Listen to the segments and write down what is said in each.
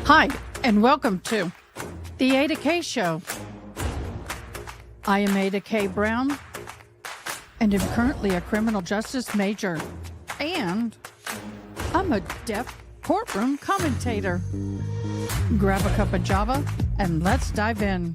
Hi, and welcome to the Ada K Show. I am Ada K. Brown, and am currently a criminal justice major, and I'm a deaf courtroom commentator. Grab a cup of Java, and let's dive in.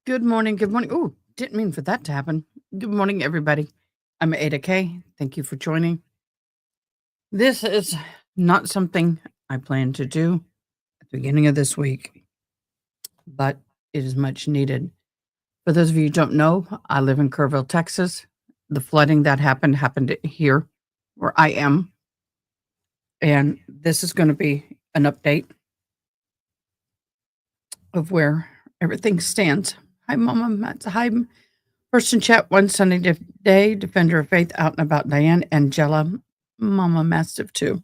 Good morning. Good morning. Oh, didn't mean for that to happen. Good morning, everybody. I'm Ada K. Thank you for joining. This is not something I plan to do at the beginning of this week, but it is much needed. For those of you who don't know, I live in Kerrville, Texas. The flooding that happened here where I am. And this is going to be an update of where everything stands. Hi, Mama. Matt's hi. Person chat one Sunday day, Defender of Faith, out and about Diane, Angela, Mama Mastiff too.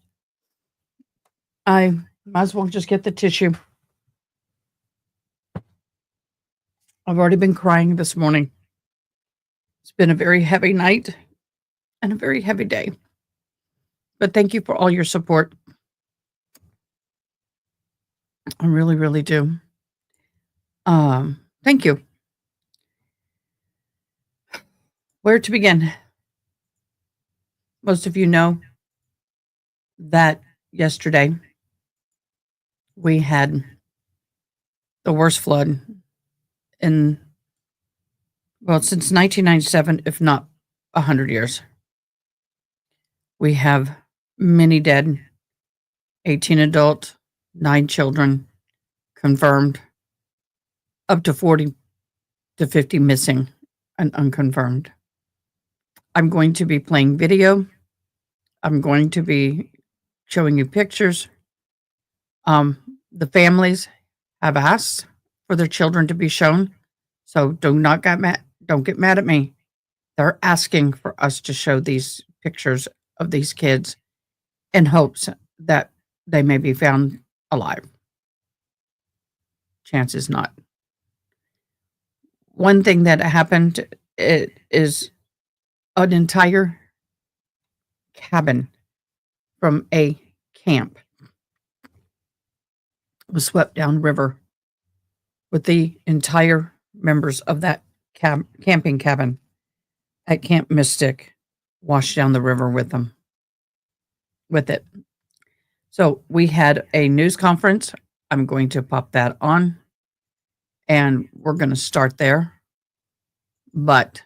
I might as well just get the tissue. I've already been crying this morning. It's been a very heavy night and a very heavy day. But thank you for all your support. I really, really do. Thank you. Where to begin? Most of you know that yesterday we had the worst flood since 1997, if not 100 years. We have many dead, 18 adult, 9 children confirmed, up to 40 to 50 missing and unconfirmed. I'm going to be playing video. I'm going to be showing you pictures. The families have asked for their children to be shown, so don't get mad at me. They're asking for us to show these pictures of these kids in hopes that they may be found alive. Chances not. One thing that happened, it is an entire cabin from a camp was swept downriver with the entire members of that camping cabin at Camp Mystic washed down the river with it. So we had a news conference. I'm going to pop that on, and we're going to start there. But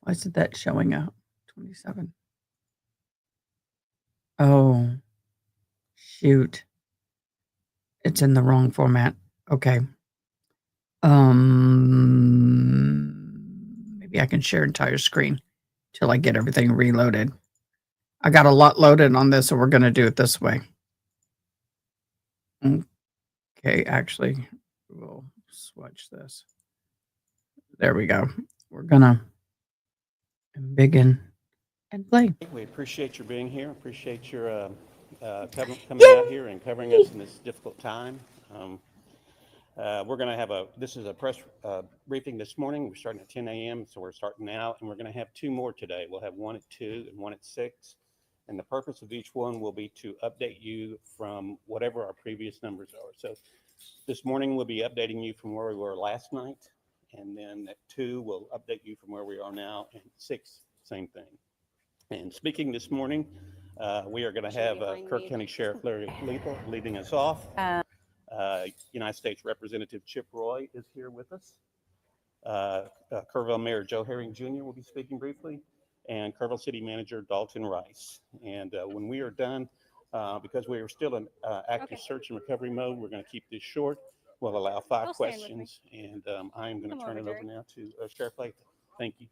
why isn't that showing up? 27. Oh, shoot. It's in the wrong format. Okay. Maybe I can share entire screen till I get everything reloaded. I got a lot loaded on this, so we're going to do it this way. Okay, actually, we'll switch this. There we go. We're going to begin and play. We appreciate your being here. Appreciate your coming out here and covering us in this difficult time. We're going to have this is a press briefing this morning. We're starting at 10 a.m., so we're starting now, and we're going to have two more today. We'll have one at 2 and one at 6. And the purpose of each one will be to update you from whatever our previous numbers are. So this morning we'll be updating you from where we were last night. And then at 2, we'll update you from where we are now. And 6, same thing. And speaking this morning, we are going to have Kirk County Sheriff Larry Lethal leading us off. United States Representative Chip Roy is here with us. Kerrville Mayor Joe Herring Jr. will be speaking briefly, and Kerrville City Manager Dalton Rice. And when we are done, because we are still in active search and recovery mode, we're going to keep this short. We'll allow 5 questions, and I am going to turn it over now to Sheriff Lethal. Thank you.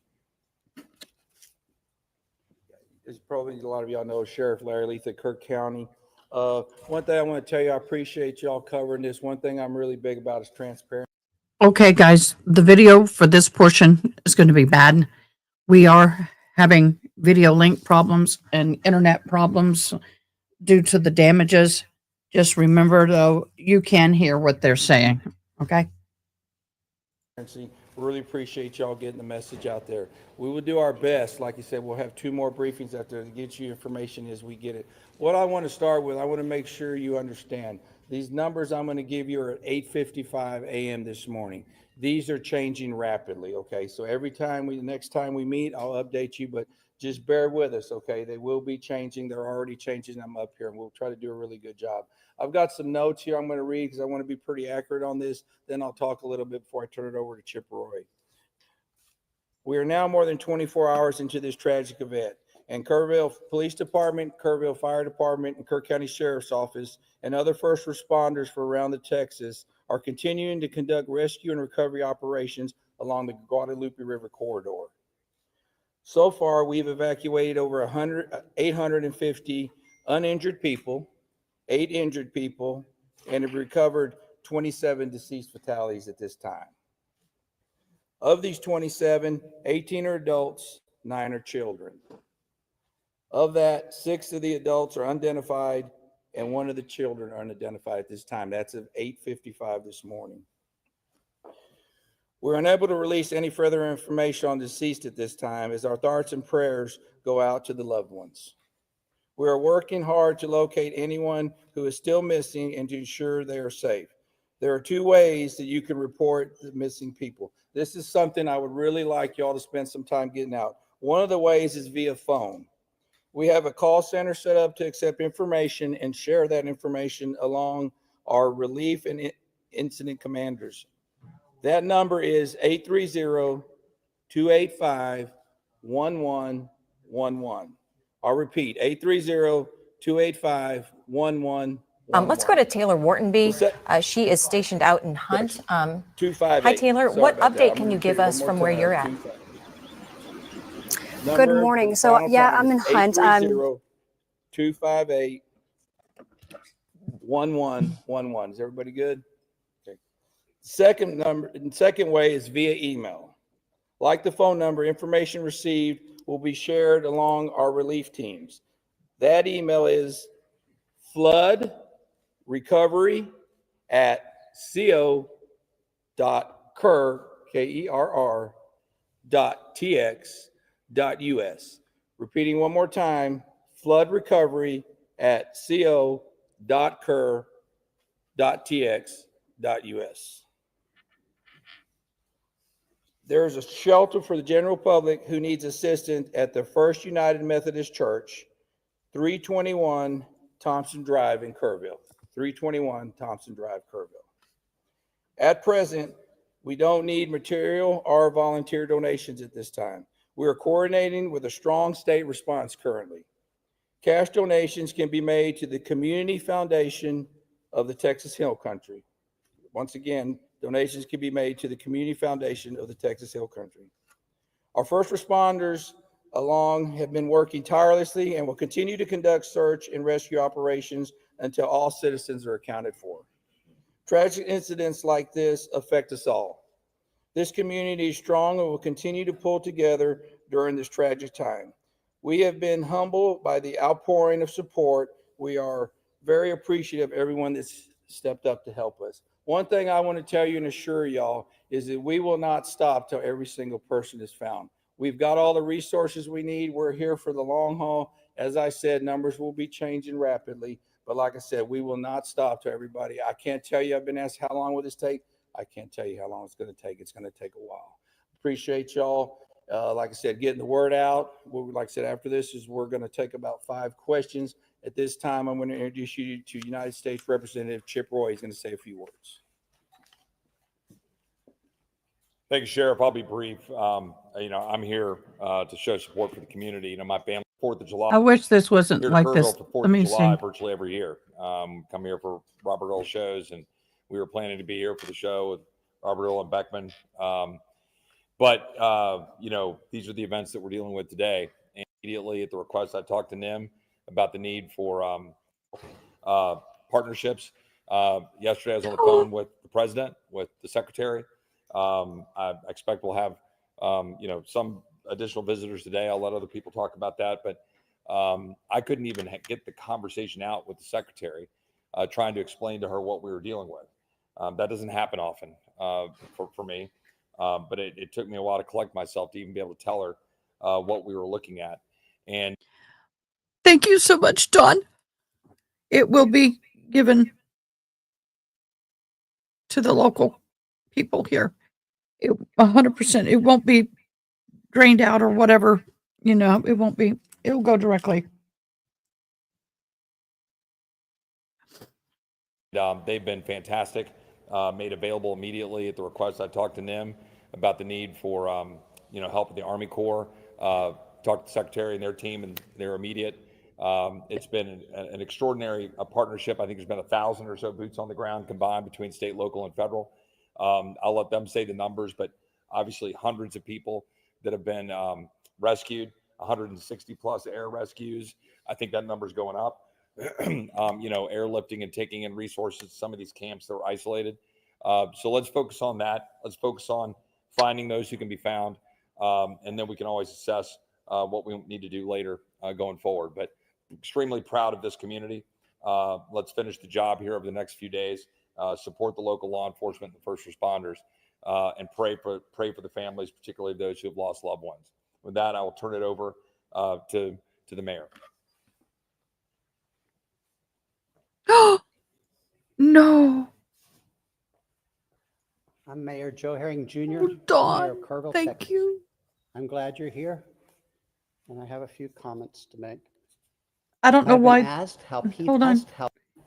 As probably a lot of y'all know, Sheriff Larry Lethal, Kirk County. One thing I want to tell you, I appreciate y'all covering this. One thing I'm really big about is transparency. Okay, guys, the video for this portion is going to be bad. We are having video link problems and internet problems due to the damages. Just remember, though, you can hear what they're saying, okay? Really appreciate y'all getting the message out there. We will do our best. Like you said, we'll have 2 more briefings after to get you information as we get it. What I want to start with, I want to make sure you understand. These numbers I'm going to give you are at 8:55 a.m. this morning. These are changing rapidly, okay? So every time next time we meet, I'll update you, but just bear with us, okay? They will be changing. They're already changing. I'm up here, and we'll try to do a really good job. I've got some notes here I'm going to read because I want to be pretty accurate on this. Then I'll talk a little bit before I turn it over to Chip Roy. We are now more than 24 hours into this tragic event, and Kerrville Police Department, Kerrville Fire Department, and Kirk County Sheriff's Office, and other first responders from around the Texas are continuing to conduct rescue and recovery operations along the Guadalupe River corridor. So far, we've evacuated over 850 uninjured people, 8 injured people, and have recovered 27 deceased fatalities at this time. Of these 27, 18 are adults, 9 are children. Of that, 6 of the adults are unidentified, and 1 of the children are unidentified at this time. That's at 8:55 this morning. We're unable to release any further information on deceased at this time, as our thoughts and prayers go out to the loved ones. We are working hard to locate anyone who is still missing and to ensure they are safe. There are 2 ways that you can report the missing people. This is something I would really like y'all to spend some time getting out. One of the ways is via phone. We have a call center set up to accept information and share that information along our relief and incident commanders. That number is 830-285-1111. I'll repeat, 830-285-1111. Let's go to Taylor Whartonby. She is stationed out in Hunt. 258. Hi, Taylor. Sorry what about that. update can you give us from where you're at? Good morning. So, yeah, I'm in Hunt. 258-1111. Is everybody good? Okay. Second way is via email. Like the phone number, information received will be shared along our relief teams. That email is floodrecovery@co.tx.us. Repeating one more time, floodrecovery@co.tx.us. There is a shelter for the general public who needs assistance at the First United Methodist Church, 321 Thompson Drive in Kerrville. 321 Thompson Drive, Kerrville. At present, we don't need material or volunteer donations at this time. We are coordinating with a strong state response currently. Cash donations can be made to the Community Foundation of the Texas Hill Country. Once again, donations can be made to the Community Foundation of the Texas Hill Country. Our first responders have been working tirelessly and will continue to conduct search and rescue operations until all citizens are accounted for. Tragic incidents like this affect us all. This community is strong and will continue to pull together during this tragic time. We have been humbled by the outpouring of support. We are very appreciative of everyone that's stepped up to help us. One thing I want to tell you and assure y'all is that we will not stop till every single person is found. We've got all the resources we need. We're here for the long haul. As I said, numbers will be changing rapidly. But like I said, we will not stop till everybody. I can't tell you, I've been asked how long will this take? I can't tell you how long it's going to take. It's going to take a while. Appreciate y'all. Like I said, getting the word out. Like I said, after this is we're going to take about 5 questions. At this time, I'm going to introduce you to United States Representative Chip Roy. He's going to say a few words. Thank you, Sheriff. I'll be brief. I'm here to show support for the community. My family, 4th of July. I wish this wasn't Here to like Kerrville this. for 4th Let me of July see. virtually every year. Come here for Robert Earl shows, and we were planning to be here for the show with Robert Earl and Beckman. But these are the events that we're dealing with today. And immediately at the request, I talked to NIM about the need for partnerships. Yesterday, I was on the phone with the president, with the secretary. I expect we'll have, some additional visitors today. I'll let other people talk about that. But I couldn't even get the conversation out with the secretary, trying to explain to her what we were dealing with. That doesn't happen often for me. But it took me a while to collect myself to even be able to tell her what we were looking at. And Thank you so much, Dawn. It will be given to the local people here. 100%. It won't be drained out or whatever. It won't be. It'll go directly. they've been fantastic, made available immediately at the request. I talked to NIM about the need for, help with the Army Corps, talked to the Secretary and their team and their immediate. It's been an extraordinary partnership. I think there's been 1,000 or so boots on the ground combined between state, local, and federal. I'll let them say the numbers, but obviously hundreds of people that have been rescued, 160 plus air rescues. I think that number's going up. Airlifting and taking in resources to some of these camps that are isolated. So let's focus on that. Let's focus on finding those who can be found. And then we can always assess what we need to do later going forward. But extremely proud of this community. Let's finish the job here over the next few days. Support the local law enforcement and first responders, and pray for the families, particularly those who have lost loved ones. With that, I will turn it over to the mayor. No. I'm Mayor Joe Herring Jr., Mayor of Dawn, Kerrville, thank Texas. you. I'm glad you're here, and I have a few comments to make. I don't know I've been why. asked how Hold on.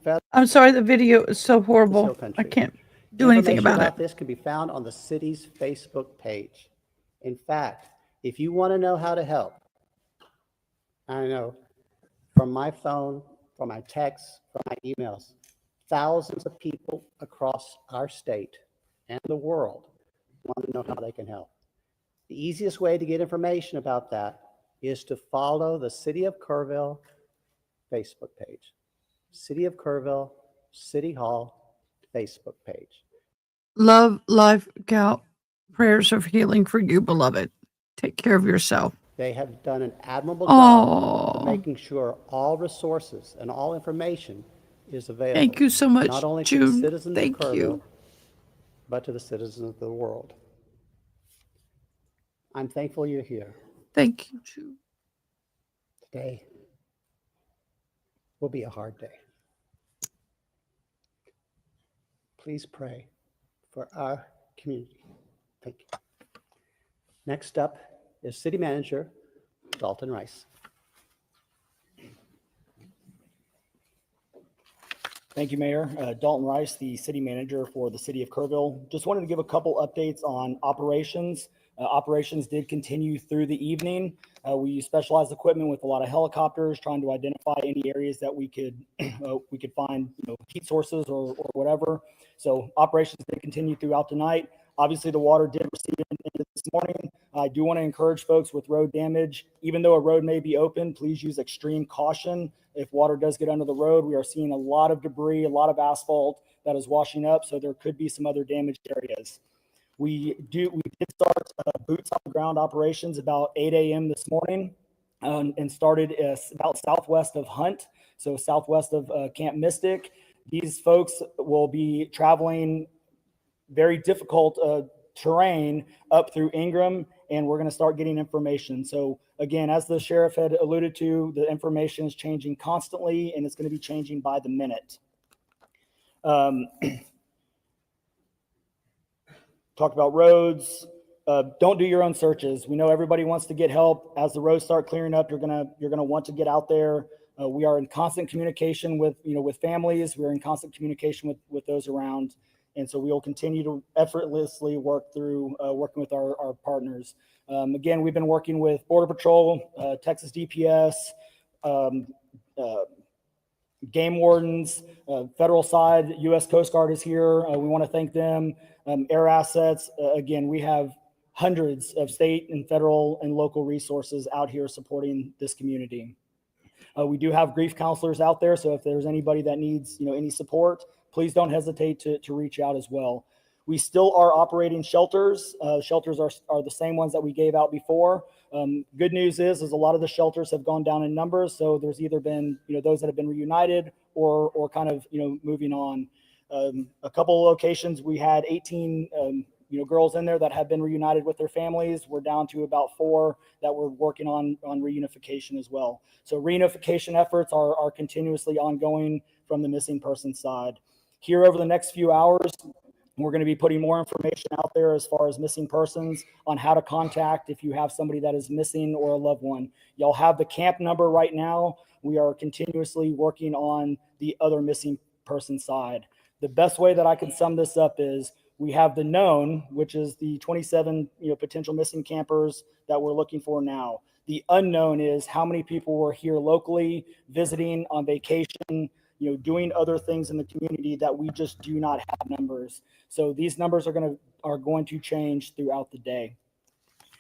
federal I'm sorry, the video is so horrible. I country. can't do anything Information about it. this can be found on the city's Facebook page. In fact, if you want to know how to help, I know from my phone, from my texts, from my emails, thousands of people across our state and the world want to know how they can help. The easiest way to get information about that is to follow the City of Kerrville Facebook page. City of Kerrville, City Hall Facebook page. Love, life, gout, prayers of healing for you, beloved. Take care of yourself. They have done an admirable job of Oh, making sure all resources and all information is available. thank you so much, Not only to the June. citizens of Thank Kerrville, you. but to the citizens of the world. I'm thankful you're here. Thank you, June. Today will be a hard day. Please pray for our community. Thank you. Next up is City Manager Dalton Rice. Thank you, Mayor. Dalton Rice, the city manager for the city of Kerrville. Just wanted to give a couple updates on operations. Operations did continue through the evening. We use specialized equipment with a lot of helicopters trying to identify any areas that we could find heat sources or whatever. So operations did continue throughout the night. Obviously, the water did recede this morning. I do want to encourage folks with road damage, even though a road may be open, please use extreme caution. If water does get under the road, we are seeing a lot of debris, a lot of asphalt that is washing up, so there could be some other damaged areas. We did start boots on the ground operations about 8 a.m. this morning and started about southwest of Hunt, so southwest of Camp Mystic. These folks will be traveling very difficult terrain up through Ingram, and we're going to start getting information. So again, as the sheriff had alluded to, the information is changing constantly, and it's going to be changing by the minute. Talked about roads. Don't do your own searches. We know everybody wants to get help. As the roads start clearing up, you're gonna want to get out there. We are in constant communication with families. We're in constant communication with those around, and so we will continue to effortlessly work through working with our partners. Again, we've been working with Border Patrol, Texas DPS, game wardens, federal side, U.S. Coast Guard is here. We want to thank them. Air assets. Again, we have hundreds of state and federal and local resources out here supporting this community. We do have grief counselors out there, so if there's anybody that needs any support, please don't hesitate to reach out as well. We still are operating shelters. Shelters are the same ones that we gave out before. Good news is a lot of the shelters have gone down in numbers, so there's either been those that have been reunited or kind of moving on. A couple of locations we had 18 girls in there that have been reunited with their families. We're down to about 4 that we're working on reunification as well. So reunification efforts are continuously ongoing from the missing person side. Here over the next few hours, we're going to be putting more information out there as far as missing persons, on how to contact if you have somebody that is missing or a loved one. Y'all have the camp number right now. We are continuously working on the other missing person side. The best way that I can sum this up is we have the known, which is the 27 potential missing campers that we're looking for now. The unknown is how many people were here locally, visiting, on vacation, doing other things in the community that we just do not have numbers. So these numbers are going to change throughout the day.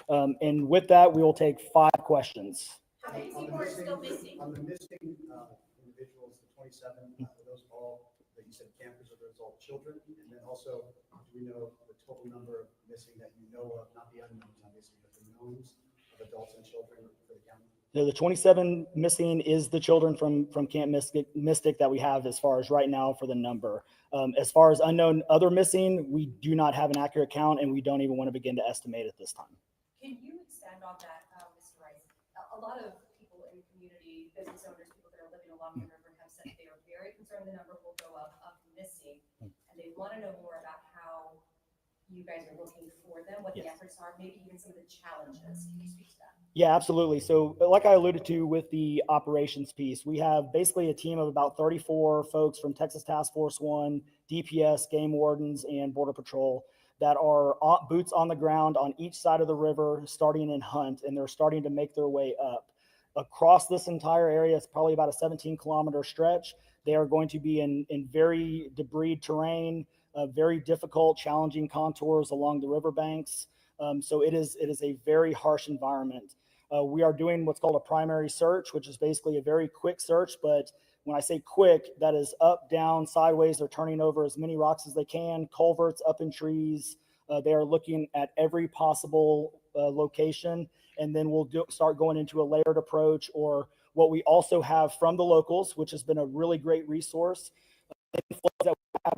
And with that, we will take 5 questions. How many people are still missing? On the missing individuals, the 27, are those all, that you said campers, are those all children? And then also, do we know the total number of missing that you know of, not the unknowns, obviously, but the knowns of adults and children for the county? So the 27 missing is the children from Camp Mystic that we have as far as right now for the number. As far as unknown other missing, we do not have an accurate count, and we don't even want to begin to estimate at this time. Can you expand on that, Mr. Rice? A lot of people in the community, business owners, people that are living along the river have said they are very concerned the number will go up of missing, and they want to know more about how you guys are looking for them, what the efforts are, maybe even some of the challenges. Can you speak to that? Yeah, absolutely. So like I alluded to with the operations piece, we have basically a team of about 34 folks from Texas Task Force 1, DPS, game wardens, and Border Patrol that are boots on the ground on each side of the river, starting in Hunt, and they're starting to make their way up. Across this entire area, it's probably about a 17-kilometer stretch. They are going to be in very debris terrain, very difficult, challenging contours along the riverbanks. So it is a very harsh environment. We are doing what's called a primary search, which is basically a very quick search. But when I say quick, that is up, down, sideways. They're turning over as many rocks as they can, culverts, up in trees. They are looking at every possible location. And then we'll start going into a layered approach, or what we also have from the locals, which has been a really great resource. That we have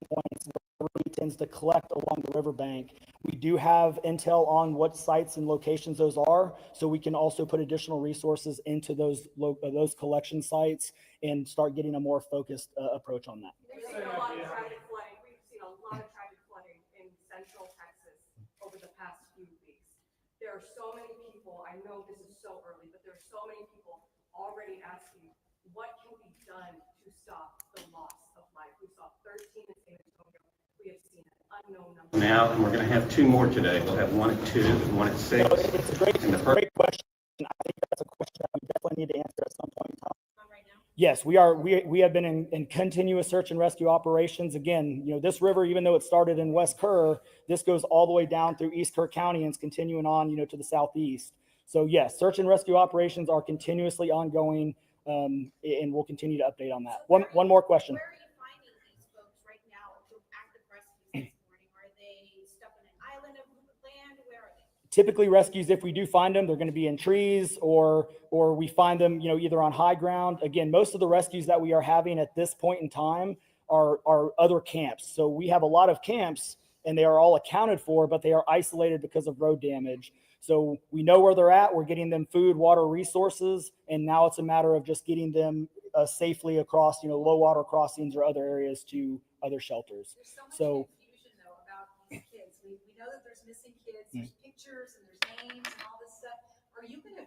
points where he tends to collect along the riverbank. We do have intel on what sites and locations those are, so we can also put additional resources into those collection sites and start getting a more focused approach on that. We've seen a lot of tragic flooding. We've seen a lot of tragic flooding in central Texas over the past few weeks. There are so many people, I know this is so early, but there are so many people already asking, what can be done to stop the loss of life? We saw 13 in San Antonio. We have seen an unknown number. Now, and we're going to have 2 more today. We'll have 1 at 2 and 1 at 6. It's a great question. I think that's a question that we definitely need to answer at some point in time. Right now? Yes, we are. We have been in continuous search and rescue operations. Again, this river, even though it started in West Kerr, this goes all the way down through East Kerr County and it's continuing on, to the southeast. So yes, search and rescue operations are continuously ongoing, and we'll continue to update on that. One more question. Where are you finding these folks right now to active rescues this morning? Are they stuck on an island of land? Where are they? Typically rescues, if we do find them, they're going to be in trees or we find them, either on high ground. Again, most of the rescues that we are having at this point in time are other camps. So we have a lot of camps and they are all accounted for, but they are isolated because of road damage. So we know where they're at. We're getting them food, water, resources. And now it's a matter of just getting them safely across, low water crossings or other areas to other shelters. There's so much confusion though about these kids. We know that there's missing kids, there's pictures and there's names and all this stuff. Are you going to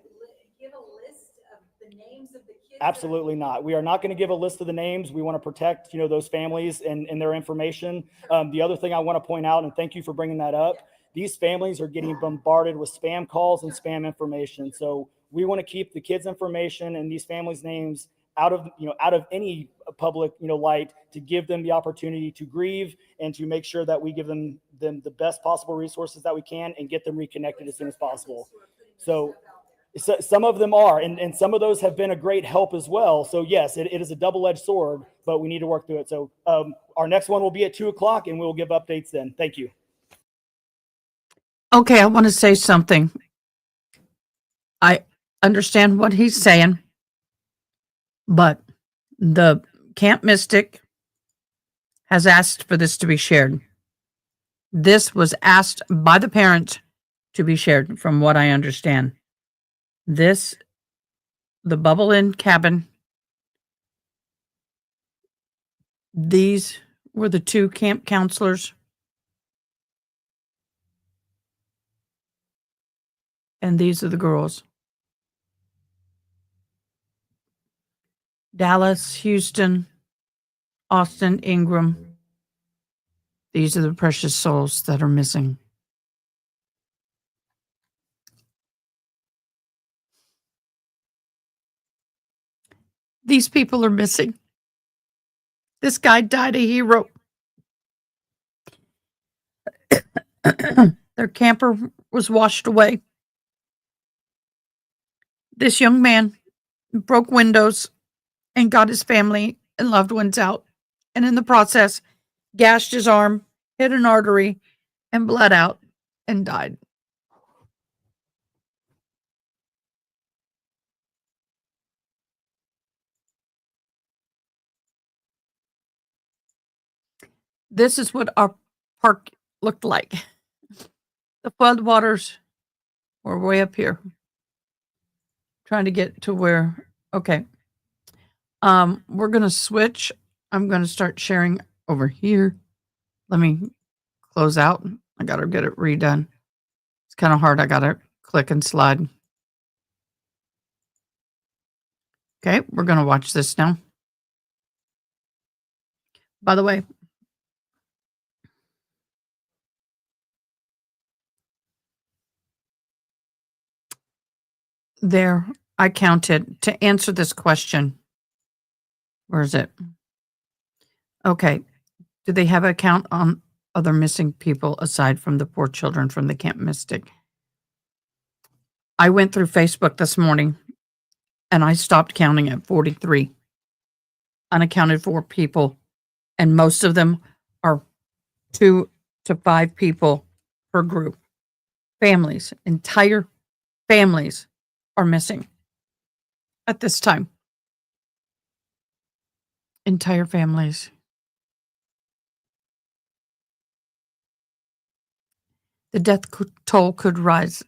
give a list of the names of the kids? Absolutely not. We are not going to give a list of the names. We want to protect, those families and their information. The other thing I want to point out, and thank you for bringing that up, these families are getting bombarded with spam calls and spam information. So we want to keep the kids' information and these families' names out of any public, light, to give them the opportunity to grieve and to make sure that we give them the best possible resources that we can and get them reconnected as soon as possible. So some of them are, and some of those have been a great help as well. So yes, it is a double-edged sword, but we need to work through it. So our next one will be at 2:00 and we'll give updates then. Thank you. Okay, I want to say something. I understand what he's saying, but the Camp Mystic has asked for this to be shared. This was asked by the parent to be shared, from what I understand. The Bubble Inn cabin, these were the two camp counselors. And these are the girls. Dallas, Houston, Austin, Ingram. These are the precious souls that are missing. These people are missing. This guy died a hero. Their camper was washed away. This young man broke windows and got his family and loved ones out, and in the process, gashed his arm, hit an artery, and bled out and died. This is what our park looked like. The floodwaters were way up here. Trying to get to where, okay. We're going to switch. I'm going to start sharing over here. Let me close out. I got to get it redone. It's kind of hard. I got to click and slide. Okay, we're going to watch this now. By the way, there, I counted to answer this question. Where is it? Okay. Do they have a count on other missing people aside from the poor children from the Camp Mystic? I went through Facebook this morning and I stopped counting at 43 unaccounted for people. And most of them are 2 to 5 people per group. Families, entire families are missing at this time. Entire families. The death toll could rise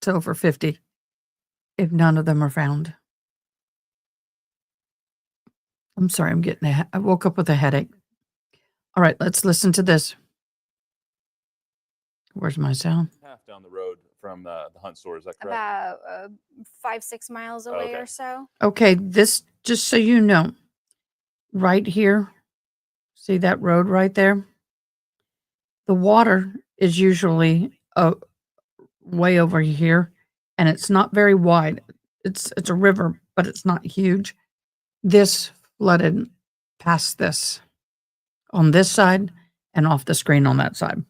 to over 50 if none of them are found. I'm sorry, I woke up with a headache. All right, let's listen to this. Where's my sound? Half down the road from the Hunt store, is that correct? About 5-6 miles away or so. Okay, this, just so you know, right here, see that road right there? The water is usually way over here, and it's not very wide. It's a river, but it's not huge. This flooded past this on this side and off the screen on that side.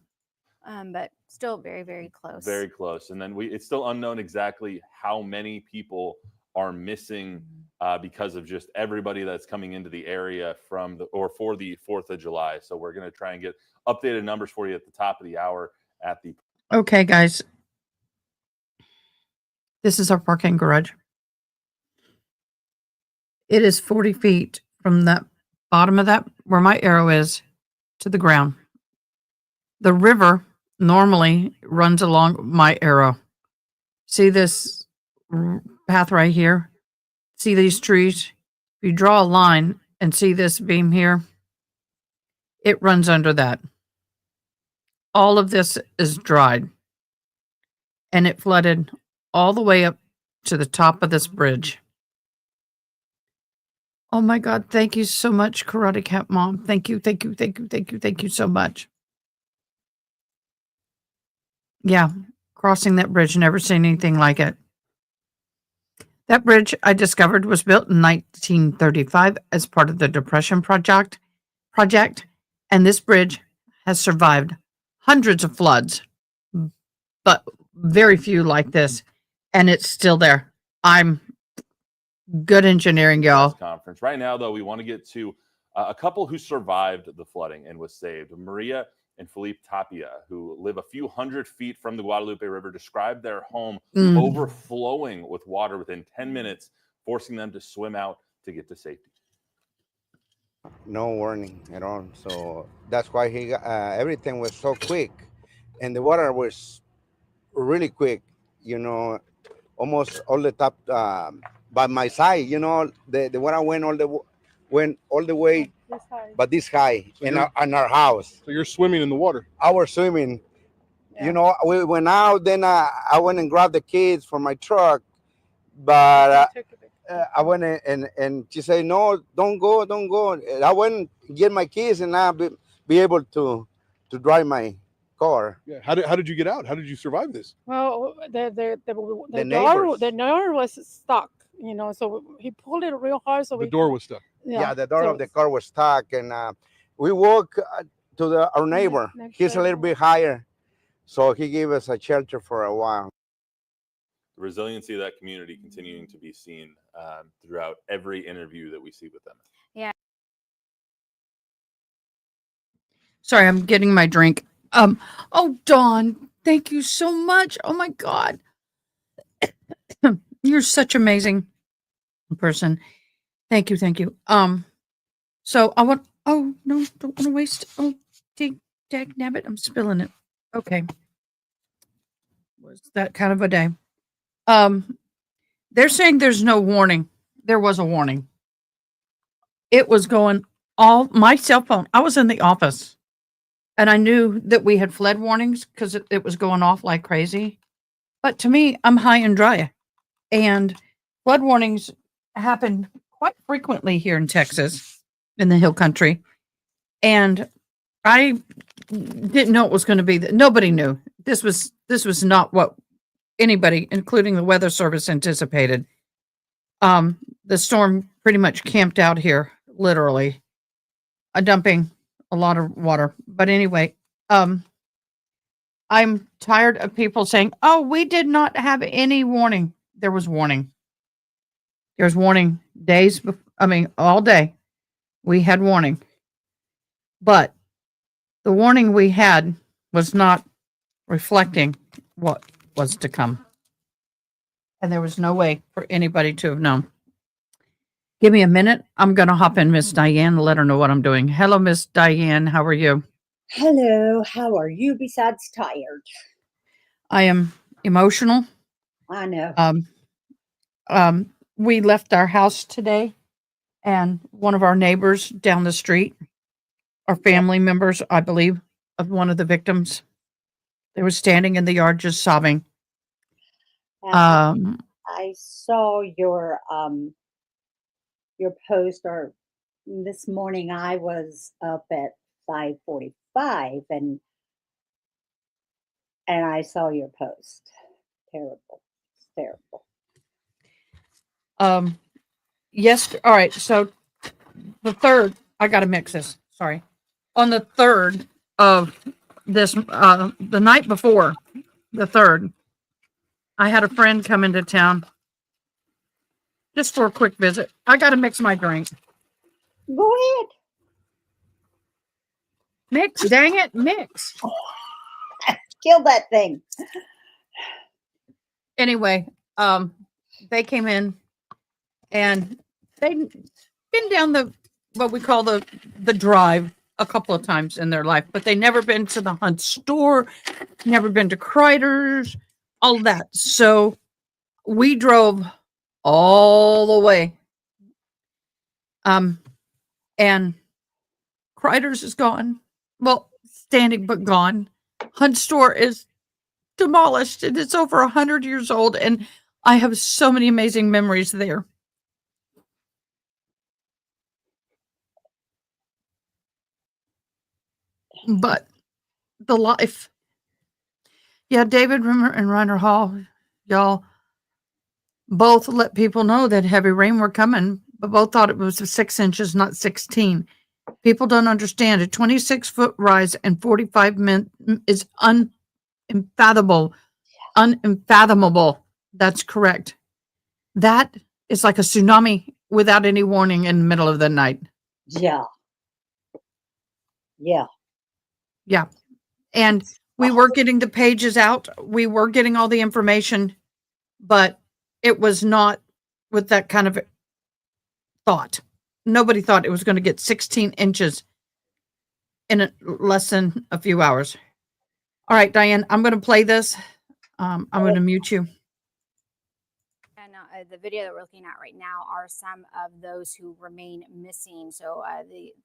But still very, very close. Very close. And then it's still unknown exactly how many people are missing because of just everybody that's coming into the area for the 4th of July. So we're going to try and get updated numbers for you at the top of the hour at the. Okay, guys. This is our parking garage. It is 40 feet from the bottom of that, where my arrow is, to the ground. The river normally runs along my arrow. See this path right here? See these trees? If you draw a line and see this beam here, it runs under that. All of this is dried. And it flooded all the way up to the top of this bridge. Oh my God, thank you so much, Karate Cat Mom. Thank you, thank you, thank you, thank you, thank you so much. Yeah, crossing that bridge, never seen anything like it. That bridge, I discovered, was built in 1935 as part of the Depression project, and this bridge has survived hundreds of floods, but very few like this, and it's still there. I'm good engineering, y'all. Conference. Right now, though, we want to get to a couple who survived the flooding and was saved. Maria and Felipe Tapia, who live a few hundred feet from the Guadalupe River, described their home overflowing with water within 10 minutes, forcing them to swim out to get to safety. No warning at all. So that's why he got, everything was so quick, and the water was really quick. You know, almost all the top by my side. You know, the water went all the way, but this high So in our house. So you're swimming in the water. I was swimming. You know, we went out. Then I went and grabbed the kids from my truck, but I went and she said, "No, don't go, don't go." And I went and get my kids, and I'll be able to drive my car. Yeah. How did you get out? How did you survive this? Well, the neighbors. door was stuck, you know, so he pulled it real hard. So The door was stuck. Yeah, the door of the car was stuck, and we walked to our neighbor. He's a little bit higher, so he gave us a shelter for a while. The resiliency of that community continuing to be seen throughout every interview that we see with them. Yeah. Sorry, I'm getting my drink. Oh, Dawn, thank you so much. Oh my God. You're such an amazing person. Thank you, thank you. So I want, oh no, don't want to waste, oh, dag nabbit, I'm spilling it. Okay. Was that kind of a day? They're saying there's no warning. There was a warning. It was going all, my cell phone, I was in the office. And I knew that we had flood warnings because it was going off like crazy. But to me, I'm high and dry. And flood warnings happen quite frequently here in Texas, in the hill country. And I didn't know it was going to be, nobody knew. This was not what anybody, including the weather service, anticipated. The storm pretty much camped out here, literally, dumping a lot of water. But anyway, I'm tired of people saying, "Oh, we did not have any warning." There was warning. There was warning days. All day we had warning. But the warning we had was not reflecting what was to come. And there was no way for anybody to have known. Give me a minute. I'm going to hop in Miss Diane and let her know what I'm doing. Hello, Miss Diane. How are you? Hello. How are you besides tired? I am emotional. I know. We left our house today, and one of our neighbors down the street, our family members, I believe, of one of the victims, they were standing in the yard just sobbing. I saw your post, or this morning I was up at 5:45 and I saw your post. Terrible. It's terrible. Yes. All right. So the 3rd, I got to mix this. Sorry. On the 3rd of this, the night before the 3rd, I had a friend come into town just for a quick visit. I got to mix my drink. Go ahead. Mix, dang it, mix. Kill that thing. Anyway, they came in and they'd been down what we call the drive a couple of times in their life, but they never been to the Hunt store, never been to Kreider's, all that. So we drove all the way. And Kreider's is gone. Well, standing but gone. Hunt store is demolished and it's over 100 years old. And I have so many amazing memories there. But the life. Yeah, David Rimmer and Reiner Hall, y'all both let people know that heavy rain were coming, but both thought it was 6 inches, not 16. People don't understand. A 26-foot rise and 45 minutes is unfathomable. Unfathomable. That's correct. That is like a tsunami without any warning in the middle of the night. Yeah. Yeah. Yeah. And we were getting the pages out. We were getting all the information, but it was not with that kind of thought. Nobody thought it was going to get 16 inches in less than a few hours. All right, Diane, I'm going to play this. I'm going to mute you. And the video that we're looking at right now are some of those who remain missing. So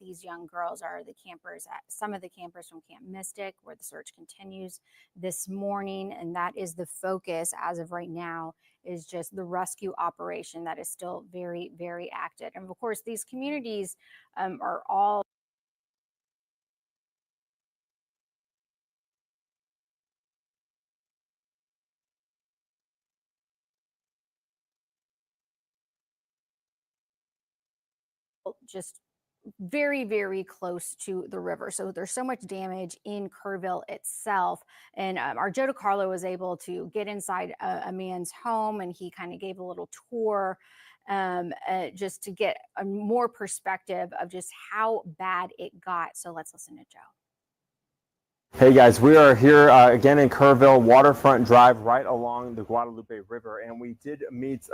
these young girls are the campers, some of the campers from Camp Mystic, where the search continues this morning. And that is the focus as of right now, is just the rescue operation that is still very, very active. And of course, these communities are all just very, very close to the river. So there's so much damage in Kerrville itself. And our Joe DiCarlo was able to get inside a man's home, and he kind of gave a little tour just to get a more perspective of just how bad it got. So let's listen to Joe. Hey guys, we are here again in Kerrville, waterfront drive right along the Guadalupe River, and we did meet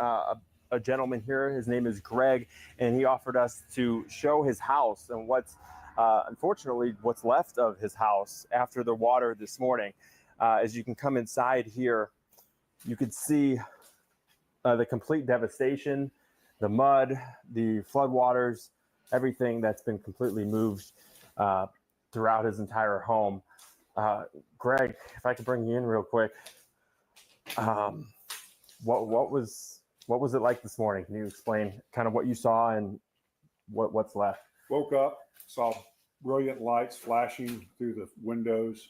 a gentleman here. His name is Greg, and he offered us to show his house and what's unfortunately what's left of his house after the water this morning. As you can come inside here, you can see the complete devastation, the mud, the floodwaters, everything that's been completely moved throughout his entire home. Greg, if I could bring you in real quick, what was it like this morning? Can you explain kind of what you saw and what's left? Woke up, saw brilliant lights flashing through the windows.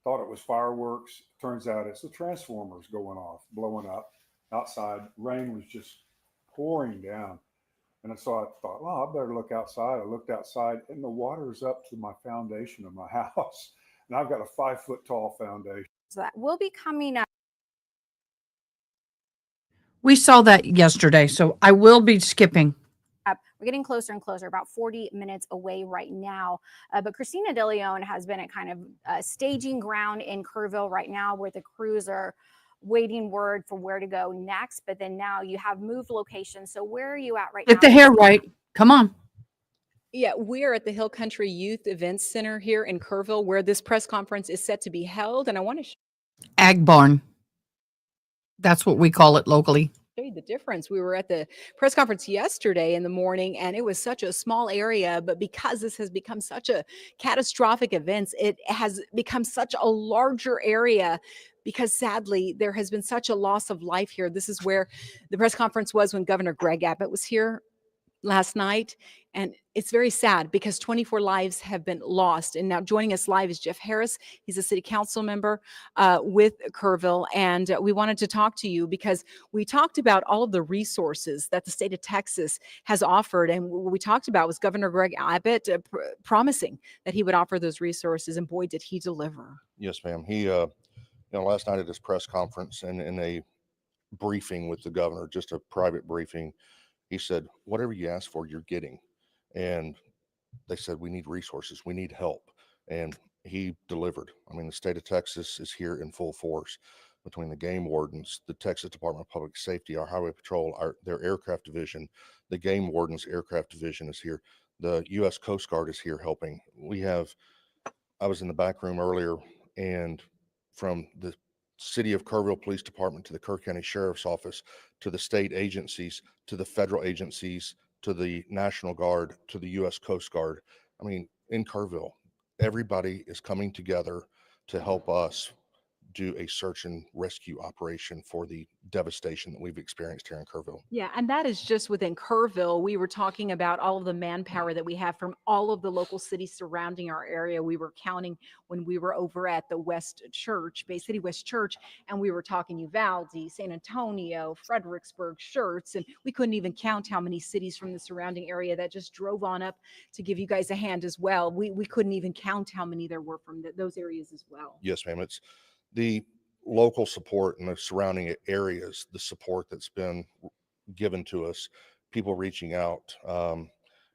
Thought it was fireworks. Turns out it's the transformers going off, blowing up outside. Rain was just pouring down. And so I thought, well, I better look outside. I looked outside, and the water is up to my foundation of my house. And I've got a 5-foot tall foundation. So that will be coming up. We saw that yesterday, so I will be skipping. We're getting closer and closer, about 40 minutes away right now. But Christina DeLeon has been at kind of staging ground in Kerrville right now, where the crews are waiting word for where to go next. But then now you have moved locations. So where are you at right now? Get the hair right. Come on. Yeah, we're at the Hill Country Youth Events Center here in Kerrville, where this press conference is set to be held. And I want to Ag barn. That's what we call it locally. show you the difference. We were at the press conference yesterday in the morning, and it was such a small area, but because this has become such a catastrophic event, it has become such a larger area, because sadly there has been such a loss of life here. This is where the press conference was when Governor Greg Abbott was here last night, and it's very sad because 24 lives have been lost. And now joining us live is Jeff Harris. He's a city council member with Kerrville, and we wanted to talk to you because we talked about all of the resources that the state of Texas has offered, and what we talked about was Governor Greg Abbott promising that he would offer those resources, and boy, did he deliver. Yes, ma'am. He, last night at his press conference and in a briefing with the governor, just a private briefing, he said, whatever you ask for, you're getting. And they said, we need resources, we need help. And he delivered. I mean, the state of Texas is here in full force. between the game wardens, the Texas Department of Public Safety, our highway patrol, their aircraft division, the game wardens aircraft division is here. The U.S. Coast Guard is here helping. I was in the back room earlier, and from the City of Kerrville Police Department to the Kerr County Sheriff's Office to the state agencies to the federal agencies to the National Guard to the U.S. Coast Guard. I mean, in Kerrville, everybody is coming together to help us do a search and rescue operation for the devastation that we've experienced here in Kerrville. Yeah, and that is just within Kerrville. We were talking about all of the manpower that we have from all of the local cities surrounding our area. We were counting when we were over at the West Church, Bay City West Church, and we were talking Uvalde, San Antonio, Fredericksburg, Schertz, and we couldn't even count how many cities from the surrounding area that just drove on up to give you guys a hand as well. We couldn't even count how many there were from those areas as well. Yes, ma'am. It's the local support in the surrounding areas, the support that's been given to us, people reaching out. I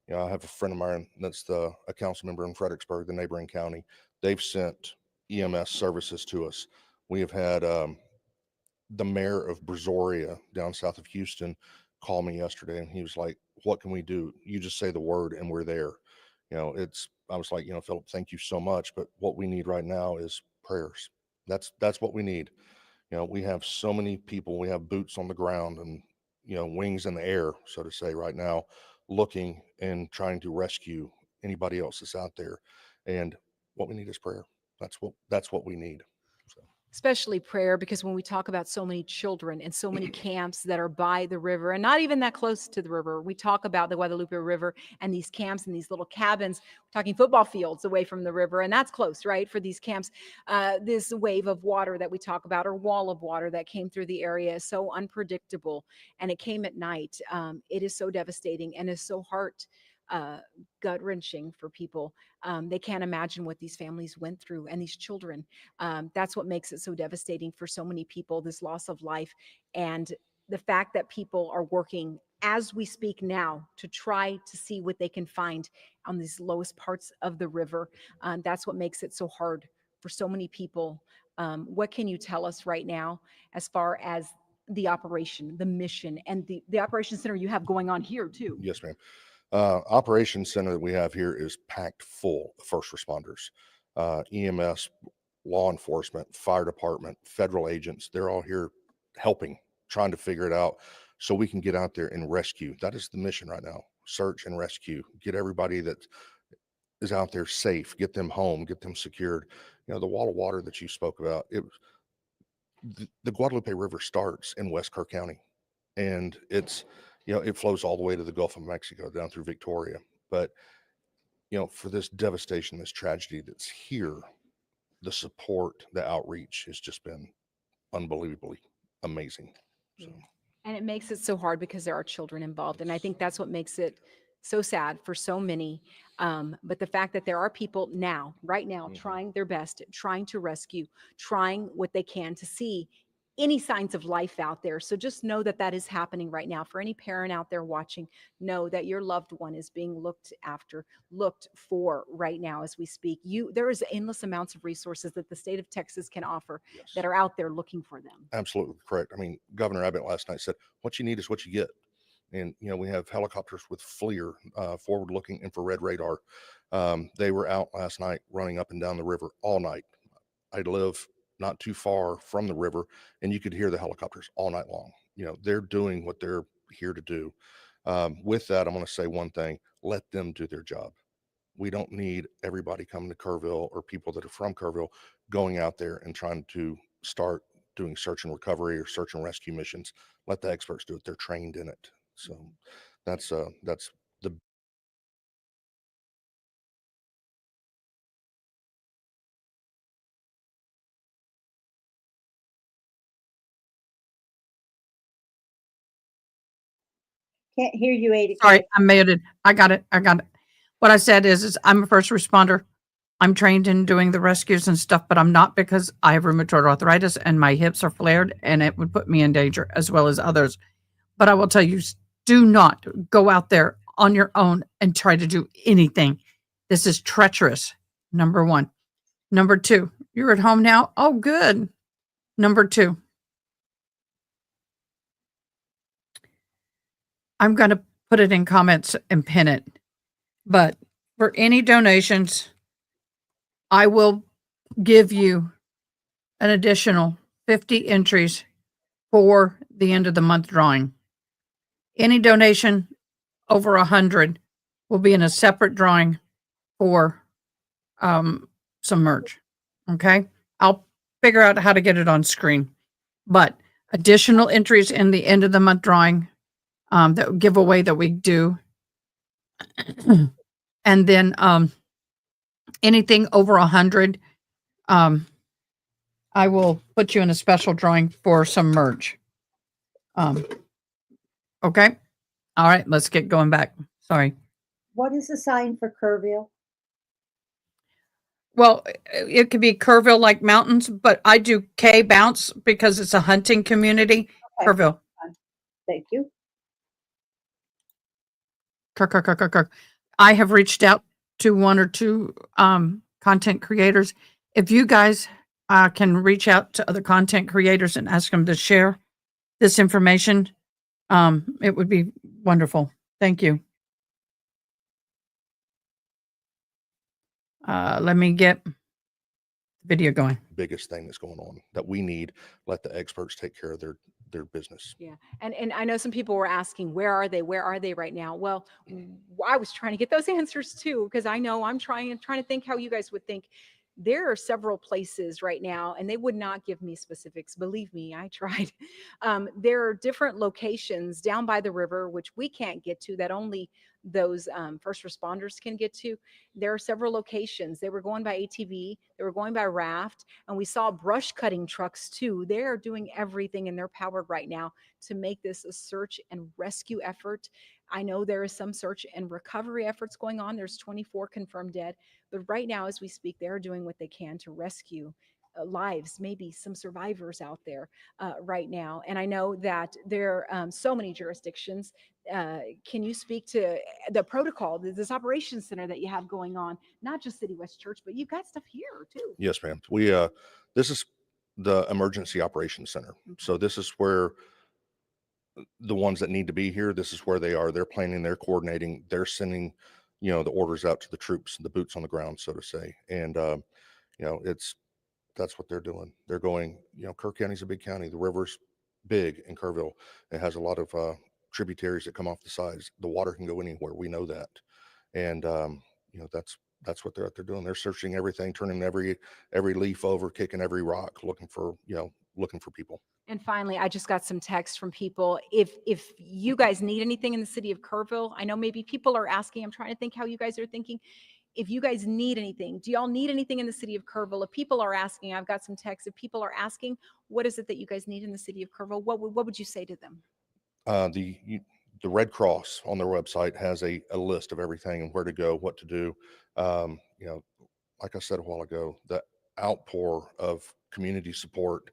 have a friend of mine that's a council member in Fredericksburg, the neighboring county. They've sent EMS services to us. We have had the mayor of Brazoria down south of Houston call me yesterday, and he was like, "What can we do? You just say the word and we're there." I was like, Philip, thank you so much, but what we need right now is prayers. That's what we need. We have so many people, we have boots on the ground and, wings in the air, so to say, right now, looking and trying to rescue anybody else that's out there. And what we need is prayer. That's what we need. So. Especially prayer, because when we talk about so many children and so many camps that are by the river and not even that close to the river, we talk about the Guadalupe River and these camps and these little cabins. We're talking football fields away from the river, and that's close, right? For these camps, this wave of water that we talk about, or wall of water that came through the area, is so unpredictable, and it came at night. It is so devastating and is so gut-wrenching for people. They can't imagine what these families went through, and these children. That's what makes it so devastating for so many people, this loss of life. And the fact that people are working as we speak now to try to see what they can find on these lowest parts of the river. That's what makes it so hard for so many people. What can you tell us right now as far as the operation, the mission, and the operation center you have going on here too? Yes, ma'am. Operations center that we have here is packed full of first responders, EMS, law enforcement, fire department, federal agents. They're all here helping, trying to figure it out so we can get out there and rescue. That is the mission right now. Search and rescue, get everybody that is out there safe, get them home, get them secured. The wall of water that you spoke about, the Guadalupe River starts in West Kerr County, and it flows all the way to the Gulf of Mexico down through Victoria. But, for this devastation, this tragedy that's here, the support, the outreach has just been unbelievably amazing. So. And it makes it so hard because there are children involved. And I think that's what makes it so sad for so many. But the fact that there are people right now, trying their best, trying to rescue, trying what they can to see any signs of life out there. So just know that that is happening right now. For any parent out there watching, know that your loved one is being looked for right now as we speak. There is endless amounts of resources that the state of Texas can offer that are out there looking for them. Absolutely correct. I mean, Governor Abbott last night said, what you need is what you get. And, we have helicopters with FLIR, forward-looking infrared radar. They were out last night running up and down the river all night. I live not too far from the river, and you could hear the helicopters all night long. They're doing what they're here to do. With that, I'm going to say one thing: let them do their job. We don't need everybody coming to Kerrville or people that are from Kerrville going out there and trying to start doing search and recovery or search and rescue missions. Let the experts do it. They're trained in it. So that's the Can't hear you, Ada. Sorry, I'm muted. I got it. What I said is I'm a first responder. I'm trained in doing the rescues and stuff, but I'm not, because I have rheumatoid arthritis and my hips are flared, and it would put me in danger as well as others. But I will tell you, do not go out there on your own and try to do anything. This is treacherous, number one. Number two, you're at home now. Oh, good. Number 2, I'm going to put it in comments and pin it. But for any donations, I will give you an additional 50 entries for the end of the month drawing. Any donation over 100 will be in a separate drawing for some merch. Okay? I'll figure out how to get it on screen. But additional entries in the end of the month drawing, that giveaway that we do. And then anything over 100, I will put you in a special drawing for some merch. Okay? All right, let's get going back. Sorry. What is the sign for Kerrville? Well, it could be Kerrville like mountains, but I do K bounce because it's a hunting community. Okay. Kerrville. Thank you. Kerr. I have reached out to 1 or 2 content creators. If you guys can reach out to other content creators and ask them to share this information, it would be wonderful. Thank you. Let me get the video going. Biggest thing that's going on that we need, let the experts take care of their business. Yeah. And I know some people were asking, where are they? Where are they right now? Well, I was trying to get those answers too, because I know I'm trying to think how you guys would think. There are several places right now, and they would not give me specifics. Believe me, I tried. There are different locations down by the river, which we can't get to, that only those first responders can get to. There are several locations. They were going by ATV, they were going by raft, and we saw brush cutting trucks too. They're doing everything in their power right now to make this a search and rescue effort. I know there is some search and recovery efforts going on. There's 24 confirmed dead, but right now as we speak, they're doing what they can to rescue lives, maybe some survivors out there right now. And I know that there are so many jurisdictions. Can you speak to the protocol, this operations center that you have going on, not just City West Church, but you've got stuff here too? Yes, ma'am. We this is the emergency operations center. So this is where the ones that need to be here, this is where they are. They're planning, they're coordinating, they're sending, the orders out to the troops, the boots on the ground, so to say. And that's what they're doing. They're going, Kerr County's a big county. The river's big in Kerrville. It has a lot of tributaries that come off the sides. The water can go anywhere. We know that. And that's what they're out there doing. They're searching everything, turning every leaf over, kicking every rock, looking for people. And finally, I just got some text from people. If you guys need anything in the city of Kerrville, I know maybe people are asking, I'm trying to think how you guys are thinking. If you guys need anything, do y'all need anything in the city of Kerrville? If people are asking, I've got some texts. If people are asking, what is it that you guys need in the city of Kerrville? What would you say to them? The Red Cross on their website has a list of everything and where to go, what to do. Like I said a while ago, the outpour of community support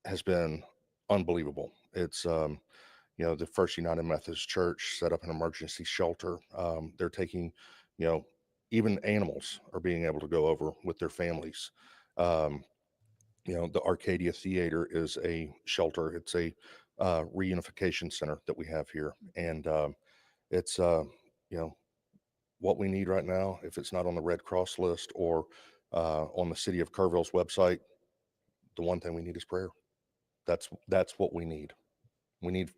has been unbelievable. It's the First United Methodist Church set up an emergency shelter. They're taking, even animals are being able to go over with their families. The Arcadia Theater is a shelter. It's a reunification center that we have here. And it's, what we need right now. If it's not on the Red Cross list or on the city of Kerrville's website, the one thing we need is prayer. That's what we need. We need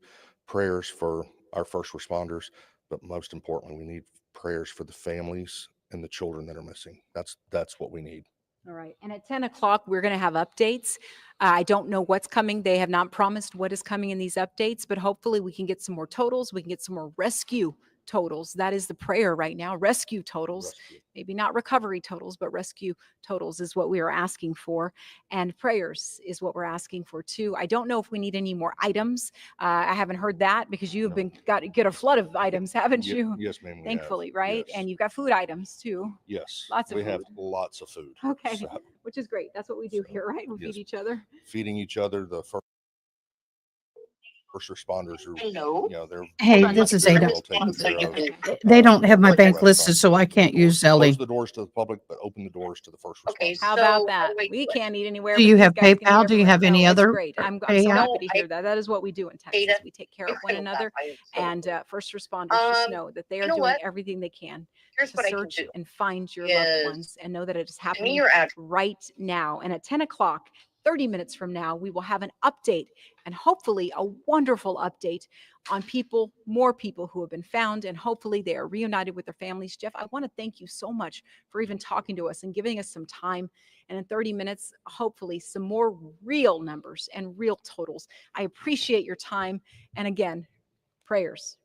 prayers for our first responders, but most importantly, we need prayers for the families and the children that are missing. That's what we need. All right. And at 10 o'clock, we're going to have updates. I don't know what's coming. They have not promised what is coming in these updates, but hopefully we can get some more totals. We can get some more rescue totals. That is the prayer right now. Rescue totals, maybe not recovery totals, but rescue totals is what we are asking for. And prayers is what we're asking for too. I don't know if we need any more items. I haven't heard that because you have get a flood of items, haven't you? Yes, ma'am. Thankfully, right? Yes. And you've got food items too. Yes. Lots of we food. have lots of food. Okay. So, which is great. That's what we do here, right? We yes. feed each other. Feeding each other. The first first responders are, you know, they're. Hey, they're this is very Ada. well taken care of. They don't have my Like bank the listed, restaurant. so I can't use Close Zelly. the doors to the public, but open the doors to the first responders. How about that? We can't eat anywhere. Do but you these have guys can eat PayPal? Do you everywhere. have any No, it's other great. I'm so payout? happy to hear that. That is what we do in Texas. We take care of one another, and first responders just know that they are doing everything they can to search and find your loved ones, and know that it is happening right now. And at 10 o'clock, 30 minutes from now, we will have an update, and hopefully a wonderful update on people, more people who have been found, and hopefully they are reunited with their families. Jeff, I want to thank you so much for even talking to us and giving us some time. And in 30 minutes, hopefully some more real numbers and real totals. I appreciate your time. And again, prayers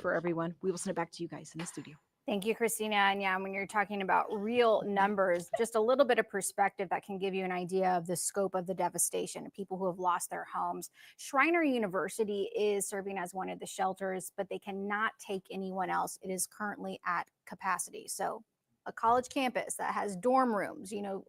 for everyone. We will send it back to you guys in the studio. Thank you, Christina. And yeah, when you're talking about real numbers, just a little bit of perspective that can give you an idea of the scope of the devastation of people who have lost their homes. Schreiner University is serving as one of the shelters, but they cannot take anyone else. It is currently at capacity. So a college campus that has dorm rooms, you know,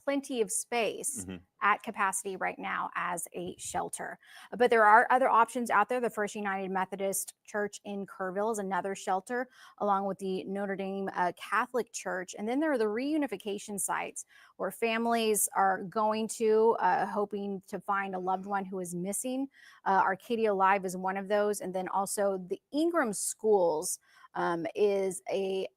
plenty of space at capacity right now as a shelter. But there are other options out there. The First United Methodist Church in Kerrville is another shelter, along with the Notre Dame Catholic Church. And then there are the reunification sites where families are going to, hoping to find a loved one who is missing. Arcadia Live is one of those. And then also the Ingram Schools is a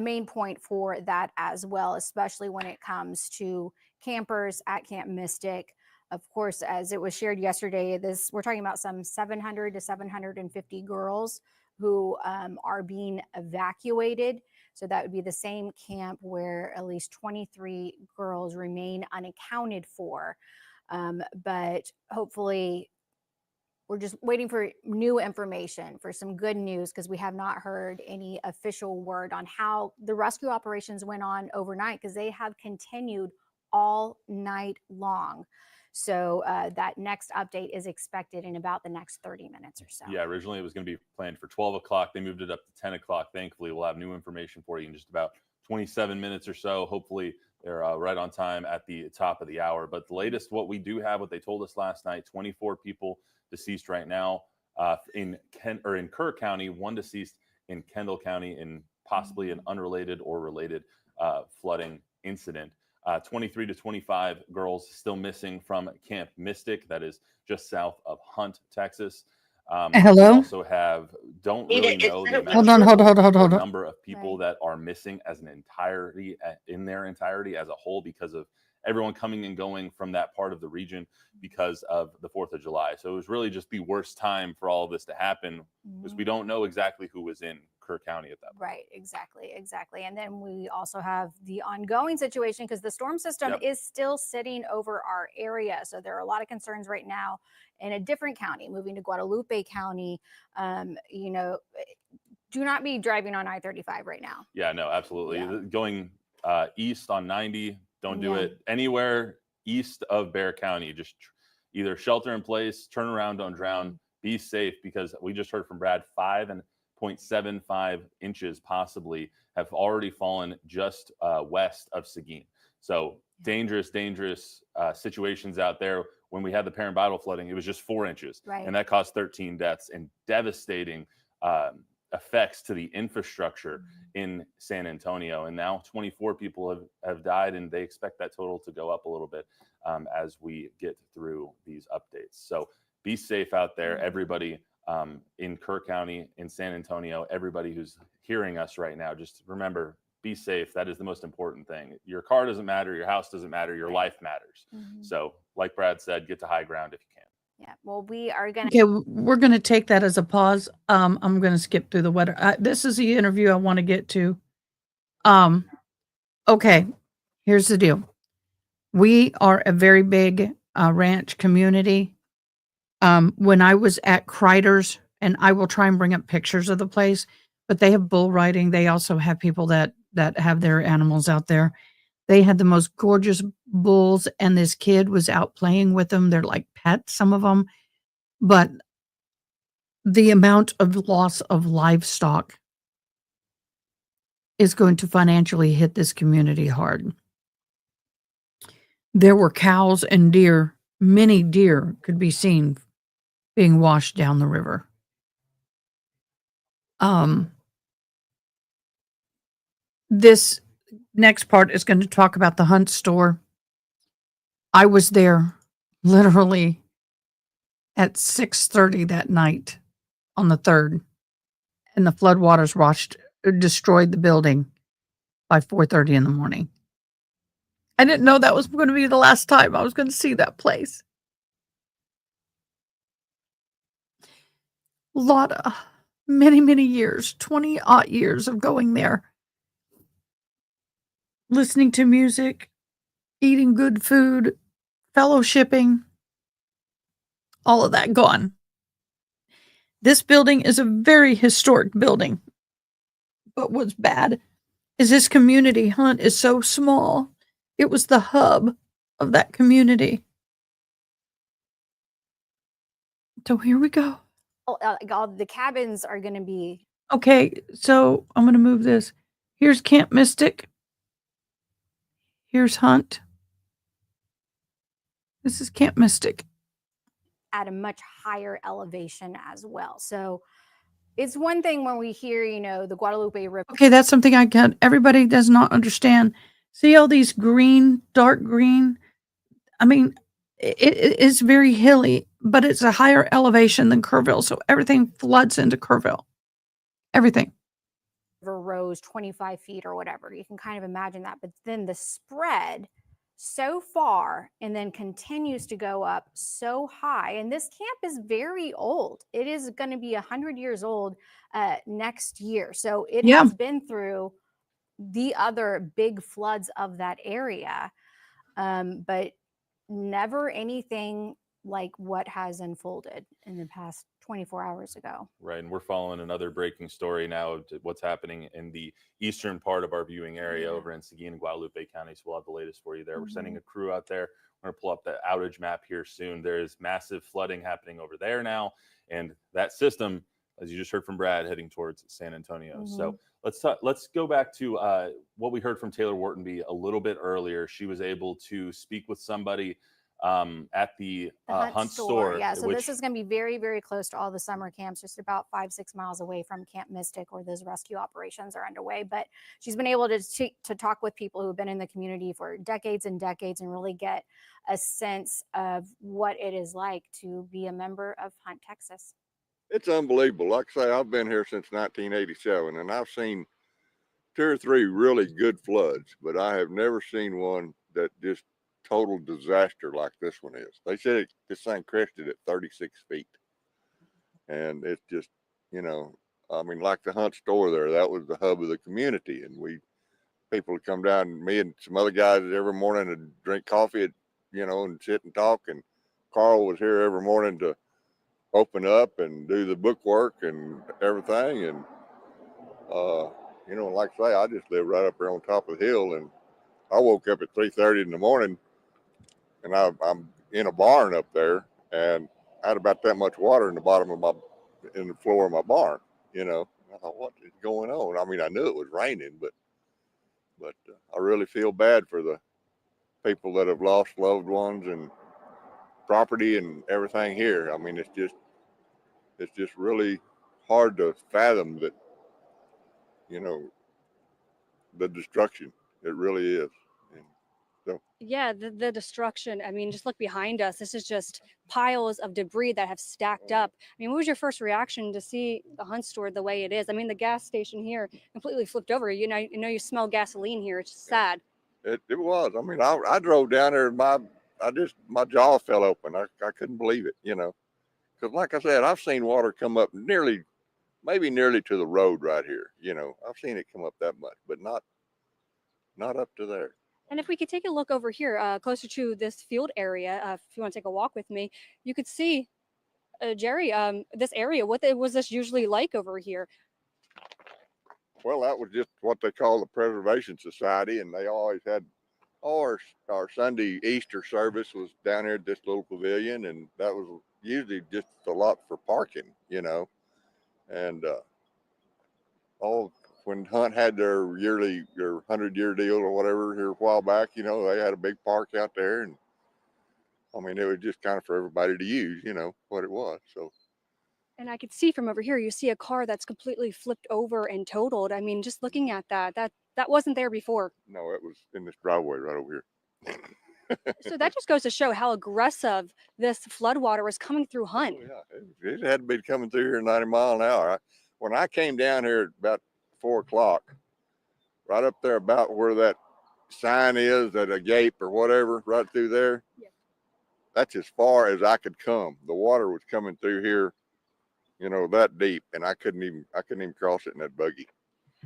main point for that as well, especially when it comes to campers at Camp Mystic. Of course, as it was shared yesterday, we're talking about some 700 to 750 girls who are being evacuated. So that would be the same camp where at least 23 girls remain unaccounted for. But hopefully, we're just waiting for new information, for some good news, because we have not heard any official word on how the rescue operations went on overnight, because they have continued all night long. So that next update is expected in about the next 30 minutes or so. Yeah, originally it was going to be planned for 12 o'clock. They moved it up to 10 o'clock. Thankfully, we'll have new information for you in just about 27 minutes or so. Hopefully, they're right on time at the top of the hour. But the latest, what we do have, what they told us last night, 24 people deceased right now in Kerr County, 1 deceased in Kendall County in possibly an unrelated or related flooding incident. 23 to 25 girls still missing from Camp Mystic, that is just south of Hunt, Texas. Hello? We also don't really know the number of people that are missing as an entirety, in their entirety as a whole, because of everyone coming and going from that part of the region because of the 4th of July. So it was really just the worst time for all of this to happen, because we don't know exactly who was in Kerr County at that point. Right, exactly. And then we also have the ongoing situation, because the storm system is still sitting over our area. So there are a lot of concerns right now in a different county, moving to Guadalupe County. You know, do not be driving on I-35 right now. Yeah, no, absolutely. Going east on 90, don't do it anywhere east of Bear County. Just either shelter in place, turn around, don't drown, be safe, because we just heard from Brad, 5.75 inches possibly have already fallen just west of Seguin. So dangerous situations out there. When we had the Parent Bottle flooding, it was just 4 inches, and that caused 13 deaths and devastating effects to the infrastructure in San Antonio. And now 24 people have died, and they expect that total to go up a little bit as we get through these updates. So be safe out there, everybody in Kerr County, in San Antonio, everybody who's hearing us right now. Just remember, be safe. That is the most important thing. Your car doesn't matter, your house doesn't matter, your life matters. So like Brad said, get to high ground if you can. Yeah, well, we are going Okay, we're going to take that as a pause. I'm going to skip through the weather. This is the interview I want to get to. Okay, here's the deal. We are a very big ranch community. When I was at Kreider's, and I will try and bring up pictures of the place, but they have bull riding. They also have people that have their animals out there. They had the most gorgeous bulls, and this kid was out playing with them. They're like pets, some of them. But the amount of loss of livestock is going to financially hit this community hard. There were cows and deer. Many deer could be seen being washed down the river. This next part is going to talk about the Hunt store. I was there literally at 6:30 that night on the 3rd, and the floodwaters destroyed the building by 4:30 in the morning. I didn't know that was going to be the last time I was going to see that place. Many years, 20-odd years of going there, listening to music, eating good food, fellowshipping, all of that gone. This building is a very historic building. But what's bad is this community, Hunt, is so small. It was the hub of that community. So here we go. All the cabins are going to be. Okay, so I'm going to move this. Here's Camp Mystic. Here's Hunt. This is Camp Mystic. At a much higher elevation as well. So it's one thing when we hear, the Guadalupe River. Okay, that's something everybody does not understand. See all these green, dark green? I mean, it is very hilly, but it's a higher elevation than Kerrville, so everything floods into Kerrville. Everything. Rose 25 feet or whatever. You can kind of imagine that. But then the spread so far and then continues to go up so high. And this camp is very old. It is going to be 100 years old next year. So it has been through the other big floods of that area, but never anything like what has unfolded in the past 24 hours ago. Right. And we're following another breaking story now of what's happening in the eastern part of our viewing area over in Seguin and Guadalupe County. So we'll have the latest for you there. We're sending a crew out there. We're going to pull up the outage map here soon. There is massive flooding happening over there now. And that system, as you just heard from Brad, heading towards San Antonio. So let's go back to what we heard from Taylor Whartonby a little bit earlier. She was able to speak with somebody at the Hunt store. Yeah, so this is going to be very, very close to all the summer camps, just about 5-6 miles away from Camp Mystic, where those rescue operations are underway. But she's been able to talk with people who have been in the community for decades and decades and really get a sense of what it is like to be a member of Hunt, Texas. It's unbelievable. Like I say, I've been here since 1987, and I've seen 2 or 3 really good floods, but I have never seen one that just total disaster like this one is. They said this thing crested at 36 feet. And it's just, I mean, like the Hunt store there, that was the hub of the community. And people would come down, me and some other guys every morning and drink coffee, and sit and talk. And Carl was here every morning to open up and do the book work and everything. And, like I say, I just live right up there on top of the hill. And I woke up at 3:30 in the morning, and I'm in a barn up there, and I had about that much water in the floor of my barn. I thought, what is going on? I mean, I knew it was raining, but I really feel bad for the people that have lost loved ones and property and everything here. I mean, it's just really hard to fathom that, the destruction. It really is. Yeah, the destruction. I mean, just look behind us. This is just piles of debris that have stacked up. I mean, what was your first reaction to see the Hunt store the way it is? I mean, the gas station here completely flipped over. You smell gasoline here. It's just sad. It was. I mean, I drove down there, and my jaw fell open. I couldn't believe it, because like I said, I've seen water come up maybe nearly to the road right here. I've seen it come up that much, but not up to there. And if we could take a look over here, closer to this field area, if you want to take a walk with me, you could see, Jerry, this area. What was this usually like over here? Well, that was just what they call the Preservation Society, and they always had our Sunday Easter service was down here at this little pavilion, and that was usually just a lot for parking, and when Hunt had their 100-year deal or whatever here a while back, they had a big park out there, and I mean, it was just kind of for everybody to use, you know, what it was. So, And I could see from over here, you see a car that's completely flipped over and totaled. I mean, just looking at that wasn't there before. no, it was in this driveway right over here. So that just goes to show how aggressive this floodwater was coming through Hunt. Oh, yeah, it had to be coming through here 90 miles an hour. When I came down here at about 4 o'clock, right up there about where that sign is at a gate or whatever, right through there, that's as far as I could come. The water was coming through here, you know, that deep, and I couldn't even cross it in that buggy.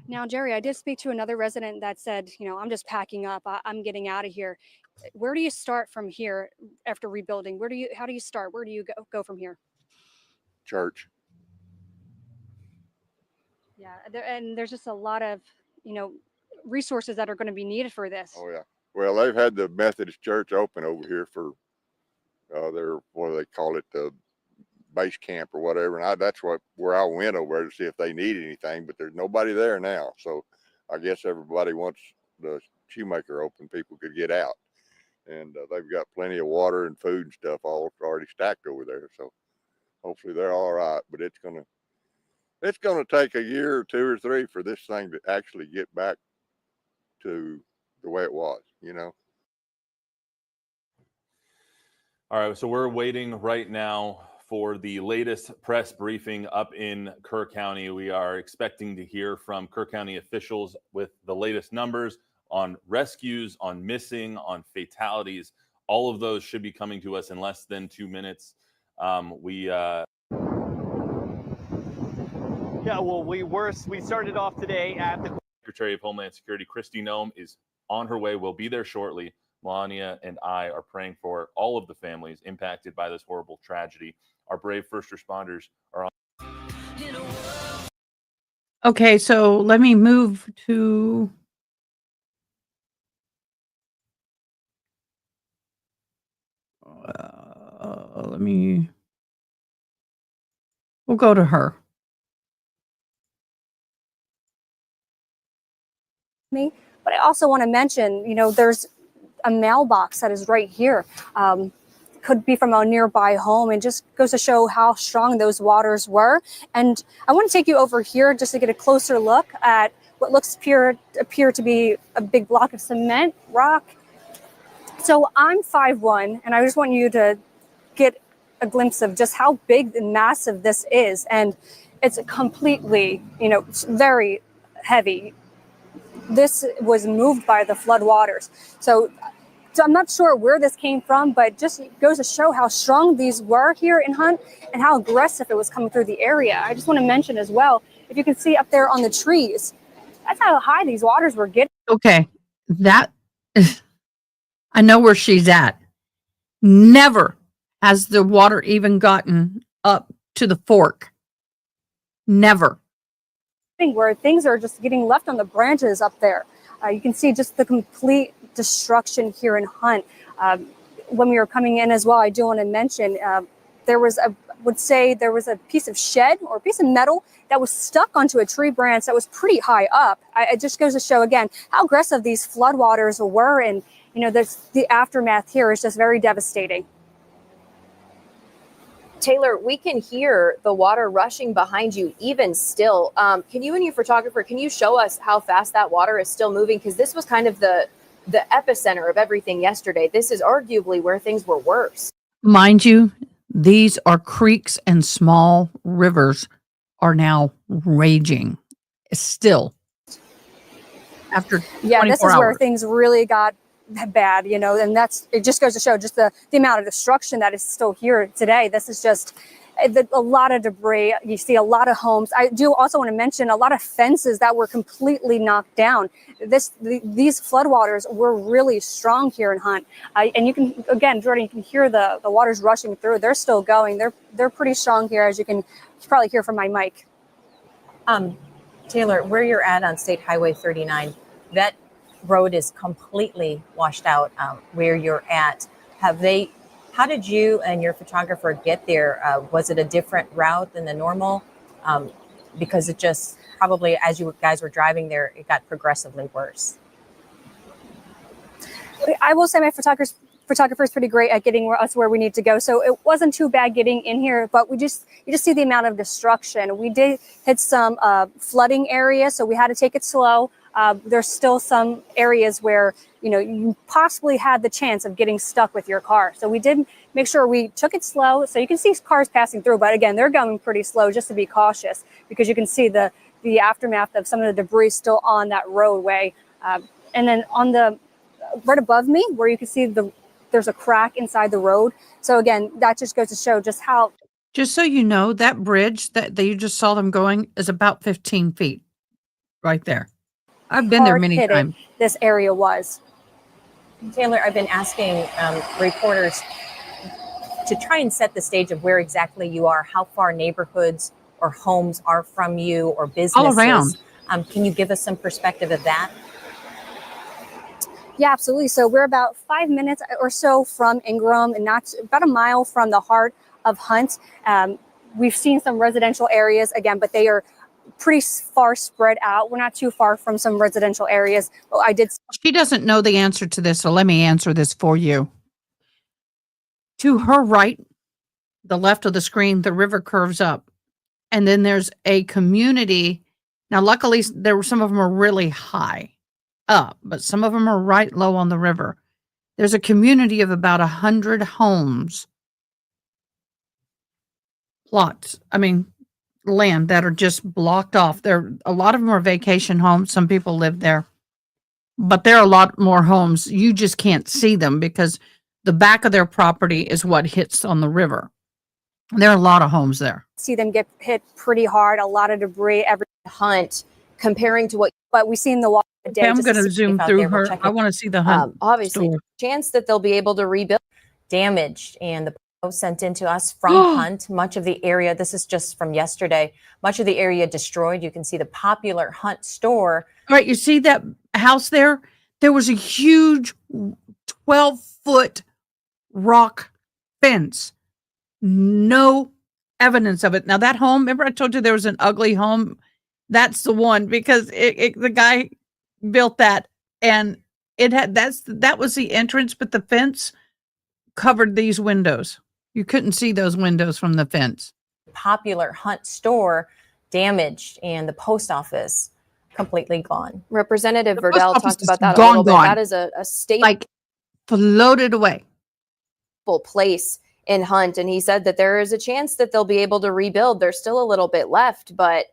Now, Jerry, I did speak to another resident that said, you know, I'm just packing up. I'm getting out of here. Where do you start from here after rebuilding? How do you start? Where do you go from here? Church. Yeah, and there's just a lot of, you know, resources that are going to be needed for this. Oh, yeah. Well, they've had the Methodist Church open over here for their, what do they call it, the base camp or whatever. And that's where I went over there to see if they needed anything, but there's nobody there now. So I guess everybody wants the Shoemaker open, people could get out. And they've got plenty of water and food and stuff all already stacked over there. So hopefully they're all right, but it's gonna take a year or 2 or 3 for this thing to actually get back to the way it was, you know. All right, so we're waiting right now for the latest press briefing up in Kerr County. We are expecting to hear from Kerr County officials with the latest numbers on rescues, on missing, on fatalities. All of those should be coming to us in less than 2 minutes. Yeah, well, we started off today at the Secretary of Homeland Security, Kristi Noem, is on her way. We'll be there shortly. Melania and I are praying for all of the families impacted by this horrible tragedy. Our brave first responders are on. Okay, so let me move to we'll go to her. But I also want to mention, you know, there's a mailbox that is right here. Could be from a nearby home, and just goes to show how strong those waters were. And I want to take you over here just to get a closer look at what looks appear to be a big block of cement rock. So I'm 5'1", and I just want you to get a glimpse of just how big and massive this is. And it's completely, you know, very heavy. This was moved by the flood waters. So I'm not sure where this came from, but just goes to show how strong these were here in Hunt and how aggressive it was coming through the area. I just want to mention as well, if you can see up there on the trees, that's how high these waters were getting. Okay, that is, I know where she's at. Never has the water even gotten up to the fork. Never. Where things are just getting left on the branches up there. You can see just the complete destruction here in Hunt. When we were coming in as well, I do want to mention there was a piece of shed or a piece of metal that was stuck onto a tree branch that was pretty high up. It just goes to show again how aggressive these floodwaters were, and you know the aftermath here is just very devastating. Taylor, we can hear the water rushing behind you even still. Can you and your photographer, can you show us how fast that water is still moving? Because this was kind of the epicenter of everything yesterday. This is arguably where things were worse. Mind you, these are creeks and small rivers are now raging still after 24 this is hours. where things really got bad, you know, and it just goes to show just the amount of destruction that is still here today. This is just a lot of debris. You see a lot of homes. I do also want to mention a lot of fences that were completely knocked down. These floodwaters were really strong here in Hunt, and you can, again, Jordan, you can hear the waters rushing through. They're still going. They're pretty strong here, as you can probably hear from my mic. Taylor, where you're at on State Highway 39, that road is completely washed out where you're at. How did you and your photographer get there? Was it a different route than the normal? Because it just probably, as you guys were driving there, it got progressively worse. I will say my photographer is pretty great at getting us where we need to go. So it wasn't too bad getting in here, but you just see the amount of destruction. We did hit some flooding areas, so we had to take it slow. There's still some areas where, you possibly had the chance of getting stuck with your car. So we did make sure we took it slow. So you can see cars passing through, but again, they're going pretty slow just to be cautious, because you can see the aftermath of some of the debris still on that roadway. And then on the right above me, where you can see there's a crack inside the road. So again, that just goes to show just how. Just so you know, that bridge that you just saw them going is about 15 feet right there. I've been there many hard-hitting times. This area was. Taylor, I've been asking reporters to try and set the stage of where exactly you are, how far neighborhoods or homes are from you, or businesses. All around. Can you give us some perspective of that? Yeah, absolutely. So we're about 5 minutes or so from Ingram, and that's about a mile from the heart of Hunt. We've seen some residential areas again, but they are pretty far spread out. We're not too far from some residential areas. Well, She doesn't know the answer to this, so let me answer this for you. To her right, the left of the screen, the river curves up, and then there's a community. Now, luckily, some of them are really high up, but some of them are right low on the river. There's a community of about 100 homes, land that are just blocked off. A lot of them are vacation homes. Some people live there, but there are a lot more homes. You just can't see them because the back of their property is what hits on the river. There are a lot of homes there. see them get hit pretty hard, a lot of debris every Hunt, comparing to but we've seen the water Okay, I'm going to zoom through her. I want to see the Hunt obviously store. chance that they'll be able to rebuild. Damaged, and the post sent in to us from Hunt. Much of the area, this is just from yesterday, much of the area destroyed. You can see the popular Hunt store. All right, you see that house there? There was a huge 12-foot rock fence. No evidence of it. Now that home, remember I told you there was an ugly home? That's the one, because the guy built that, and that was the entrance, but the fence covered these windows. You couldn't see those windows from the fence. Popular Hunt store damaged, and the post office completely gone. Representative The Verdell post office talked about is that gone, a little bit. gone. That is a staple Like floated away. place in Hunt, and he said that there is a chance that they'll be able to rebuild. There's still a little bit left, but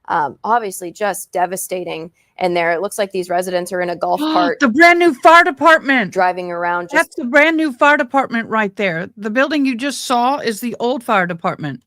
obviously just devastating. And there, it looks like these residents are in a golf cart. The brand new fire department driving around. That's the brand new fire department right there. The building you just saw is the old fire department.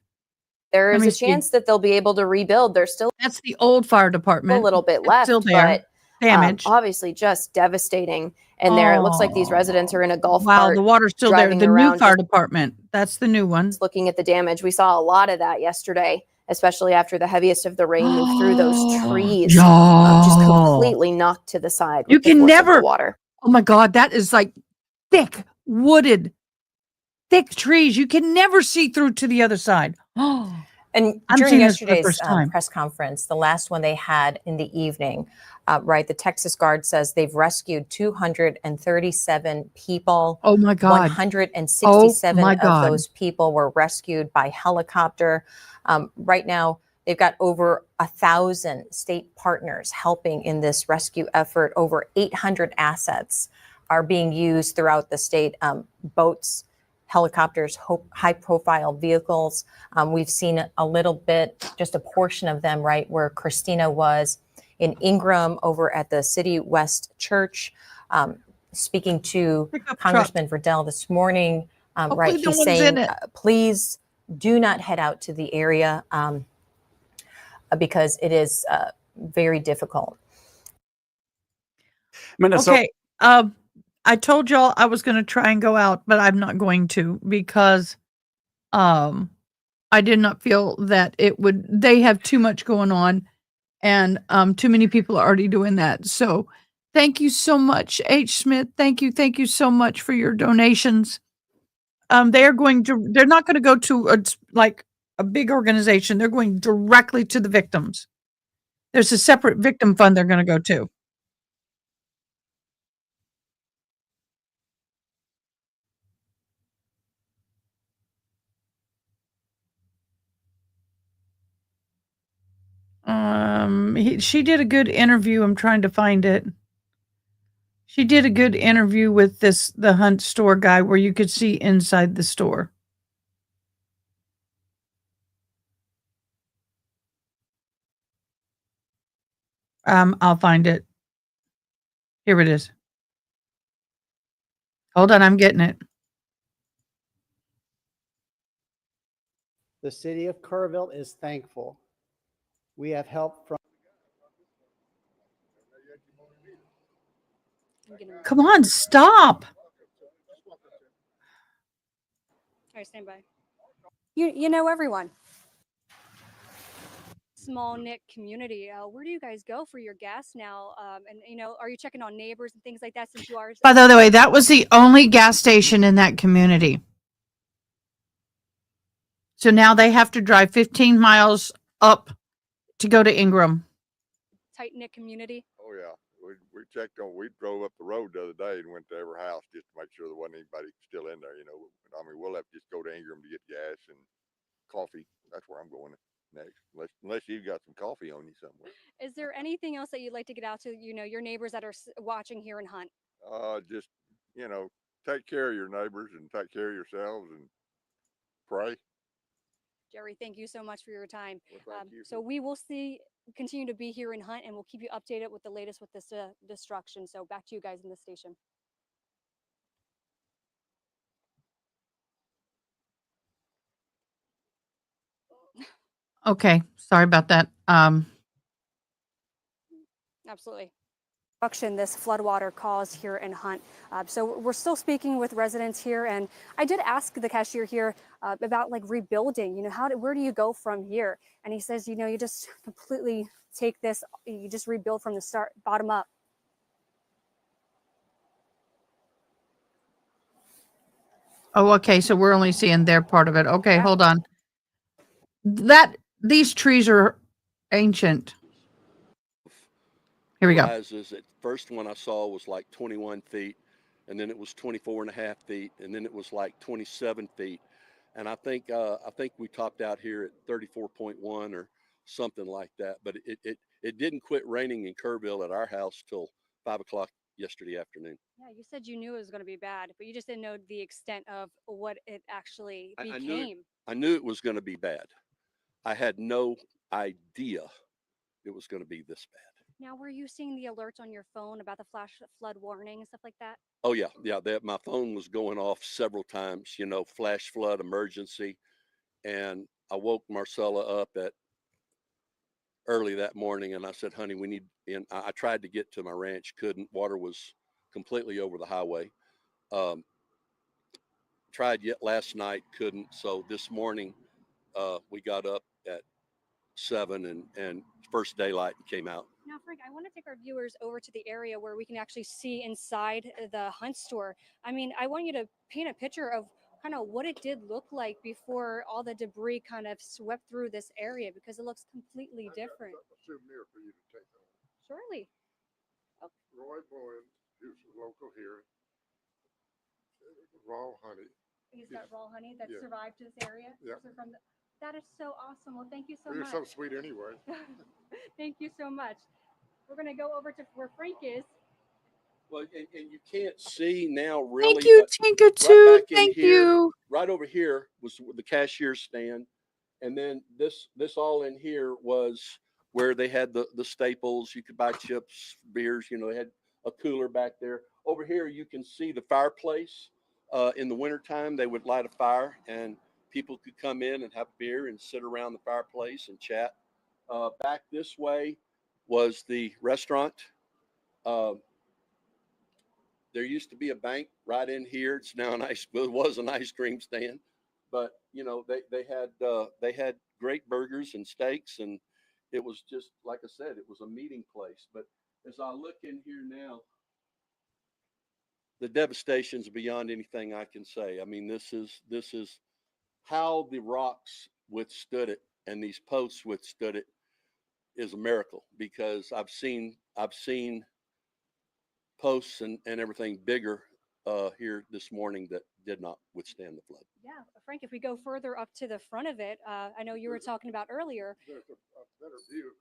There is a chance that they'll be able to rebuild. There's still that's the old fire department. A little bit It's left, still there. but Damaged. obviously just devastating. And there, it looks like these residents are in a golf Wow, cart. the water's still there. driving The new around fire just department. That's the new one. looking at the damage. We saw a lot of that yesterday, especially after the heaviest of the rain moved through those trees, just completely knocked to the side. You with the can force of the never. water. Oh my God, that is like thick, wooded, thick trees. You can never see through to the other side. And I'm during seeing this for the yesterday's first time. press conference, the last one they had in the evening, the Texas Guard says they've rescued 237 people. Oh my God. 167 Oh my of God. those people were rescued by helicopter. Right now, they've got over 1,000 state partners helping in this rescue effort. Over 800 assets are being used throughout the state, boats, helicopters, high-profile vehicles. We've seen a little bit, just a portion of them, right where Christina was in Ingram over at the City West Church, speaking to Congressman Verdell this morning. Right, Hopefully no he's one's saying, in it. please do not head out to the area because it is very difficult. Okay. I told y'all I was going to try and go out, but I'm not going to because I did not feel that they have too much going on, and too many people are already doing that. So thank you so much, H. Smith. Thank you so much for your donations. They're not going to go to a big organization. They're going directly to the victims. There's a separate victim fund they're going to go to. She did a good interview. I'm trying to find it. She did a good interview with the Hunt store guy where you could see inside the store. I'll find it. Here it is. Hold on, I'm getting it. The city of Kerrville is thankful. We have help from. Come on, stop. All right, stand by. You know everyone. Small knit community. Where do you guys go for your gas now? And are you checking on neighbors and things like that since you are? By the way, that was the only gas station in that community. So now they have to drive 15 miles up to go to Ingram. Tight knit community. Oh yeah, we checked on. We drove up the road the other day and went to every house just to make sure there wasn't anybody still in there. I mean, we'll have to just go to Ingram to get gas and coffee. That's where I'm going next, unless you've got some coffee on you somewhere. Is there anything else that you'd like to get out to your neighbors that are watching here in Hunt? Just take care of your neighbors and take care of yourselves and pray. Jerry, thank you so much for your time. Well, thank you. So we will continue to be here in Hunt, and we'll keep you updated with the latest with this destruction. So back to you guys in the station. Okay, sorry about that. Absolutely. This floodwater caused here in Hunt. So we're still speaking with residents here, and I did ask the cashier here about rebuilding. Where do you go from here? And he says, you just completely take this, you just rebuild from the bottom up. Oh, okay. So we're only seeing their part of it. Okay, Yeah. hold on. These trees are ancient. Here we go. Rises. At first one I saw was like 21 feet, and then it was 24 and a half feet, and then it was like 27 feet. And I think we topped out here at 34.1 or something like that. But it didn't quit raining in Kerrville at our house till 5 o'clock yesterday afternoon. Yeah, you said you knew it was going to be bad, but you just didn't know the extent of what it actually became. I knew it was going to be bad. I had no idea it was going to be this bad. Now, were you seeing the alerts on your phone about the flash flood warning and stuff like that? Oh yeah. My phone was going off several times. Flash flood emergency, and I woke Marcella up at early that morning, and I said, "Honey, we need." And I tried to get to my ranch, couldn't. Water was completely over the highway. Tried yet last night, couldn't. So this morning, we got up at 7 and first daylight came out. Now, Frank, I want to take our viewers over to the area where we can actually see inside the Hunt store. I mean, I want you to paint a picture of kind of what it did look like before all the debris kind of swept through this area, because it looks completely different. A souvenir for you to take home. Surely. Oh. Roy Bowen, who's local here. Raw honey. He's got raw honey that survived this area. Yeah. So that is so awesome. Well, thank you so You're much. so sweet anyway. Thank you so much. We're going to go over to where Frank is. Well, and you can't see now really. Thank you, Tinka, too. Right back in Thank here, you. Right over here was the cashier stand. And then this all in here was where they had the staples. You could buy chips, beers, they had a cooler back there. Over here, you can see the fireplace. In the wintertime, they would light a fire and people could come in and have beer and sit around the fireplace and chat. Back this way was the restaurant. There used to be a bank right in here. It's now it was an ice cream stand, but they had great burgers and steaks, and it was just like I said, it was a meeting place. But as I look in here now, the devastation is beyond anything I can say. I mean, this is how the rocks withstood it and these posts withstood it is a miracle, because I've seen posts and everything bigger here this morning that did not withstand the flood. Yeah, Frank, if we go further up to the front of it, I know you were talking about earlier. There's a better view of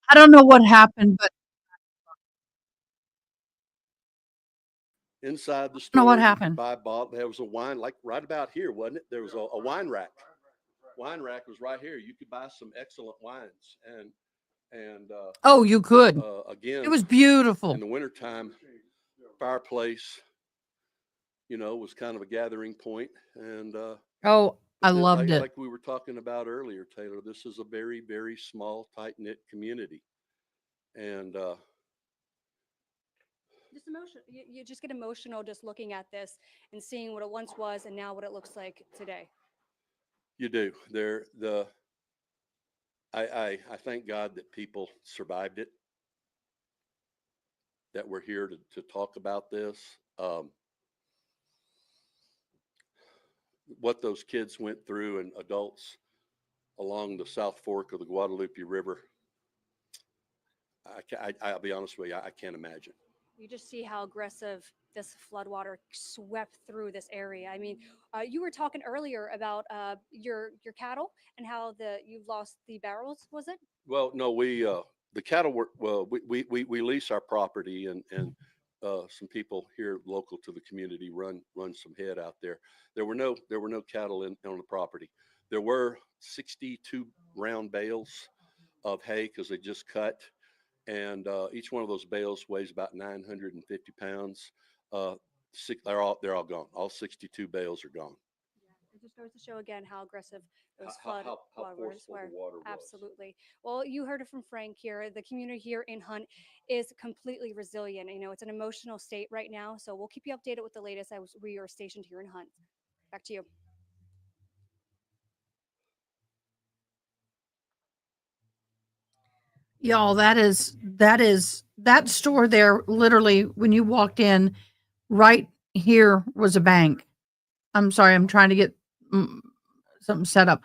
I don't know what happened, but Inside the I don't know store, what you could happened. buy bottle. There was a wine, like right about here, wasn't it? There was a wine rack. Wine rack was right here. You could buy some excellent wines, and Oh, you could. again, It was beautiful. in the wintertime, fireplace, was kind of a gathering point. And Oh, I but loved it. like we were talking about earlier, Taylor, this is a very, very small, tight knit community, and Just emotional. You just get emotional just looking at this and seeing what it once was and now what it looks like today. you do. I thank God that people survived it, that we're here to talk about this. What those kids went through and adults along the South Fork of the Guadalupe River, I'll be honest with you, I can't imagine. You just see how aggressive this floodwater swept through this area. I mean, you were talking earlier about your cattle and how you've lost the barrels. Was it? Well, no, the cattle were, well, we lease our property, and some people here local to the community run some head out there. There were no cattle on the property. There were 62 round bales of hay because they just cut, and each one of those bales weighs about 950 pounds. They're all gone. All 62 bales are gone. It just goes to show again how aggressive those How waters forceful were. the water was. Absolutely. Well, you heard it from Frank here. The community here in Hunt is completely resilient. It's an emotional state right now. So we'll keep you updated with the latest as we are stationed here in Hunt. Back to you. Y'all, that store there, literally, when you walked in, right here was a bank. I'm sorry, I'm trying to get something set up.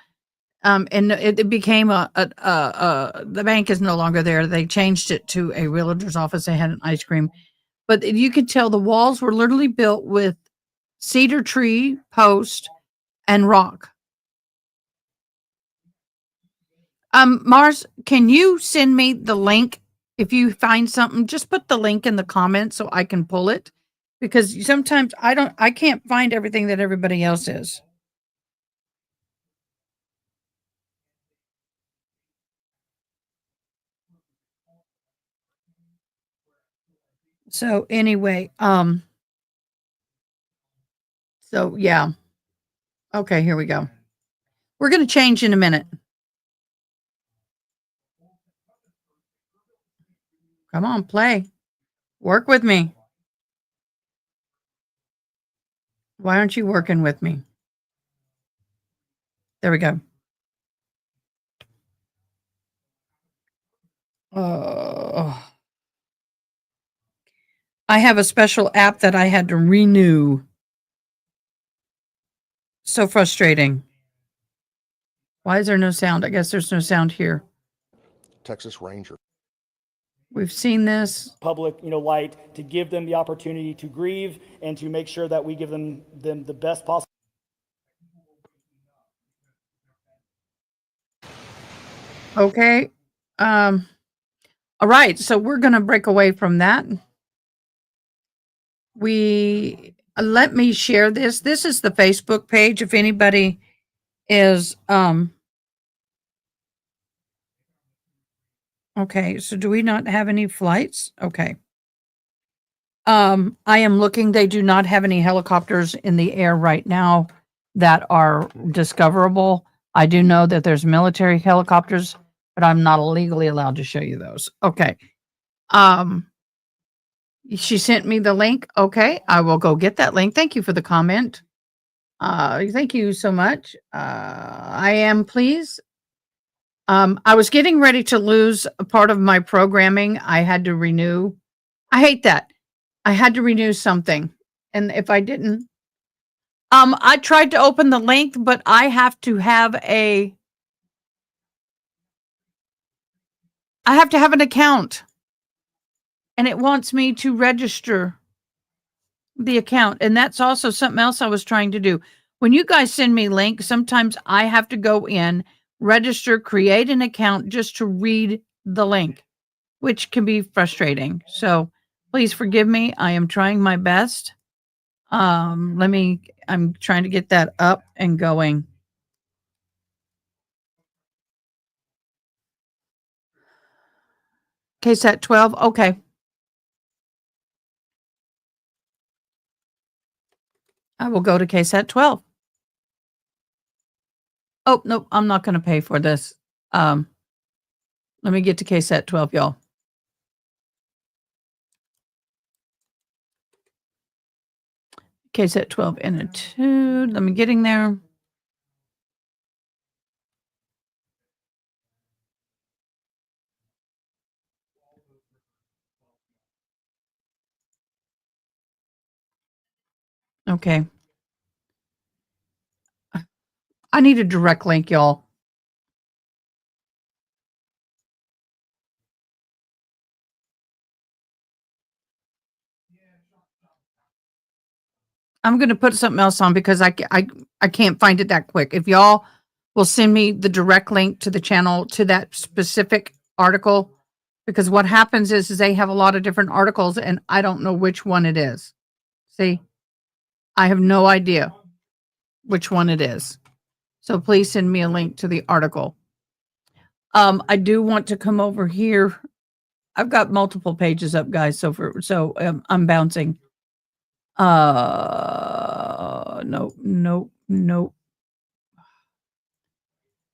And it became the bank is no longer there. They changed it to a realtor's office. They had an ice cream, but you could tell the walls were literally built with cedar tree, post, and rock. Mars, can you send me the link? If you find something, just put the link in the comments so I can pull it, because sometimes I can't find everything that everybody else is. So anyway, so yeah. Okay, here we go. We're going to change in a minute. Come on, play. Work with me. Why aren't you working with me? There we go. I have a special app that I had to renew. So frustrating. Why is there no sound? I guess there's no sound here. Texas Ranger. We've seen this. Public, light, to give them the opportunity to grieve and to make sure that we give them the best possible. Okay. All right. So we're going to break away from that. Let me share this. This is the Facebook page. If anybody is, okay. So do we not have any flights? Okay. I am looking. They do not have any helicopters in the air right now that are discoverable. I do know that there's military helicopters, but I'm not legally allowed to show you those. Okay. She sent me the link. Okay. I will go get that link. Thank you for the comment. Thank you so much. I am pleased. I was getting ready to lose a part of my programming. I had to renew. I hate that. I had to renew something. And if I didn't, I tried to open the link, but I have to have an account, and it wants me to register the account. And that's also something else I was trying to do. When you guys send me links, sometimes I have to go in, register, create an account just to read the link. which can be frustrating. So please forgive me. I am trying my best. I'm trying to get that up and going. KSAT 12. Okay. I will go to KSAT 12. Oh, no, I'm not going to pay for this. Let me get to KSAT 12, y'all. KSAT 12 and a 2. Let me getting there. Okay. I need a direct link, y'all. I'm going to put something else on because I can't find it that quick. If y'all will send me the direct link to the channel to that specific article, because what happens is they have a lot of different articles and I don't know which one it is. See, I have no idea which one it is. So please send me a link to the article. I do want to come over here. I've got multiple pages up, guys. So I'm bouncing. Nope.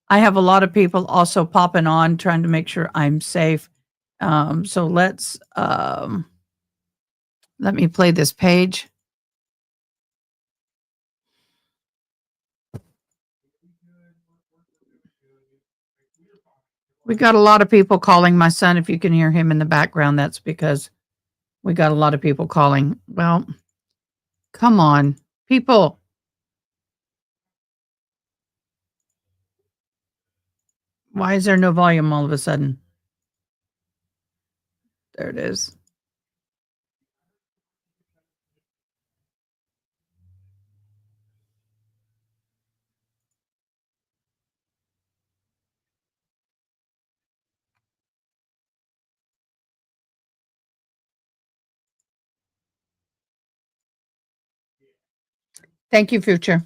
I have a lot of people also popping on, trying to make sure I'm safe. So let me play this page. We got a lot of people calling my son. If you can hear him in the background, that's because we got a lot of people calling. Well, come on, people. Why is there no volume all of a sudden? There it is. Thank you, Future.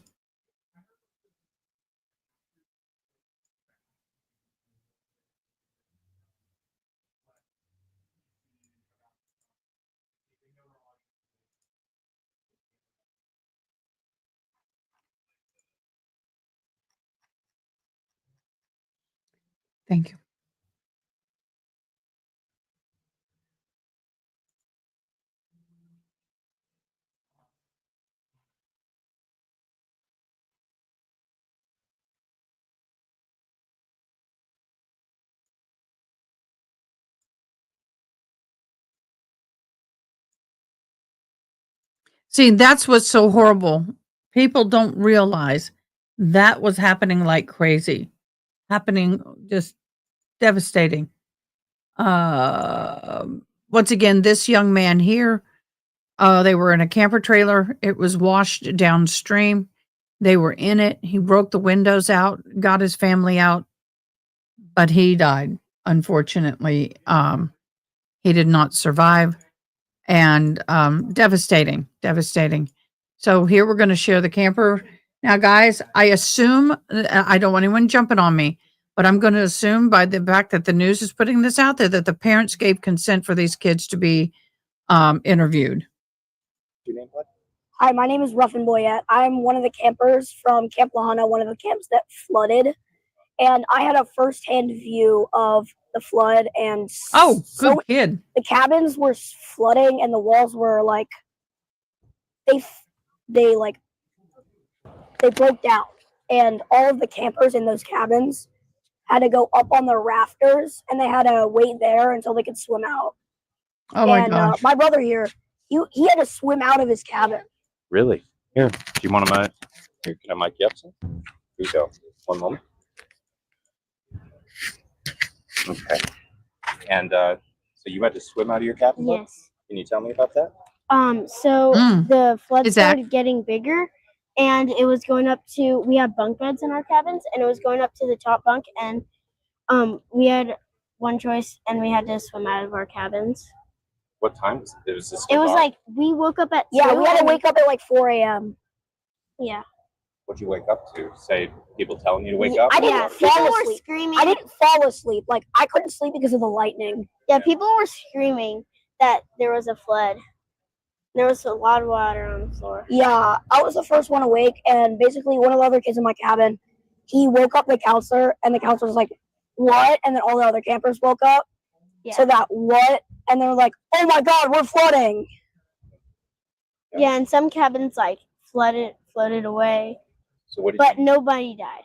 Thank you. See, that's what's so horrible. People don't realize that was happening like crazy. Happening just devastating. Once again, this young man here, they were in a camper trailer. It was washed downstream. They were in it. He broke the windows out, got his family out, but he died. Unfortunately, he did not survive. And devastating. So here we're going to share the camper. Now, guys, I assume, I don't want anyone jumping on me, but I'm going to assume by the fact that the news is putting this out there that the parents gave consent for these kids to be interviewed. Your name, what? Hi, my name is Ruffin Boyette. I'm one of the campers from Camp Lahana, one of the camps that flooded. And I had a firsthand view of the flood. And good kid. The cabins were flooding and the walls were like, they broke down. And all of the campers in those cabins had to go up on the rafters and they had to wait there until they could swim out. Oh my gosh. My brother here, he had to swim out of his cabin. Really? Here, do you want to here, can I mic you up some? Here you go. One moment. Okay. And so you had to swim out of your cabin? Yes. Can you tell me about that? The flood Is that- started getting bigger and it was going up to, we had bunk beds in our cabins and it was going up to the top bunk and we had one choice, and we had to swim out of our cabins. What time was it? Was this It was dark? like we woke up at Yeah, 2 we had to and- wake up at like 4 a.m. Yeah. What'd you wake up to? Say people telling you to wake up? I didn't Yeah, fall people were asleep. screaming. I didn't fall asleep. Like I couldn't sleep because of the lightning. Yeah, people were screaming that there was a flood. There was a lot of water on the floor. Yeah, I was the first one awake, and basically one of the other kids in my cabin, he woke up the counselor, and the counselor was like, "What?" And then all the other campers woke up. Yeah. So that what? And they're like, "Oh my God, we're flooding!" Yeah, and some cabins like flooded away. So what did But nobody died.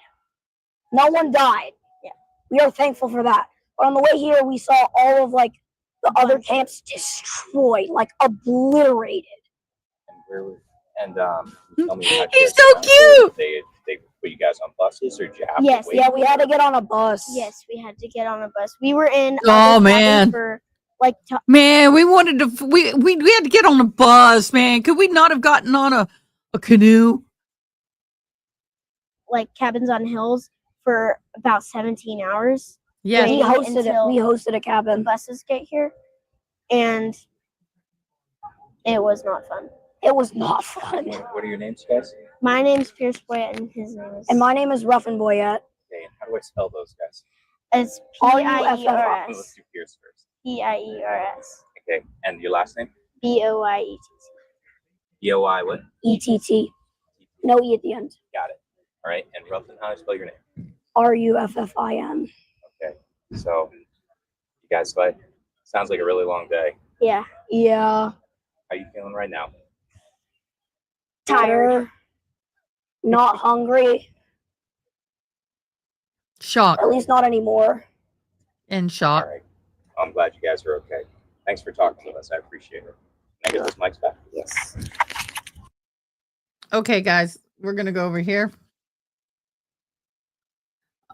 No one died. Yeah. We are thankful for that. But on the way here, we saw all of like the other camps destroyed, like obliterated. And tell me how you He's guys so got out. cute. They put you guys on buses, or did you have Yes. to wait? Yeah, we had to get on a bus. Yes, we had to get on a bus. We were in Oh, other cabins man. for like Man, we wanted to. We had to get on a bus, man. Could we not have gotten on a canoe? cabins on hills for about 17 hours. Yes. We waiting hosted it. until We hosted a the cabin. buses get here, and it was not fun. It was not fun. What are your names, guys? My name's Pierce Boyette, and his name is. And my name is Ruffin Boyette. Okay, and how do I spell those guys? It's R-U-F-F-I. P-I-E-R-S. Let's do Pierce first. P-I-E-R-S. Okay, and your last name? B-O-I-E-T-T. B-O-I what? E-T-T. No E at the end. Got it. All right, and Ruffin, how do I spell your name? R-U-F-F-I-N. Okay, so you guys fight. Sounds like a really long day. Yeah. Yeah. How are you feeling right now? Tired. Not hungry. Shock. At least not anymore. And shock. All right. I'm glad you guys are okay. Thanks for talking to us. I appreciate it. Can I get those mics back? Yes. Okay, guys, we're gonna go over here.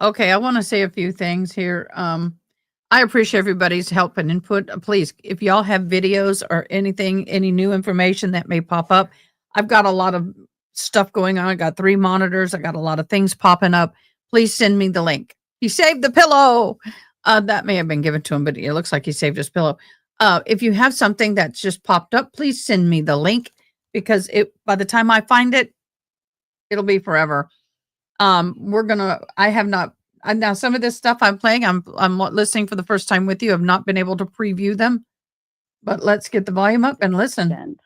Okay, I want to say a few things here. I appreciate everybody's help and input. Please, if y'all have videos or anything, any new information that may pop up, I've got a lot of stuff going on. I got 3 monitors. I got a lot of things popping up. Please send me the link. He saved the pillow. That may have been given to him, but it looks like he saved his pillow. If you have something that's just popped up, please send me the link, because by the time I find it, it'll be forever. Now some of this stuff I'm playing, I'm listening for the first time with you. I've not been able to preview them, but let's get the volume up and listen.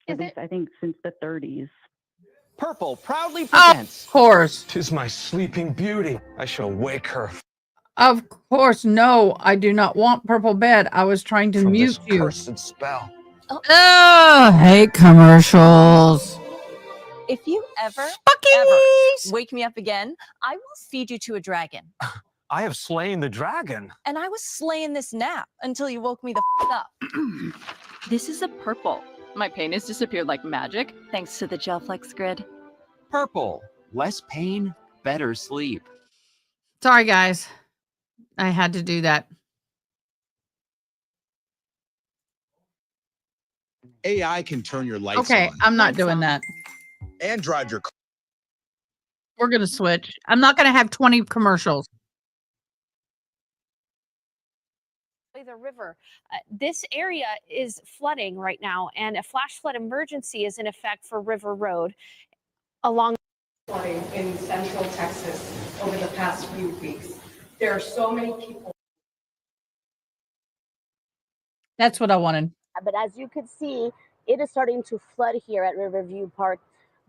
I think since the 30s. Purple proudly Of presents. course. 'Tis my sleeping beauty. I shall wake her Of course. No, I do not want purple bed. I was trying to from mute this you. cursed spell. Oh, hate commercials. If you ever wake me up again, I will feed you to a dragon. I have slain the dragon. And I was slaying this nap until you woke me the up. This is a purple. My pain has disappeared like magic thanks to the GelFlex grid. Purple. Less pain, better sleep. Sorry, guys. I had to do that. AI can turn your lights Okay, on I'm not doing that. and drive your car. We're going to switch. I'm not going to have 20 commercials. The river. This area is flooding right now, and a flash flood emergency is in effect for River Road along flooding in central Texas over the past few weeks. There are so many people. That's what I wanted. But as you can see, it is starting to flood here at Riverview Park.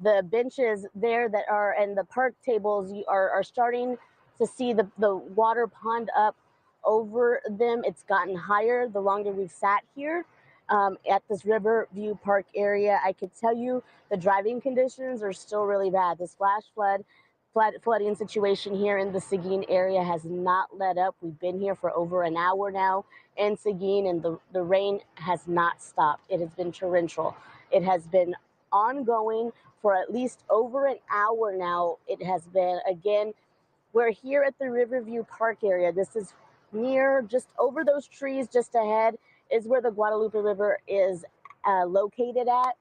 The benches there that are and the park tables are starting to see the water pond up over them. It's gotten higher the longer we've sat here at this Riverview Park area. I could tell you the driving conditions are still really bad. This flash flooding situation here in the Seguin area has not let up. We've been here for over an hour now in Seguin, and the rain has not stopped. It has been torrential. It has been ongoing for at least over an hour now. It has been, again, we're here at the Riverview Park area. This is near, just over those trees just ahead is where the Guadalupe River is located at.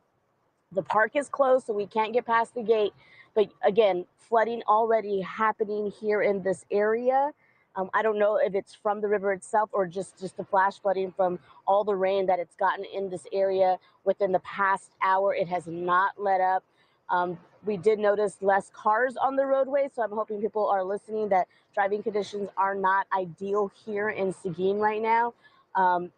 The park is closed, so we can't get past the gate. But again, flooding already happening here in this area. I don't know if it's from the river itself or just the flash flooding from all the rain that it's gotten in this area within the past hour. It has not let up. We did notice less cars on the roadway, so I'm hoping people are listening that driving conditions are not ideal here in Seguin right now.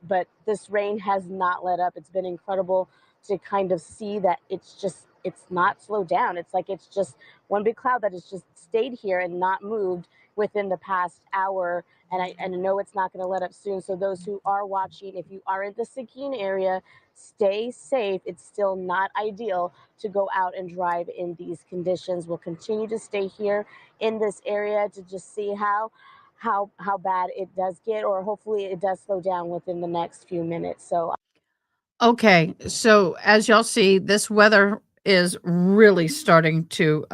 But this rain has not let up. It's been incredible to kind of see that it's not slowed down. It's like it's just one big cloud that has just stayed here and not moved within the past hour. And I know it's not going to let up soon. So those who are watching, if you are in the Seguin area, stay safe. It's still not ideal to go out and drive in these conditions. We'll continue to stay here in this area to just see how bad it does get, or hopefully it does slow down within the next few minutes. So Okay, so as y'all see, this weather is really starting to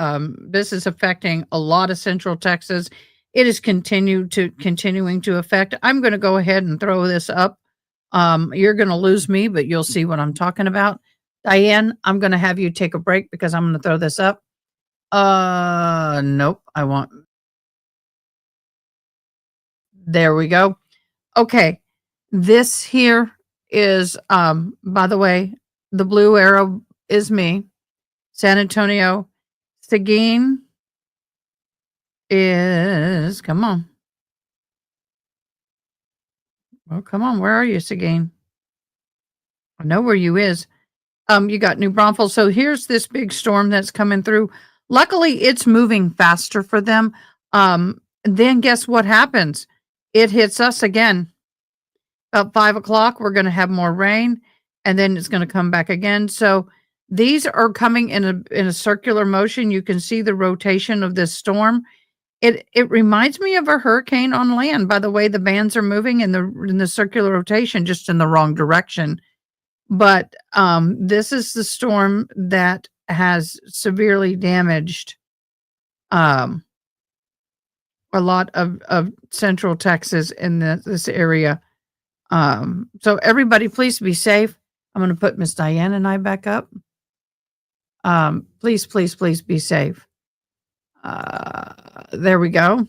this is affecting a lot of central Texas. It is continuing to affect. I'm going to go ahead and throw this up. You're going to lose me, but you'll see what I'm talking about. Diane, I'm going to have you take a break because I'm going to throw this up. Nope, I want. There we go. Okay. This here is by the way, the blue arrow is me. San Antonio. Seguin is, come on. Oh, come on. Where are you, Seguin? I know where you is. You got New Braunfels. So here's this big storm that's coming through. Luckily, it's moving faster for them. Then guess what happens? It hits us again. About 5 o'clock, we're going to have more rain, and then it's going to come back again. So these are coming in a circular motion. You can see the rotation of this storm. It reminds me of a hurricane on land by the way the bands are moving in the circular rotation, just in the wrong direction. But this is the storm that has severely damaged a lot of central Texas in this area. So everybody, please be safe. I'm going to put Miss Diane and I back up. Please be safe. There we go.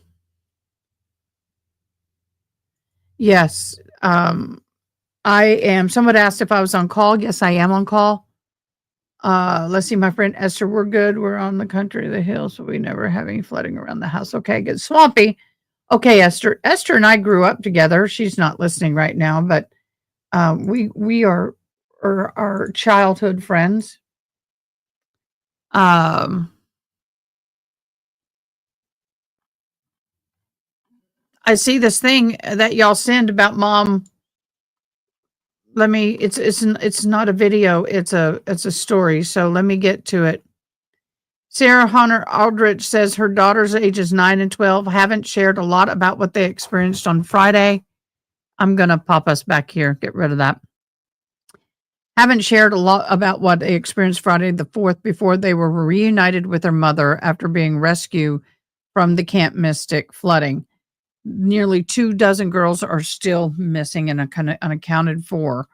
Yes. I am. Someone asked if I was on call. Yes, I am on call. Let's see, my friend Esther, we're good. We're on the country of the hills, so we never have any flooding around the house. Okay, good. Swampy. Okay, Esther. Esther and I grew up together. She's not listening right now, but we are our childhood friends. I see this thing that y'all send about mom. Let me. It's not a video. It's a story. So let me get to it. Sarah Hunter Aldrich says her daughter's ages 9 and 12 haven't shared a lot about what they experienced on Friday. I'm gonna pop us back here. Get rid of that. Haven't shared a lot about what they experienced Friday the 4th before they were reunited with their mother after being rescued from the Camp Mystic flooding. Nearly 24 girls are still missing and unaccounted for.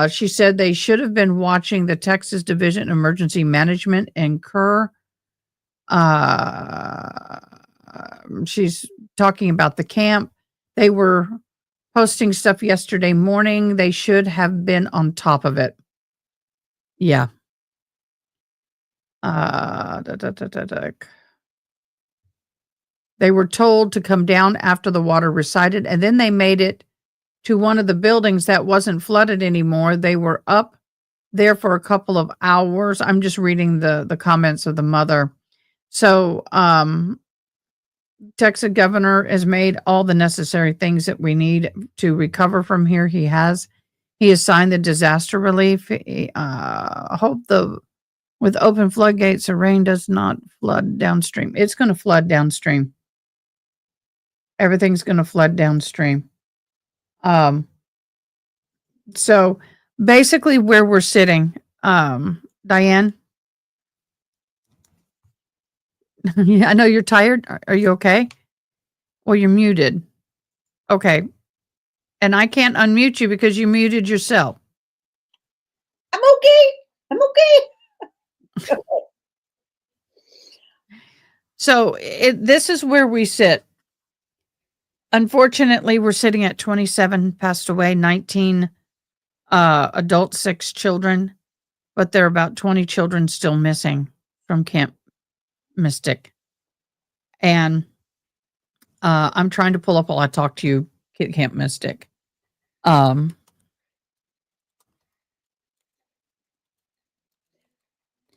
She said they should have been watching the Texas Division of Emergency Management in Kerr. She's talking about the camp. They were posting stuff yesterday morning. They should have been on top of it. Yeah. They were told to come down after the water receded, and then they made it to one of the buildings that wasn't flooded anymore. They were up there for a couple of hours. I'm just reading the comments of the mother. So, Texas governor has made all the necessary things that we need to recover from here. He has signed the disaster relief. Hope with open floodgates, the rain does not flood downstream. It's going to flood downstream. Everything's going to flood downstream. So basically where we're sitting, Diane, yeah, I know you're tired. Are you okay? Well, you're muted. Okay. And I can't unmute you because you muted yourself. I'm okay. I'm okay. So this is where we sit. Unfortunately, we're sitting at 27 passed away, 19 adults, 6 children, but there are about 20 children still missing from Camp Mystic. And I'm trying to pull up while I talk to you, Camp Mystic.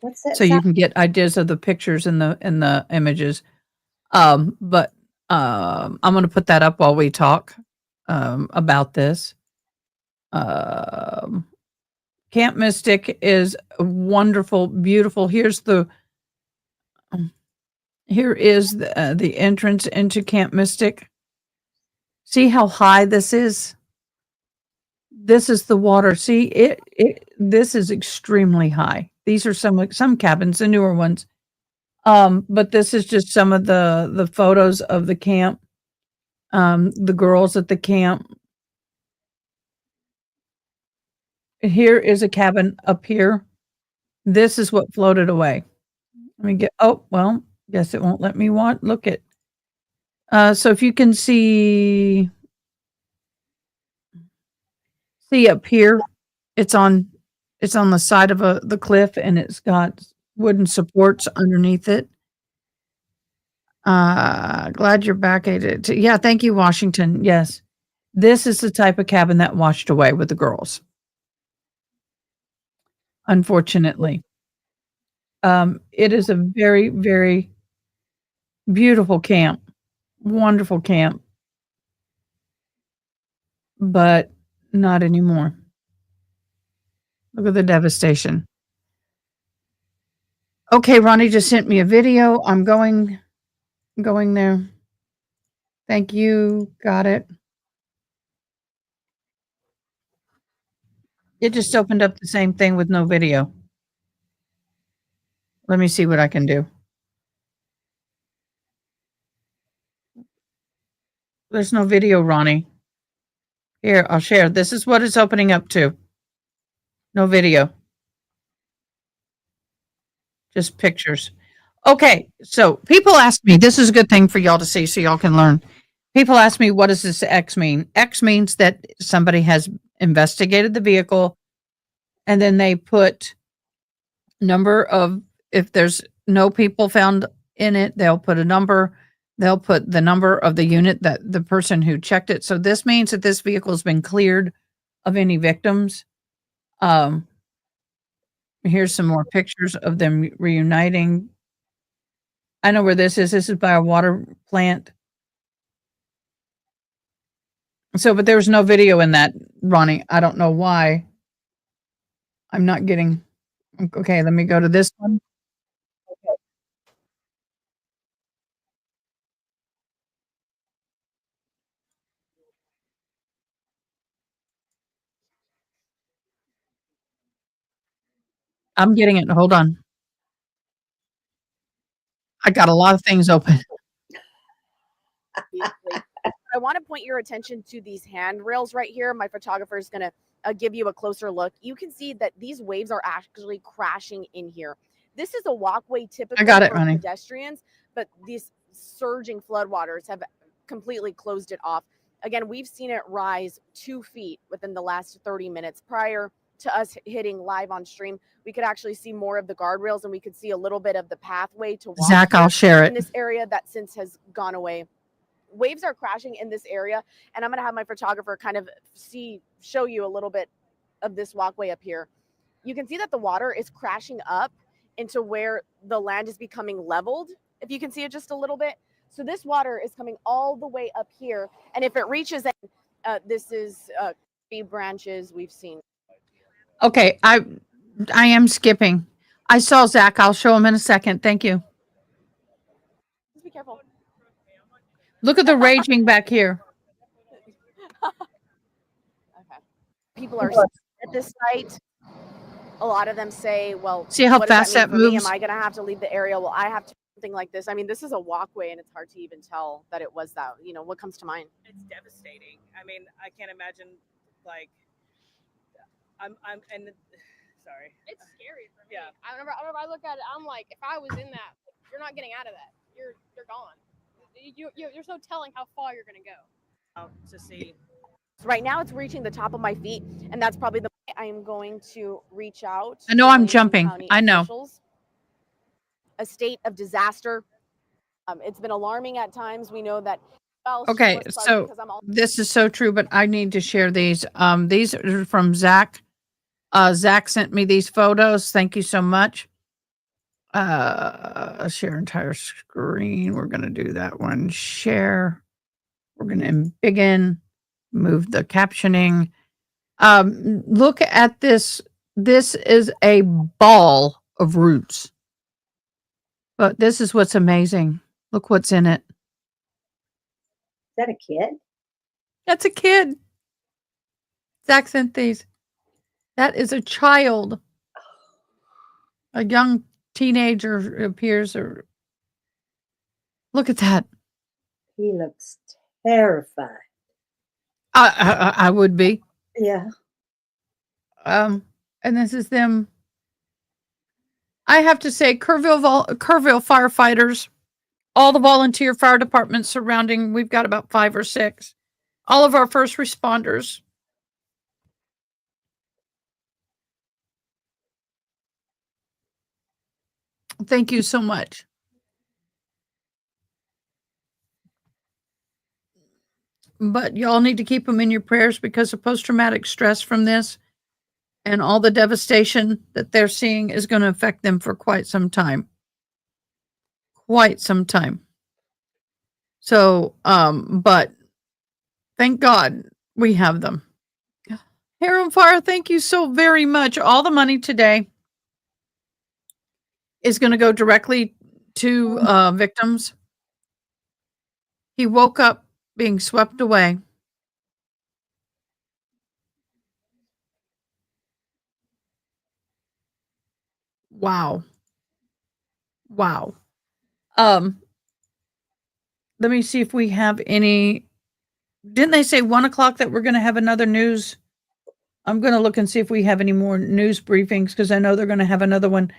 What's that? So you can get ideas of the pictures and the images. But I'm going to put that up while we talk about this. Camp Mystic is wonderful, beautiful. Here is the entrance into Camp Mystic. See how high this is? This is the water. See this is extremely high. These are some cabins, the newer ones. But this is just some of the photos of the camp. The girls at the camp. Here is a cabin up here. This is what floated away. Let me guess it won't let me look at. So if you can see up here, it's on the side of the cliff, and it's got wooden supports underneath it. Glad you're back. Yeah, thank you, Washington. Yes. This is the type of cabin that washed away with the girls. Unfortunately. It is a very, very beautiful camp. Wonderful camp. But not anymore. Look at the devastation. Okay, Ronnie just sent me a video. I'm going there. Thank you. Got it. It just opened up the same thing with no video. Let me see what I can do. There's no video, Ronnie. Here, I'll share. This is what it's opening up to. No video. Just pictures. Okay, so people ask me, this is a good thing for y'all to see so y'all can learn. People ask me, what does this X mean? X means that somebody has investigated the vehicle, and then they put number of, if there's no people found in it, they'll put a number. They'll put the number of the unit that the person who checked it. So this means that this vehicle has been cleared of any victims. Here's some more pictures of them reuniting. I know where this is. This is by a water plant. So, but there was no video in that, Ronnie. I don't know why. I'm not getting. Okay, let me go to this one. Okay. I'm getting it. Hold on. I got a lot of things open. I want to point your attention to these handrails right here. My photographer is going to give you a closer look. You can see that these waves are actually crashing in here. This is a walkway typically for pedestrians, but these surging floodwaters have completely closed it off. Again, we've seen it rise 2 feet within the last 30 minutes. Prior to us hitting live on stream, we could actually see more of the guardrails, and we could see a little bit of the pathway to walk. Zach, I'll share it. In this area that since has gone away. Waves are crashing in this area, and I'm going to have my photographer kind of show you a little bit of this walkway up here. You can see that the water is crashing up into where the land is becoming leveled, if you can see it just a little bit. So this water is coming all the way up here, and if it reaches, this is tree branches we've seen. Okay, I am skipping. I saw Zach. I'll show him in a second. Thank you. Just be careful. Look at the raging back here. Okay. People are at this site. A lot of them say, well, see how what fast does that that mean for moves? me? Am I going to have to leave the area? Well, I have to do something like this. I mean, this is a walkway, and it's hard to even tell that it was that. You know, what comes to mind? It's devastating. I mean, I can't imagine, like, sorry. It's scary for me. Yeah. Whenever I look at it, I'm like, if I was in that, you're not getting out of that. You're gone. There's no telling how far you're gonna go. out to see. Right now it's reaching the top of my feet, and that's probably the point I am going to reach out I know to I'm Lansing jumping. County I know. officials. A state of disaster. It's been alarming at times. We know that. Well, Okay, shameless plug, so because I'm all this is so true, but I need to share these. These are from Zach. Zach sent me these photos. Thank you so much. Share entire screen. We're gonna do that one. Share. We're gonna embiggen, move the captioning. Look at this. This is a ball of roots. But this is what's amazing. Look what's in it. Is that a kid? That's a kid. Zach sent these. That is a child. A young teenager appears. Or look at that. He looks terrified. I would be. Yeah. And this is them. I have to say, Kerrville firefighters, all the volunteer fire departments surrounding, we've got about 5 or 6. All of our first responders. Thank you so much. But y'all need to keep them in your prayers because of post-traumatic stress from this and all the devastation that they're seeing is going to affect them for quite some time. Quite some time. So, but thank God we have them. Hair on Fire, thank you so very much. All the money today is going to go directly to victims. He woke up being swept away. Wow. Wow. Let me see if we have any. Didn't they say 1:00 that we're going to have another news? I'm going to look and see if we have any more news briefings because I know they're going to have another one.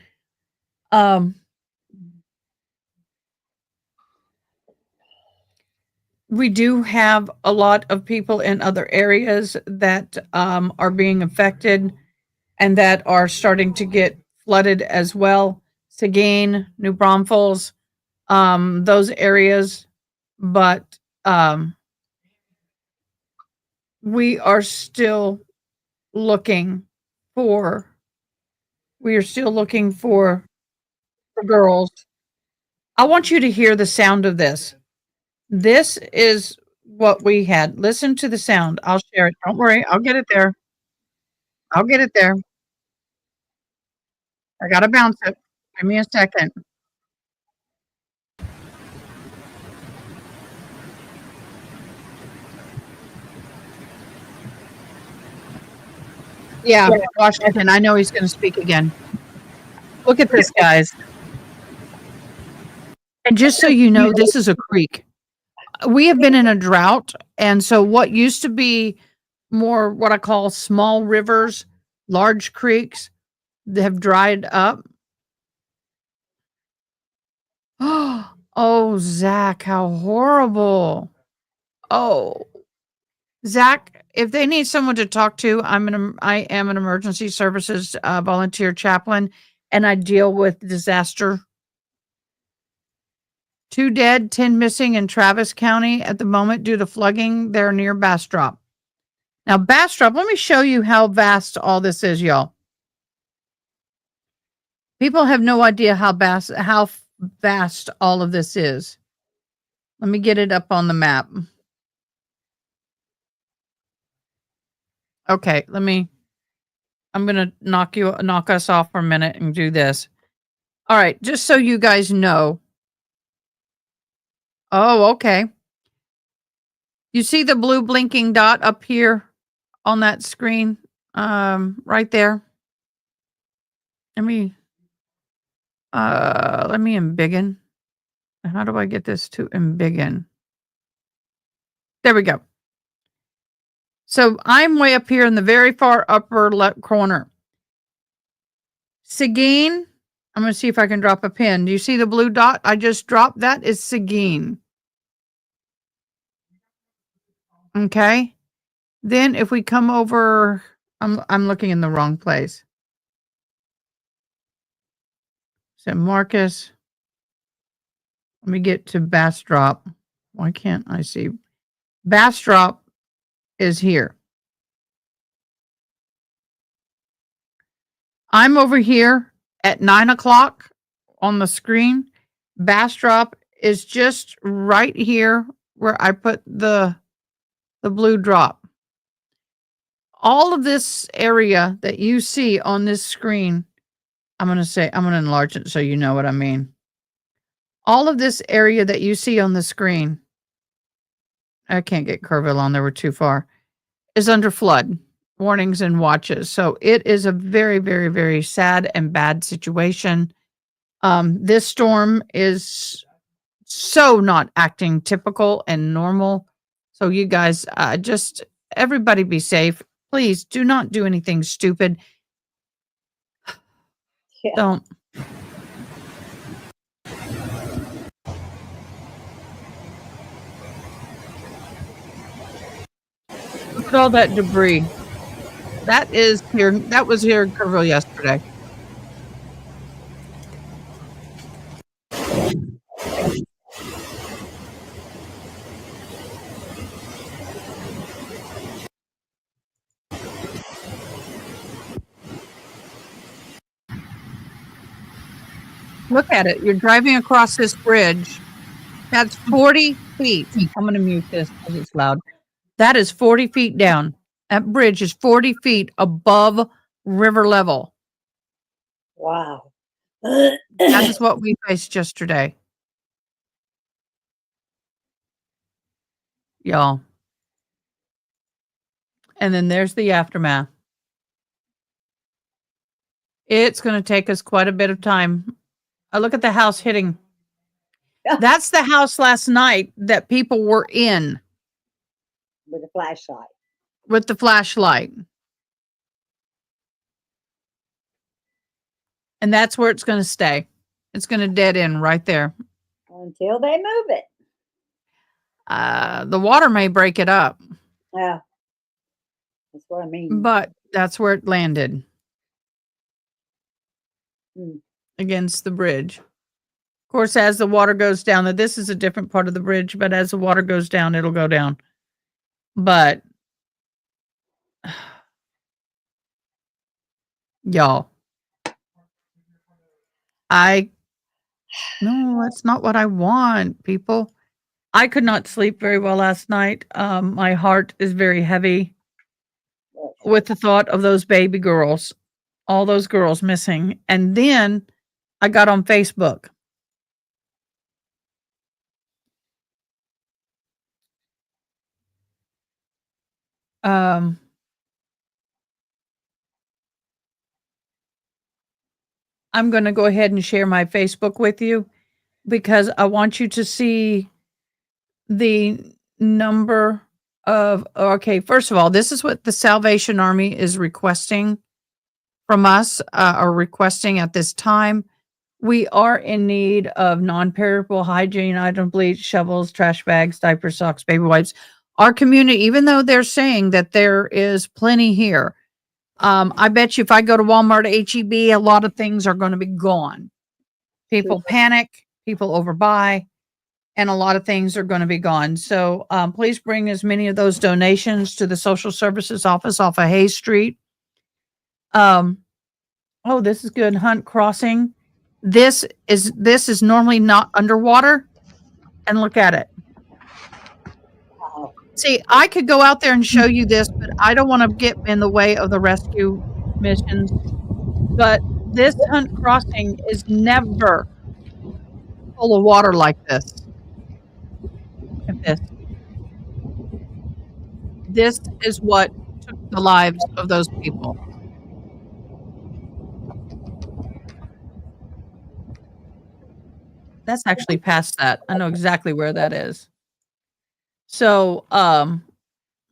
We do have a lot of people in other areas that are being affected and that are starting to get flooded as well. Seguin, New Braunfels, those areas. But we are still looking for girls. I want you to hear the sound of this. This is what we had. Listen to the sound. I'll share it. Don't worry. I'll get it there. I'll get it there. I gotta bounce it. Give me a second. Yeah, Washington. I know he's going to speak again. Look at this, guys. And just so you know, this is a creek. We have been in a drought. And so what used to be more what I call small rivers, large creeks, they have dried up. Oh, Zach, how horrible. Oh, Zach, if they need someone to talk to, I am an emergency services volunteer chaplain, and I deal with disaster. 2 dead, 10 missing in Travis County at the moment due to flooding. They're near Bastrop. Now, Bastrop, let me show you how vast all this is, y'all. People have no idea how vast all of this is. Let me get it up on the map. Okay, I'm going to knock us off for a minute and do this. All right, just so you guys know. Oh, okay. You see the blue blinking dot up here on that screen? Right there. Let me embiggen. How do I get this to embiggen? There we go. So I'm way up here in the very far upper left corner. Seguin, I'm going to see if I can drop a pin. Do you see the blue dot I just dropped? That is Seguin. Okay. Then if we come over, I'm looking in the wrong place. San Marcos. Let me get to Bastrop. Why can't I see? Bastrop is here. I'm over here at 9 o'clock on the screen. Bastrop is just right here where I put the blue drop. All of this area that you see on this screen, I'm going to enlarge it so you know what I mean. All of this area that you see on the screen, I can't get Kerrville on there, we're too far, is under flood warnings and watches. So it is a very, very, very sad and bad situation. This storm is so not acting typical and normal. So you guys, just everybody be safe. Please do not do anything stupid. Yeah. Don't. Look at all that debris. That was here in Kerrville yesterday. Look at it. You're driving across this bridge. That's 40 feet. I'm going to mute this because it's loud. That is 40 feet down. That bridge is 40 feet above river level. Wow. That is what we faced yesterday. Y'all. And then there's the aftermath. It's going to take us quite a bit of time. Look at the house hitting. That's the house last night that people were in. With a flashlight. With the flashlight. And that's where it's going to stay. It's going to dead end right there. Until they move it. The water may break it up. Yeah. That's what I mean. But that's where it landed. Against the bridge. Of course, as the water goes down, this is a different part of the bridge, but as the water goes down, it'll go down. But y'all, no, that's not what I want, people. I could not sleep very well last night. My heart is very heavy with the thought of those baby girls, all those girls missing. And then I got on Facebook. I'm going to go ahead and share my Facebook with you because I want you to see the number of, okay, first of all, this is what the Salvation Army is requesting from us, or requesting at this time. We are in need of non-perishable hygiene items, bleach, shovels, trash bags, diapers, socks, baby wipes. Our community, even though they're saying that there is plenty here, I bet you if I go to Walmart, H-E-B, a lot of things are going to be gone. People panic, people overbuy, and a lot of things are going to be gone. So please bring as many of those donations to the Social Services Office off of Hayes Street. Oh, this is good. Hunt Crossing. This is normally not underwater. And look at it. See, I could go out there and show you this, but I don't want to get in the way of the rescue missions. But this Hunt Crossing is never full of water like this. Look at this. This is what took the lives of those people. That's actually past that. I know exactly where that is. So, I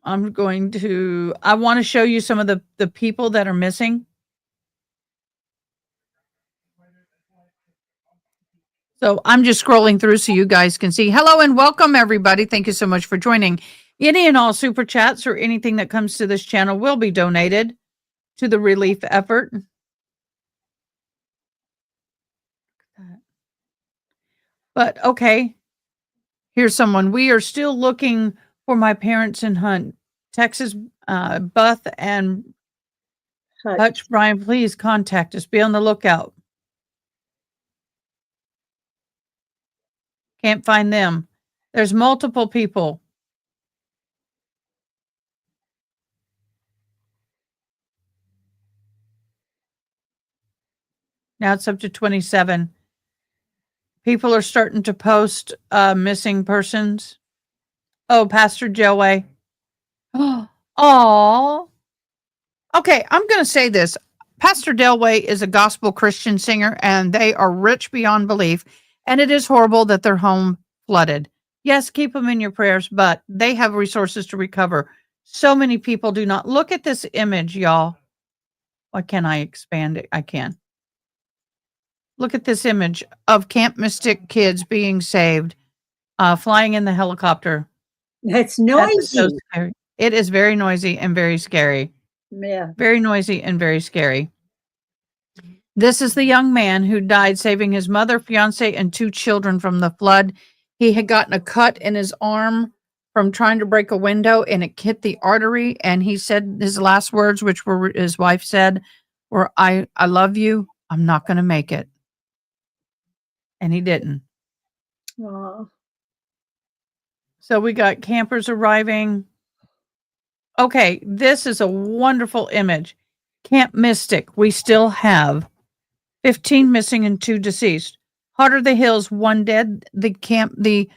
want to show you some of the people that are missing. So I'm just scrolling through so you guys can see. Hello and welcome everybody. Thank you so much for joining. Any and all super chats or anything that comes to this channel will be donated to the relief effort. But okay, here's someone. We are still looking for my parents in Hunt, Texas. Buth and Hutch, Brian, please contact us. Be on the lookout. Can't find them. There's multiple people. Now it's up to 27. People are starting to post missing persons. Oh, Pastor Joey. Oh. Okay, I'm going to say this. Pastor Delway is a gospel Christian singer, and they are rich beyond belief. And it is horrible that their home flooded. Yes, keep them in your prayers, but they have resources to recover. So many people do not. Look at this image, y'all. Why can't I expand it? I can. Look at this image of Camp Mystic kids being saved, flying in the helicopter. It's That is so noisy. scary. It is very noisy and very scary. Yeah. Very noisy and very scary. This is the young man who died saving his mother, fiance, and 2 children from the flood. He had gotten a cut in his arm from trying to break a window, and it hit the artery. And he said his last words, which were his wife said, were, I love you. I'm not going to make it. And he didn't. Aw. So we got campers arriving. Okay, this is a wonderful image. Camp Mystic, we still have 15 missing and 2 deceased. Heart of the Hills, 1 dead. The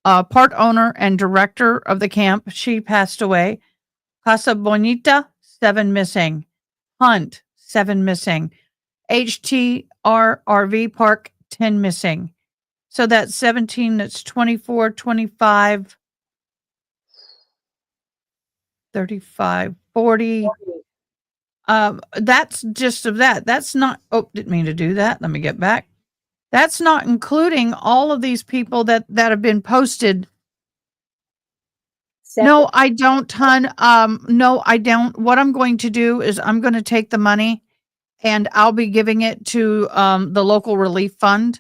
part owner and director of the camp, she passed away. Casa Bonita, 7 missing. Hunt, 7 missing. HTRRV Park, 10 missing. So that's 17, that's 24, 25, 35, 40. That's just of that. That's not, didn't mean to do that. Let me get back. That's not including all of these people that have been posted. No, I don't, hon. No, I don't. What I'm going to do is I'm going to take the money and I'll be giving it to the local relief fund.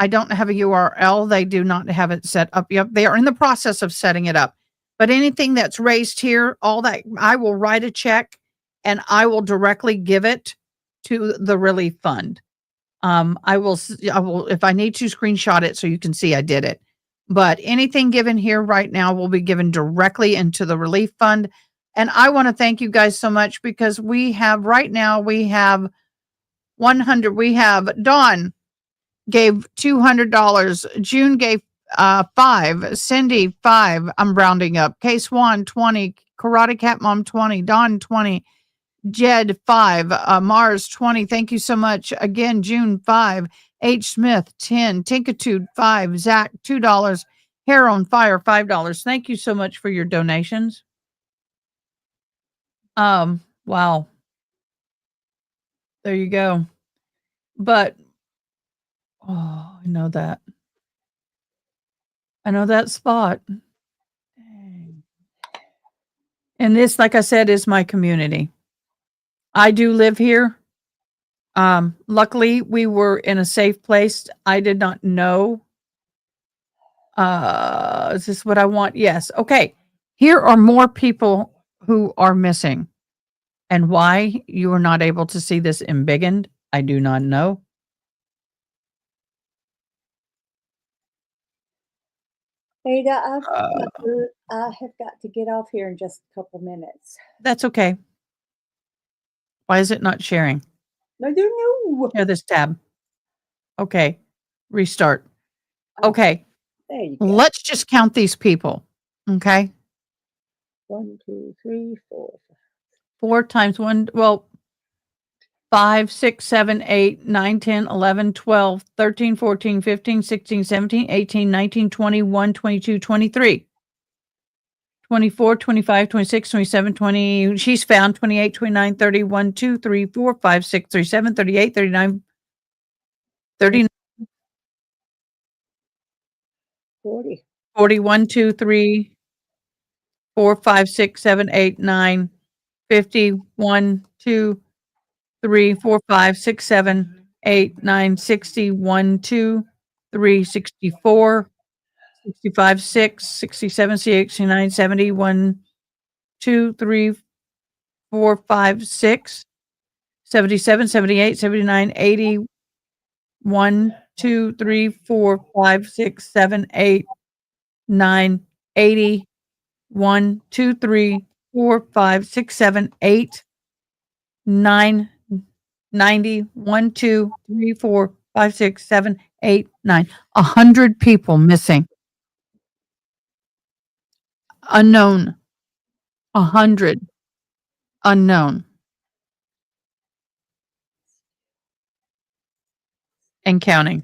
I don't have a URL. They do not have it set up yet. They are in the process of setting it up. But anything that's raised here, all that, I will write a check and I will directly give it to the relief fund. I will, if I need to, screenshot it so you can see I did it. But anything given here right now will be given directly into the relief fund. And I want to thank you guys so much because we have 100. We have Dawn gave $200. June gave 5. Cindy 5. I'm rounding up. Case 1 20. Karate Cat Mom 20. Dawn 20. Jed 5. Mars 20. Thank you so much. Again, June 5. H Smith 10. Tinkitude 5. Zach $2. Hair on Fire $5. Thank you so much for your donations. Wow. There you go. But I know that. I know that spot. Dang. And this, like I said, is my community. I do live here. Luckily, we were in a safe place. I did not know. Is this what I want? Yes. Okay. Here are more people who are missing. And why you are not able to see this embiggened, I do not know. Ada, I have got to get off here in just a couple minutes. That's okay. Why is it not sharing? I don't know. Share this tab. Okay. Restart. Okay. There you go. Let's just count these people. Okay. 1, 2, 3, 4. 4 times 1. Well, 5, 6, 7, 8, 9, 10, 11, 12, 13, 14, 15, 16, 17, 18, 19, 21, 22, 23. 24, 25, 26, 27, 20. She's found 28, 29, 30, 1, 2, 3, 4, 5, 6, 37, 38, 39, 39. 40. 41, 2, 3. 4, 5, 6, 7, 8, 9, 50, 1, 2, 3, 4, 5, 6, 7, 8, 9, 60, 1, 2, 3, 64, 65, 6, 67, 68, 69, 70, 1, 2, 3, 4, 5, 6, 77, 78, 79, 80, 1, 2, 3, 4, 5, 6, 7, 8, 9, 80, 1, 2, 3, 4, 5, 6, 7, 8, 9, 90, 1, 2, 3, 4, 5, 6, 7, 8, 9. 100 people missing. Unknown. 100 unknown. And counting.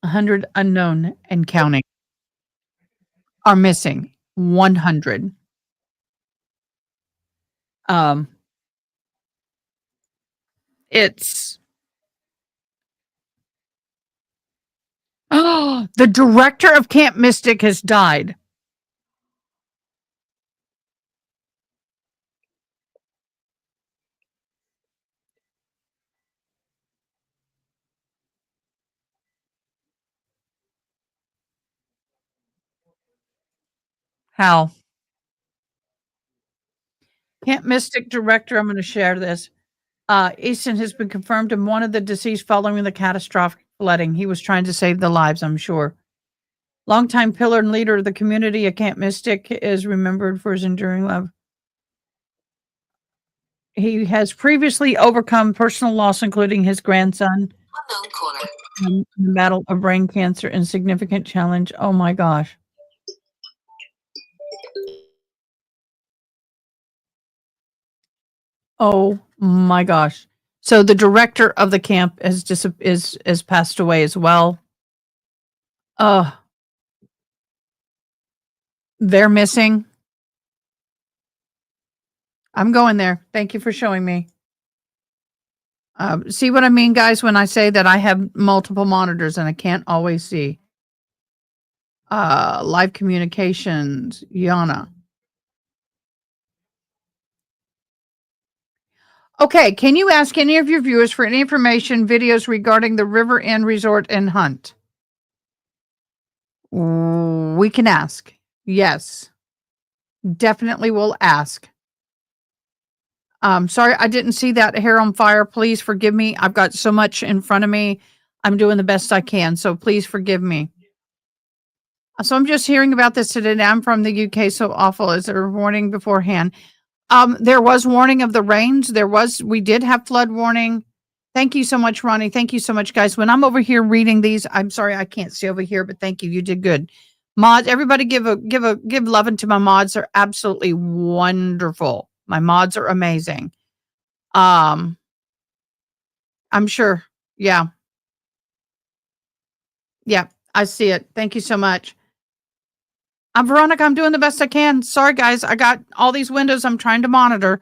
100 unknown and counting are missing. 100. It's the director of Camp Mystic has died. How? Camp Mystic director, I'm going to share this. Easton has been confirmed and one of the deceased following the catastrophic flooding. He was trying to save the lives, I'm sure. Longtime pillar and leader of the community at Camp Mystic is remembered for his enduring love. He has previously overcome personal loss, including his grandson, in the battle of brain cancer and significant challenge. Oh my gosh. Oh my gosh. So the director of the camp is passed away as well. They're missing. I'm going there. Thank you for showing me. See what I mean, guys, when I say that I have multiple monitors and I can't always see. Live communications, Yana. Okay, can you ask any of your viewers for any information, videos regarding the River Inn Resort and Hunt? We can ask. Yes. Definitely will ask. Sorry, I didn't see that hair on fire. Please forgive me. I've got so much in front of me. I'm doing the best I can, so please forgive me. So I'm just hearing about this today. I'm from the UK, so awful. Is there a warning beforehand? There was warning of the rains. We did have flood warning. Thank you so much, Ronnie. Thank you so much, guys. When I'm over here reading these, I'm sorry I can't see over here, but thank you. You did good. Mods, everybody give love into my mods. They're absolutely wonderful. My mods are amazing. I'm sure. Yeah. Yeah, I see it. Thank you so much. I'm Veronica. I'm doing the best I can. Sorry, guys. I got all these windows I'm trying to monitor.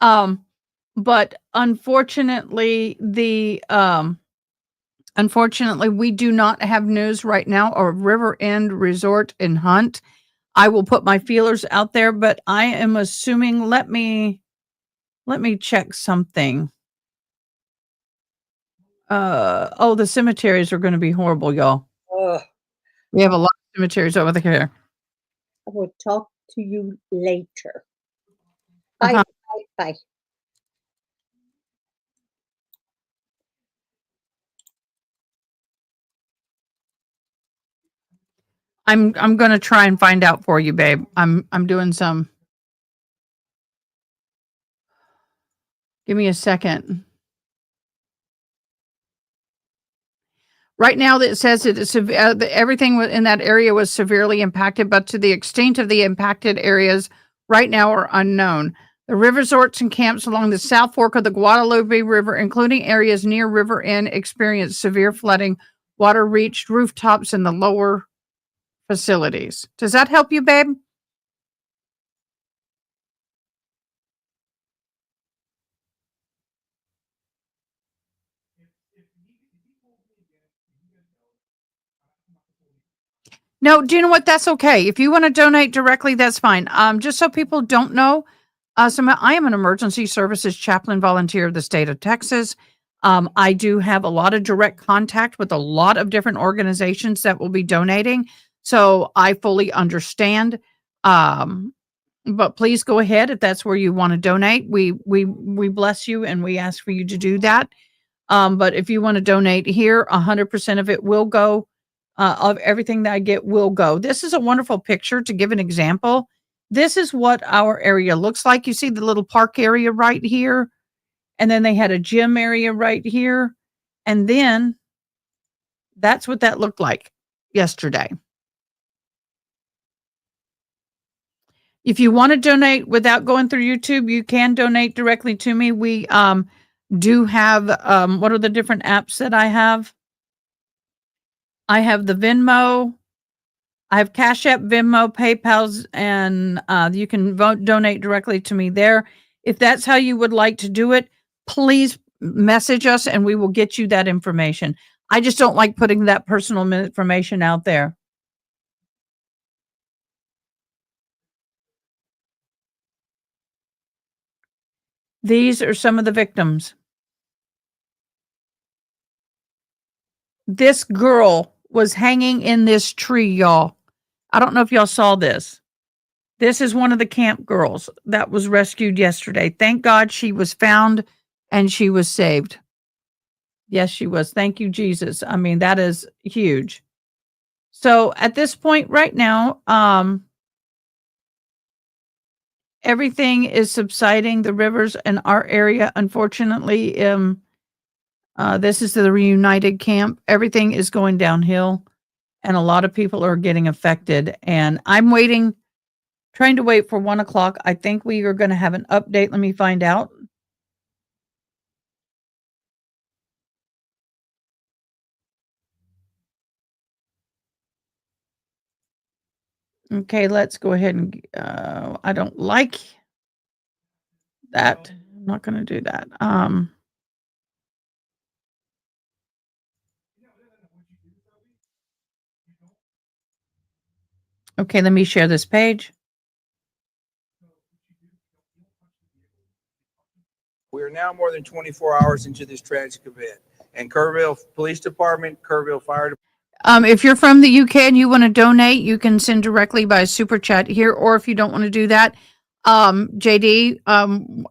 But unfortunately, unfortunately, we do not have news right now or River End Resort and Hunt. I will put my feelers out there, but I am assuming, let me check something. The cemeteries are going to be horrible, y'all. We have a lot of cemeteries over there. I will talk to you later. Bye. Uh-huh. Bye. I'm going to try and find out for you, babe. I'm doing some. Give me a second. Right now, it says everything in that area was severely impacted, but to the extent of the impacted areas right now are unknown. The resorts and camps along the South Fork of the Guadalupe River, including areas near River Inn, experienced severe flooding. Water reached rooftops in the lower facilities. Does that help you, babe? No, do you know what? That's okay. If you want to donate directly, that's fine. Just so people don't know, I am an emergency services chaplain volunteer of the state of Texas. I do have a lot of direct contact with a lot of different organizations that will be donating. So I fully understand. But please go ahead if that's where you want to donate. We bless you and we ask for you to do that. But if you want to donate here, 100% of it will go. Of everything that I get will go. This is a wonderful picture to give an example. This is what our area looks like. You see the little park area right here, and then they had a gym area right here, and then that's what that looked like yesterday. If you want to donate without going through YouTube, you can donate directly to me. We do have what are the different apps that I have? I have the Venmo. I have Cash App, Venmo, PayPal's, and you can donate directly to me there. If that's how you would like to do it, please message us and we will get you that information. I just don't like putting that personal information out there. These are some of the victims. This girl was hanging in this tree, y'all. I don't know if y'all saw this. This is one of the camp girls that was rescued yesterday. Thank God she was found and she was saved. Yes, she was. Thank you, Jesus. I mean, that is huge. So at this point right now, everything is subsiding. The rivers in our area, unfortunately, this is the reunited camp. Everything is going downhill and a lot of people are getting affected. And I'm trying to wait for 1 o'clock. I think we are going to have an update. Let me find out. Okay, let's go ahead and, I don't like that. I'm not going to do that. Okay, let me share this page. We are now more than 24 hours into this tragic event, and Kerrville Police Department, Kerrville Fire Department. If you're from the UK and you want to donate, you can send directly by super chat here, or if you don't want to do that, JD,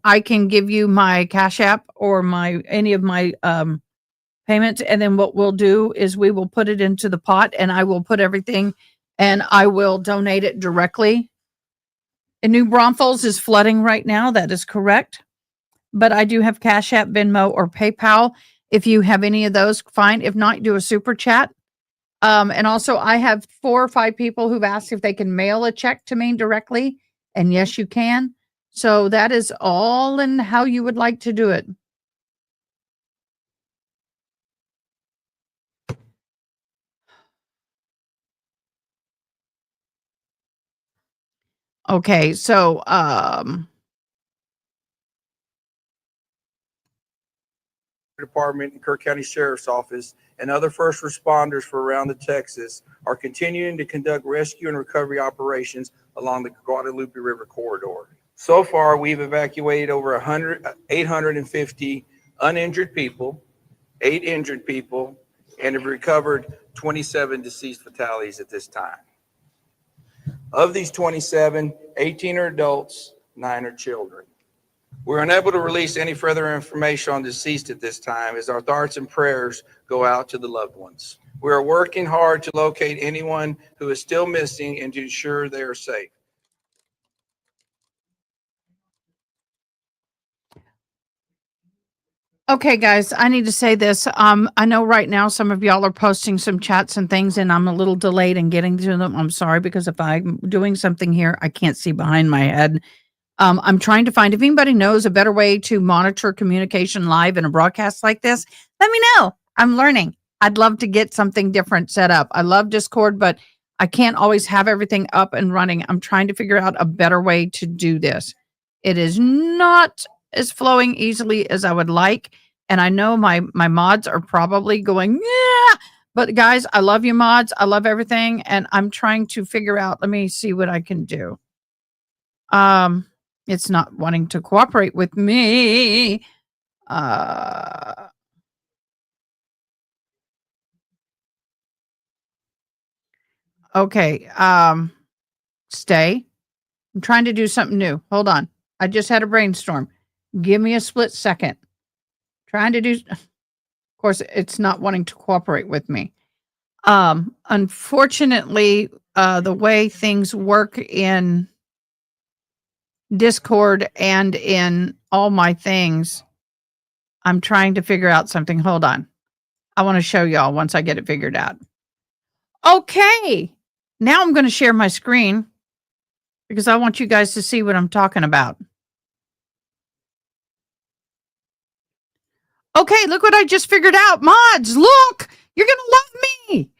I can give you my Cash App or any of my payments, and then what we'll do is we will put it into the pot, and I will put everything, and I will donate it directly. And New Braunfels is flooding right now. That is correct. But I do have Cash App, Venmo, or PayPal. If you have any of those, fine. If not, do a super chat. And also, I have 4 or 5 people who've asked if they can mail a check to me directly. And yes, you can. So that is all in how you would like to do it. Okay, so Department and Kirk County Sheriff's Office and other first responders for around the Texas are continuing to conduct rescue and recovery operations along the Guadalupe River corridor. So far, we've evacuated over 850 uninjured people, 8 injured people, and have recovered 27 deceased fatalities at this time. Of these 27, 18 are adults, 9 are children. We're unable to release any further information on deceased at this time as our thoughts and prayers go out to the loved ones. We are working hard to locate anyone who is still missing and to ensure they are safe. Okay, guys, I need to say this. I know right now some of y'all are posting some chats and things, and I'm a little delayed in getting to them. I'm sorry, because if I'm doing something here, I can't see behind my head. I'm trying to find, if anybody knows a better way to monitor communication live in a broadcast like this, let me know. I'm learning. I'd love to get something different set up. I love Discord, but I can't always have everything up and running. I'm trying to figure out a better way to do this. It is not as flowing easily as I would like. And I know my mods are probably going, yeah, But guys, I love you mods. I love everything. And I'm trying to figure out, let me see what I can do. It's not wanting to cooperate with me. Okay. Stay. I'm trying to do something new. Hold on. I just had a brainstorm. Give me a split second. Trying to do, of course, it's not wanting to cooperate with me. Unfortunately, the way things work in Discord and in all my things, I'm trying to figure out something. Hold on. I want to show y'all once I get it figured out. Okay. Now I'm going to share my screen because I want you guys to see what I'm talking about. Okay, look what I just figured out. Mods, look, you're going to love me.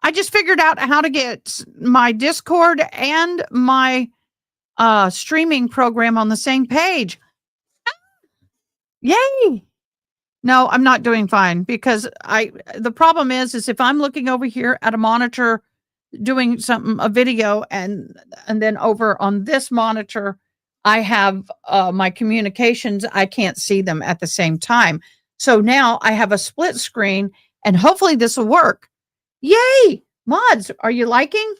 I just figured out how to get my Discord and my streaming program on the same page. Yay. No, I'm not doing fine because the problem is if I'm looking over here at a monitor doing something, a video, and then over on this monitor, I have my communications. I can't see them at the same time. So now I have a split screen and hopefully this will work. Yay! Mods, are you liking?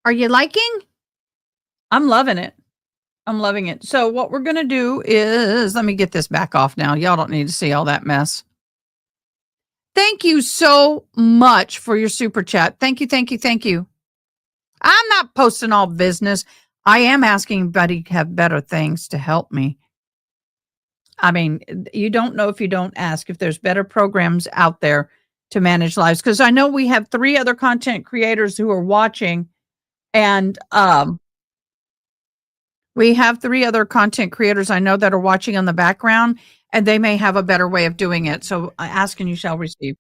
Are you liking? I'm loving it. I'm loving it. So what we're going to do is, let me get this back off now. Y'all don't need to see all that mess. Thank you so much for your super chat. Thank you, thank you, thank you. I'm not posting all business. I am asking everybody to have better things to help me. I mean, you don't know if you don't ask if there's better programs out there to manage lives. Because I know we have 3 other content creators who are watching, and we have 3 other content creators I know that are watching on the background, and they may have a better way of doing it. So ask and you shall receive.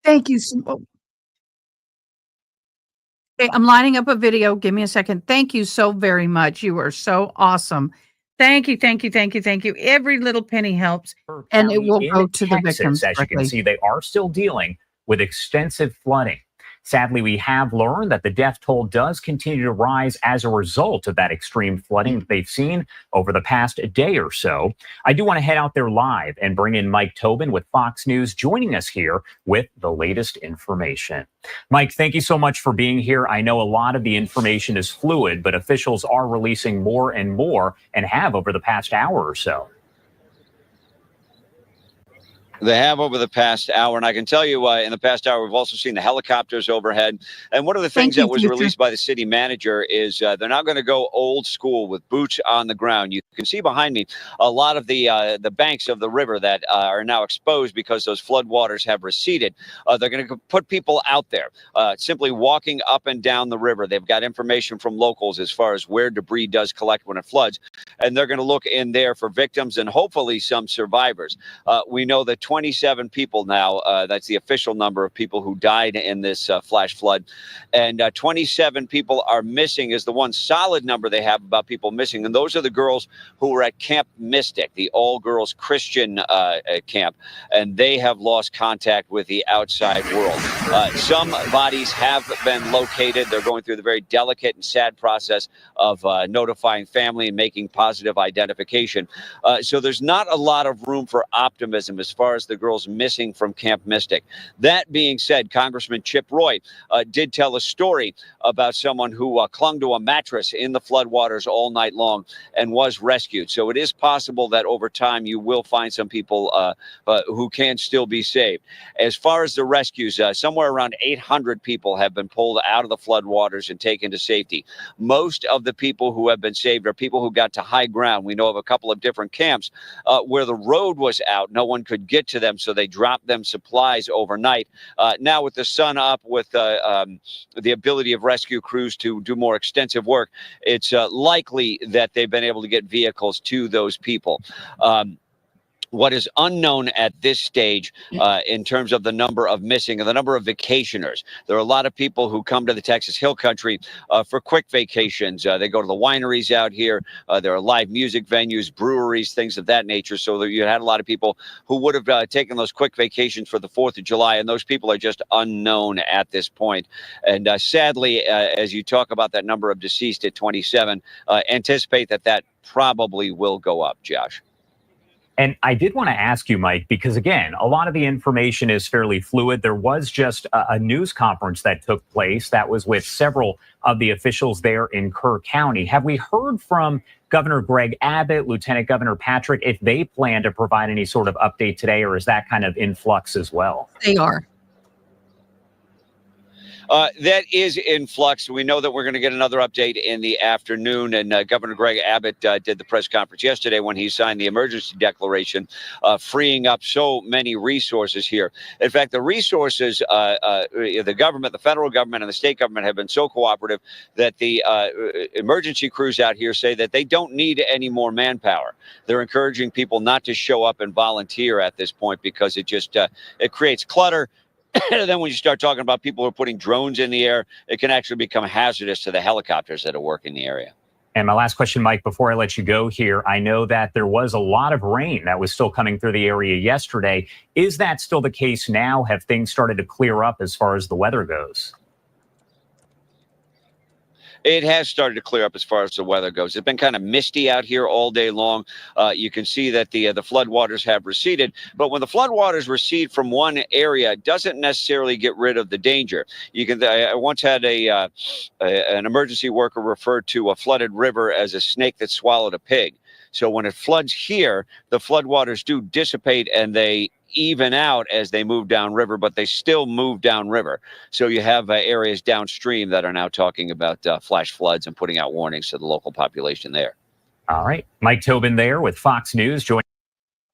Thank you so much. Okay, I'm lining up a video. Give me a second. Thank you so very much. You are so awesome. Thank you, thank you, thank you, thank you. Every little penny helps, and it will go to the victims. As you can see, they are still dealing with extensive flooding. Sadly, we have learned that the death toll does continue to rise as a result of that extreme flooding that they've seen over the past day or so. I do want to head out there live and bring in Mike Tobin with Fox News, joining us here with the latest information. Mike, thank you so much for being here. I know a lot of the information is fluid, but officials are releasing more and more and have over the past hour or so. They have over the past hour, and I can tell you in the past hour, we've also seen the helicopters overhead. And one of the things that was released by the city manager is they're not going to go old school with boots on the ground. You can see behind me a lot of the banks of the river that are now exposed because those floodwaters have receded. They're going to put people out there simply walking up and down the river. They've got information from locals as far as where debris does collect when it floods, and they're going to look in there for victims and hopefully some survivors. We know that 27 people now, that's the official number of people who died in this flash flood. And 27 people are missing is the one solid number they have about people missing. And those are the girls who were at Camp Mystic, the all-girls Christian camp. And they have lost contact with the outside world. Some bodies have been located. They're going through the very delicate and sad process of notifying family and making positive identification. So there's not a lot of room for optimism as far as the girls missing from Camp Mystic. That being said, Congressman Chip Roy did tell a story about someone who clung to a mattress in the floodwaters all night long and was rescued. So it is possible that over time you will find some people who can still be saved. As far as the rescues, somewhere around 800 people have been pulled out of the floodwaters and taken to safety. Most of the people who have been saved are people who got to high ground. We know of a couple of different camps where the road was out. No one could get to them, so they dropped them supplies overnight. Now with the sun up, with the ability of rescue crews to do more extensive work, it's likely that they've been able to get vehicles to those people. What is unknown at this stage in terms of the number of missing and the number of vacationers. There are a lot of people who come to the Texas Hill Country for quick vacations. They go to the wineries out here. There are live music venues, breweries, things of that nature. So you had a lot of people who would have taken those quick vacations for the 4th of July, and those people are just unknown at this point. And sadly, as you talk about that number of deceased at 27, anticipate that probably will go up, Josh. And I did want to ask you, Mike, because again, a lot of the information is fairly fluid. There was just a news conference that took place that was with several of the officials there in Kerr County. Have we heard from Governor Greg Abbott, Lieutenant Governor Patrick, if they plan to provide any sort of update today, or is that kind of in flux as well? They are. That is in flux. We know that we're going to get another update in the afternoon. And Governor Greg Abbott did the press conference yesterday when he signed the emergency declaration, freeing up so many resources here. In fact, the resources, the government, the federal government and the state government have been so cooperative that the emergency crews out here say that they don't need any more manpower. They're encouraging people not to show up and volunteer at this point because it just it creates clutter. And then when you start talking about people who are putting drones in the air, it can actually become hazardous to the helicopters that are working the area. And my last question, Mike, before I let you go here, I know that there was a lot of rain that was still coming through the area yesterday. Is that still the case now? Have things started to clear up as far as the weather goes? It has started to clear up as far as the weather goes. It's been kind of misty out here all day long. You can see that the floodwaters have receded. But when the floodwaters recede from one area, it doesn't necessarily get rid of the danger. You can. I once had an emergency worker refer to a flooded river as a snake that swallowed a pig. So when it floods here, the floodwaters do dissipate and they even out as they move downriver, but they still move downriver. So you have areas downstream that are now talking about flash floods and putting out warnings to the local population there. All right. Mike Tobin there with Fox News.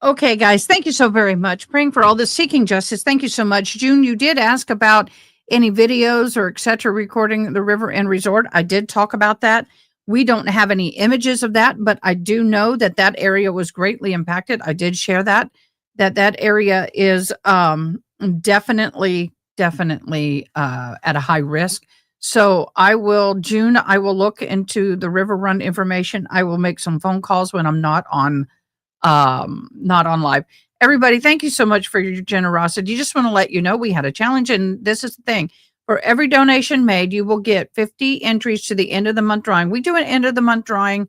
Okay, guys, thank you so very much. Praying for all this, seeking justice. Thank you so much. June, you did ask about any videos or et cetera recording the river and resort. I did talk about that. We don't have any images of that, but I do know that that area was greatly impacted. I did share that area is definitely at a high risk. So I will look into the river run information. I will make some phone calls when I'm not on live. Everybody, thank you so much for your generosity. Just want to let you know we had a challenge, and this is the thing. For every donation made, you will get 50 entries to the end of the month drawing. We do an end of the month drawing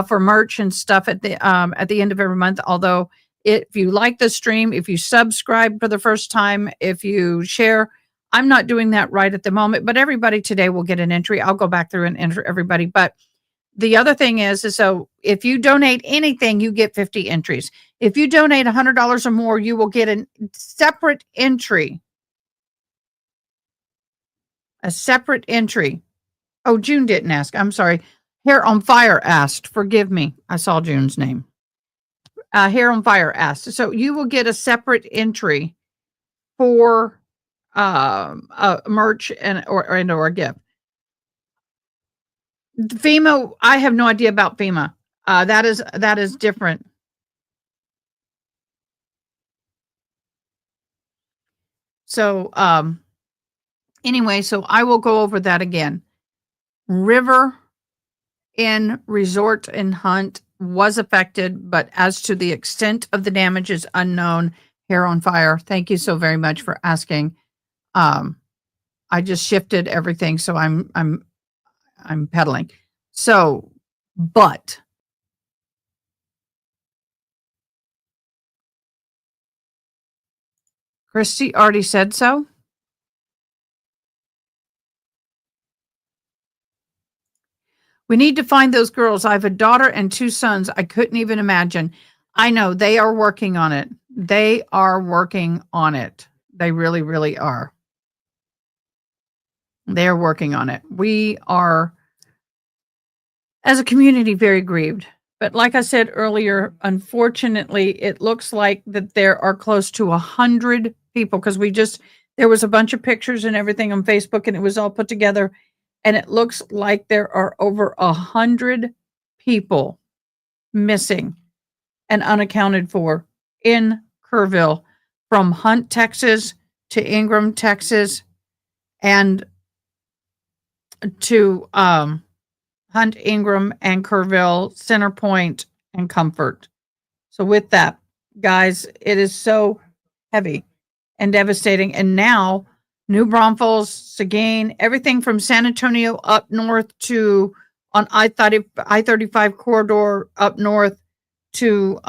for merch and stuff at the end of every month. Although if you like the stream, if you subscribe for the first time, if you share, I'm not doing that right at the moment, but everybody today will get an entry. I'll go back through and enter everybody. But the other thing is so if you donate anything, you get 50 entries. If you donate $100 or more, you will get a separate entry. A separate entry. Oh, June didn't ask. I'm sorry. Hair on Fire asked. Forgive me. I saw June's name. Hair on Fire asked. So you will get a separate entry for merch or a gift. FEMA, I have no idea about FEMA. That is different. So anyway, so I will go over that again. River in Resort and Hunt was affected, but as to the extent of the damage is unknown. Hair on Fire, thank you so very much for asking. I just shifted everything, so I'm pedaling. So, but Christy already said so. We need to find those girls. I have a daughter and 2 sons. I couldn't even imagine. I know they are working on it. They are working on it. They really, really are. They are working on it. We are, as a community, very grieved. But like I said earlier, unfortunately, it looks like that there are close to 100 people, because there was a bunch of pictures and everything on Facebook, and it was all put together. And it looks like there are over 100 people missing and unaccounted for in Kerrville, from Hunt, Texas to Ingram, Texas, and to Hunt, Ingram, and Kerrville, Center Point, and Comfort. So with that, guys, it is so heavy and devastating. And now New Braunfels, Seguin, everything from San Antonio up north to on I-35 corridor up north to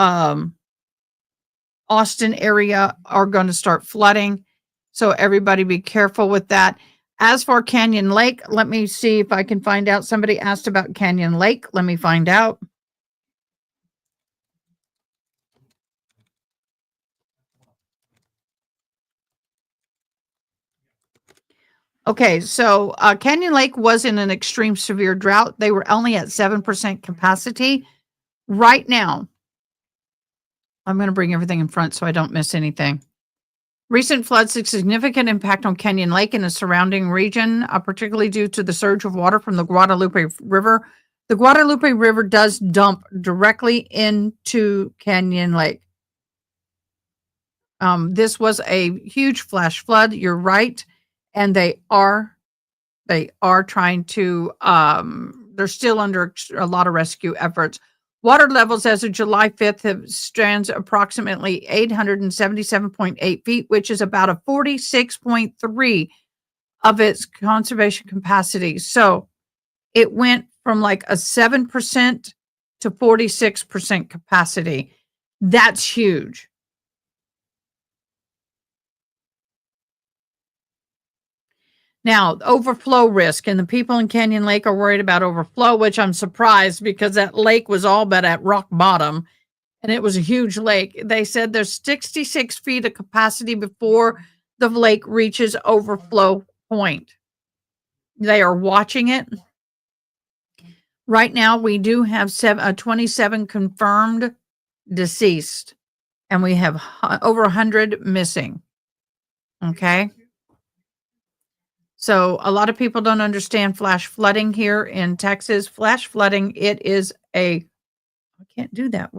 Austin area are going to start flooding. So everybody be careful with that. As for Canyon Lake, let me see if I can find out. Somebody asked about Canyon Lake. Let me find out. Okay, so Canyon Lake was in an extreme severe drought. They were only at 7% capacity. Right now, I'm going to bring everything in front so I don't miss anything. Recent floods had significant impact on Canyon Lake and the surrounding region, particularly due to the surge of water from the Guadalupe River. The Guadalupe River does dump directly into Canyon Lake. This was a huge flash flood. You're right. And they are trying to, they're still under a lot of rescue efforts. Water levels as of July 5th stands approximately 877.8 feet, which is about a 46.3 of its conservation capacity. So it went from like a 7% to 46% capacity. That's huge. Now, overflow risk, and the people in Canyon Lake are worried about overflow, which I'm surprised, because that lake was all but at rock bottom, and it was a huge lake. They said there's 66 feet of capacity before the lake reaches overflow point. They are watching it. Right now, we do have 27 confirmed deceased, and we have over 100 missing. Okay. So a lot of people don't understand flash flooding here in Texas. Flash flooding, it is I can't do that.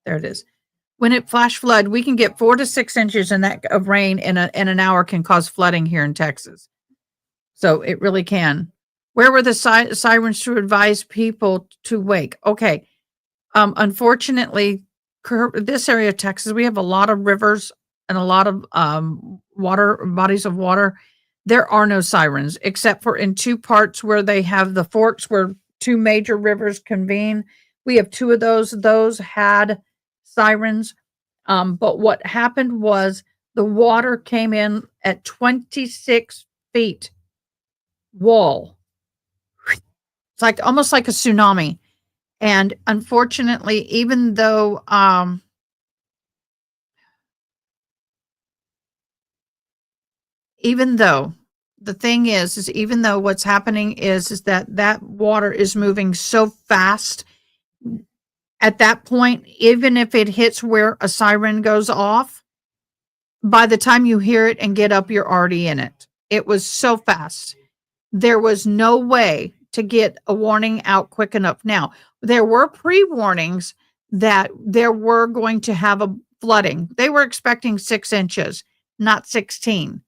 There it is. When it flash flood, we can get 4 to 6 inches of rain in an hour can cause flooding here in Texas. So it really can. Where were the sirens to advise people to wake? Okay. Unfortunately, this area of Texas, we have a lot of rivers and a lot of bodies of water. There are no sirens, except for in 2 parts where they have the forks where 2 major rivers convene. We have 2 of those. Those had sirens. But what happened was the water came in at 26 feet wall. It's like almost like a tsunami. And unfortunately, even though the thing is even though what's happening is that water is moving so fast at that point, even if it hits where a siren goes off, by the time you hear it and get up, you're already in it. It was so fast. There was no way to get a warning out quick enough. Now, there were pre-warnings that there were going to have a flooding. They were expecting 6 inches, not 16.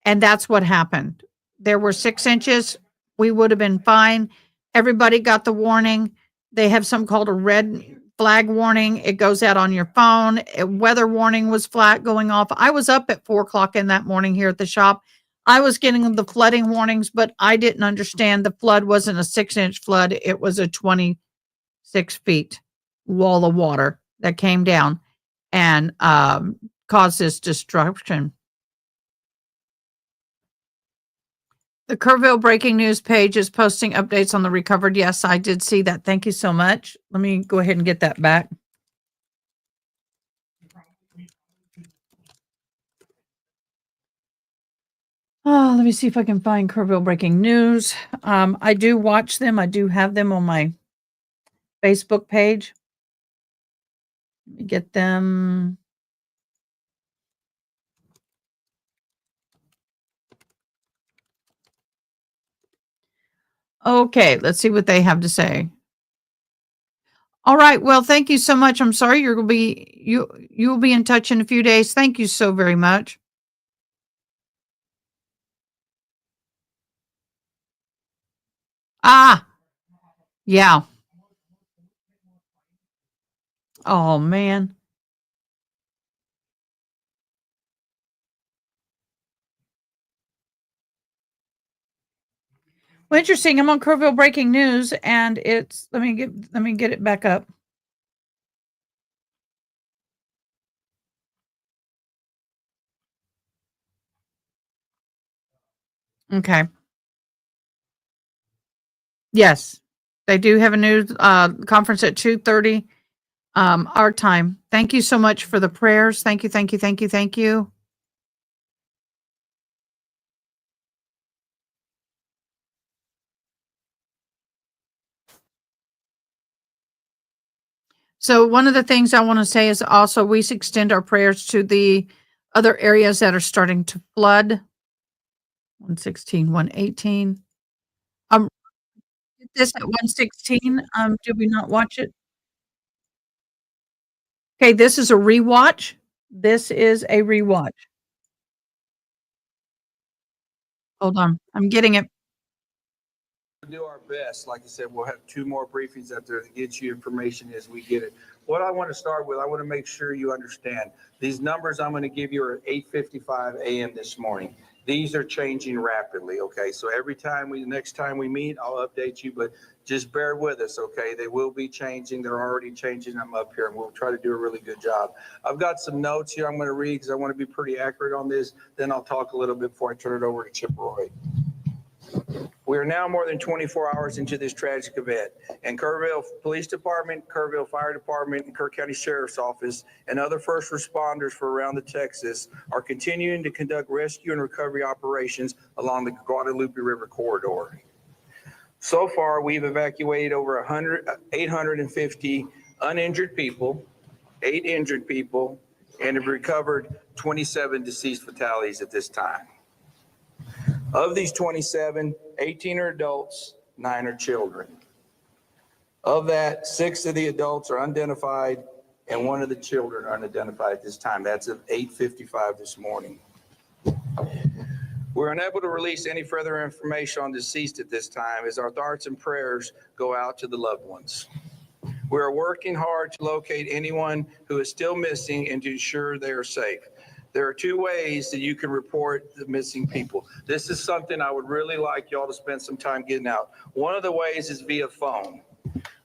And that's what happened. There were 6 inches. We would have been fine. Everybody got the warning. They have something called a red flag warning. It goes out on your phone. A weather warning was flat going off. I was up at 4:00 in that morning here at the shop. I was getting the flooding warnings, but I didn't understand the flood wasn't a 6-inch flood. It was a 26 feet wall of water that came down and caused this destruction. The Kerrville breaking news page is posting updates on the recovered. Yes, I did see that. Thank you so much. Let me go ahead and get that back. Oh, let me see if I can find Kerrville breaking news. I do watch them. I do have them on my Facebook page. Let me get them. Okay, let's see what they have to say. All right. Well, thank you so much. I'm sorry you'll be in touch in a few days. Thank you so very much. Ah, yeah. Oh man. Well, interesting. I'm on Kerrville breaking news, and it's let me get it back up. Okay. Yes, they do have a news conference at 2:30 our time. Thank you so much for the prayers. Thank you, thank you, thank you, thank you. So one of the things I want to say is also we extend our prayers to the other areas that are starting to flood. 116, 118. This at 116. Did we not watch it? Okay, this is a rewatch. This is a rewatch. Hold on. I'm getting it. We'll do our best. Like I said, we'll have 2 more briefings out there to get you information as we get it. What I want to start with, I want to make sure you understand these numbers I'm going to give you are 8:55 a.m. this morning. These are changing rapidly. Okay. So next time we meet, I'll update you, but just bear with us. Okay. They will be changing. They're already changing. I'm up here and we'll try to do a really good job. I've got some notes here I'm going to read because I want to be pretty accurate on this. Then I'll talk a little bit before I turn it over to Chip Roy. We are now more than 24 hours into this tragic event, and Kerrville Police Department, Kerrville Fire Department, and Kerr County Sheriff's Office, and other first responders from around the Texas are continuing to conduct rescue and recovery operations along the Guadalupe River corridor. So far, we've evacuated over 850 uninjured people, 8 injured people, and have recovered 27 deceased fatalities at this time. Of these 27, 18 are adults, 9 are children. Of that, 6 of the adults are unidentified and 1 of the children are unidentified at this time. That's at 8:55 this morning. We're unable to release any further information on deceased at this time as our thoughts and prayers go out to the loved ones. We are working hard to locate anyone who is still missing and to ensure they are safe. There are 2 ways that you can report the missing people. This is something I would really like y'all to spend some time getting out. One of the ways is via phone.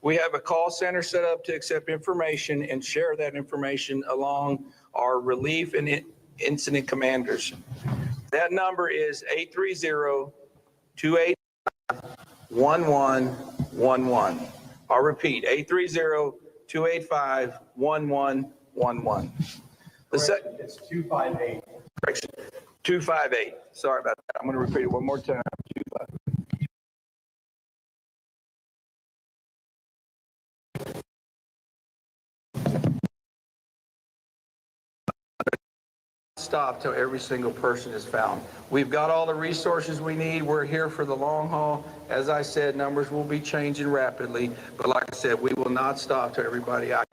We have a call center set up to accept information and share that information along our relief and incident commanders. That number is 830-285-1111. I'll repeat, 830-285-1111. It's 258. Correction. 258. Sorry about that. I'm going to repeat it one more time. 258. Stop till every single person is found. We've got all the resources we need. We're here for the long haul. As I said, numbers will be changing rapidly, but like I said, we will not stop till everybody. I've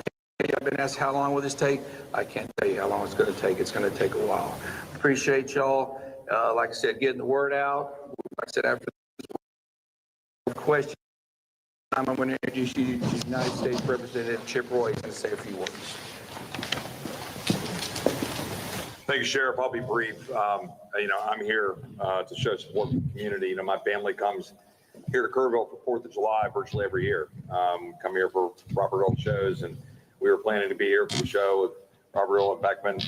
been asked how long will this take? I can't tell you how long it's going to take. It's going to take a while. Appreciate y'all. Like I said, getting the word out. Like I said, after the question, I'm going to introduce you to United States Representative Chip Roy. He's going to say a few words. Thank you, Sheriff. I'll be brief. I'm here to show support for the community. My family comes here to Kerrville for 4th of July virtually every year. Come here for Robert Old shows, and we were planning to be here for the show Robert and Beckman.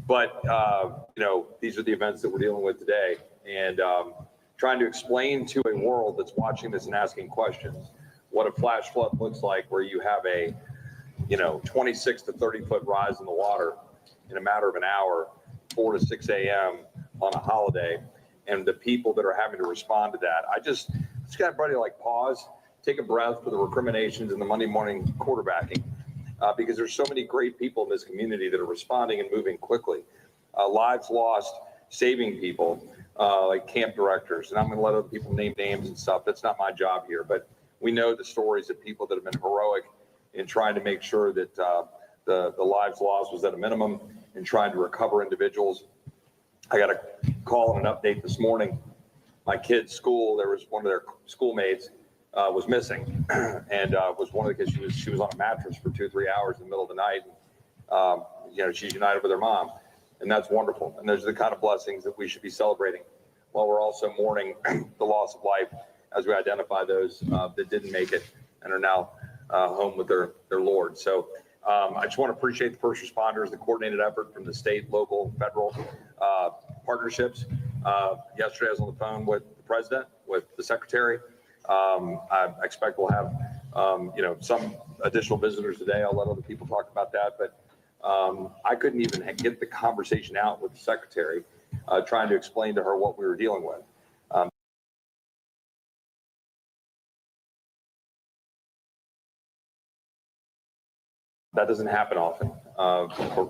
But these are the events that we're dealing with today, and trying to explain to a world that's watching this and asking questions what a flash flood looks like, where you have a 26 to 30 foot rise in the water in a matter of an hour, 4 to 6 a.m. on a holiday, and the people that are having to respond to that. I just got everybody to pause, take a breath for the recriminations and the Monday morning quarterbacking, because there's so many great people in this community that are responding and moving quickly. Lives lost, saving people, like camp directors. And I'm going to let other people name names and stuff. That's not my job here. But we know the stories of people that have been heroic in trying to make sure that the lives lost was at a minimum, and trying to recover individuals. I got a call and an update this morning. My kid's school, there was one of their schoolmates was missing, and was one of the kids. She was on a mattress for 2-3 hours in the middle of the night. She's united with her mom, and that's wonderful. And those are the kind of blessings that we should be celebrating, while we're also mourning the loss of life as we identify those that didn't make it and are now home with their Lord. So I just want to appreciate the first responders, the coordinated effort from the state, local, federal partnerships. Yesterday I was on the phone with the president, with the secretary. I expect we'll have some additional visitors today. I'll let other people talk about that, but I couldn't even get the conversation out with the secretary, trying to explain to her what we were dealing with. That doesn't happen often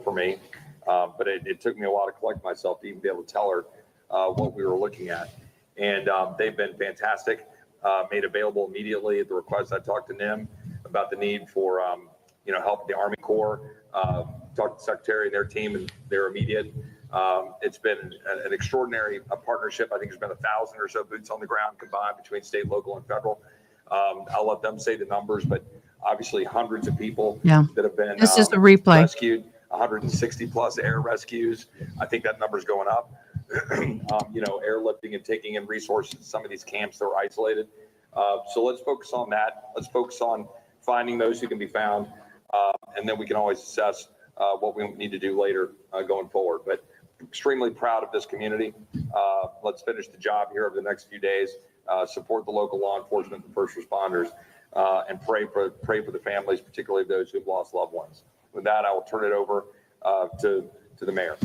for me, but it took me a while to collect myself to even be able to tell her what we were looking at. And they've been fantastic, made available immediately at the request. I talked to NIM about the need for help with the Army Corps, talked to the Secretary and their team, and they're immediate. It's been an extraordinary partnership. I think there's been 1,000 or so boots on the ground combined between state, local, and federal. I'll let them say the numbers, but obviously hundreds of people that have been this is the replay. rescued, 160 plus air rescues. I think that number's going up. Airlifting and taking in resources. Some of these camps that are isolated. So let's focus on that. Let's focus on finding those who can be found. And then we can always assess what we need to do later going forward. But extremely proud of this community. Let's finish the job here over the next few days. Support the local law enforcement and first responders, and pray for the families, particularly those who've lost loved ones. With that, I will turn it over to the mayor.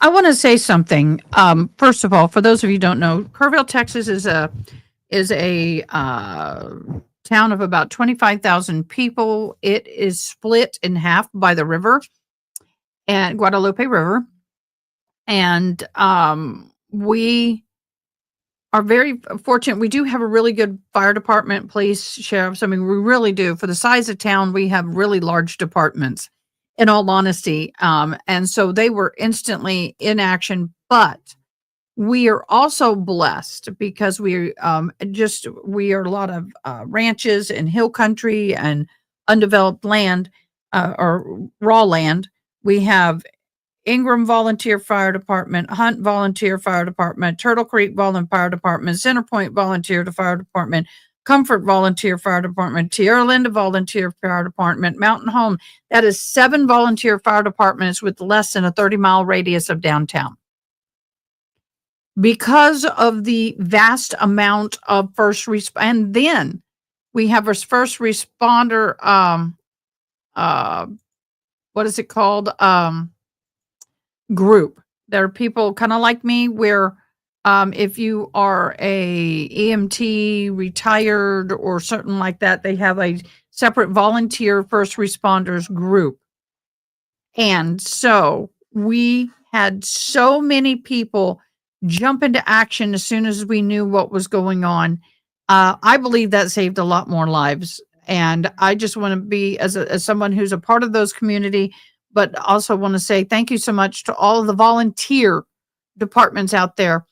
I want to say something. First of all, for those of you who don't know, Kerrville, Texas is a town of about 25,000 people. It is split in half by the river and Guadalupe River. And we are very fortunate. We do have a really good fire department, police, sheriffs. I mean, we really do. For the size of town, we have really large departments, in all honesty. And so they were instantly in action, but we are also blessed because we are a lot of ranches and hill country and undeveloped land, or raw land. We have Ingram Volunteer Fire Department, Hunt Volunteer Fire Department, Turtle Creek Volunteer Fire Department, Centerpoint Volunteer Fire Department, Comfort Volunteer Fire Department, Tierra Linda Volunteer Fire Department, Mountain Home. That is 7 volunteer fire departments with less than a 30-mile radius of downtown. Because of the vast amount of and then we have our first responder, what is it called? Group. There are people kind of like me where if you are a EMT, retired, or something like that, they have a separate volunteer first responders group. And so we had so many people jump into action as soon as we knew what was going on. I believe that saved a lot more lives. And I just want to be, as someone who's a part of those community, but also want to say thank you so much to all of the volunteer departments out there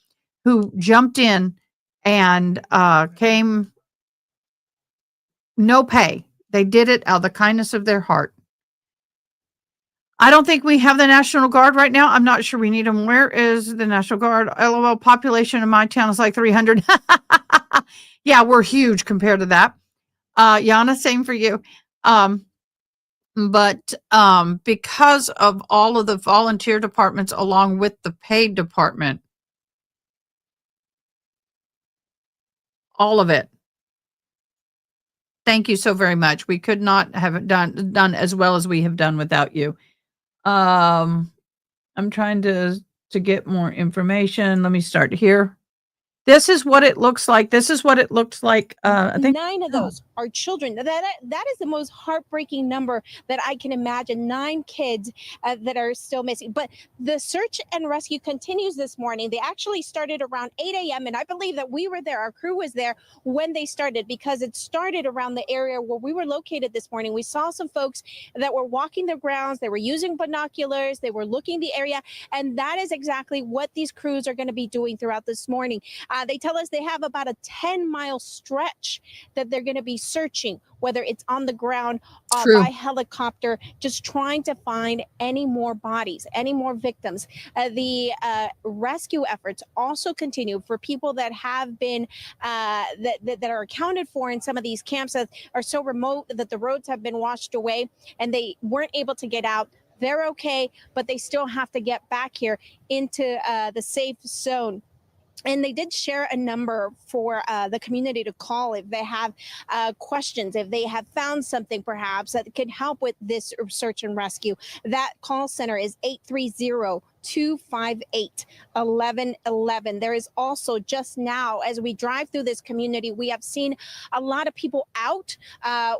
who jumped in and came no pay. They did it out of the kindness of their heart. I don't think we have the National Guard right now. I'm not sure we need them. Where is the National Guard? LOL, population in my town is like 300. Yeah, we're huge compared to that. Yana, same for you. But because of all of the volunteer departments along with the paid department, all of it. Thank you so very much. We could not have it done as well as we have done without you. I'm trying to get more information. Let me start here. This is what it looks like. This is what it looks like. I think 9 of those are children. That is the most heartbreaking number that I can imagine. 9 kids that are still missing. But the search and rescue continues this morning. They actually started around 8 a.m. and I believe that we were there. Our crew was there when they started because it started around the area where we were located this morning. We saw some folks that were walking the grounds. They were using binoculars. They were looking the area, and that is exactly what these crews are going to be doing throughout this morning. They tell us they have about a 10-mile stretch that they're going to be searching, whether it's on the ground, by helicopter, just trying to find any more bodies, any more victims. The rescue efforts also continue for people that have been, that are accounted for in some of these camps that are so remote that the roads have been washed away and they weren't able to get out. They're okay, but they still have to get back here into the safe zone. And they did share a number for the community to call if they have questions, if they have found something perhaps that could help with this search and rescue. That call center is 830-258-1111. There is also just now, as we drive through this community, we have seen a lot of people out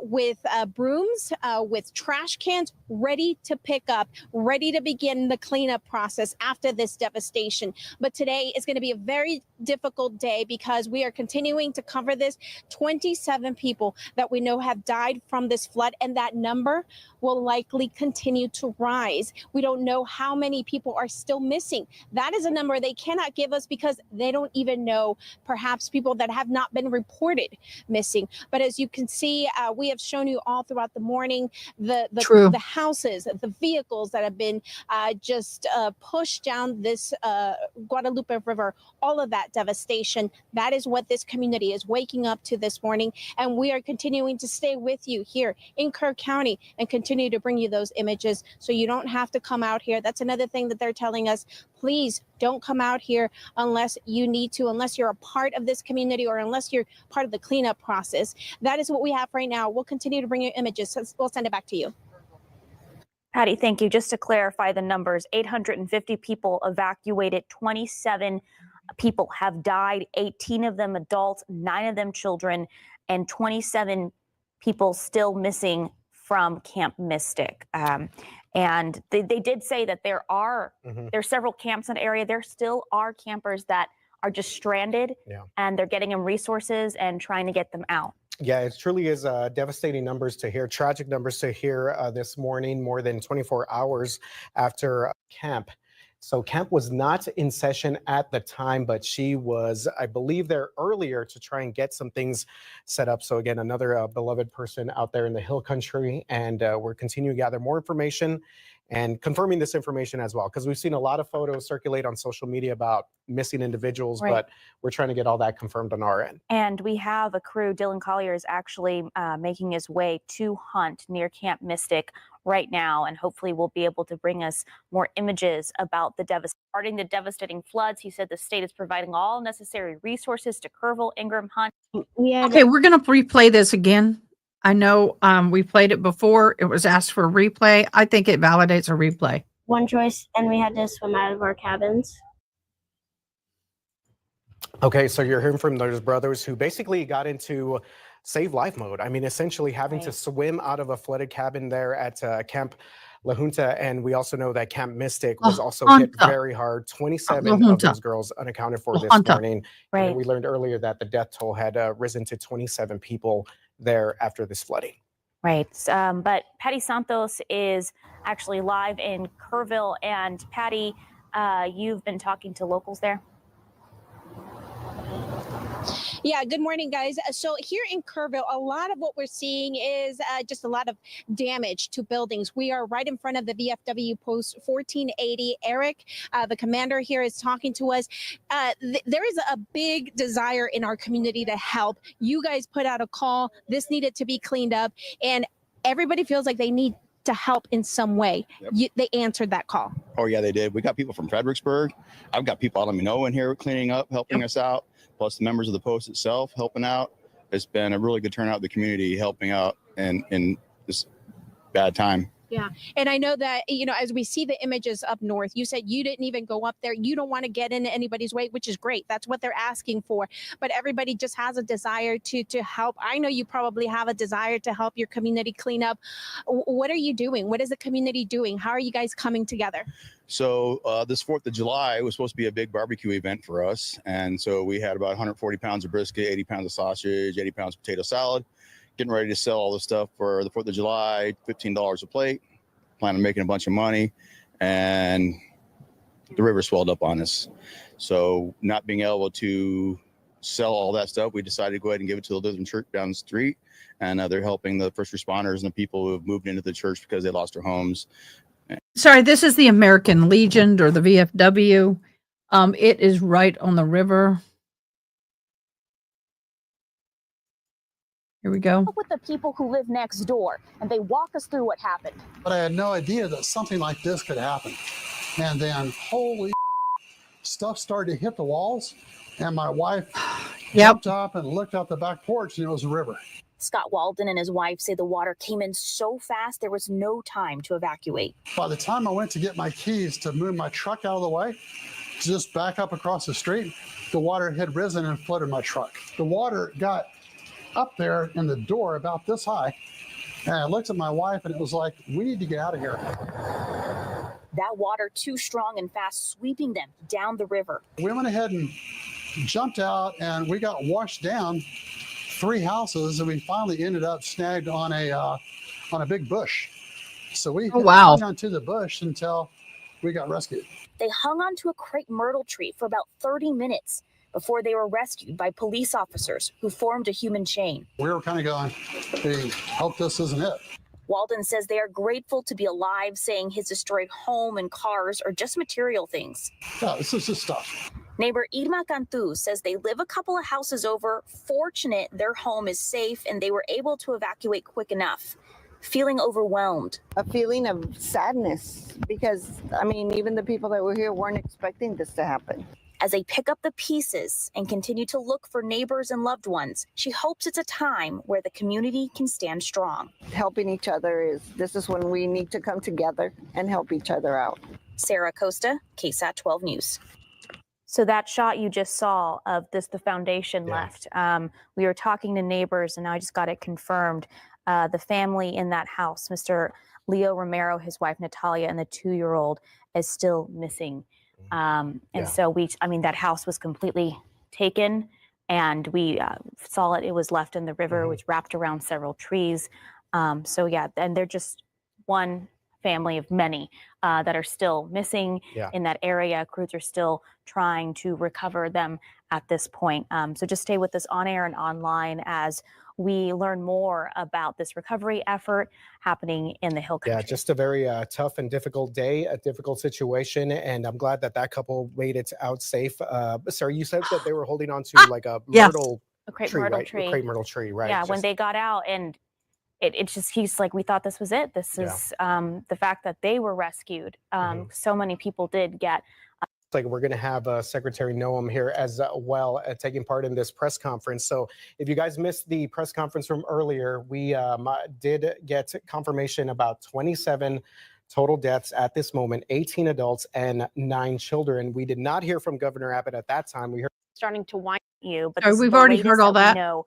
with brooms, with trash cans, ready to pick up, ready to begin the cleanup process after this devastation. But today is going to be a very difficult day because we are continuing to cover this. 27 people that we know have died from this flood, and that number will likely continue to rise. We don't know how many people are still missing. That is a number they cannot give us because they don't even know perhaps people that have not been reported missing. But as you can see, we have shown you all throughout the morning the houses, the vehicles that have been just pushed down this Guadalupe River, all of that devastation. That is what this community is waking up to this morning. And we are continuing to stay with you here in Kerr County and continue to bring you those images so you don't have to come out here. That's another thing that they're telling us. Please don't come out here unless you need to, unless you're a part of this community or unless you're part of the cleanup process. That is what we have right now. We'll continue to bring you images. So we'll send it back to you. Patty, thank you. Just to clarify the numbers, 850 people evacuated, 27 people have died, 18 of them adults, 9 of them children, and 27 people still missing from Camp Mystic. And they did say that there are several camps in the area. There still are campers that are just stranded, and they're getting them resources and trying to get them out. Yeah, it truly is devastating numbers to hear, tragic numbers to hear this morning, more than 24 hours after camp. So camp was not in session at the time, but she was, I believe, there earlier to try and get some things set up. So again, another beloved person out there in the hill country, and we're continuing to gather more information and confirming this information as well, because we've seen a lot of photos circulate on social media about missing individuals, but we're trying to get all that confirmed on our end. And we have a crew. Dylan Collier is actually making his way to Hunt near Camp Mystic right now, and hopefully we'll be able to bring us more images about the devastating floods. He said the state is providing all necessary resources to Kerrville, Ingram, Hunt. Okay, we're going to replay this again. I know we played it before. It was asked for a replay. I think it validates a replay. One choice, and we had to swim out of our cabins. Okay, so you're hearing from those brothers who basically got into save life mode. I mean, essentially having to swim out of a flooded cabin there at Camp La Junta. And we also know that Camp Mystic was also hit very hard. 27 of those girls unaccounted for this morning. And we learned earlier that the death toll had risen to 27 people there after this flooding. Right. But Patty Santos is actually live in Kerrville. And Patty, you've been talking to locals there. Yeah, good morning, guys. So here in Kerrville, a lot of what we're seeing is just a lot of damage to buildings. We are right in front of the VFW post 1480. Eric, the commander here, is talking to us. There is a big desire in our community to help. You guys put out a call. This needed to be cleaned up, and everybody feels like they need to help in some way. They answered that call. Oh yeah, they did. We got people from Fredericksburg. I've got people I don't even know in here cleaning up, helping us out, plus the members of the post itself helping out. It's been a really good turnout of the community helping out in this bad time. Yeah. And I know that, as we see the images up north, you said you didn't even go up there. You don't want to get in anybody's way, which is great. That's what they're asking for. But everybody just has a desire to help. I know you probably have a desire to help your community clean up. What are you doing? What is the community doing? How are you guys coming together? So this 4th of July was supposed to be a big barbecue event for us. And so we had about 140 pounds of brisket, 80 pounds of sausage, 80 pounds of potato salad. Getting ready to sell all the stuff for the 4th of July, $15 a plate. Plan on making a bunch of money, and the river swelled up on us. So not being able to sell all that stuff, we decided to go ahead and give it to the Lutheran church down the street. And they're helping the first responders and the people who have moved into the church because they lost their homes. Sorry, this is the American Legion or the VFW. It is right on the river. Here we go. With the people who live next door, and they walk us through what happened. But I had no idea that something like this could happen. And then, holy stuff started to hit the walls, and my wife jumped up and looked out the back porch, and it was a river. Scott Walden and his wife say the water came in so fast there was no time to evacuate. By the time I went to get my keys to move my truck out of the way, to just back up across the street, the water had risen and flooded my truck. The water got up there in the door about this high, and I looked at my wife and it was like, we need to get out of here. That water too strong and fast, sweeping them down the river. We went ahead and jumped out, and we got washed down 3 houses, and we finally ended up snagged on a big bush. So we hung onto the bush until we got rescued. They hung onto a crepe myrtle tree for about 30 minutes before they were rescued by police officers who formed a human chain. We were kind of going, hey, hope this isn't it. Walden says they are grateful to be alive, saying his destroyed home and cars are just material things. Yeah, this is just stuff. Neighbor Irma Cantu says they live a couple of houses over, fortunate their home is safe and they were able to evacuate quick enough. Feeling overwhelmed. A feeling of sadness because, even the people that were here weren't expecting this to happen. As they pick up the pieces and continue to look for neighbors and loved ones, she hopes it's a time where the community can stand strong. Helping each other this is when we need to come together and help each other out. Sarah Costa, KSAT 12 News. So that shot you just saw of the foundation left, we were talking to neighbors and I just got it confirmed. The family in that house, Mr. Leo Romero, his wife Natalia, and the 2-year-old is still missing. So that house was completely taken and we saw it was left in the river, which wrapped around several trees. And they're just one family of many that are still missing in that area. Crews are still trying to recover them at this point. So just stay with us on air and online as we learn more about this recovery effort happening in the Hill Country. Yeah, just a very tough and difficult day, a difficult situation, and I'm glad that couple made it out safe. Sarah, you said that they were holding on to like a myrtle crepe tree, myrtle right? tree. A crepe myrtle tree, right? Yeah, when they got out and it's just, he's like, we thought this was it. This is the fact that they were rescued. So many people did get. Like we're going to have Secretary Noam here as well taking part in this press conference. So if you guys missed the press conference from earlier, we did get confirmation about 27 total deaths at this moment, 18 adults and 9 children. We did not hear from Governor Abbott at that time. We heard starting to wind you, but we've already heard all that. No,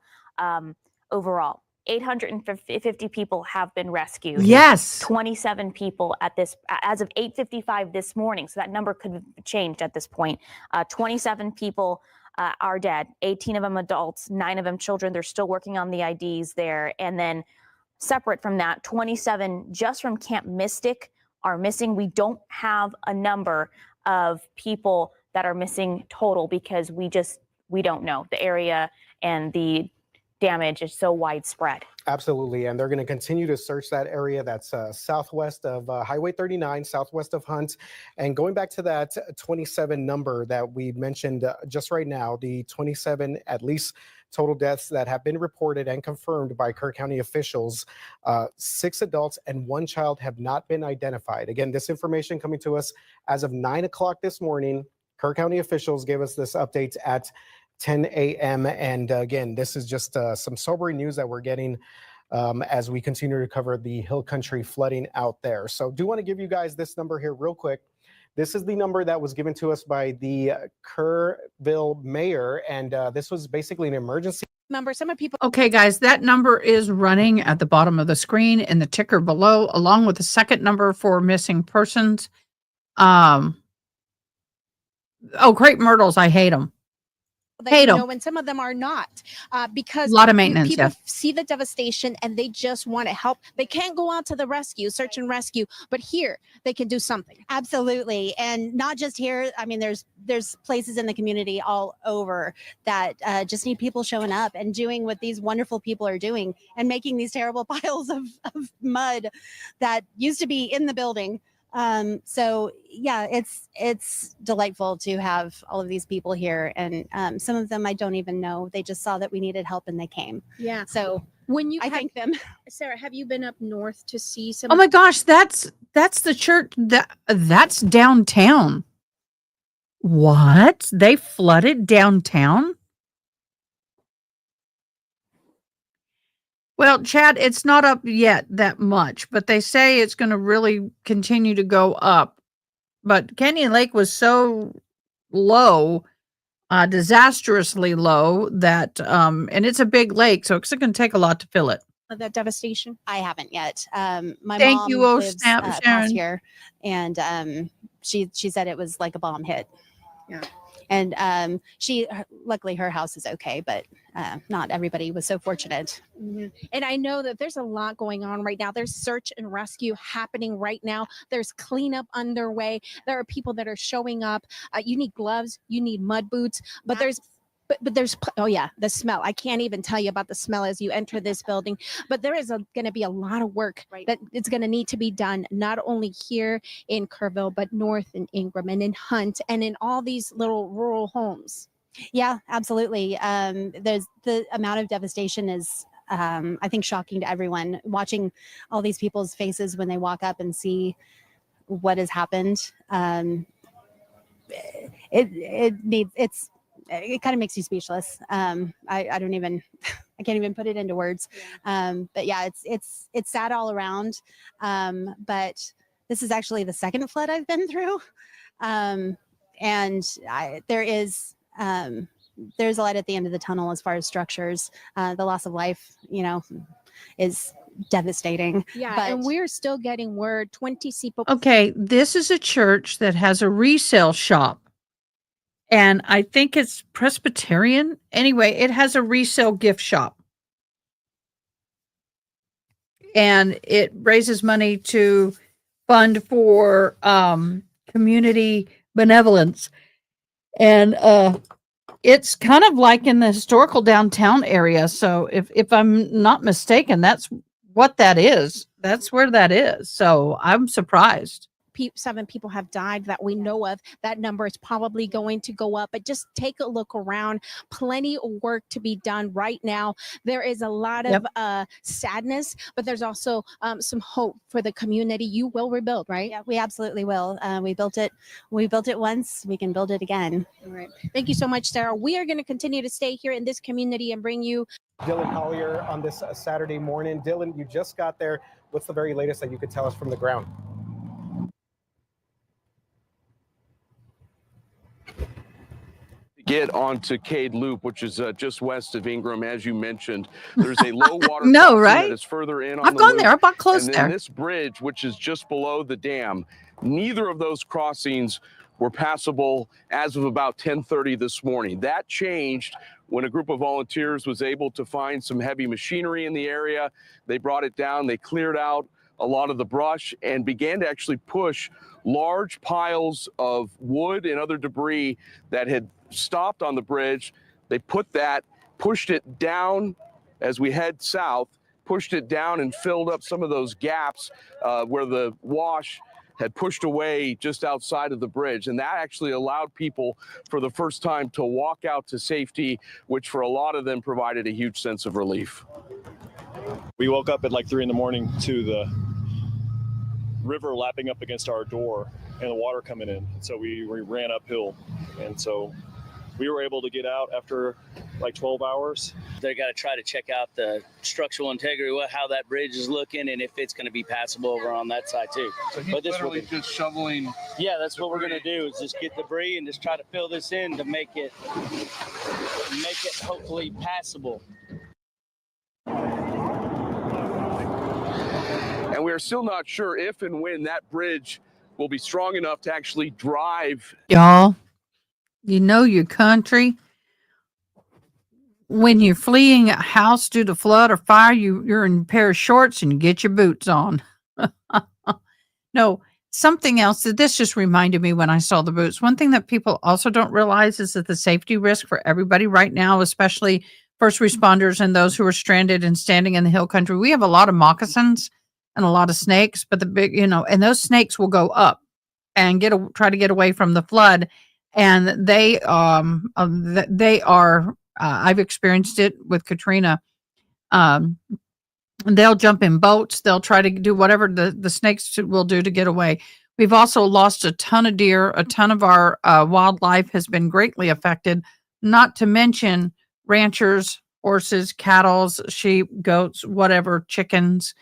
overall. 850 people have been rescued. Yes. 27 people as of 8:55 this morning. So that number could have changed at this point. 27 people are dead. 18 of them adults, 9 of them children. They're still working on the IDs there. And then separate from that, 27 just from Camp Mystic are missing. We don't have a number of people that are missing total because we don't know the area and the damage is so widespread. Absolutely, and they're going to continue to search that area that's southwest of Highway 39, southwest of Hunt. And going back to that 27 number that we mentioned just right now, the 27 at least total deaths that have been reported and confirmed by Kerr County officials, 6 adults and 1 child have not been identified. Again, this information coming to us as of 9 o'clock this morning. Kerr County officials gave us this update at 10 a.m. And again, this is just some sobering news that we're getting as we continue to cover the hill country flooding out there. So do want to give you guys this number here real quick. This is the number that was given to us by the Kerrville mayor, and this was basically an emergency number. Some of people. Okay, guys, that number is running at the bottom of the screen in the ticker below, along with the second number for missing persons. Oh, crepe myrtles, I hate them. That you know, and some of them are not, because a lot of maintenance. People Yeah. see the devastation and they just want to help. They can't go out to the rescue, search and rescue, but here they can do something. Absolutely, and not just here. I mean, there's places in the community all over that just need people showing up and doing what these wonderful people are doing and making these terrible piles of mud that used to be in the building. So yeah, it's delightful to have all of these people here, and some of them I don't even know. They just saw that we needed help and they came. Yeah. So when you I thank them. Sarah, have you been up north to see some? Oh my gosh, that's the church that's downtown. What? They flooded downtown? Well, Chad, it's not up yet that much, but they say it's going to really continue to go up. But Canyon Lake was so low, disastrously low, that and it's a big lake, so it's going to take a lot to fill it. Of that devastation? I haven't yet. My Thank mom you, oh lives snap, past Sharon. here, and she said it was like a bomb hit. Yeah. And luckily her house is okay, but not everybody was so fortunate. Mm-hmm. And I know that there's a lot going on right now. There's search and rescue happening right now. There's cleanup underway. There are people that are showing up. You need gloves, you need mud boots, but there's oh yeah, the smell. I can't even tell you about the smell as you enter this building, but there is going to be a lot of work that it's going to need to be done, not only here in Kerrville, but north in Ingram and in Hunt and in all these little rural homes. Yeah, absolutely. There's the amount of devastation is, I think, shocking to everyone. Watching all these people's faces when they walk up and see what has happened. It kind of makes you speechless. I don't even, I can't even put it into words. But yeah, it's sad all around. But this is actually the second flood I've been through. And there's a light at the end of the tunnel as far as structures. The loss of life, is devastating. Yeah, but and we're still getting word 20 people. Okay, this is a church that has a resale shop. And I think it's Presbyterian. Anyway, it has a resale gift shop. And it raises money to fund for community benevolence. And it's kind of like in the historical downtown area. So if I'm not mistaken, that's what that is. That's where that is. So I'm surprised. 7 people have died that we know of. That number is probably going to go up, but just take a look around. Plenty of work to be done right now. There is a lot of sadness, but there's also some hope for the community. You will rebuild, right? Yeah, we absolutely will. We built it once. We can build it again. All right. Thank you so much, Sarah. We are going to continue to stay here in this community and bring you Dylan Collier on this Saturday morning. Dylan, you just got there. What's the very latest that you could tell us from the ground? Get onto Cade Loop, which is just west of Ingram, as you mentioned. There's a low water No, crossing right? that is further in on I've the gone loop. there. I bought close and there. then this bridge, which is just below the dam, neither of those crossings were passable as of about 10:30 this morning. That changed when a group of volunteers was able to find some heavy machinery in the area. They brought it down, they cleared out a lot of the brush and began to actually push large piles of wood and other debris that had stopped on the bridge. They pushed it down as we head south pushed it down and filled up some of those gaps where the wash had pushed away just outside of the bridge. And that actually allowed people for the first time to walk out to safety, which for a lot of them provided a huge sense of relief. We woke up at like 3 in the morning to the river lapping up against our door and the water coming in. So we ran uphill. And so we were able to get out after like 12 hours. They got to try to check out the structural integrity, how that bridge is looking, and if it's going to be passable over on that side too. So he's literally just shoveling. Yeah, that's what we're going to do is just get debris and just try to fill this in to make it hopefully passable. And we are still not sure if and when that bridge will be strong enough to actually drive. Y'all, you know your country. When you're fleeing a house due to flood or fire, you're in a pair of shorts and you get your boots on. No, something else that this just reminded me when I saw the boots. One thing that people also don't realize is that the safety risk for everybody right now, especially first responders and those who are stranded and standing in the hill country, we have a lot of moccasins and a lot of snakes, but the big, and those snakes will go up and try to get away from the flood. And they are, I've experienced it with Katrina. They'll jump in boats. They'll try to do whatever the snakes will do to get away. We've also lost a ton of deer. A ton of our wildlife has been greatly affected, not to mention ranchers, horses, cattle, sheep, goats, whatever, chickens.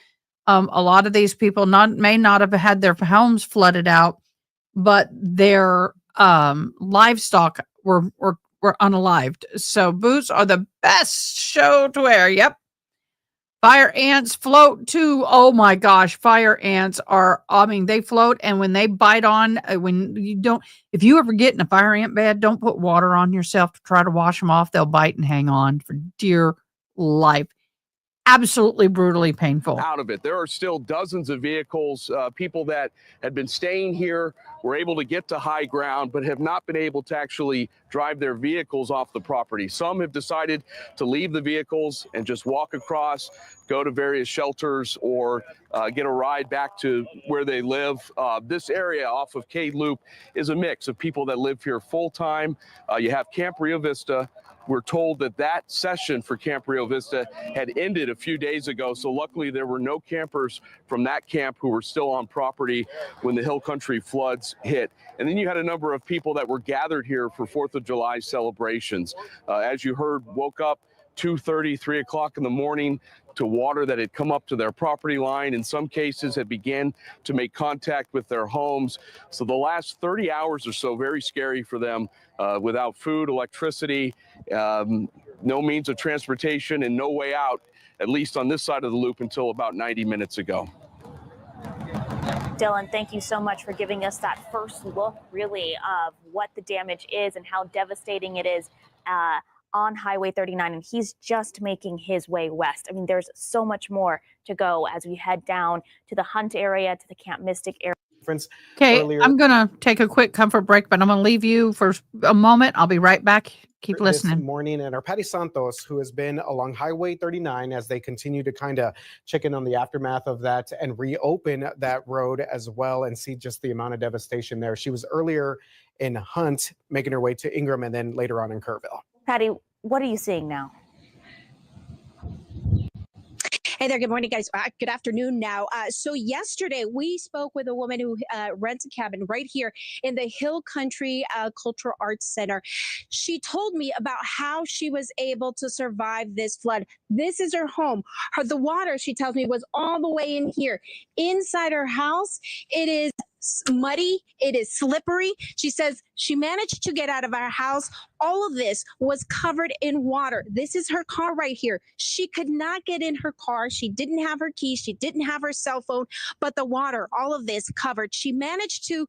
A lot of these people may not have had their homes flooded out, but their livestock were unalived. So boots are the best show to wear. Yep. Fire ants float too. Oh my gosh. Fire ants they float. And when they bite on, if you ever get in a fire ant bed, don't put water on yourself to try to wash them off. They'll bite and hang on for dear life. Absolutely brutally painful. Out of it. There are still dozens of vehicles, people that had been staying here, were able to get to high ground, but have not been able to actually drive their vehicles off the property. Some have decided to leave the vehicles and just walk across, go to various shelters, or get a ride back to where they live. This area off of K Loop is a mix of people that live here full time. You have Camp Rio Vista. We're told that session for Camp Rio Vista had ended a few days ago. So luckily there were no campers from that camp who were still on property when the hill country floods hit. And then you had a number of people that were gathered here for 4th of July celebrations. As you heard, woke up 2:30, 3 o'clock in the morning to water that had come up to their property line. In some cases had began to make contact with their homes. So the last 30 hours or so, very scary for them, without food, electricity, no means of transportation, and no way out, at least on this side of the loop, until about 90 minutes ago. Dylan, thank you so much for giving us that first look, really, of what the damage is and how devastating it is on Highway 39. And he's just making his way west. I mean, there's so much more to go as we head down to the Hunt area, to the Camp Mystic area. Okay, I'm going to take a quick comfort break, but I'm going to leave you for a moment. I'll be right back. Keep listening. This morning, and our Patty Santos, who has been along Highway 39 as they continue to kind of check in on the aftermath of that and reopen that road as well and see just the amount of devastation there. She was earlier in Hunt, making her way to Ingram, and then later on in Kerrville. Patty, what are you seeing now? Hey there. Good morning, guys. Good afternoon now. So yesterday we spoke with a woman who rents a cabin right here in the Hill Country Cultural Arts Center. She told me about how she was able to survive this flood. This is her home. The water, she tells me, was all the way in here. Inside her house, it is muddy. It is slippery. She says she managed to get out of our house. All of this was covered in water. This is her car right here. She could not get in her car. She didn't have her keys. She didn't have her cell phone, but the water, all of this covered. She managed to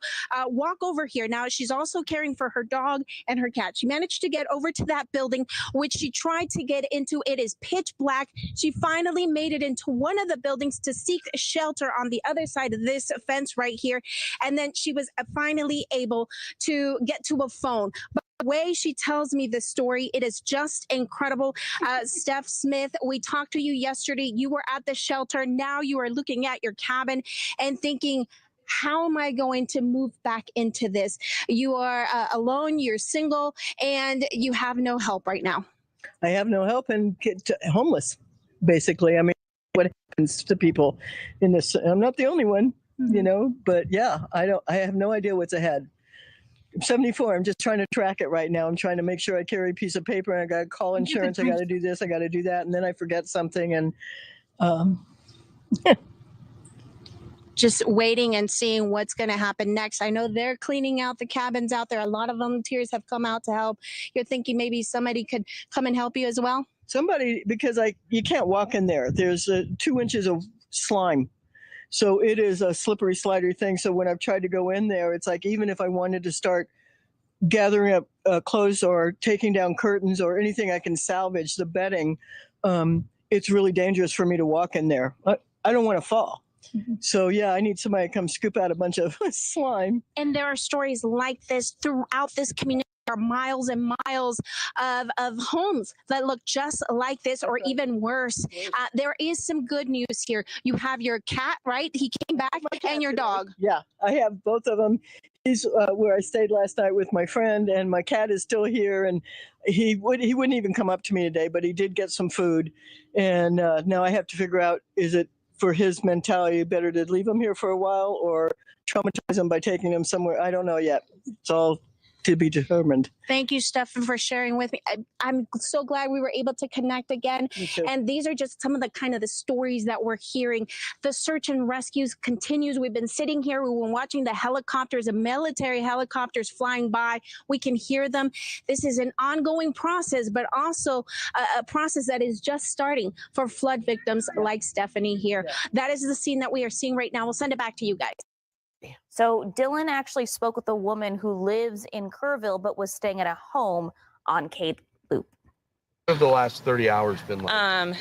walk over here. Now she's also caring for her dog and her cat. She managed to get over to that building, which she tried to get into. It is pitch black. She finally made it into one of the buildings to seek shelter on the other side of this fence right here. And then she was finally able to get to a phone. But The way she tells me this story, it is just incredible. Steph Smith, we talked to you yesterday. You were at the shelter. Now you are looking at your cabin and thinking, how am I going to move back into this? You are alone, you're single, and you have no help right now. I have no help and get homeless, basically. I mean, what happens to people in this? I'm not the only one, you know, but yeah, I have no idea what's ahead. I'm 74. I'm just trying to track it right now. I'm trying to make sure I carry a piece of paper and I got to call insurance. I got to do this. I got to do that. And then I forget something. And just waiting and seeing what's going to happen next. I know they're cleaning out the cabins out there. A lot of volunteers have come out to help. You're thinking maybe somebody could come and help you as well? Somebody, because you can't walk in there. There's 2 inches of slime. So it is a slippery, slidery thing. So when I've tried to go in there, it's like even if I wanted to start gathering up clothes or taking down curtains or anything I can salvage, the bedding, it's really dangerous for me to walk in there. I don't want to fall. So yeah, I need somebody to come scoop out a bunch of slime. And there are stories like this throughout this community. There are miles and miles of homes that look just like this or even worse. There is some good news here. You have your cat, right? He came back, and your dog. Yeah, I have both of them. He's where I stayed last night with my friend, and my cat is still here. And he wouldn't even come up to me today, but he did get some food. And now I have to figure out, is it for his mentality better to leave him here for a while or traumatize him by taking him somewhere? I don't know yet. It's all to be determined. Thank you, Stefan, for sharing with me. I'm so glad we were able to connect again. And these are just some of the stories that we're hearing. The search and rescues continues. We've been sitting here. We've been watching the helicopters, the military helicopters flying by. We can hear them. This is an ongoing process, but also a process that is just starting for flood victims like Stephanie here. That is the scene that we are seeing right now. We'll send it back to you guys. So Dylan actually spoke with a woman who lives in Kerrville but was staying at a home on Cape Loop. What have the last 30 hours been like?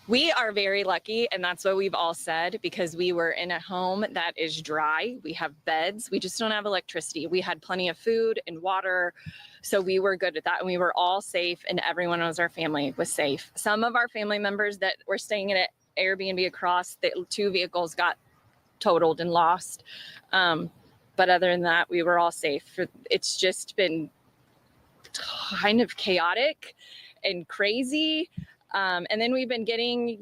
We are very lucky, and that's what we've all said, because we were in a home that is dry. We have beds. We just don't have electricity. We had plenty of food and water, so we were good at that, and we were all safe, and everyone was our family was safe. Some of our family members that were staying in an Airbnb across, the 2 vehicles got totaled and lost. But other than that, we were all safe. It's just been kind of chaotic and crazy. And then we've been getting,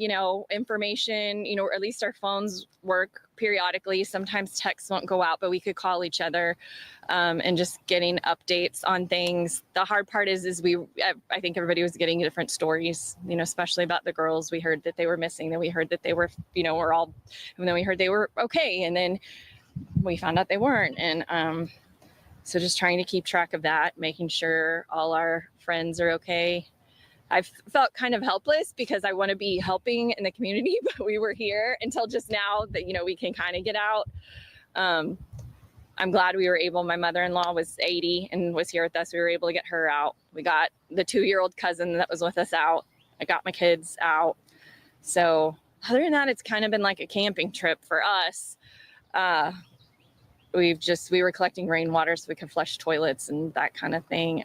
information, or at least our phones work periodically. Sometimes texts won't go out, but we could call each other and just getting updates on things. The hard part is I think everybody was getting different stories, especially about the girls. We heard that they were missing, then we heard that they were, and then we heard they were okay. And then we found out they weren't. And so just trying to keep track of that, making sure all our friends are okay. I've felt kind of helpless because I want to be helping in the community, but we were here until just now that, we can kind of get out. I'm glad we were able, my mother-in-law was 80 and was here with us. We were able to get her out. We got the 2-year-old cousin that was with us out. I got my kids out. So other than that, it's kind of been like a camping trip for us. We were collecting rainwater so we could flush toilets and that kind of thing.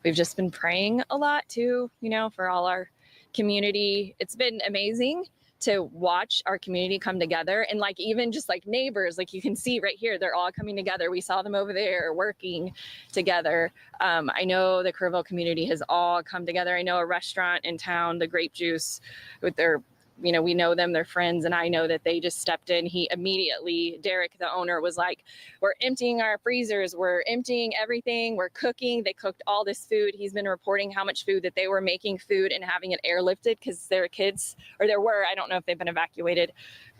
We've just been praying a lot too, for all our community. It's been amazing to watch our community come together, and even just neighbors, you can see right here, they're all coming together. We saw them over there working together. I know the Kerrville community has all come together. I know a restaurant in town, the Grape Juice, with their, we know them, they're friends, and I know that they just stepped in. He immediately, Derek, the owner, was like, we're emptying our freezers, we're emptying everything, we're cooking. They cooked all this food. He's been reporting how much food that they were making food and having it airlifted because there were, I don't know if they've been evacuated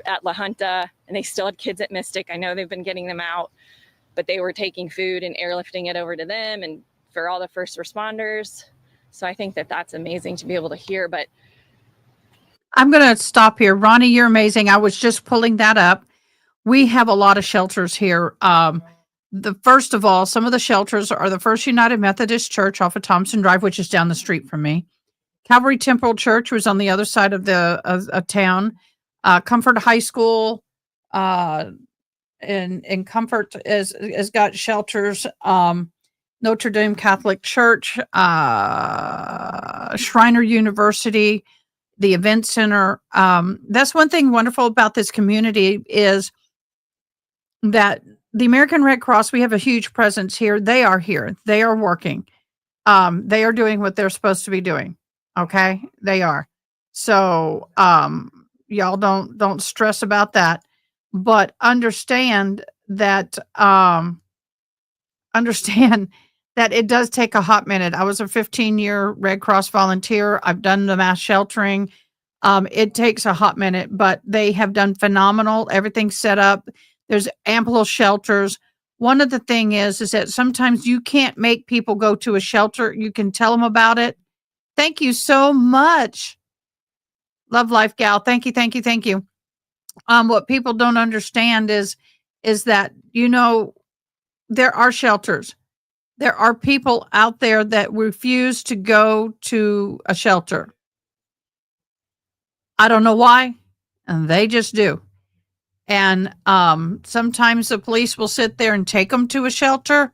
at La Junta, and they still had kids at Mystic. I know they've been getting them out, but they were taking food and airlifting it over to them and for all the first responders. So I think that that's amazing to be able to hear, but I'm going to stop here. Ronnie, you're amazing. I was just pulling that up. We have a lot of shelters here. First of all, some of the shelters are the First United Methodist Church off of Thompson Drive, which is down the street from me. Calvary Temple Church was on the other side of of town. Comfort High School and Comfort has got shelters. Notre Dame Catholic Church, Shriner University, the Event Center. That's one thing wonderful about this community is that the American Red Cross, we have a huge presence here. They are here. They are working. They are doing what they're supposed to be doing. Okay. They are. So, y'all don't stress about that, but understand that, it does take a hot minute. I was a 15-year Red Cross volunteer. I've done the mass sheltering. It takes a hot minute, but they have done phenomenal. Everything's set up. There's ample shelters. One of the thing is that sometimes you can't make people go to a shelter. You can tell them about it. Thank you so much. Love Life Gal. Thank you. Thank you. Thank you. What people don't understand is that, there are shelters. There are people out there that refuse to go to a shelter. I don't know why, and they just do. And sometimes the police will sit there and take them to a shelter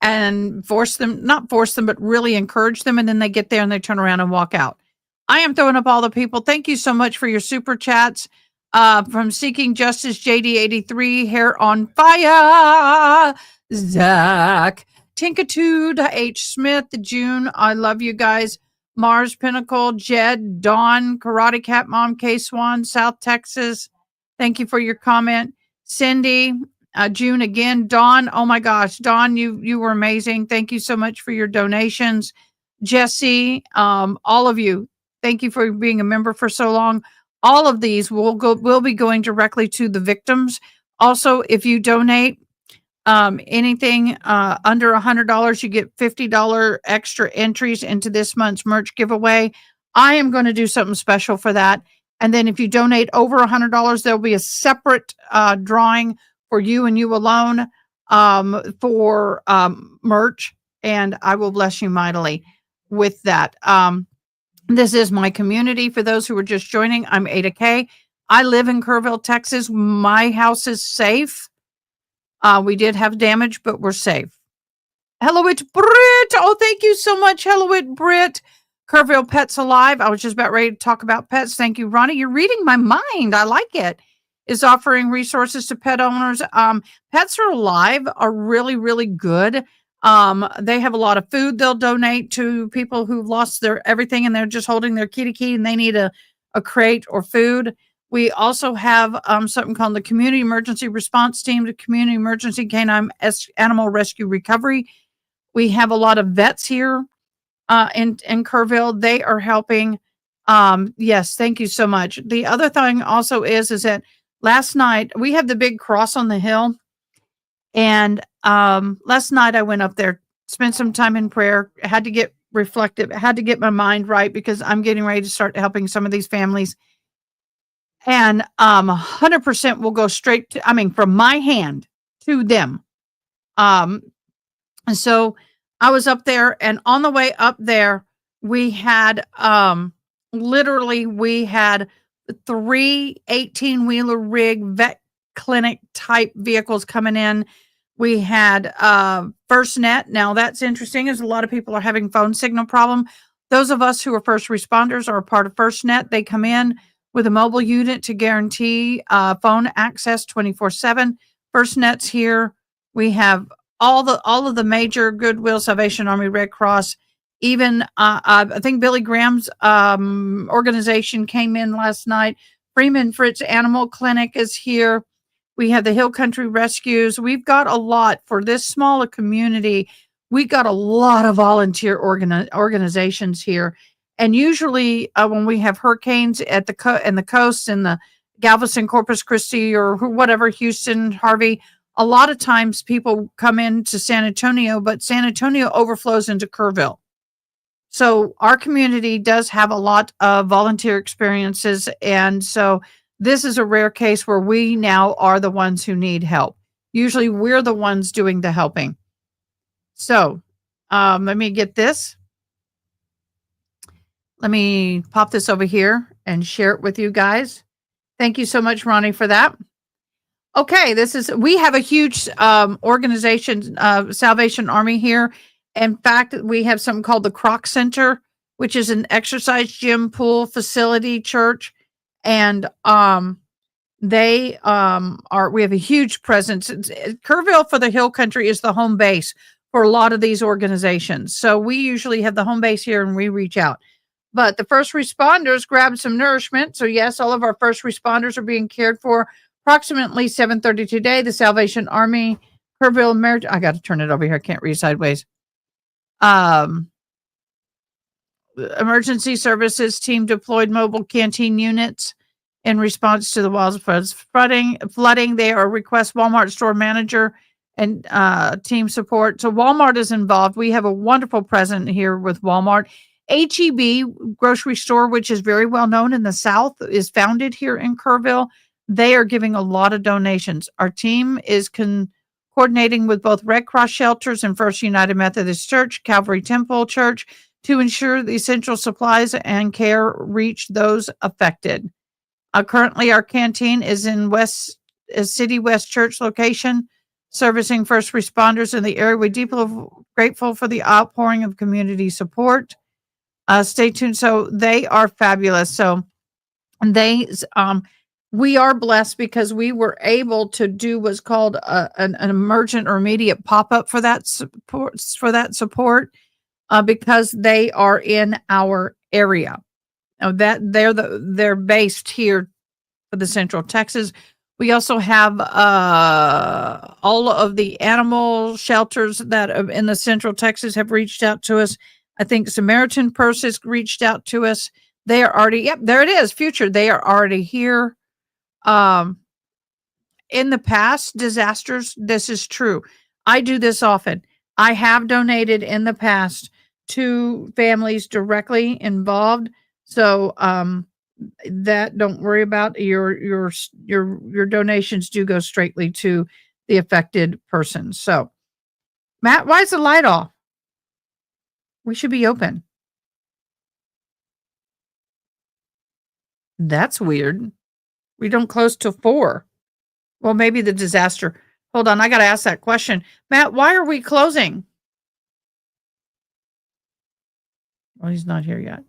and not force them, but really encourage them. And then they get there and they turn around and walk out. I am throwing up all the people. Thank you so much for your super chats. From Seeking Justice, JD83, Hair on Fire, Zach, Tinkatude, H. Smith, June, I love you guys. Mars Pinnacle, Jed, Dawn, Karate Cat Mom, K Swan, South Texas. Thank you for your comment. Cindy, June again. Dawn, oh my gosh, Dawn, you were amazing. Thank you so much for your donations. Jesse, all of you, thank you for being a member for so long. All of these will be going directly to the victims. Also, if you donate anything under $100, you get $50 extra entries into this month's merch giveaway. I am going to do something special for that. And then if you donate over $100, there'll be a separate drawing for you and you alone for merch. And I will bless you mightily with that. This is my community. For those who are just joining, I'm Ada Kay. I live in Kerrville, Texas. My house is safe. We did have damage, but we're safe. Hello, it's Britt. Oh, thank you so much. Hello, it's Britt. Kerrville Pets Alive. I was just about ready to talk about pets. Thank you, Ronnie. You're reading my mind. I like it. Is offering resources to pet owners. Pets Are Alive are really, really good. They have a lot of food they'll donate to people who've lost their everything and they're just holding their kitty and they need a crate or food. We also have something called the Community Emergency Response Team, the Community Emergency Canine Animal Rescue Recovery. We have a lot of vets here in Kerrville. They are helping. Yes, thank you so much. The other thing also is that last night we have the big cross on the hill. And last night I went up there, spent some time in prayer, had to get reflective, had to get my mind right because I'm getting ready to start helping some of these families. And 100% will go straight to, from my hand to them. And so I was up there, and on the way up there, we had we had 3 18-wheeler rig vet clinic type vehicles coming in. We had FirstNet. Now that's interesting, as a lot of people are having phone signal problem. Those of us who are first responders are a part of FirstNet. They come in with a mobile unit to guarantee phone access 24/7. FirstNet's here. We have all of the major Goodwill, Salvation Army, Red Cross. Even I think Billy Graham's organization came in last night. Freeman Fritz Animal Clinic is here. We have the Hill Country Rescues. We've got a lot for this smaller community. We've got a lot of volunteer organizations here. And usually when we have hurricanes at the coast in the Galveston, Corpus Christi, or whatever, Houston, Harvey, a lot of times people come into San Antonio, but San Antonio overflows into Kerrville. So our community does have a lot of volunteer experiences. And so this is a rare case where we now are the ones who need help. Usually we're the ones doing the helping. So let me get this. Let me pop this over here and share it with you guys. Thank you so much, Ronnie, for that. Okay, we have a huge organization, Salvation Army here, In fact, we have something called the Croc Center, which is an exercise gym, pool facility, church, and we have a huge presence. Kerrville for the Hill Country is the home base for a lot of these organizations. So we usually have the home base here and we reach out. But the first responders grab some nourishment. So yes, all of our first responders are being cared for. Approximately 7:30 today, the Salvation Army, Kerrville, I got to turn it over here. I can't read sideways. Emergency services team deployed mobile canteen units in response to the wildfires flooding. They are request Walmart store manager and team support. So Walmart is involved. We have a wonderful presence here with Walmart. HEB grocery store, which is very well known in the South, is founded here in Kerrville. They are giving a lot of donations. Our team is coordinating with both Red Cross shelters and First United Methodist Church, Calvary Temple Church, to ensure the essential supplies and care reach those affected. Currently, our canteen is in City West Church location, servicing first responders in the area. We're deeply grateful for the outpouring of community support. Stay tuned. So they are fabulous. So we are blessed because we were able to do what's called an emergent or immediate pop-up for that support. Because they are in our area. Now that they're based here for the Central Texas. We also have all of the animal shelters that in the Central Texas have reached out to us. I think Samaritan Purse has reached out to us. They are already, yep, there it is, Future. They are already here. In the past disasters, this is true. I do this often. I have donated in the past to families directly involved. So that don't worry about your donations do go straightly to the affected person. So Matt, why is the light off? We should be open. That's weird. We don't close till 4. Well, maybe the disaster. Hold on, I got to ask that question. Matt, why are we closing? Well, he's not here yet.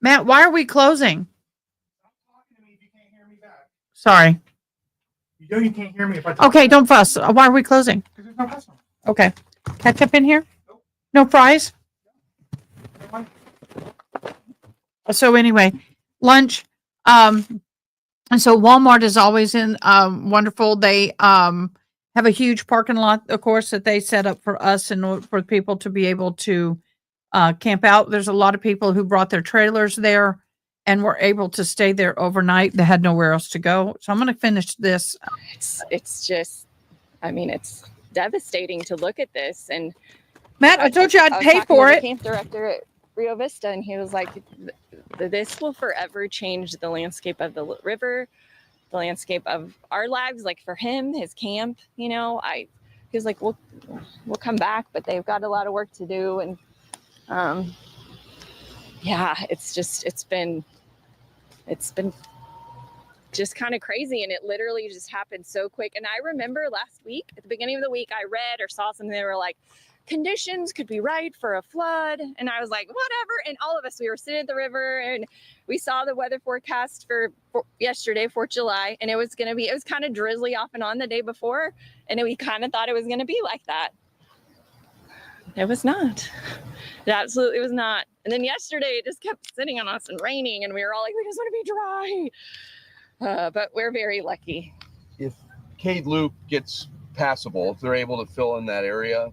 Matt, why are we closing? Sorry. You know you can't hear me if I talk. Okay, don't fuss. Why are we closing? There's no customer. Okay. Ketchup in here? No fries? So anyway, lunch. And so Walmart is always in wonderful. They have a huge parking lot, of course, that they set up for us and for people to be able to camp out. There's a lot of people who brought their trailers there and were able to stay there overnight. They had nowhere else to go. So I'm going to finish this. It's just, I mean, it's devastating to look at this. And Matt, I told you I'd pay for it. Camp director at Rio Vista, and he was like, this will forever change the landscape of the river, the landscape of our lives. Like for him, his camp, you know, he was like, we'll come back, but they've got a lot of work to do. And yeah, it's been just kind of crazy. And it literally just happened so quick. And I remember last week, at the beginning of the week, I read or saw something. They were like, conditions could be right for a flood. And I was like, whatever. And all of us, we were sitting at the river and we saw the weather forecast for yesterday, 4th of July. And it was kind of drizzly off and on the day before. And we kind of thought it was going to be like that. It was not. It absolutely was not. And then yesterday it just kept sitting on us and raining. And we were all like, we just want to be dry. But we're very lucky. If Cade Loop gets passable, if they're able to fill in that area,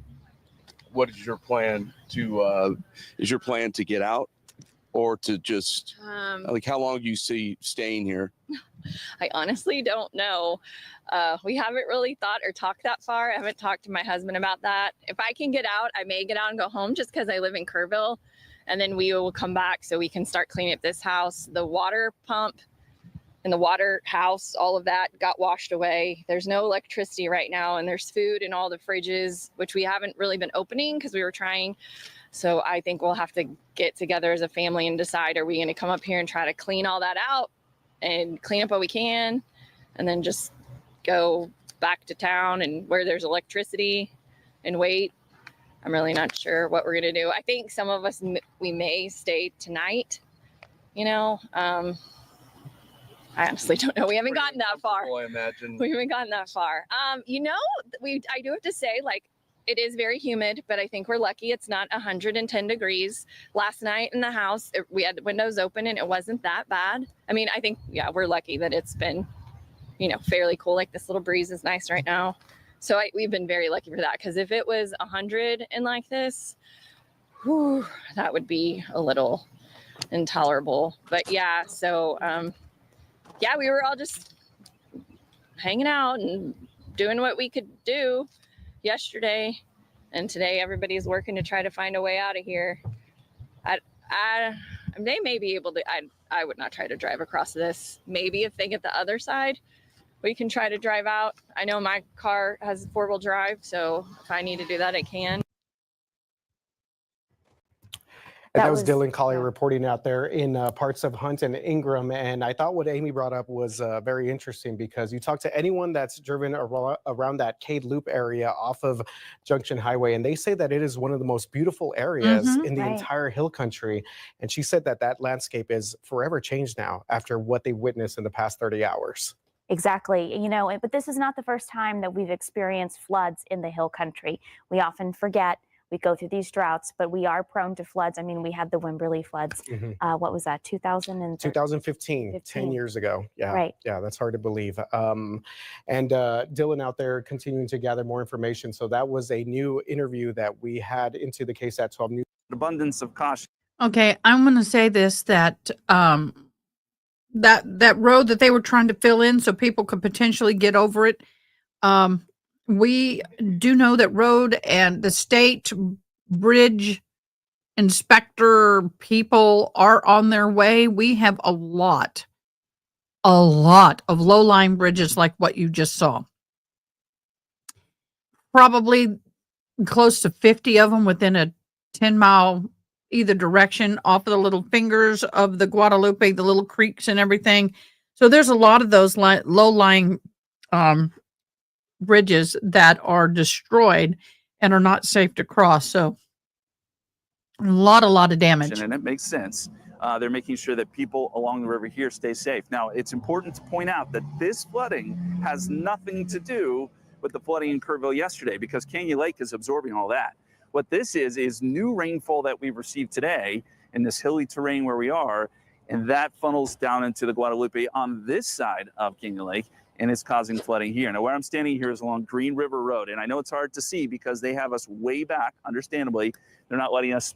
what is your plan to get out or to just like how long do you see staying here? I honestly don't know. We haven't really thought or talked that far. I haven't talked to my husband about that. If I can get out, I may get out and go home just because I live in Kerrville, and then we will come back so we can start cleaning up this house. The water pump and the water house, all of that got washed away. There's no electricity right now, and there's food in all the fridges, which we haven't really been opening because we were trying. So I think we'll have to get together as a family and decide, are we going to come up here and try to clean all that out and clean up what we can, and then just go back to town and where there's electricity and wait. I'm really not sure what we're going to do. I think some of us, we may stay tonight, you know. I honestly don't know. We haven't gotten that far. I imagine. We haven't gotten that far. You know, I do have to say, like, it is very humid, but I think we're lucky it's not 110 degrees. Last night in the house, we had the windows open and it wasn't that bad. I mean, I think, yeah, we're lucky that it's been, you know, fairly cool. Like this little breeze is nice right now. So we've been very lucky for that, because if it was 100 and like this, whew, that would be a little intolerable. But yeah, so yeah, we were all just hanging out and doing what we could do yesterday, and today everybody's working to try to find a way out of here. They may be able to. I would not try to drive across this. Maybe if they get the other side, we can try to drive out. I know my car has 4-wheel drive, so if I need to do that, I can. And that was Dylan Collier reporting out there in parts of Hunt and Ingram. And I thought what Amy brought up was very interesting, because you talk to anyone that's driven around that Cade Loop area off of Junction Highway, and they say that it is one of the most beautiful areas in the entire hill country. And she said that that landscape is forever changed now after what they witnessed in the past 30 hours. Exactly. You know, but this is not the first time that we've experienced floods in the hill country. We often forget. We go through these droughts, but we are prone to floods. I mean, we had the Wimberley floods. What was that, 2015, 10 years ago. Yeah, right. Yeah, that's hard to believe. And Dylan out there continuing to gather more information. So that was a new interview that we had into the case at 12 News. Abundance of caution. Okay, I'm going to say this, that that road that they were trying to fill in so people could potentially get over it, we do know that road and the state bridge inspector people are on their way. We have a lot of low-lying bridges like what you just saw. Probably close to 50 of them within a 10-mile either direction off of the little fingers of the Guadalupe, the little creeks and everything. So there's a lot of those low-lying bridges that are destroyed and are not safe to cross. So a lot of damage. And it makes sense. They're making sure that people along the river here stay safe. Now, it's important to point out that this flooding has nothing to do with the flooding in Kerrville yesterday, because Canyon Lake is absorbing all that. What this is new rainfall that we've received today in this hilly terrain where we are, and that funnels down into the Guadalupe on this side of Canyon Lake, and it's causing flooding here. Now, where I'm standing here is along Green River Road, and I know it's hard to see because they have us way back, understandably. They're not letting us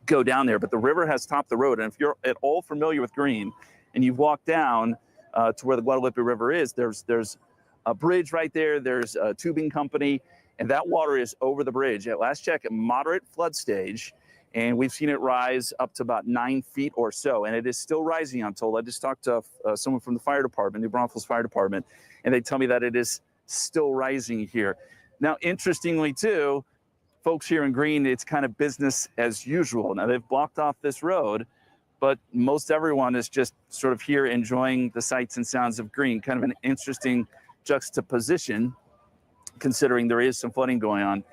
go down there, but the river has topped the road. And if you're at all familiar with Green and you've walked down to where the Guadalupe River is, there's a bridge right there, there's a tubing company, and that water is over the bridge. At last check, at moderate flood stage, and we've seen it rise up to about 9 feet or so, and it is still rising, I'm told. I just talked to someone from the fire department, New Braunfels Fire Department, and they tell me that it is still rising here. Now, interestingly, too, folks here in Green, it's kind of business as usual. Now, they've blocked off this road, but most everyone is just sort of here enjoying the sights and sounds of Green. Kind of an interesting juxtaposition, considering there is some flooding going on.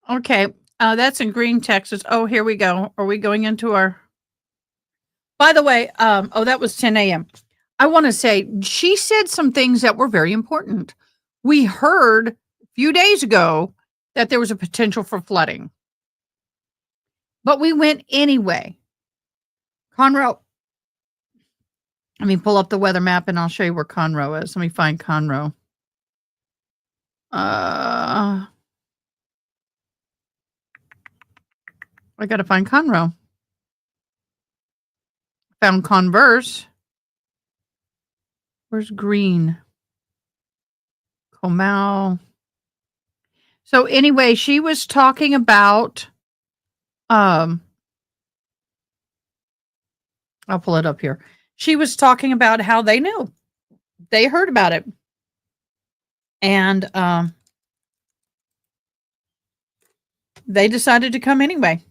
Okay, that's in Green, Texas. Oh, here we go. Are we going into our... By the way, that was 10 a.m. I want to say, she said some things that were very important. We heard a few days ago that there was a potential for flooding, but we went anyway. Conroe, let me pull up the weather map and I'll show you where Conroe is. Let me find Conroe. I got to find Conroe. Found Converse. Where's Green? Comal. So anyway, she was talking about, I'll pull it up here. She was talking about how they knew. They heard about it. And they decided to come anyway.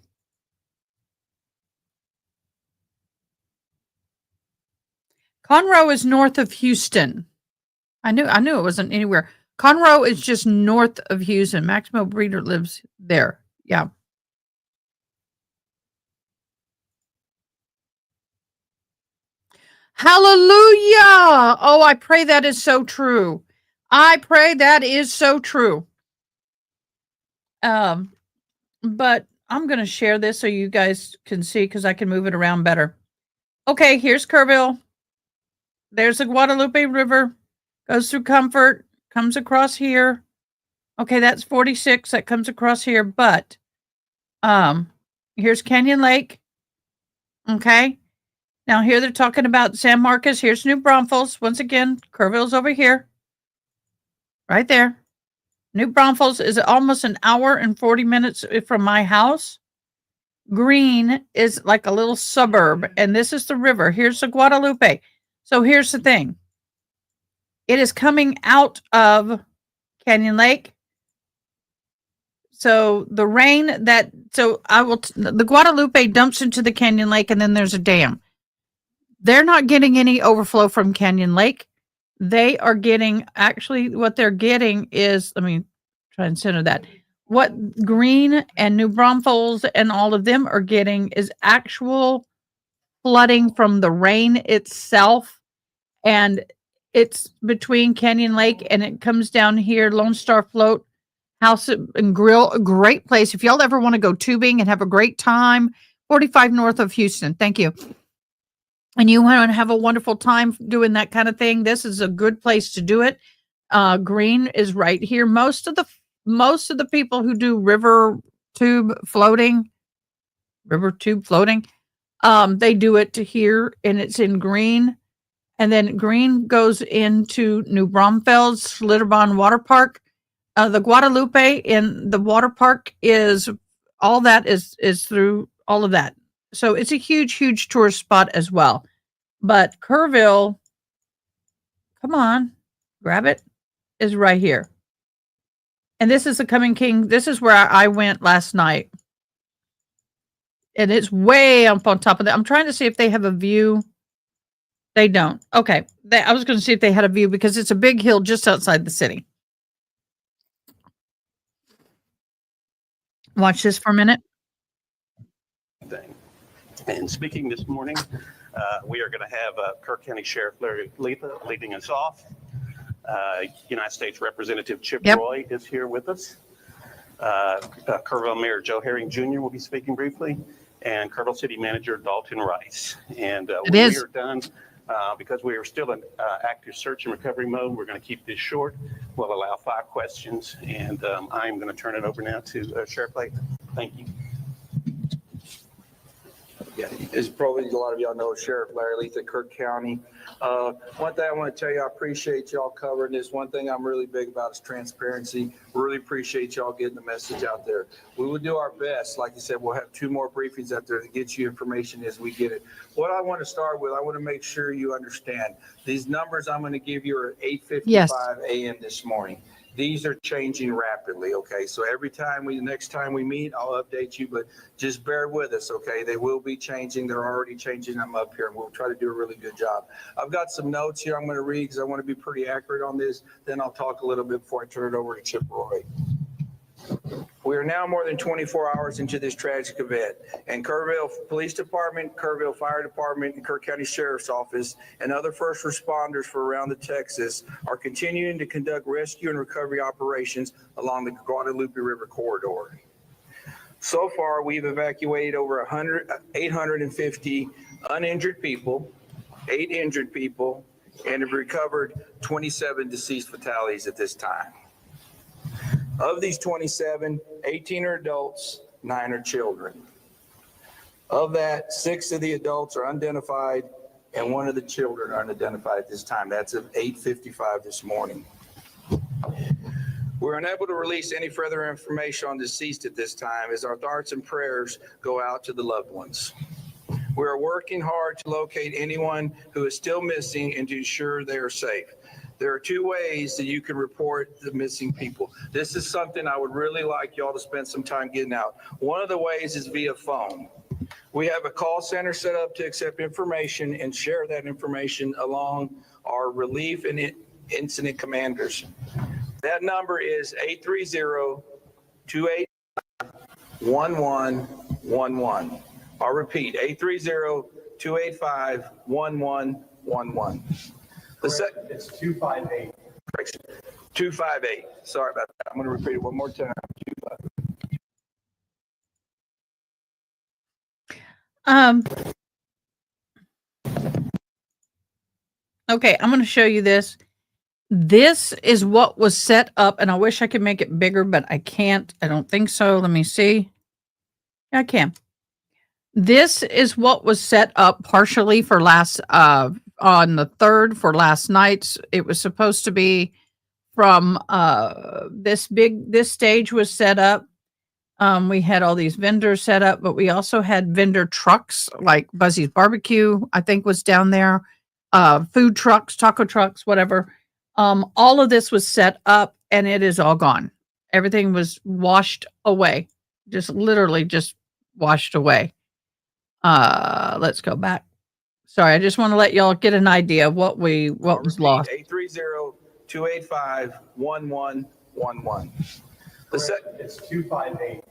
Conroe is north of Houston. I knew it wasn't anywhere. Conroe is just north of Houston. Maximo Breeder lives there. Yeah. Hallelujah. Oh, I pray that is so true. I pray that is so true. But I'm going to share this so you guys can see because I can move it around better. Okay, here's Kerrville. There's the Guadalupe River. Goes through Comfort. Comes across here. Okay, that's 46. That comes across here. But here's Canyon Lake. Okay. Now here they're talking about San Marcos. Here's New Braunfels. Once again, Kerrville's over here. Right there. New Braunfels is almost an hour and 40 minutes from my house. Green is like a little suburb, and this is the river. Here's the Guadalupe. So here's the thing. It is coming out of Canyon Lake. So the rain the Guadalupe dumps into the Canyon Lake, and then there's a dam. They're not getting any overflow from Canyon Lake. They are getting, actually, what they're getting is, let me try and center that. What Green and New Braunfels and all of them are getting is actual flooding from the rain itself. And it's between Canyon Lake and it comes down here, Lone Star Float House and Grill, a great place. If y'all ever want to go tubing and have a great time, 45 north of Houston. Thank you. And you want to have a wonderful time doing that kind of thing, this is a good place to do it. Green is right here. Most of the people who do river tube floating, they do it to here, and it's in Green. And then Green goes into New Braunfels, Schlitterbahn Water Park. The Guadalupe in the water park is all that is through all of that. So it's a huge, huge tourist spot as well. But Kerrville, come on, grab it, is right here. And this is the Coming King. This is where I went last night. And it's way up on top of that. I'm trying to see if they have a view. They don't. Okay. I was going to see if they had a view because it's a big hill just outside the city. Watch this for a minute. And speaking this morning, we are going to have Kirk County Sheriff Larry Letha leading us off. United States Representative Chip Roy is here with us. Kerrville Mayor Joe Herring Jr. will be speaking briefly, and Kerrville City Manager Dalton Rice. And when we are done, because we are still in active search and recovery mode, we're going to keep this short. We'll allow 5 questions, and I'm going to turn it over now to Sheriff Letha. Thank you. Yeah, as probably a lot of y'all know, Sheriff Larry Letha, Kirk County. One thing I want to tell you, I appreciate y'all covering this. One thing I'm really big about is transparency. Really appreciate y'all getting the message out there. We will do our best. Like you said, we'll have 2 more briefings out there to get you information as we get it. What I want to start with, I want to make sure you understand these numbers I'm going to give you are 8:55 a.m. this morning. These are changing rapidly, okay? So next time we meet, I'll update you, but just bear with us, okay? They will be changing. They're already changing. I'm up here, and we'll try to do a really good job. I've got some notes here I'm going to read because I want to be pretty accurate on this. Then I'll talk a little bit before I turn it over to Chip Roy. We are now more than 24 hours into this tragic event, and Kerrville Police Department, Kerrville Fire Department, and Kirk County Sheriff's Office, and other first responders for around the Texas are continuing to conduct rescue and recovery operations along the Guadalupe River corridor. So far, we've evacuated over 850 uninjured people, 8 injured people, and have recovered 27 deceased fatalities at this time. Of these 27, 18 are adults, 9 are children. Of that, 6 of the adults are unidentified, and 1 of the children are unidentified at this time. That's at 8:55 this morning. We're unable to release any further information on deceased at this time as our thoughts and prayers go out to the loved ones. We are working hard to locate anyone who is still missing and to ensure they are safe. There are 2 ways that you can report the missing people. This is something I would really like y'all to spend some time getting out. One of the ways is via phone. We have a call center set up to accept information and share that information along our relief and incident commanders. That number is 830-285-1111. I'll repeat, 830-285-1111. It's 258. 258. Sorry about that. I'm going to repeat it one more time. Okay, I'm going to show you this. This is what was set up, and I wish I could make it bigger, but I can't. I don't think so. Let me see. Yeah, I can. This is what was set up partially for last on the 3rd for last night's. It was supposed to be from this stage was set up. We had all these vendors set up, but we also had vendor trucks like Buzzy's Barbecue, I think was down there. Food trucks, taco trucks, whatever. All of this was set up and it is all gone. Everything was washed away. Just literally just washed away. Let's go back. Sorry, I just want to let y'all get an idea of what was lost. 830-285-1111. It's 258.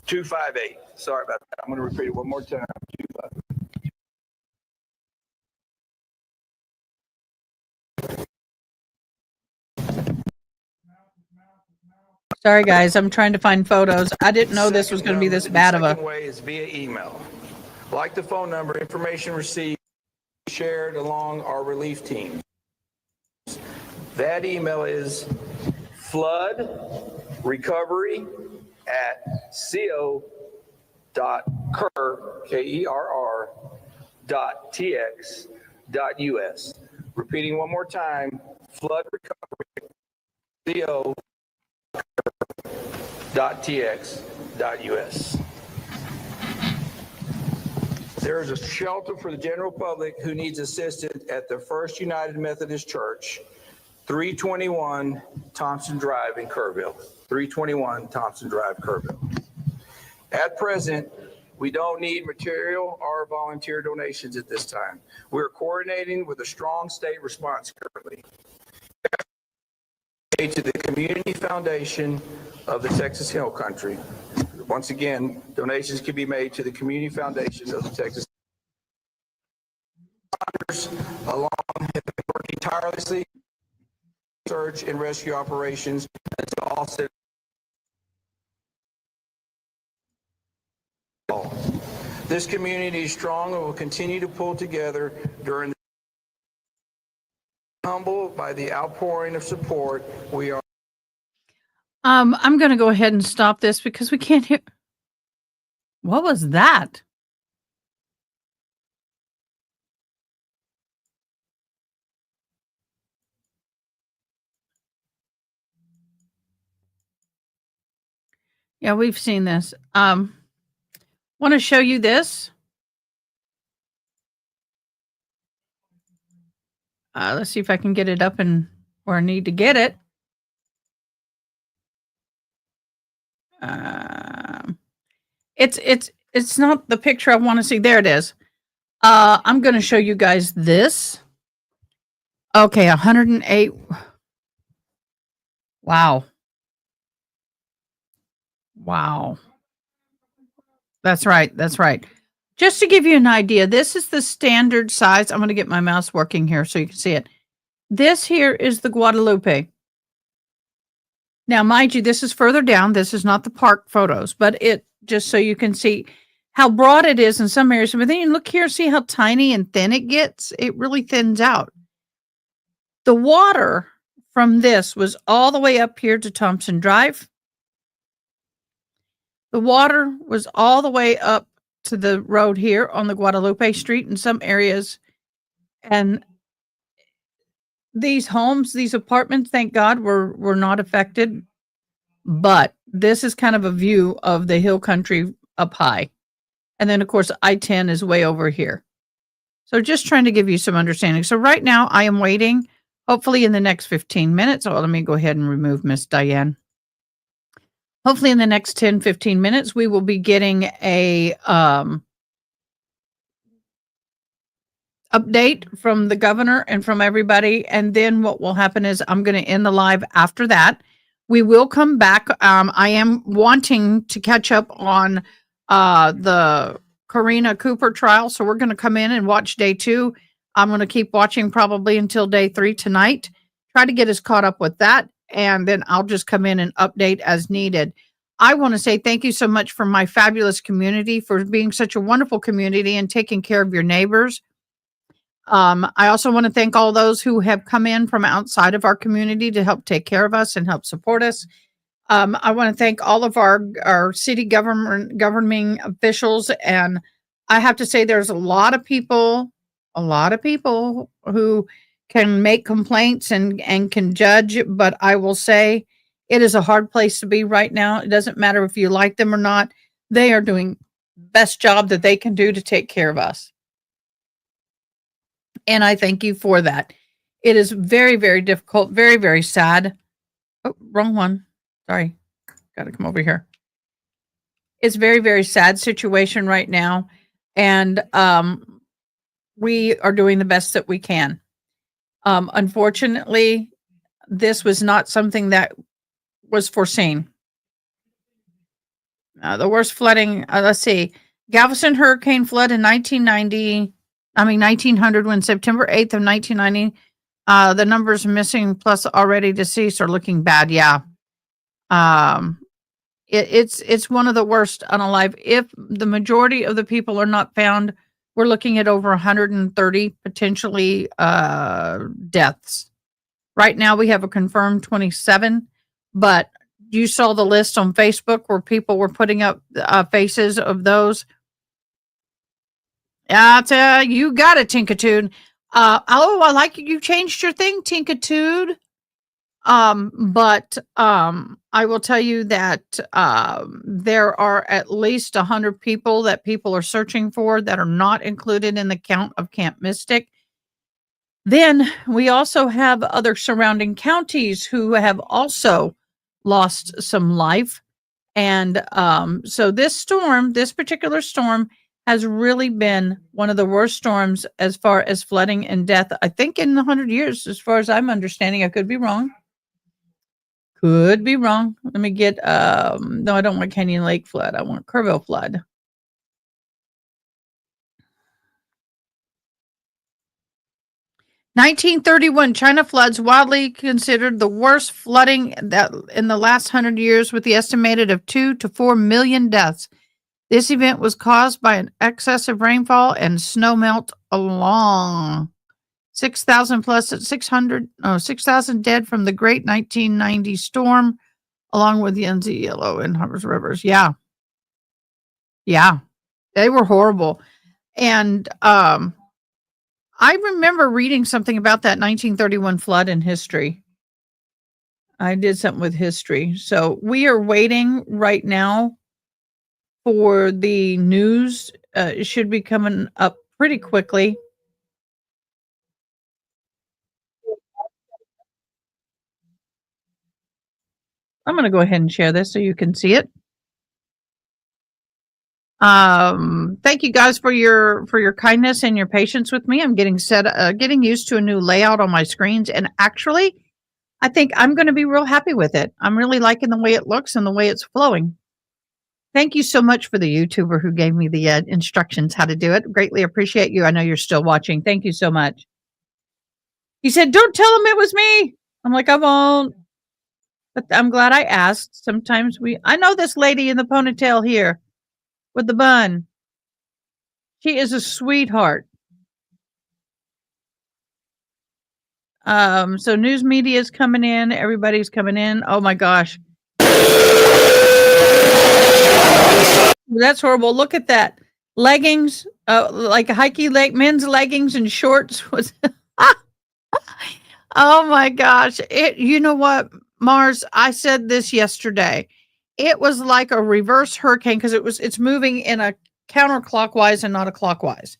258. Sorry about that. I'm going to repeat it one more time. 258. Sorry, guys. I'm trying to find photos. I didn't know this was going to be this bad of a. The second way is via email. Like the phone number, information received, shared along our relief team. That email is floodrecovery@co.tx.us. Repeating one more time, floodrecovery@co.tx.us. There is a shelter for the general public who needs assistance at the First United Methodist Church, 321 Thompson Drive in Kerrville. 321 Thompson Drive, Kerrville. At present, we don't need material or volunteer donations at this time. We're coordinating with a strong state response currently. To the Community Foundation of the Texas Hill Country. Once again, donations can be made to the Community Foundation of the Texas. Along have been working tirelessly search and rescue operations until all this community is strong and will continue to pull together during the humbled by the outpouring of support we are. I'm going to go ahead and stop this because we can't hear. What was that? Yeah, we've seen this. Want to show you this? Let's see if I can get it up and where I need to get it. It's not the picture I want to see. There it is. I'm going to show you guys this. Okay, 108. Wow. Wow. That's right. That's right. Just to give you an idea, this is the standard size. I'm going to get my mouse working here so you can see it. This here is the Guadalupe. Now, mind you, this is further down. This is not the park photos, but it just so you can see how broad it is in some areas. But then you look here, see how tiny and thin it gets? It really thins out. The water from this was all the way up here to Thompson Drive. The water was all the way up to the road here on the Guadalupe Street in some areas. And these homes, these apartments, thank God, were not affected. But this is kind of a view of the hill country up high. And then, of course, I-10 is way over here. So just trying to give you some understanding. So right now I am waiting, hopefully in the next 15 minutes. Oh, let me go ahead and remove Miss Diane. Hopefully in the next 10, 15 minutes, we will be getting a update from the governor and from everybody. And then what will happen is I'm going to end the live after that. We will come back. I am wanting to catch up on the Karina Cooper trial. So we're going to come in and watch day 2. I'm going to keep watching probably until day 3 tonight. Try to get us caught up with that. And then I'll just come in and update as needed. I want to say thank you so much for my fabulous community, for being such a wonderful community and taking care of your neighbors. I also want to thank all those who have come in from outside of our community to help take care of us and help support us. I want to thank all of our city governing officials. And I have to say there's a lot of people who can make complaints and can judge, but I will say it is a hard place to be right now. It doesn't matter if you like them or not. They are doing the best job that they can do to take care of us. And I thank you for that. It is very, very difficult, very, very sad. Oh, wrong one. Sorry. Got to come over here. It's very, very sad situation right now. And we are doing the best that we can. Unfortunately, this was not something that was foreseen. The worst flooding, let's see. Galveston hurricane flood in 1900, when September 8th of 1990, the numbers missing plus already deceased are looking bad. Yeah. It's one of the worst unalive. If the majority of the people are not found, we're looking at over 130 potentially deaths. Right now we have a confirmed 27, but you saw the list on Facebook where people were putting up faces of those. You got it, Tinkatude. I like you changed your thing, Tinkatude. But I will tell you that there are at least 100 people that people are searching for that are not included in the count of Camp Mystic. Then we also have other surrounding counties who have also lost some life. And so this particular storm has really been one of the worst storms as far as flooding and death, I think, in 100 years, as far as I'm understanding. I could be wrong. Let me get, no, I don't want Canyon Lake flood. I want Kerrville flood. (1931) China floods, widely considered the worst flooding that in the last 100 years, with the estimated of 2 to 4 million deaths. This event was caused by an excessive rainfall and snow melt along 6,000 dead from the great 1990 storm, along with Yangtze, Yellow, and Hubbard's rivers. Yeah. They were horrible. And I remember reading something about that 1931 flood in history. I did something with history. So we are waiting right now for the news. It should be coming up pretty quickly. I'm going to go ahead and share this so you can see it. Thank you guys for your kindness and your patience with me. I'm getting used to a new layout on my screens, and actually I think I'm going to be real happy with it. I'm really liking the way it looks and the way it's flowing. Thank you so much for the YouTuber who gave me the instructions how to do it. Greatly appreciate you. I know you're still watching. Thank you so much. He said, "Don't tell him it was me." I'm like, "I won't." But I'm glad I asked. Sometimes I know this lady in the ponytail here with the bun. She is a sweetheart. So news media is coming in. Everybody's coming in. Oh my gosh. That's horrible. Look at that. Leggings, like a hikey men's leggings and shorts was oh my gosh. You know what, Mars? I said this yesterday. It was like a reverse hurricane because it's moving in a counterclockwise and not a clockwise.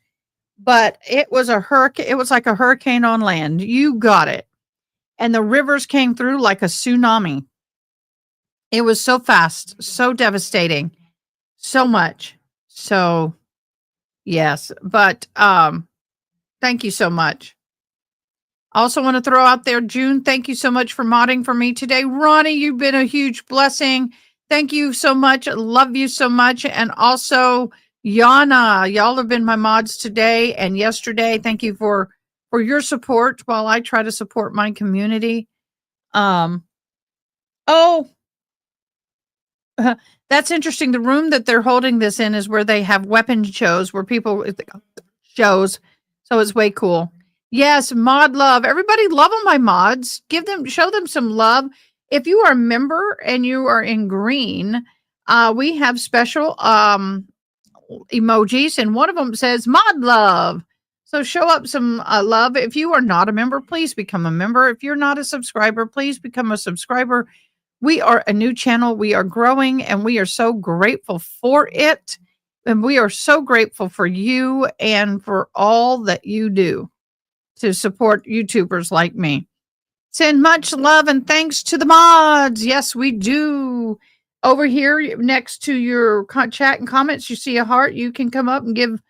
But it was a hurricane. It was like a hurricane on land. You got it. And the rivers came through like a tsunami. It was so fast, so devastating, so much. So yes, but Thank you so much. I also want to throw out there, June, thank you so much for modding for me today. Ronnie, you've been a huge blessing. Thank you so much. I love you so much. And also, Yana, y'all have been my mods today and yesterday. Thank you for your support while I try to support my community. That's interesting. The room that they're holding this in is where they have weapon shows where people shows. So it's way cool. Yes, mod love. Everybody love on my mods. Show them some love. If you are a member and you are in green, we have special emojis, and one of them says mod love. So show up some love. If you are not a member, please become a member. If you're not a subscriber, please become a subscriber. We are a new channel. We are growing, and we are so grateful for it. And we are so grateful for you and for all that you do to support YouTubers like me. Send much love and thanks to the mods. Yes, we do. Over here next to your chat and comments, you see a heart. You can come up and give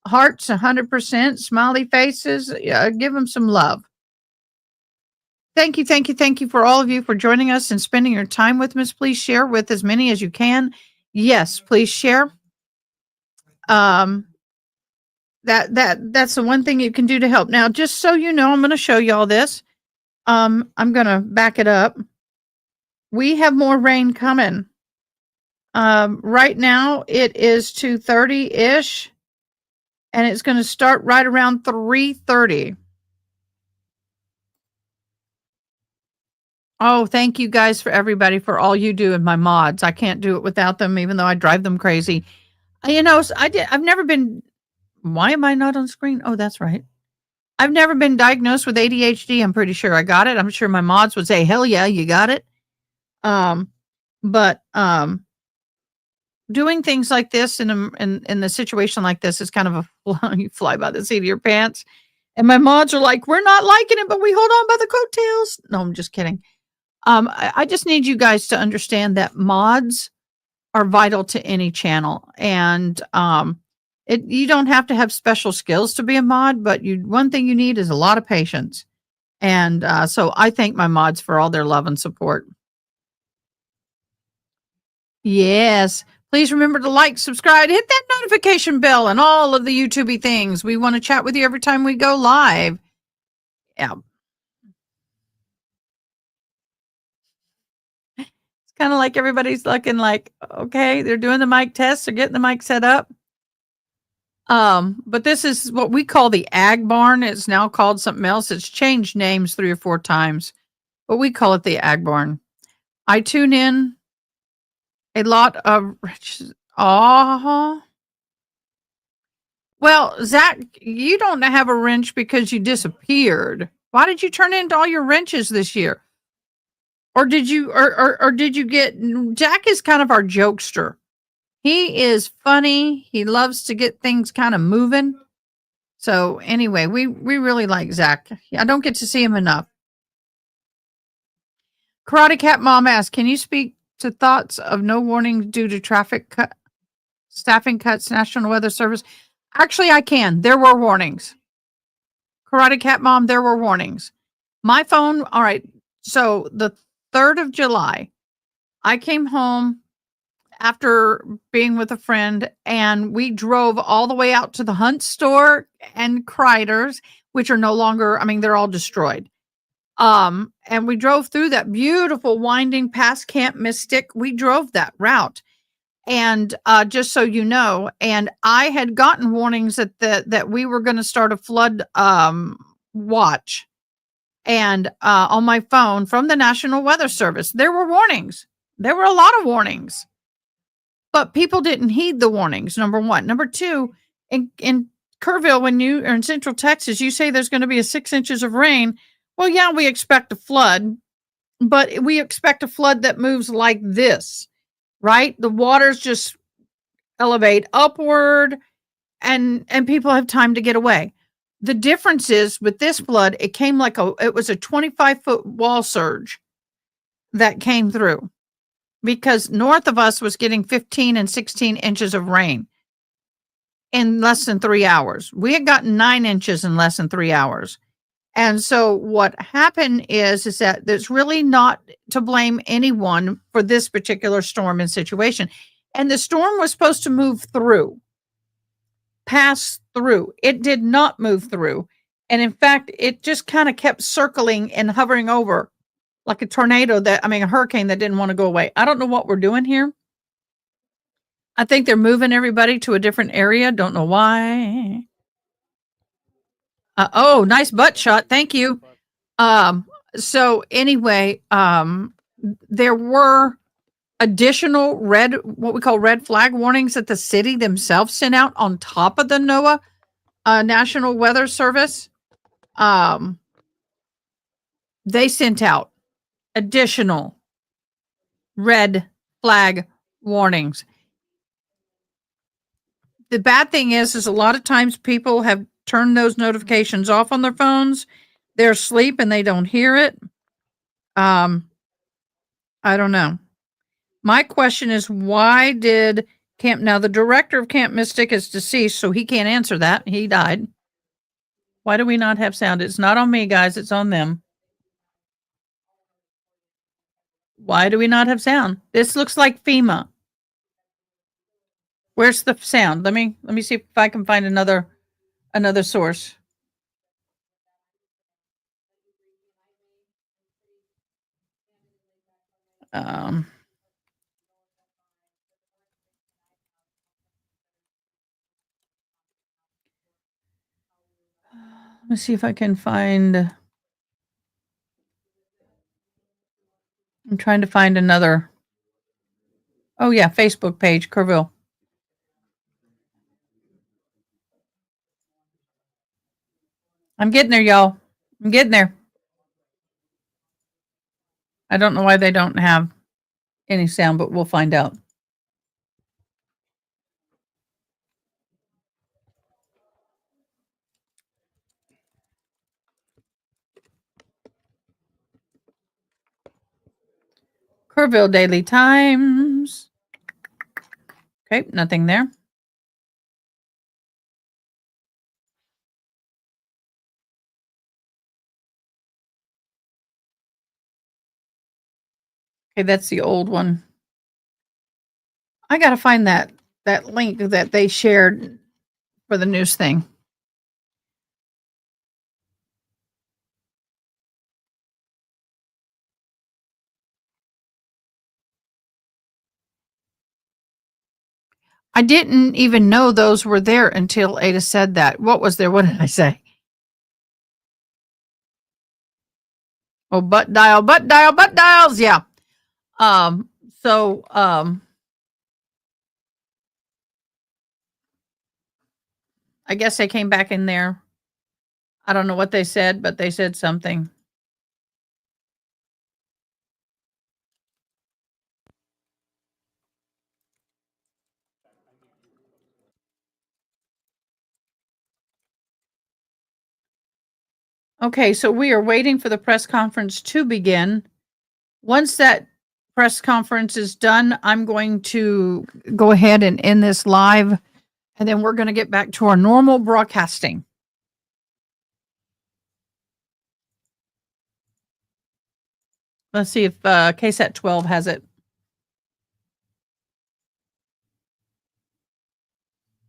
hearts 100%, smiley faces. Give them some love. Thank you, thank you, thank you for all of you for joining us and spending your time with us. Please share with as many as you can. Yes, please share. That's the one thing you can do to help. Now, just so you know, I'm going to show you all this. I'm going to back it up. We have more rain coming. Right now it is 2:30-ish, and it's going to start right around 3:30. Oh, thank you guys for everybody for all you do and my mods. I can't do it without them, even though I drive them crazy. I've never been. Why am I not on screen? Oh, that's right. I've never been diagnosed with ADHD. I'm pretty sure I got it. I'm sure my mods would say, hell yeah, you got it. But doing things like this in a situation like this is kind of you fly by the seat of your pants. And my mods are like, we're not liking it, but we hold on by the coattails. No, I'm just kidding. I just need you guys to understand that mods are vital to any channel. And you don't have to have special skills to be a mod, but one thing you need is a lot of patience. And so I thank my mods for all their love and support. Yes. Please remember to like, subscribe, hit that notification bell, and all of the YouTube things. We want to chat with you every time we go live. Yeah. It's kind of like everybody's looking like, okay, they're doing the mic test, they're getting the mic set up. But this is what we call the Ag Barn. It's now called something else. It's changed names 3 or 4 times, but we call it the Ag Barn. I tune in a lot of well, Zach, you don't have a wrench because you disappeared. Why did you turn into all your wrenches this year? Or did you get Jack is kind of our jokester. He is funny. He loves to get things kind of moving. So anyway, we really like Zach. I don't get to see him enough. Karate Cat Mom asks, can you speak to thoughts of no warning due to staffing cuts, National Weather Service? Actually, I can. There were warnings. Karate Cat Mom, there were warnings. My phone, all right. So the 3rd of July, I came home after being with a friend, and we drove all the way out to the Hunt store and Kreider's, which are no longer, they're all destroyed. And we drove through that beautiful winding past Camp Mystic. We drove that route. And just so you know, and I had gotten warnings that we were going to start a flood watch. And on my phone from the National Weather Service, there were warnings. There were a lot of warnings. But people didn't heed the warnings, number one. Number two, in Kerrville, when you are in Central Texas, you say there's going to be 6 inches of rain. Well, yeah, we expect a flood, but we expect a flood that moves like this, right? The waters just elevate upward, and people have time to get away. The difference is with this flood, it came it was a 25-foot wall surge that came through, because north of us was getting 15 and 16 inches of rain. in less than 3 hours. We had gotten 9 inches in less than 3 hours. And so what happened is that it's really not to blame anyone for this particular storm and situation. And the storm was supposed to move through, pass through. It did not move through. And in fact, it just kind of kept circling and hovering over like a tornado a hurricane that didn't want to go away. I don't know what we're doing here. I think they're moving everybody to a different area. Don't know why. Oh, nice butt shot. Thank you. So anyway, there were additional what we call red flag warnings that the city themselves sent out on top of the NOAA National Weather Service. They sent out additional red flag warnings. The bad thing is a lot of times people have turned those notifications off on their phones. They're asleep and they don't hear it. I don't know. My question is, why did now the director of Camp Mystic is deceased, so he can't answer that. He died. Why do we not have sound? It's not on me, guys. It's on them. Why do we not have sound? This looks like FEMA. Where's the sound? Let me see if I can find another source. Let me see if I can find. I'm trying to find another. Oh yeah, Facebook page, Kerrville. I'm getting there, y'all. I'm getting there. I don't know why they don't have any sound, but we'll find out. Kerrville Daily Times. Okay, nothing there. Okay, that's the old one. I got to find that link that they shared for the news thing. I didn't even know those were there until Ada said that. What was there? What did I say? Oh, butt dials. Yeah. I guess they came back in there. I don't know what they said, but they said something. Okay, so we are waiting for the press conference to begin. Once that press conference is done, I'm going to go ahead and end this live, and then we're going to get back to our normal broadcasting. Let's see if KSAT 12 has it.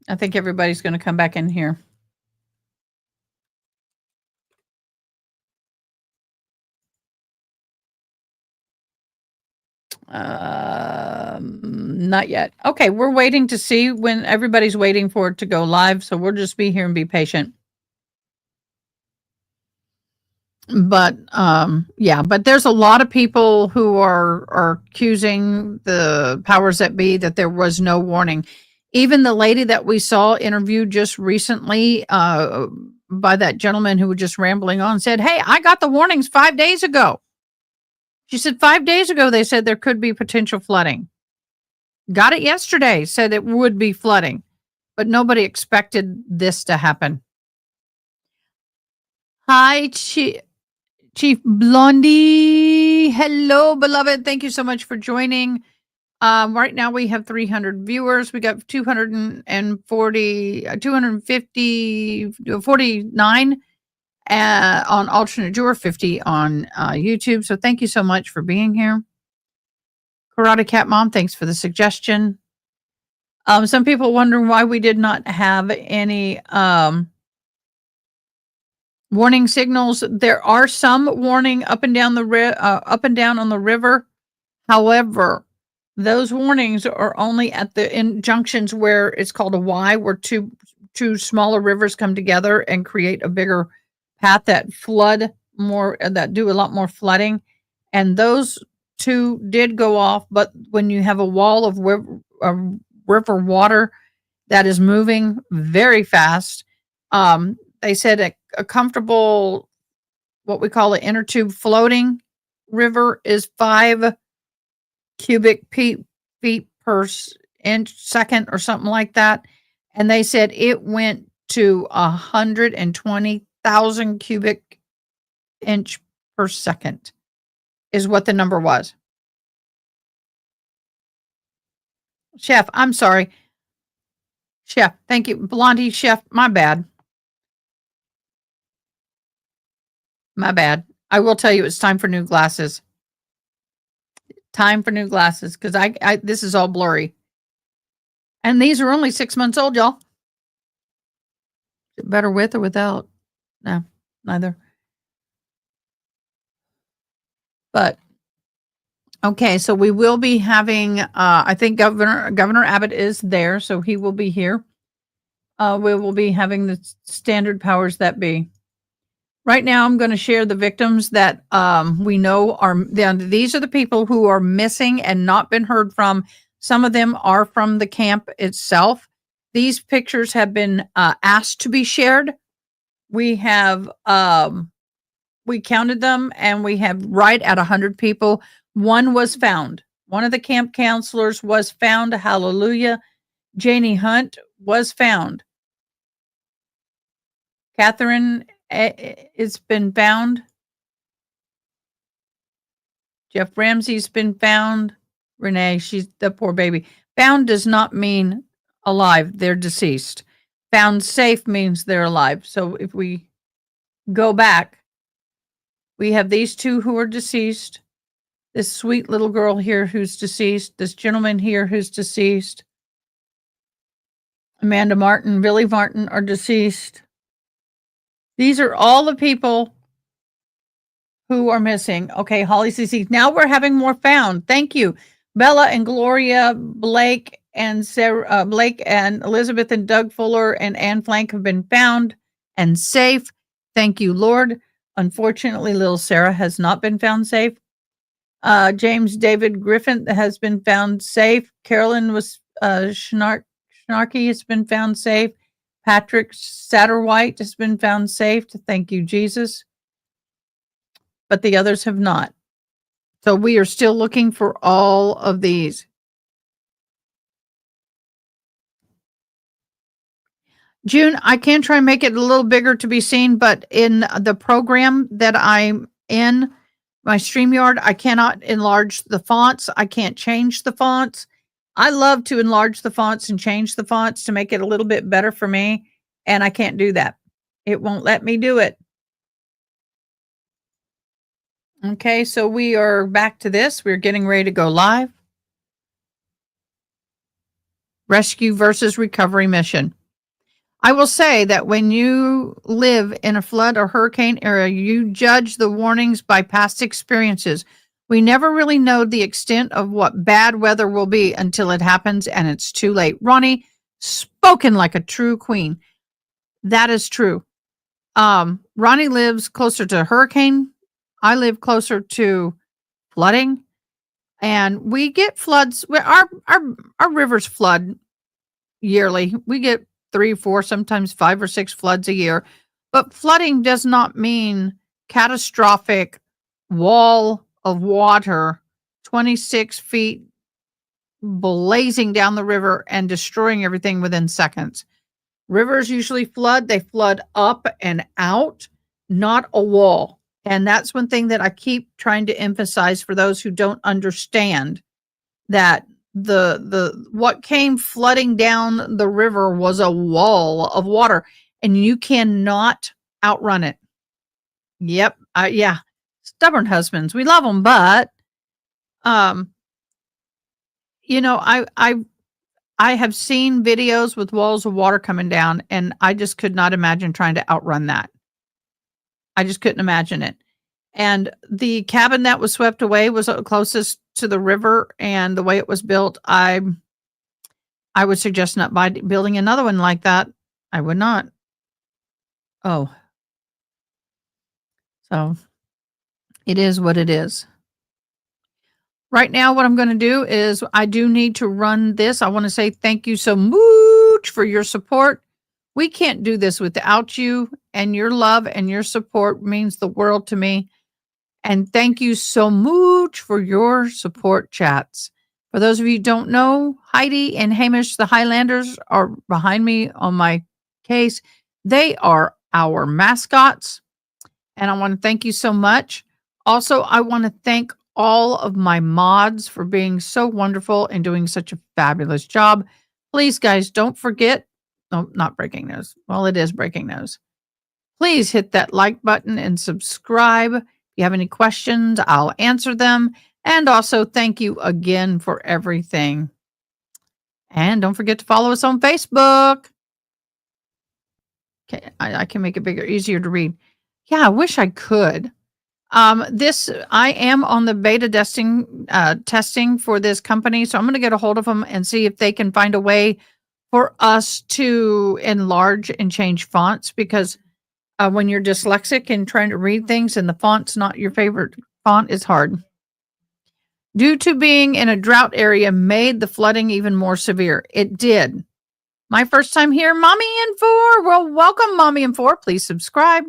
I think everybody's going to come back in here. Not yet. Okay, we're waiting to see when everybody's waiting for it to go live, so we'll just be here and be patient. But yeah, but there's a lot of people who are accusing the powers that be that there was no warning. Even the lady that we saw interviewed just recently by that gentleman who was just rambling on said, "Hey, I got the warnings 5 days ago." She said 5 days ago they said there could be potential flooding. Got it yesterday, said it would be flooding, but nobody expected this to happen. Hi, Chief Blondie. Hello, beloved. Thank you so much for joining. Right now we have 300 viewers. We got 249 on alternate juror, 50 on YouTube. So thank you so much for being here. Karate Cat Mom, thanks for the suggestion. Some people wondering why we did not have any warning signals. There are some warning up and down on the river. However, those warnings are only at the junctions where it's called a Y, where two smaller rivers come together and create a bigger path that do a lot more flooding. And those two did go off, but when you have a wall of river water that is moving very fast, they said a comfortable, what we call an inner tube floating river, is 5 cubic feet per second or something like that. And they said it went to 120,000 cubic inch per second is what the number was. Chef, I'm sorry. Chef, thank you. Blondie, Chef, my bad. My bad. I will tell you it's time for new glasses. Time for new glasses, because I this is all blurry. And these are only 6 months old, y'all. Better with or without? No, neither. But okay, so we will be having I think Governor Abbott is there, so he will be here. We will be having the standard powers that be. Right now, I'm going to share the victims that we know are. These are the people who are missing and not been heard from. Some of them are from the camp itself. These pictures have been asked to be shared. We have we counted them, and we have right at 100 people. One was found. One of the camp counselors was found. Hallelujah. Janie Hunt was found. Catherine, it's been found. Jeff Ramsey's been found. Renee, she's the poor baby. Found does not mean alive. They're deceased. Found safe means they're alive. So if we go back, we have these two who are deceased. This sweet little girl here who's deceased. This gentleman here who's deceased. Amanda Martin, Billy Martin are deceased. These are all the people who are missing. Okay, Holly CC. Now we're having more found. Thank you. Bella and Gloria Blake and Sarah Blake and Elizabeth and Doug Fuller and Anne Flank have been found and safe. Thank you, Lord. Unfortunately, little Sarah has not been found safe. James David Griffin has been found safe. Carolyn was Schnarky has been found safe. Patrick Satterwhite has been found safe. Thank you, Jesus. But the others have not. So we are still looking for all of these. June, I can try and make it a little bigger to be seen, but in the program that I'm in, my StreamYard, I cannot enlarge the fonts. I can't change the fonts. I love to enlarge the fonts and change the fonts to make it a little bit better for me, and I can't do that. It won't let me do it. Okay, so we are back to this. We're getting ready to go live. Rescue versus recovery mission. I will say that when you live in a flood or hurricane area, you judge the warnings by past experiences. We never really know the extent of what bad weather will be until it happens and it's too late. Ronnie, spoken like a true queen. That is true. Ronnie lives closer to hurricane. I live closer to flooding. And we get floods. Our rivers flood yearly. We get 3, 4, sometimes 5 or 6 floods a year. But flooding does not mean catastrophic wall of water, 26 feet blazing down the river and destroying everything within seconds. Rivers usually flood. They flood up and out, not a wall. And that's one thing that I keep trying to emphasize for those who don't understand, that the what came flooding down the river was a wall of water, and you cannot outrun it. Yep. Yeah. Stubborn husbands. We love them, but um, I have seen videos with walls of water coming down, and I just could not imagine trying to outrun that. I just couldn't imagine it. And the cabin that was swept away was closest to the river, and the way it was built, I would suggest not building another one like that. I would not. Oh. So it is what it is. Right now, what I'm going to do is I do need to run this. I want to say thank you so much for your support. We can't do this without you, and your love and your support means the world to me. And thank you so much for your support chats. For those of you who don't know, Heidi and Hamish, the Highlanders, are behind me on my case. They are our mascots. And I want to thank you so much. Also, I want to thank all of my mods for being so wonderful and doing such a fabulous job. Please, guys, don't forget. No, not breaking news. Well, it is breaking news. Please hit that like button and subscribe. If you have any questions, I'll answer them. And also, thank you again for everything. And don't forget to follow us on Facebook. Okay, I can make it bigger, easier to read. Yeah, I wish I could. I am on the beta testing for this company, so I'm going to get a hold of them and see if they can find a way for us to enlarge and change fonts, because when you're dyslexic and trying to read things and the font's not your favorite font, is hard. Due to being in a drought area made the flooding even more severe. It did. My first time here, Mommy and 4. Well, welcome, Mommy and 4. Please subscribe.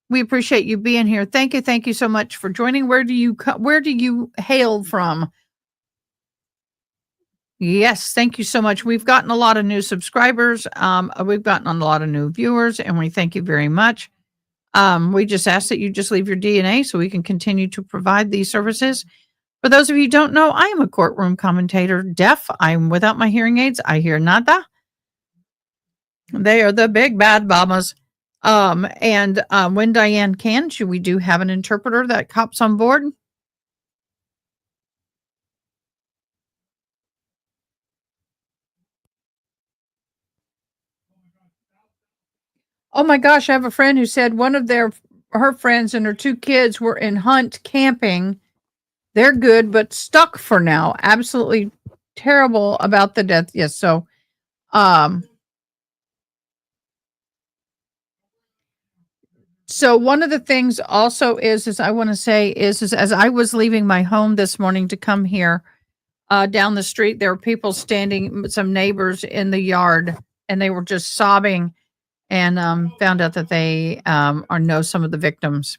We appreciate you being here. Thank you. Thank you so much for joining. Where do you hail from? Yes, thank you so much. We've gotten a lot of new subscribers. We've gotten a lot of new viewers, and we thank you very much. We just ask that you just leave your DNA so we can continue to provide these services. For those of you who don't know, I am a courtroom commentator, deaf. I'm without my hearing aids. I hear nada. They are the big bad mamas. When Diane can, we do have an interpreter that hops on board. Oh my gosh, I have a friend who said one of her friends and her 2 kids were in Hunt camping. They're good, but stuck for now. Absolutely terrible about the death. Yes. So, so one of the things also is I want to say is as I was leaving my home this morning to come here, down the street, there were people standing, some neighbors in the yard, and they were just sobbing, and found out that they know some of the victims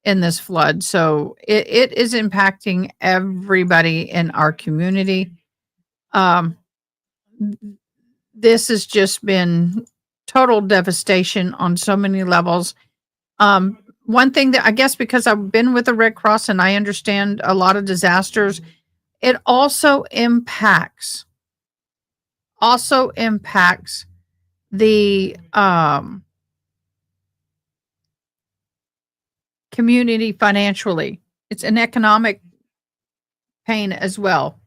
in this flood. So it is impacting everybody in our community. This has just been total devastation on so many levels. One thing that I guess because I've been with the Red Cross and I understand a lot of disasters, it also impacts the community financially. It's an economic pain as well.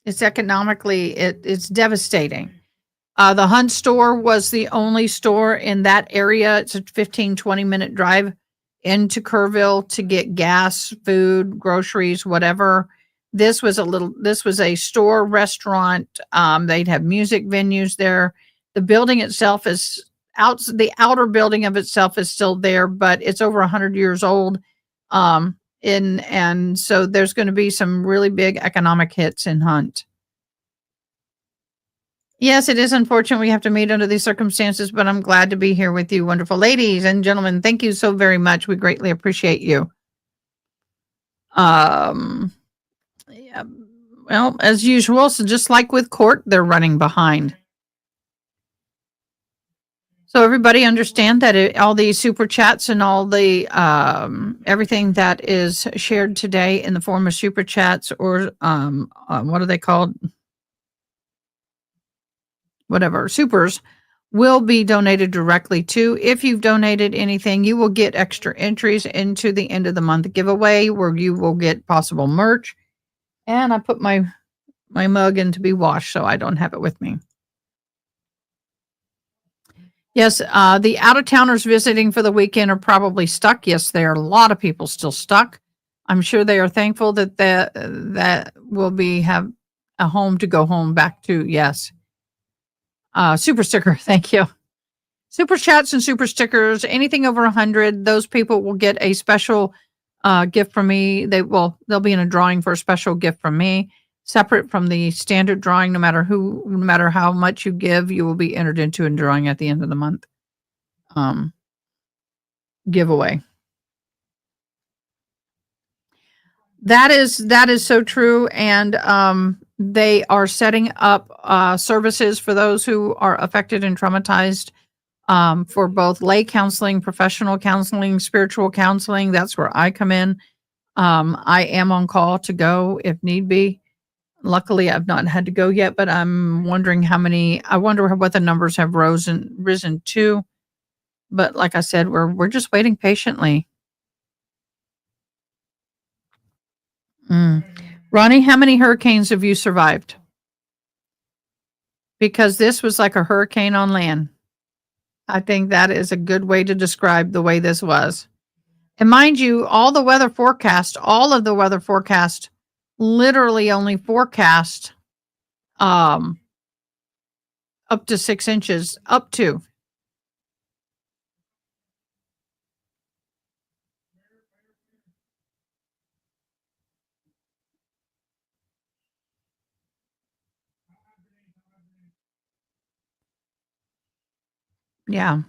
It's economically, it's devastating. The Hunt store was the only store in that area. It's a 15-20 minute drive into Kerrville to get gas, food, groceries, whatever. This was a store, restaurant. They'd have music venues there. The building itself is the outer building of itself is still there, but it's over 100 years old. And so there's going to be some really big economic hits in Hunt. Yes, it is unfortunate we have to meet under these circumstances, but I'm glad to be here with you, wonderful ladies and gentlemen. Thank you so very much. We greatly appreciate you. Yeah, well, as usual, so just like with court, they're running behind. So everybody understand that all the super chats and all the everything that is shared today in the form of super chats or what are they called? Whatever, supers will be donated directly to. If you've donated anything, you will get extra entries into the end of the month giveaway where you will get possible merch. And I put my mug in to be washed, so I don't have it with me. Yes, the out-of-towners visiting for the weekend are probably stuck. Yes, there are a lot of people still stuck. I'm sure they are thankful that that will have a home to go home back to. Yes. Super sticker, thank you. Super chats and super stickers, anything over 100, those people will get a special gift from me. They'll be in a drawing for a special gift from me, separate from the standard drawing. No matter how much you give, you will be entered into a drawing at the end of the month. Giveaway. That is so true, and they are setting up services for those who are affected and traumatized. For both lay counseling, professional counseling, spiritual counseling. That's where I come in. I am on call to go if need be. Luckily, I've not had to go yet, but I'm wondering I wonder what the numbers have risen to. But like I said, we're just waiting patiently. Ronnie, how many hurricanes have you survived? Because this was like a hurricane on land. I think that is a good way to describe the way this was. And mind you, all of the weather forecast literally only forecast up to 6 inches, up to. Yeah.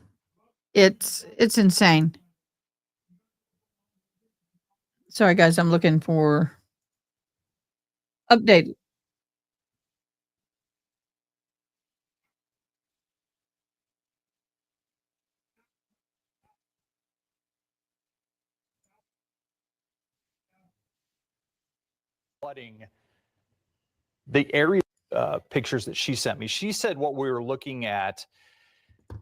It's insane. Sorry guys, I'm looking for update. Flooding. The area pictures that she sent me, she said what we were looking at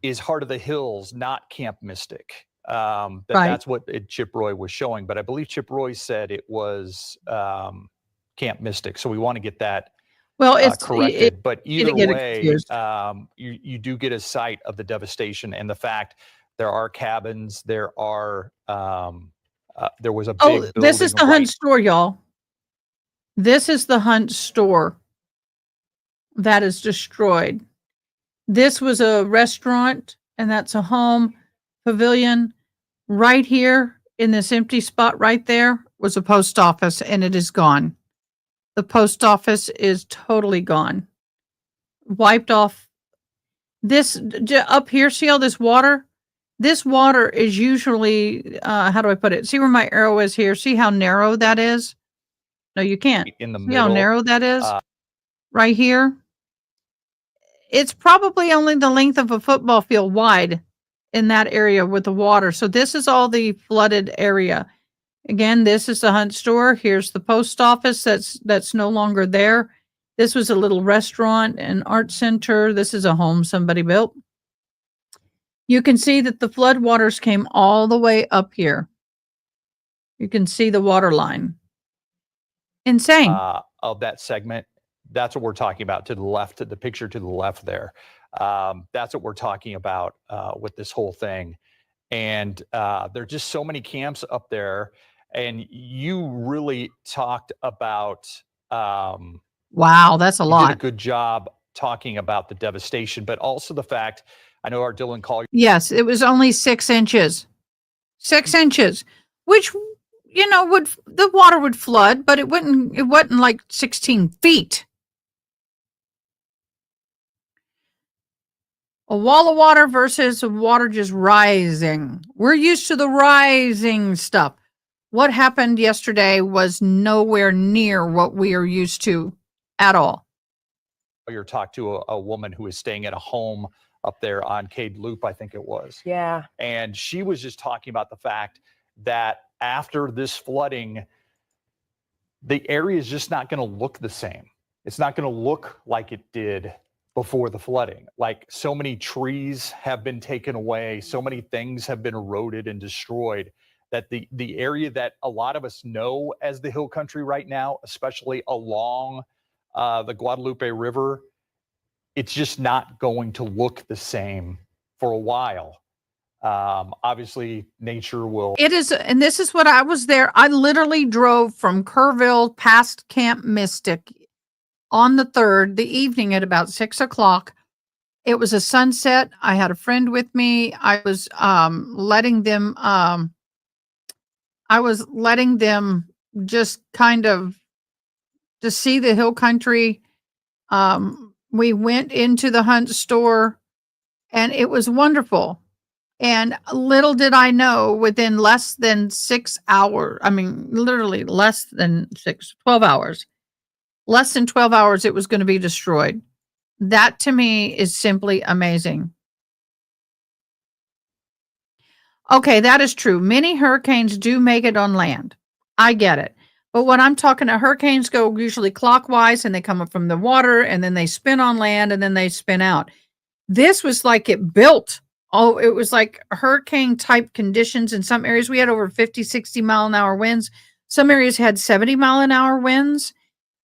is Heart of the Hills, not Camp Mystic. That's what Chip Roy was showing, but I believe Chip Roy said it was Camp Mystic. So we want to get that corrected. But either way, you do get a sight of the devastation and the fact there are cabins, there was a big this is the Hunt store, y'all. This is the Hunt store that is destroyed. This was a restaurant, and that's a home pavilion. Right here in this empty spot right there was a post office, and it is gone. The post office is totally gone. Wiped off. This up here, see all this water? This water is usually, how do I put it? See where my arrow is here? See how narrow that is? No, you can't. In the see middle, how narrow that is? Right here. It's probably only the length of a football field wide in that area with the water. So this is all the flooded area. Again, this is the Hunt store. Here's the post office that's no longer there. This was a little restaurant and art center. This is a home somebody built. You can see that the flood waters came all the way up here. You can see the water line. Insane. Of that segment. That's what we're talking about to the left, the picture to the left there. That's what we're talking about with this whole thing. And there are just so many camps up there. And you really talked about. Wow, that's a lot. Did a good job talking about the devastation, but also the fact, I know our Dylan called. Yes, it was only 6 inches. 6 inches, which, the water would flood, but it wasn't like 16 feet. A wall of water versus water just rising. We're used to the rising stuff. What happened yesterday was nowhere near what we are used to at all. You're talking to a woman who is staying at a home up there on Cade Loop, I think it was. Yeah. And she was just talking about the fact that after this flooding, the area is just not going to look the same. It's not going to look like it did before the flooding. Like, so many trees have been taken away, so many things have been eroded and destroyed, that the area that a lot of us know as the hill country right now, especially along the Guadalupe River, it's just not going to look the same for a while. Obviously, nature will. It is, and this is what I was there. I literally drove from Kerrville past Camp Mystic on the 3rd, the evening at about 6 o'clock. It was a sunset. I had a friend with me. I was letting them just kind of to see the hill country. We went into the hunt store and it was wonderful. And little did I know, within less than 6 hours, I mean, literally less than 12 hours, less than 12 hours, it was going to be destroyed. That to me is simply amazing. Okay, that is true. Many hurricanes do make it on land. I get it. But what I'm talking about, hurricanes go usually clockwise and they come up from the water and then they spin on land and then they spin out. This was like it built. Oh, it was like hurricane type conditions. In some areas, we had over 50, 60 mile an hour winds. Some areas had 70 mile an hour winds.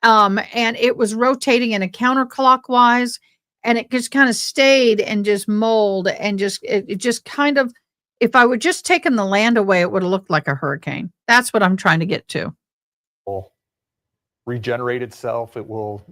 And it was rotating in a counterclockwise, and it just kind of stayed and just mold and it just kind of, if I would just taken the land away, it would have looked like a hurricane. That's what I'm trying to get to. Will regenerate itself. It will,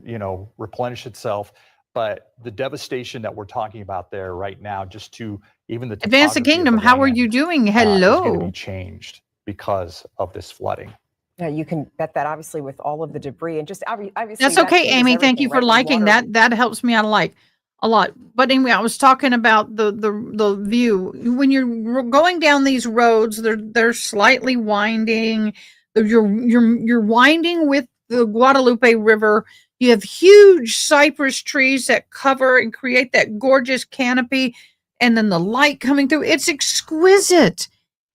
replenish itself. But the devastation that we're talking about there right now, just to even the Advance the Kingdom, how are you doing? is going to Hello. be changed because of this flooding. Yeah, you can bet that obviously with all of the debris and just obviously. That's that okay, changes Amy. Thank you everything, for right? When liking water- that. That helps me out a lot. But anyway, I was talking about the view. When you're going down these roads, they're slightly winding. You're winding with the Guadalupe River. You have huge cypress trees that cover and create that gorgeous canopy, and then the light coming through. It's exquisite.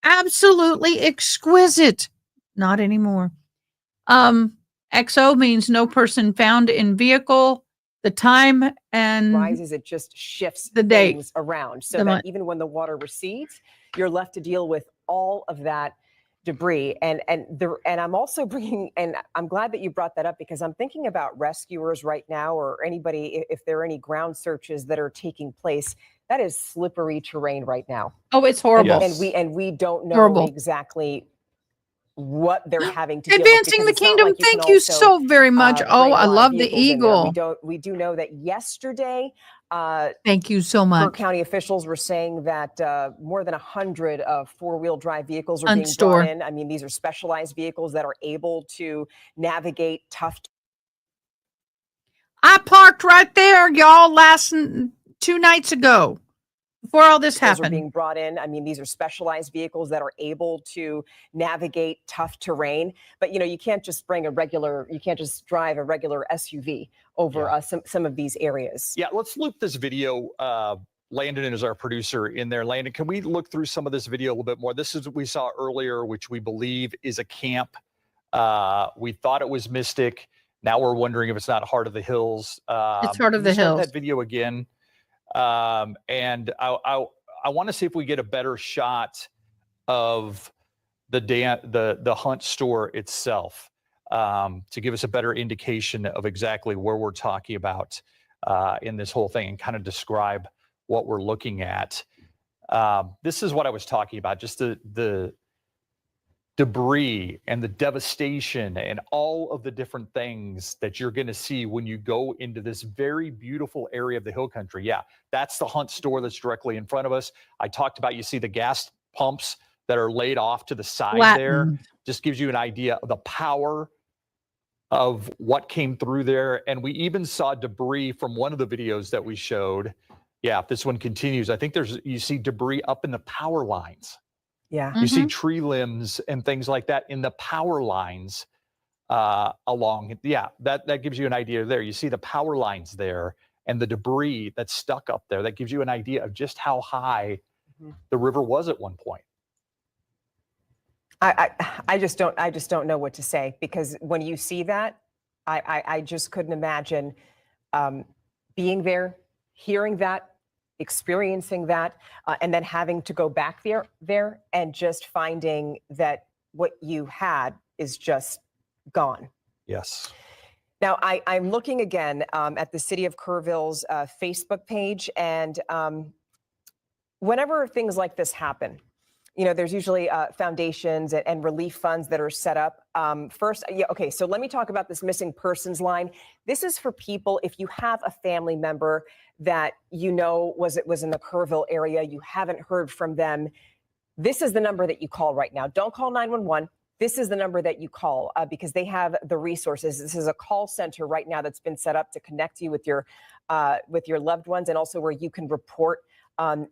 Absolutely exquisite. Not anymore. XO means no person found in vehicle. The time and rises, it just shifts the date things around so The that month. even when the water recedes, you're left to deal with all of that debris. And I'm also bringing, and I'm glad that you brought that up because I'm thinking about rescuers right now, or anybody, if there are any ground searches that are taking place. That is slippery terrain right now. Oh, it's horrible. And we don't know Horrible. exactly what they're having to deal with, Advancing because the it's not Kingdom. like Thank can you also, so very much. bring Oh, a I lot of love the vehicles in there. eagle. We do know that yesterday, Thank you so much. Kerr County officials were saying that more than 100 four-wheel drive vehicles are On being store. brought in. I mean, these are specialized vehicles that are able to navigate tough. I parked right there, y'all, 2 nights ago, before all this Vehicles are happened. being brought in. I mean, these are specialized vehicles that are able to navigate tough terrain. But you can't just drive a regular SUV over some of these areas. Yeah, let's loop this video. Landon is our producer in there. Landon, can we look through some of this video a little bit more? This is what we saw earlier, which we believe is a camp. We thought it was Mystic. Now we're wondering if it's not Heart of the Hills. It's Heart of can the you start Hills. That video again. And I want to see if we get a better shot of the hunt store itself, to give us a better indication of exactly where we're talking about in this whole thing, and kind of describe what we're looking at. This is what I was talking about, just the debris and the devastation and all of the different things that you're going to see when you go into this very beautiful area of the hill country. Yeah, that's the hunt store that's directly in front of us. I talked about, you see the gas pumps that are laid off to the side there. Flattened. Just gives you an idea of the power of what came through there. And we even saw debris from one of the videos that we showed. Yeah, if this one continues, I think you see debris up in the power lines. Yeah. You see tree limbs and things like that in the power lines along. Yeah, that gives you an idea there. You see the power lines there and the debris that's stuck up there. That gives you an idea of just how high the river was at one point. I just don't know what to say, because when you see that, I just couldn't imagine being there, hearing that, experiencing that, and then having to go back there and just finding that what you had is just gone. Yes. Now, I'm looking again at the City of Kerrville's Facebook page, and whenever things like this happen, you know, there's usually foundations and relief funds that are set up. So let me talk about this missing persons line. This is for people, if you have a family member that you know was in the Kerrville area, you haven't heard from them. This is the number that you call right now. Don't call 911. This is the number that you call because they have the resources. This is a call center right now that's been set up to connect you with your loved ones, and also where you can report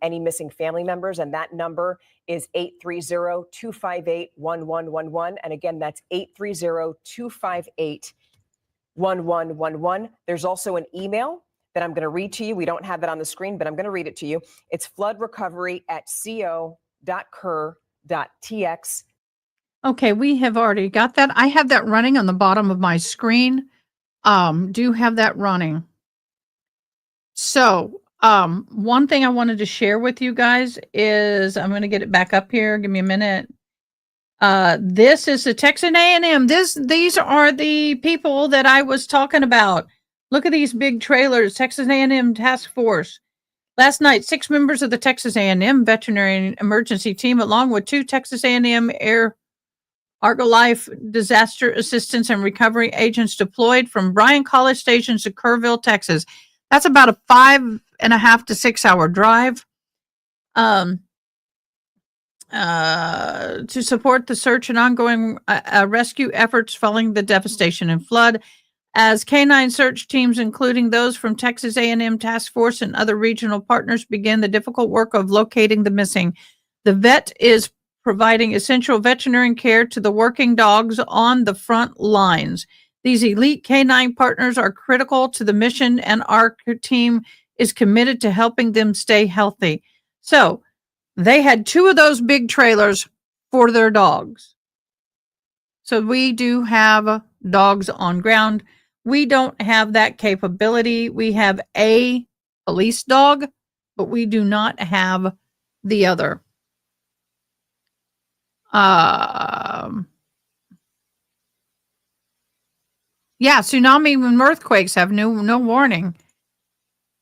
any missing family members. And that number is 830-258-1111. And again, that's 830-258-1111. There's also an email that I'm going to read to you. We don't have it on the screen, but I'm going to read it to you. It's floodrecovery@co.ker.tx. Okay, we have already got that. I have that running on the bottom of my screen. Do have that running. So, one thing I wanted to share with you guys is, I'm going to get it back up here. Give me a minute. This is the Texas A&M. These are the people that I was talking about. Look at these big trailers. Texas A&M Task Force. Last night, 6 members of the Texas A&M Veterinary Emergency Team, along with 2 Texas A&M Argolife disaster assistance and recovery agents, deployed from Bryan College stations to Kerrville, Texas. That's about a 5.5 to 6 hour drive to support the search and ongoing rescue efforts following the devastation and flood. As canine search teams, including those from Texas A&M Task Force and other regional partners, begin the difficult work of locating the missing. The vet is providing essential veterinary care to the working dogs on the front lines. These elite canine partners are critical to the mission, and our team is committed to helping them stay healthy. So they had 2 of those big trailers for their dogs. So we do have dogs on ground. We don't have that capability. We have a police dog, but we do not have the other. Yeah, tsunami and earthquakes have no warning.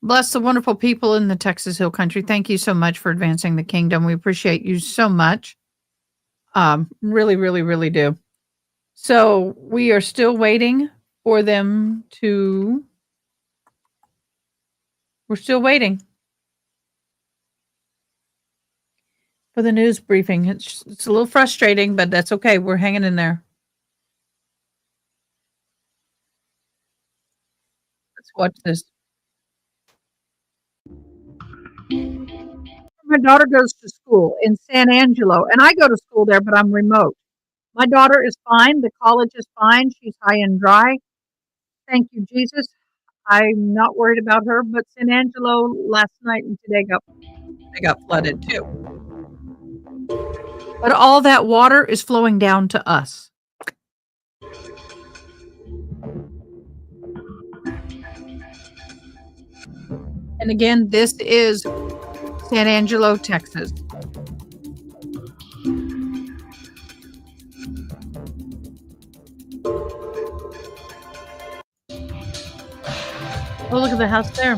Bless the wonderful people in the Texas Hill Country. Thank you so much for advancing the kingdom. We appreciate you so much. Really, really, really do. So we are still waiting for them to. We're still waiting for the news briefing. It's a little frustrating, but that's okay. We're hanging in there. Let's watch this. My daughter goes to school in San Angelo, and I go to school there, but I'm remote. My daughter is fine. The college is fine. She's high and dry. Thank you, Jesus. I'm not worried about her, but San Angelo last night and today got flooded too. But all that water is flowing down to us. And again, this is San Angelo, Texas. Oh, look at the house there.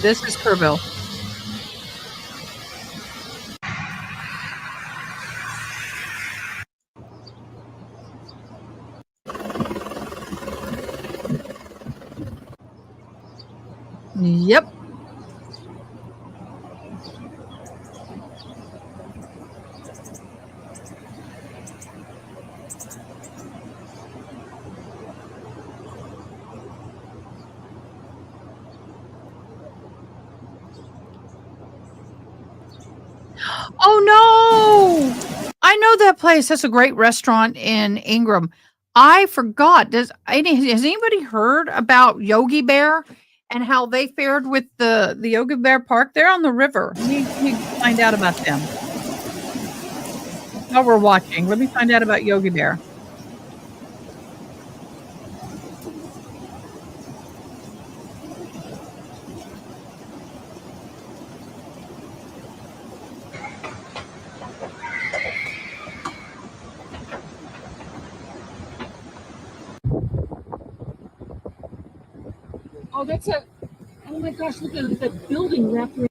This is Kerrville. Yep. Oh no! I know that place. That's a great restaurant in Ingram. I forgot. Has anybody heard about Yogi Bear and how they fared with the Yogi Bear Park? They're on the river. Let me find out about them. While we're watching, let me find out about Yogi Bear. Oh, that's a. Oh my gosh! Look at the building wrapped around.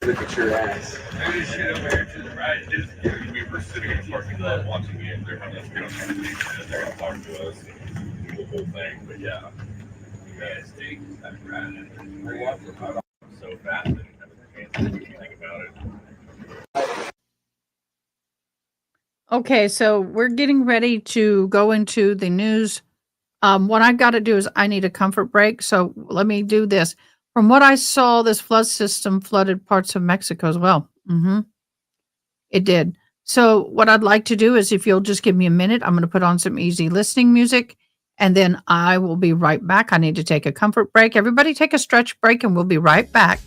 Look at your ass. I just sit over here to the right. We were sitting in the parking lot watching it. They're going to talk to us and do the whole thing. But yeah, you guys take that ride. We're watching so fast and never can't do anything about it. Okay, so we're getting ready to go into the news. What I got to do is I need a comfort break. So let me do this. From what I saw, this flood system flooded parts of Mexico as well. It did. So what I'd like to do is if you'll just give me a minute, I'm going to put on some easy listening music and then I will be right back. I need to take a comfort break. Everybody take a stretch break and we'll be right back.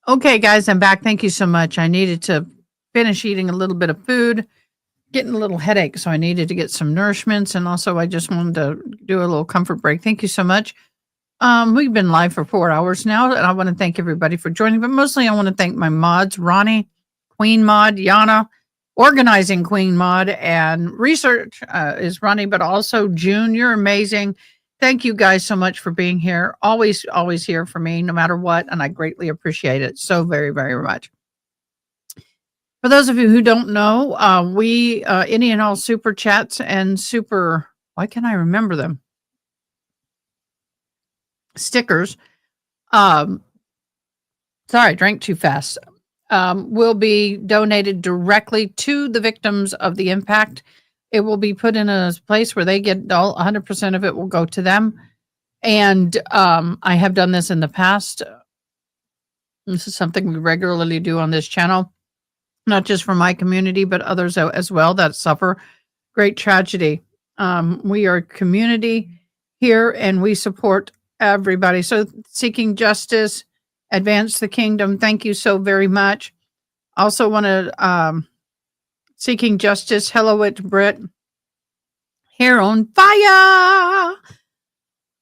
Okay, guys, I'm back. Thank you so much. I needed to finish eating a little bit of food, getting a little headache, so I needed to get some nourishments, and also I just wanted to do a little comfort break. Thank you so much. We've been live for 4 hours now, and I want to thank everybody for joining, but mostly I want to thank my mods, Ronnie, Queen Mod, Yana, organizing Queen Mod, and research is Ronnie, but also June. You're amazing. Thank you guys so much for being here. Always, always here for me, no matter what. And I greatly appreciate it so very, very much. For those of you who don't know, we, any and all super chats and super, why can't I remember them? Stickers. Sorry, I drank too fast. Will be donated directly to the victims of the impact. It will be put in a place where they get all 100% of it will go to them. And I have done this in the past. This is something we regularly do on this channel, not just for my community, but others as well that suffer great tragedy. We are a community here and we support everybody. So Seeking Justice, Advance the Kingdom, thank you so very much. Also want to Seeking Justice, hello, it's Britt. Hair on fire.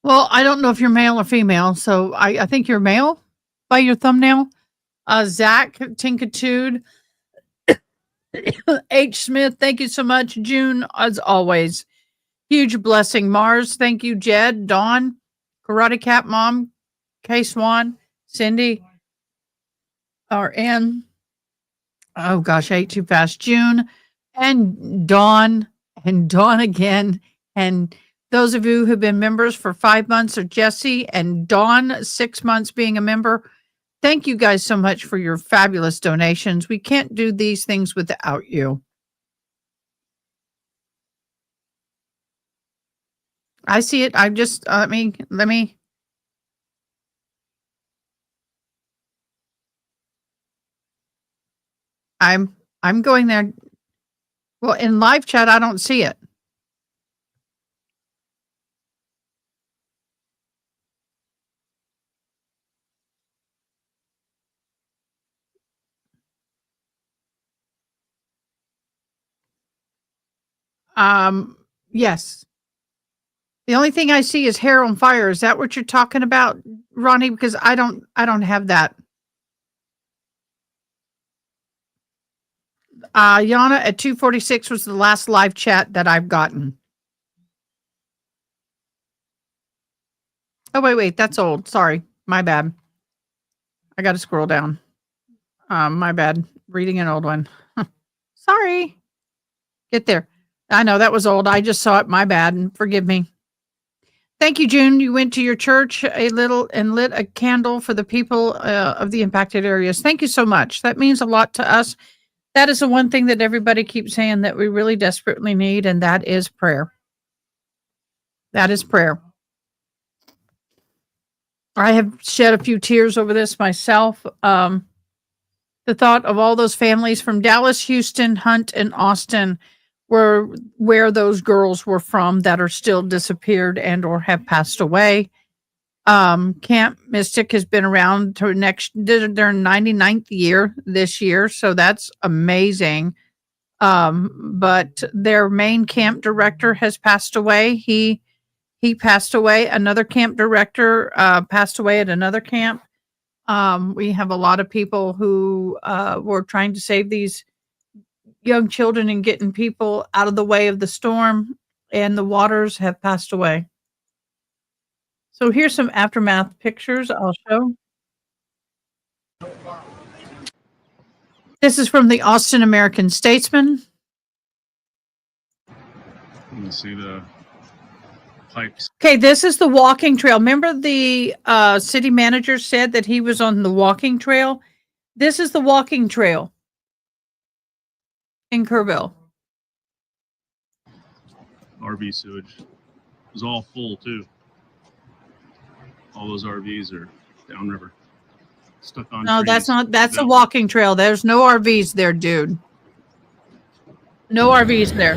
Well, I don't know if you're male or female, so I think you're male by your thumbnail. Zach Tinkitude, H. Smith, thank you so much. June, as always, huge blessing. Mars, thank you. Jed, Dawn, Karate Cat Mom, K. Swan, Cindy, RN. Oh gosh, I ate too fast. June and Dawn again. And those of you who've been members for 5 months are Jesse and Dawn, 6 months being a member. Thank you guys so much for your fabulous donations. We can't do these things without you. I see it. I just, let me. I'm going there. Well, in live chat, I don't see it. Yes. The only thing I see is hair on fire. Is that what you're talking about, Ronnie? Because I don't have that. Yana at 2:46 was the last live chat that I've gotten. Oh, wait, that's old. Sorry. My bad. I got to scroll down. My bad. Reading an old one. Sorry. Get there. I know that was old. I just saw it. My bad. And forgive me. Thank you, June. You went to your church a little and lit a candle for the people of the impacted areas. Thank you so much. That means a lot to us. That is the one thing that everybody keeps saying that we really desperately need, and that is prayer. That is prayer. I have shed a few tears over this myself. The thought of all those families from Dallas, Houston, Hunt, and Austin where those girls were from that are still disappeared and or have passed away. Camp Mystic has been around to their 99th year this year, so that's amazing. But their main camp director has passed away. He passed away. Another camp director passed away at another camp. We have a lot of people who were trying to save these young children and getting people out of the way of the storm, and the waters have passed away. So here's some aftermath pictures I'll show. This is from the Austin American Statesman. You can see the pipes. Okay, this is the walking trail. Remember the city manager said that he was on the walking trail? This is the walking trail in Kerrville. RV sewage. It was all full too. All those RVs are downriver. Stuck on No, trees. that's a walking trail. There's no RVs there, dude. No RVs there.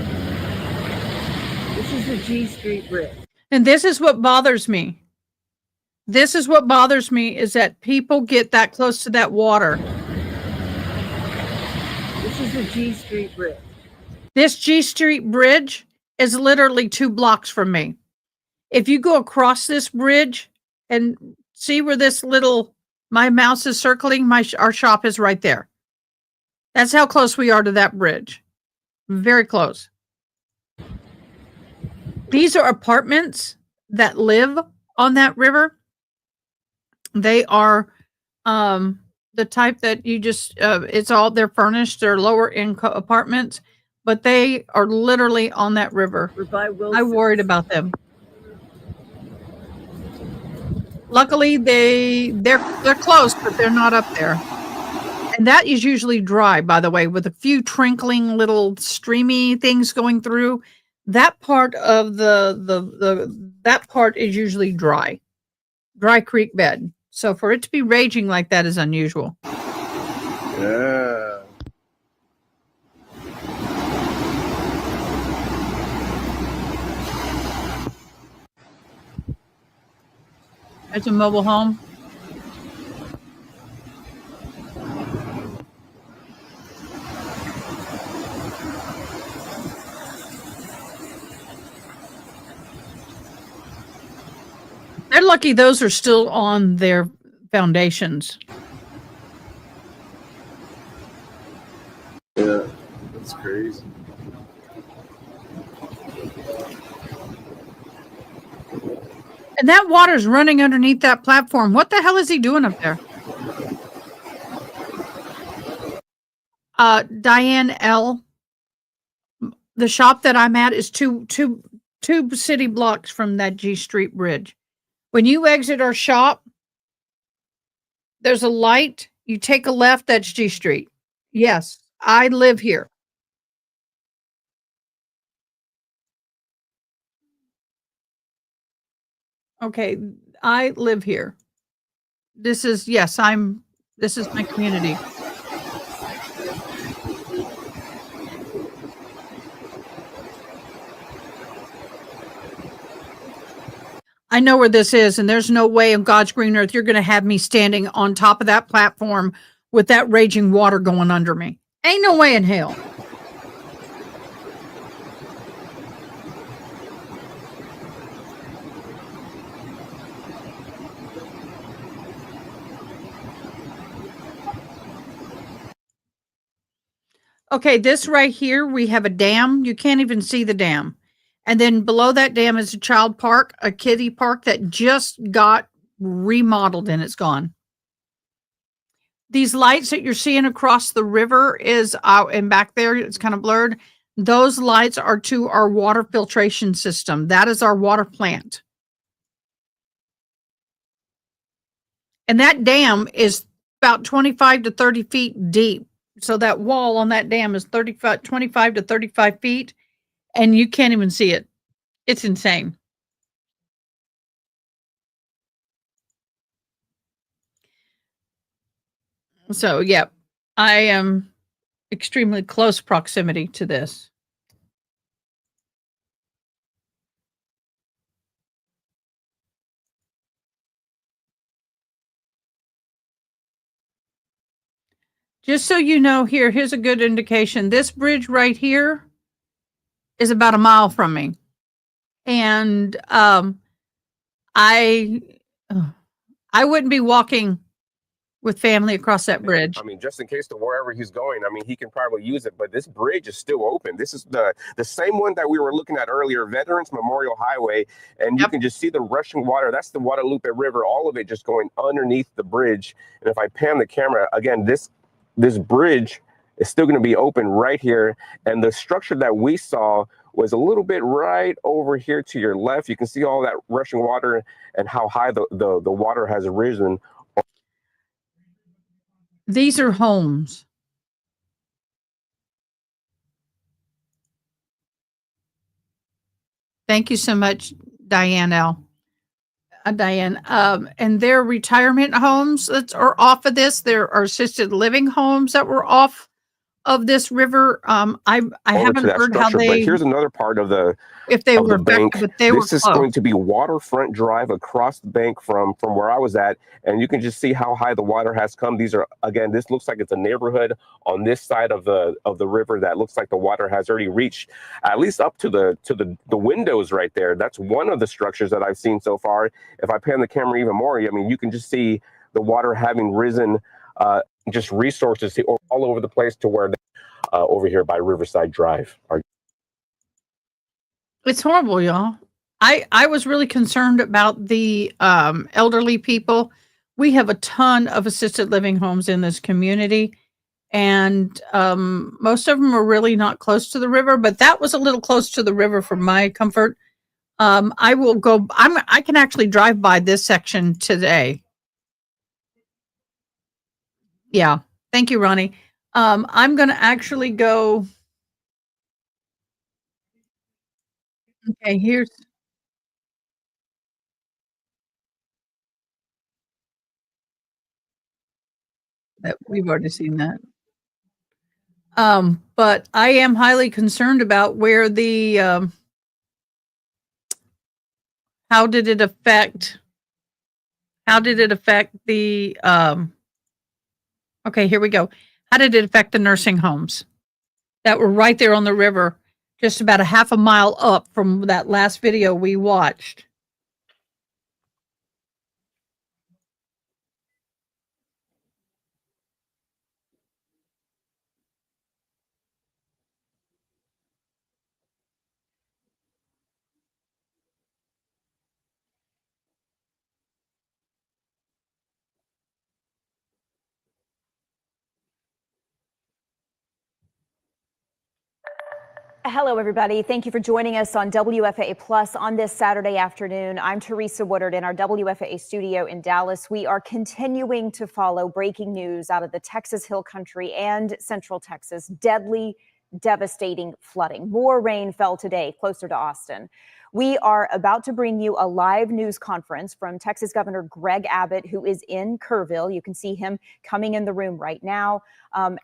This is the G Street Bridge. And this is what bothers me. This is what bothers me, is that people get that close to that water. This is the G Street Bridge. This G Street Bridge is literally 2 blocks from me. If you go across this bridge and see where my mouse is circling, our shop is right there. That's how close we are to that bridge. Very close. These are apartments that live on that river. They are the type that you just, they're furnished, they're lower income apartments, but they are literally on that river. I worried about them. Luckily, they're close, but they're not up there. And that is usually dry, by the way, with a few trickling little streamy things going through. That part of that part is usually dry creek bed. So for it to be raging like that is unusual. Yeah. It's a mobile home. They're lucky those are still on their foundations. Yeah, that's crazy. And that water's running underneath that platform. What the hell is he doing up there? Diane L. The shop that I'm at is two city blocks from that G Street Bridge. When you exit our shop, there's a light. You take a left, that's G Street. Yes, I live here. Okay, I live here. This is my community. I know where this is, and there's no way in God's green earth you're going to have me standing on top of that platform with that raging water going under me. Ain't no way in hell. Okay, this right here, we have a dam. You can't even see the dam. And then below that dam is a child park, a kiddie park that just got remodeled and it's gone. These lights that you're seeing across the river is out and back there, it's kind of blurred. Those lights are to our water filtration system. That is our water plant. And that dam is about 25 to 30 feet deep. So that wall on that dam is 25 to 35 feet. And you can't even see it. It's insane. So, yeah, I am extremely close proximity to this. Just so you know, here's a good indication. This bridge right here is about a mile from me. And I wouldn't be walking with family across that bridge. I mean, just in case to wherever he's going, I mean, he can probably use it, but this bridge is still open. This is the same one that we were looking at earlier, Veterans Memorial Highway, and you can just see the rushing water. That's the Guadalupe River, all of it just going underneath the bridge. And if I pan the camera, again, this bridge is still going to be open right here. And the structure that we saw was a little bit right over here to your left. You can see all that rushing water and how high the water has risen. These are homes. Thank you so much, Diane L. Diane. And their retirement homes that are off of this. There are assisted living homes that were off of this river. I over to haven't that heard how structure. But they, here's another part of the if they were bank. affected, but they were This is close. going to be waterfront drive across the bank from where I was at, and you can just see how high the water has come. These are, again, this looks like it's a neighborhood on this side of the river that looks like the water has already reached at least up to the windows right there. That's one of the structures that I've seen so far. If I pan the camera even more, I mean, you can just see the water having risen, just resources all over the place to where over here by Riverside Drive are. It's horrible, y'all. I was really concerned about the elderly people. We have a ton of assisted living homes in this community, and most of them are really not close to the river, but that was a little close to the river for my comfort. I will go. I can actually drive by this section today. Yeah. Thank you, Ronnie. I'm going to actually go. Okay, here's. That we've already seen that. But I am highly concerned about where the how did it affect the okay, here we go. How did it affect the nursing homes that were right there on the river, just about a half a mile up from that last video we watched? Hello, everybody. Thank you for joining us on WFAA Plus on this Saturday afternoon. I'm Teresa Woodard in our WFAA studio in Dallas. We are continuing to follow breaking news out of the Texas Hill Country and Central Texas. Deadly, devastating flooding. More rain fell today closer to Austin. We are about to bring you a live news conference from Texas Governor Greg Abbott, who is in Kerrville. You can see him coming in the room right now.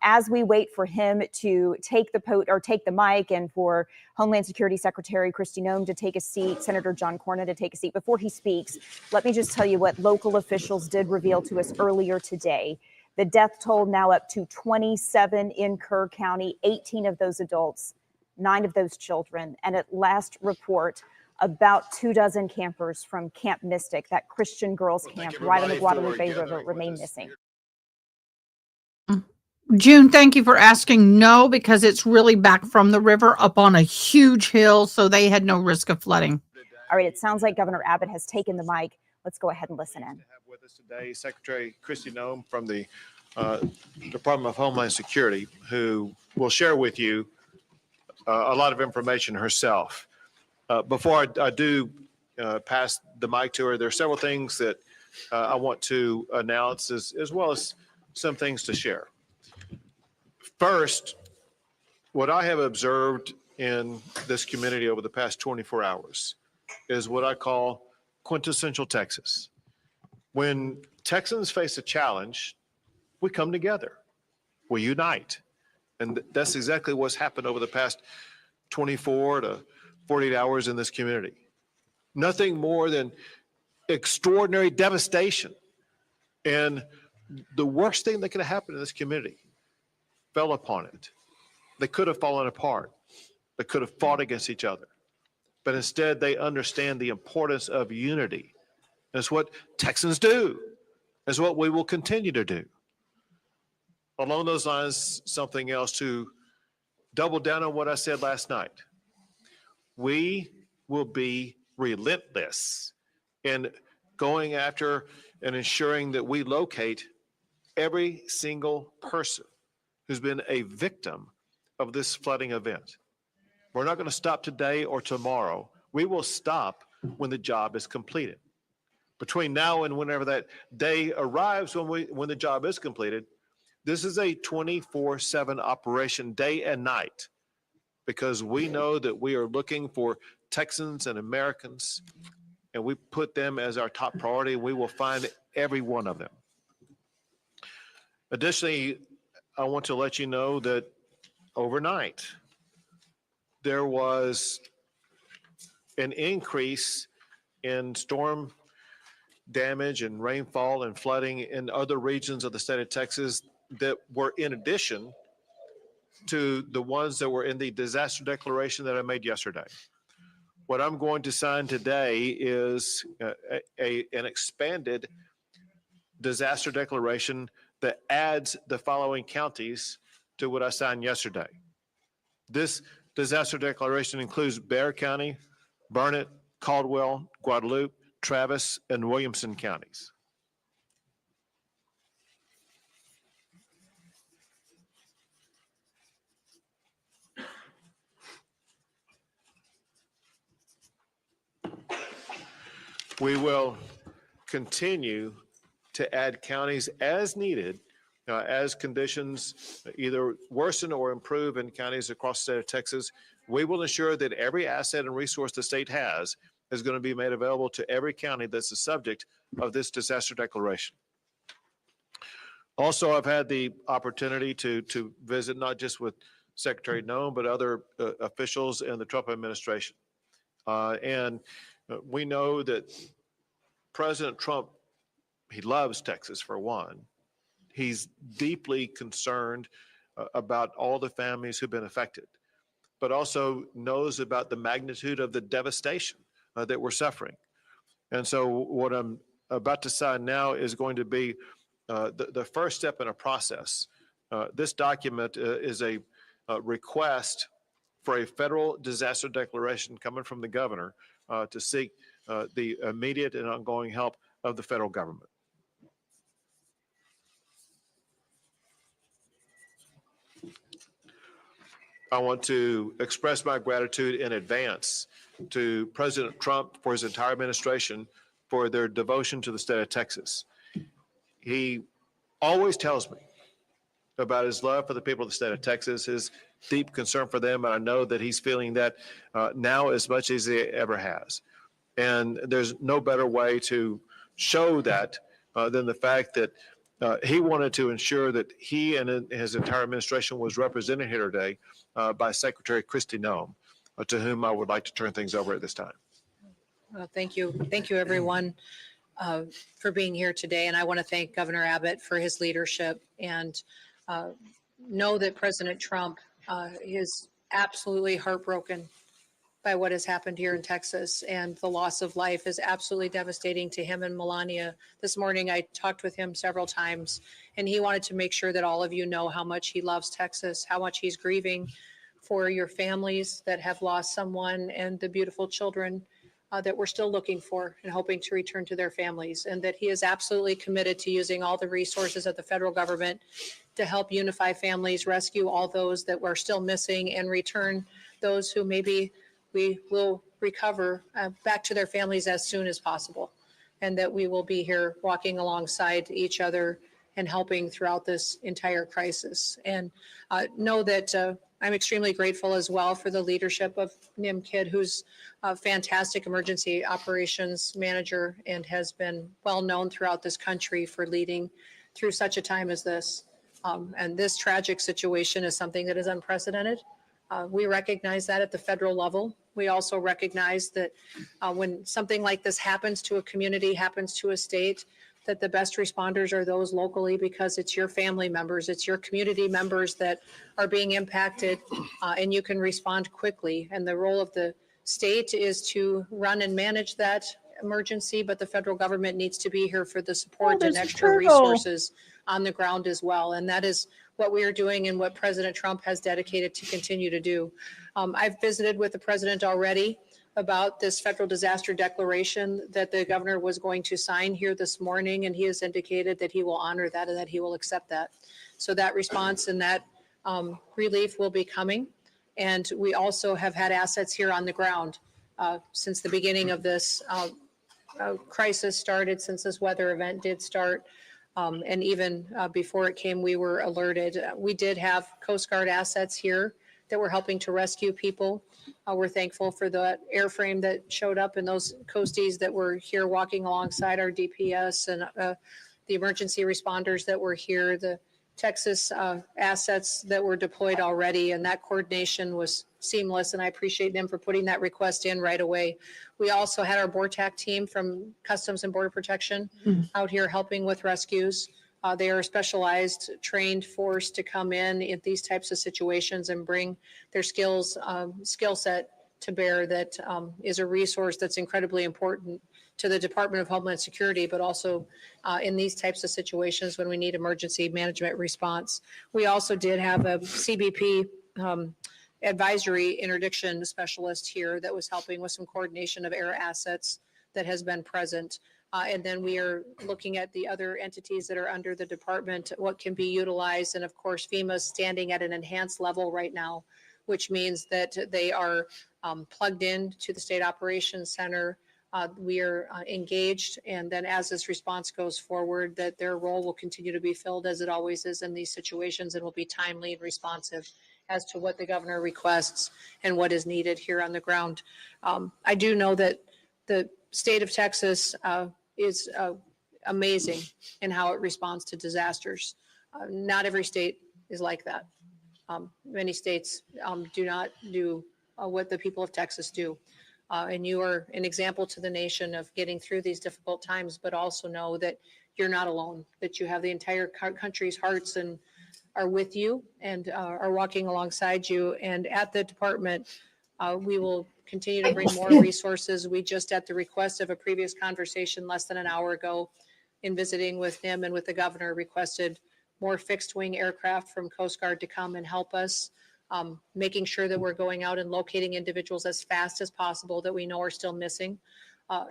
As we wait for him to take the mic, and for Homeland Security Secretary Kristi Noem to take a seat, Senator John Cornyn to take a seat, before he speaks, let me just tell you what local officials did reveal to us earlier today. The death toll now up to 27 in Kerr County, 18 of those adults, 9 of those children, and at last report, about 24 campers from Camp Mystic, that Christian girls camp right on the Guadalupe River, remain missing. June, thank you for asking. No, because it's really back from the river up on a huge hill, so they had no risk of flooding. All right, it sounds like Governor Abbott has taken the mic. Let's go ahead and listen in. Have with us today Secretary Kristi Noem from the Department of Homeland Security, who will share with you a lot of information herself. Before I do pass the mic to her, there are several things that I want to announce, as well as some things to share. First, what I have observed in this community over the past 24 hours is what I call quintessential Texas. When Texans face a challenge, we come together, we unite. And that's exactly what's happened over the past 24 to 48 hours in this community. Nothing more than extraordinary devastation. And the worst thing that could have happened in this community fell upon it. They could have fallen apart. They could have fought against each other. But instead, they understand the importance of unity. That's what Texans do. That's what we will continue to do. Along those lines, something else to double down on what I said last night. We will be relentless in going after and ensuring that we locate every single person who's been a victim of this flooding event. We're not going to stop today or tomorrow. We will stop when the job is completed. Between now and whenever that day arrives, when the job is completed, this is a 24/7 operation, day and night, because we know that we are looking for Texans and Americans, and we put them as our top priority. We will find every one of them. Additionally, I want to let you know that overnight, there was an increase in storm damage and rainfall and flooding in other regions of the state of Texas that were in addition to the ones that were in the disaster declaration that I made yesterday. What I'm going to sign today is an expanded disaster declaration that adds the following counties to what I signed yesterday. This disaster declaration includes Bexar County, Burnett, Caldwell, Guadalupe, Travis, and Williamson counties. We will continue to add counties as needed, as conditions either worsen or improve in counties across the state of Texas. We will ensure that every asset and resource the state has is going to be made available to every county that's the subject of this disaster declaration. Also, I've had the opportunity to visit not just with Secretary Noem, but other officials in the Trump administration. And we know that President Trump, he loves Texas for one. He's deeply concerned about all the families who've been affected, but also knows about the magnitude of the devastation that we're suffering. And so what I'm about to sign now is going to be the first step in a process. This document is a request for a federal disaster declaration coming from the governor to seek the immediate and ongoing help of the federal government. I want to express my gratitude in advance to President Trump for his entire administration for their devotion to the state of Texas. He always tells me about his love for the people of the state of Texas, his deep concern for them, and I know that he's feeling that now as much as he ever has. And there's no better way to show that than the fact that he wanted to ensure that he and his entire administration was represented here today by Secretary Kristi Noem, to whom I would like to turn things over at this time. Well, thank you. Thank you, everyone, for being here today. And I want to thank Governor Abbott for his leadership, and know that President Trump is absolutely heartbroken by what has happened here in Texas, and the loss of life is absolutely devastating to him and Melania. This morning, I talked with him several times, and he wanted to make sure that all of you know how much he loves Texas, how much he's grieving for your families that have lost someone, and the beautiful children that we're still looking for and hoping to return to their families, and that he is absolutely committed to using all the resources of the federal government to help unify families, rescue all those that were still missing, and return those who maybe we will recover back to their families as soon as possible, and that we will be here walking alongside each other and helping throughout this entire crisis. And know that I'm extremely grateful as well for the leadership of Nim Kidd, who's a fantastic emergency operations manager and has been well known throughout this country for leading through such a time as this. And this tragic situation is something that is unprecedented. We recognize that at the federal level. We also recognize that when something like this happens to a community, happens to a state, that the best responders are those locally, because it's your family members, it's your community members that are being impacted, and you can respond quickly. And the role of the state is to run and manage that emergency, but the federal government needs to be here for the support and extra resources on the ground as well. And that is what we are doing and what President Trump has dedicated to continue to do. I've visited with the president already about this federal disaster declaration that the governor was going to sign here this morning, and he has indicated that he will honor that and that he will accept that. So that response and that relief will be coming. And we also have had assets here on the ground since the beginning of this crisis started, since this weather event did start. And even before it came, we were alerted. We did have Coast Guard assets here that were helping to rescue people. We're thankful for the airframe that showed up and those coasties that were here walking alongside our DPS, and the emergency responders that were here, the Texas assets that were deployed already, and that coordination was seamless, and I appreciate them for putting that request in right away. We also had our BORTAC team from Customs and Border Protection out here helping with rescues. They are a specialized, trained force to come in these types of situations and bring their skill set to bear. That is a resource that's incredibly important to the Department of Homeland Security, but also in these types of situations when we need emergency management response. We also did have a CBP advisory interdiction specialist here that was helping with some coordination of air assets that has been present. And then we are looking at the other entities that are under the department, what can be utilized. And of course, FEMA is standing at an enhanced level right now, which means that they are plugged in to the State Operations Center. We are engaged, and then as this response goes forward, that their role will continue to be filled as it always is in these situations, and will be timely and responsive as to what the governor requests and what is needed here on the ground. I do know that the state of Texas is amazing in how it responds to disasters. Not every state is like that. Many states do not do what the people of Texas do. And you are an example to the nation of getting through these difficult times, but also know that you're not alone, that you have the entire country's hearts and are with you and are walking alongside you. And at the department, we will continue to bring more resources. We just, at the request of a previous conversation less than an hour ago, in visiting with him and with the governor, requested more fixed wing aircraft from Coast Guard to come and help us. Making sure that we're going out and locating individuals as fast as possible that we know are still missing,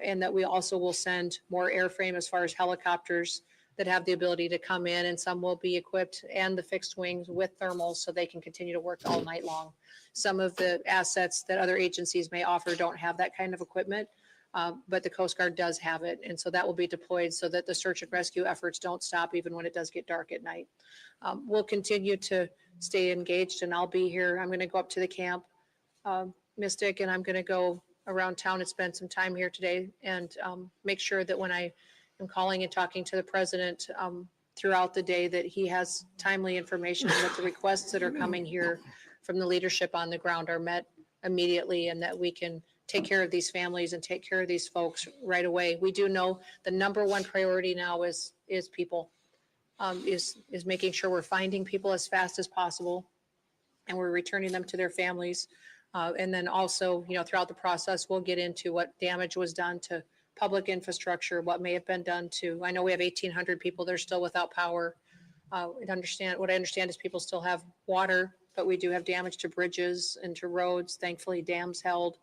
and that we also will send more airframe as far as helicopters that have the ability to come in, and some will be equipped, and the fixed wings with thermals so they can continue to work all night long. Some of the assets that other agencies may offer don't have that kind of equipment, but the Coast Guard does have it, and so that will be deployed so that the search and rescue efforts don't stop even when it does get dark at night. We'll continue to stay engaged, and I'll be here. I'm going to go up to the camp, Mystic, and I'm going to go around town and spend some time here today, and make sure that when I am calling and talking to the president throughout the day, that he has timely information, and that the requests that are coming here from the leadership on the ground are met immediately, and that we can take care of these families and take care of these folks right away. We do know the number one priority now is people. Is making sure we're finding people as fast as possible, and we're returning them to their families. And then also, throughout the process, we'll get into what damage was done to public infrastructure, what may have been done to, I know we have 1,800 people that are still without power. What I understand is people still have water, but we do have damage to bridges and to roads. Thankfully, dams held.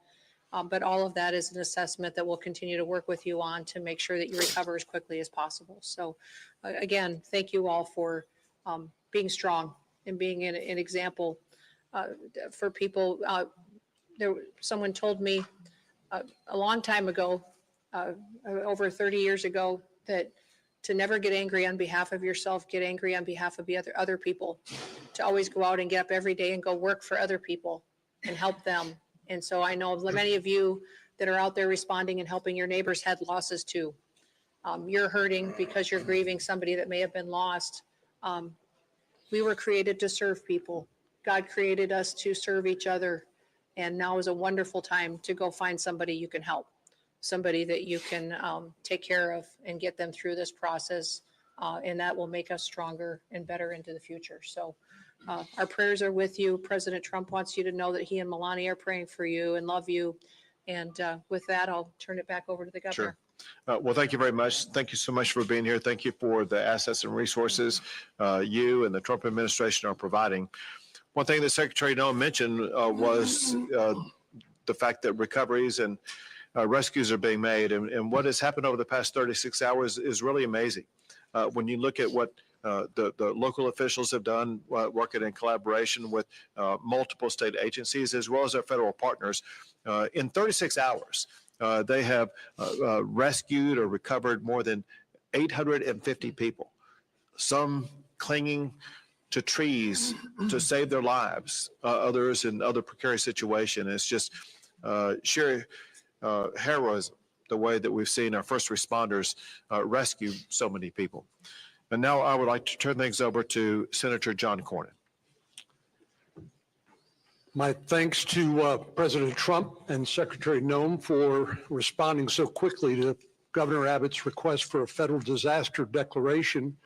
But all of that is an assessment that we'll continue to work with you on to make sure that you recover as quickly as possible. So again, thank you all for being strong and being an example for people. Someone told me a long time ago, over 30 years ago, that to never get angry on behalf of yourself, get angry on behalf of the other people, to always go out and get up every day and go work for other people and help them. And so I know many of you that are out there responding and helping your neighbors had losses too. You're hurting because you're grieving somebody that may have been lost. We were created to serve people. God created us to serve each other. And now is a wonderful time to go find somebody you can help, somebody that you can take care of and get them through this process. And that will make us stronger and better into the future. So our prayers are with you. President Trump wants you to know that he and Melania are praying for you and love you. And with that, I'll turn it back over to the governor. Sure. Well, thank you very much. Thank you so much for being here. Thank you for the assets and resources you and the Trump administration are providing. One thing that Secretary Noah mentioned was the fact that recoveries and rescues are being made. And what has happened over the past 36 hours is really amazing. When you look at what the local officials have done, working in collaboration with multiple state agencies as well as our federal partners, in 36 hours, they have rescued or recovered more than 850 people, some clinging to trees to save their lives, others in other precarious situations. It's just sheer heroism, the way that we've seen our first responders rescue so many people. And now I would like to turn things over to Senator John Cornyn. My thanks to President Trump and Secretary Noem for responding so quickly to Governor Abbott's request for a federal disaster declaration.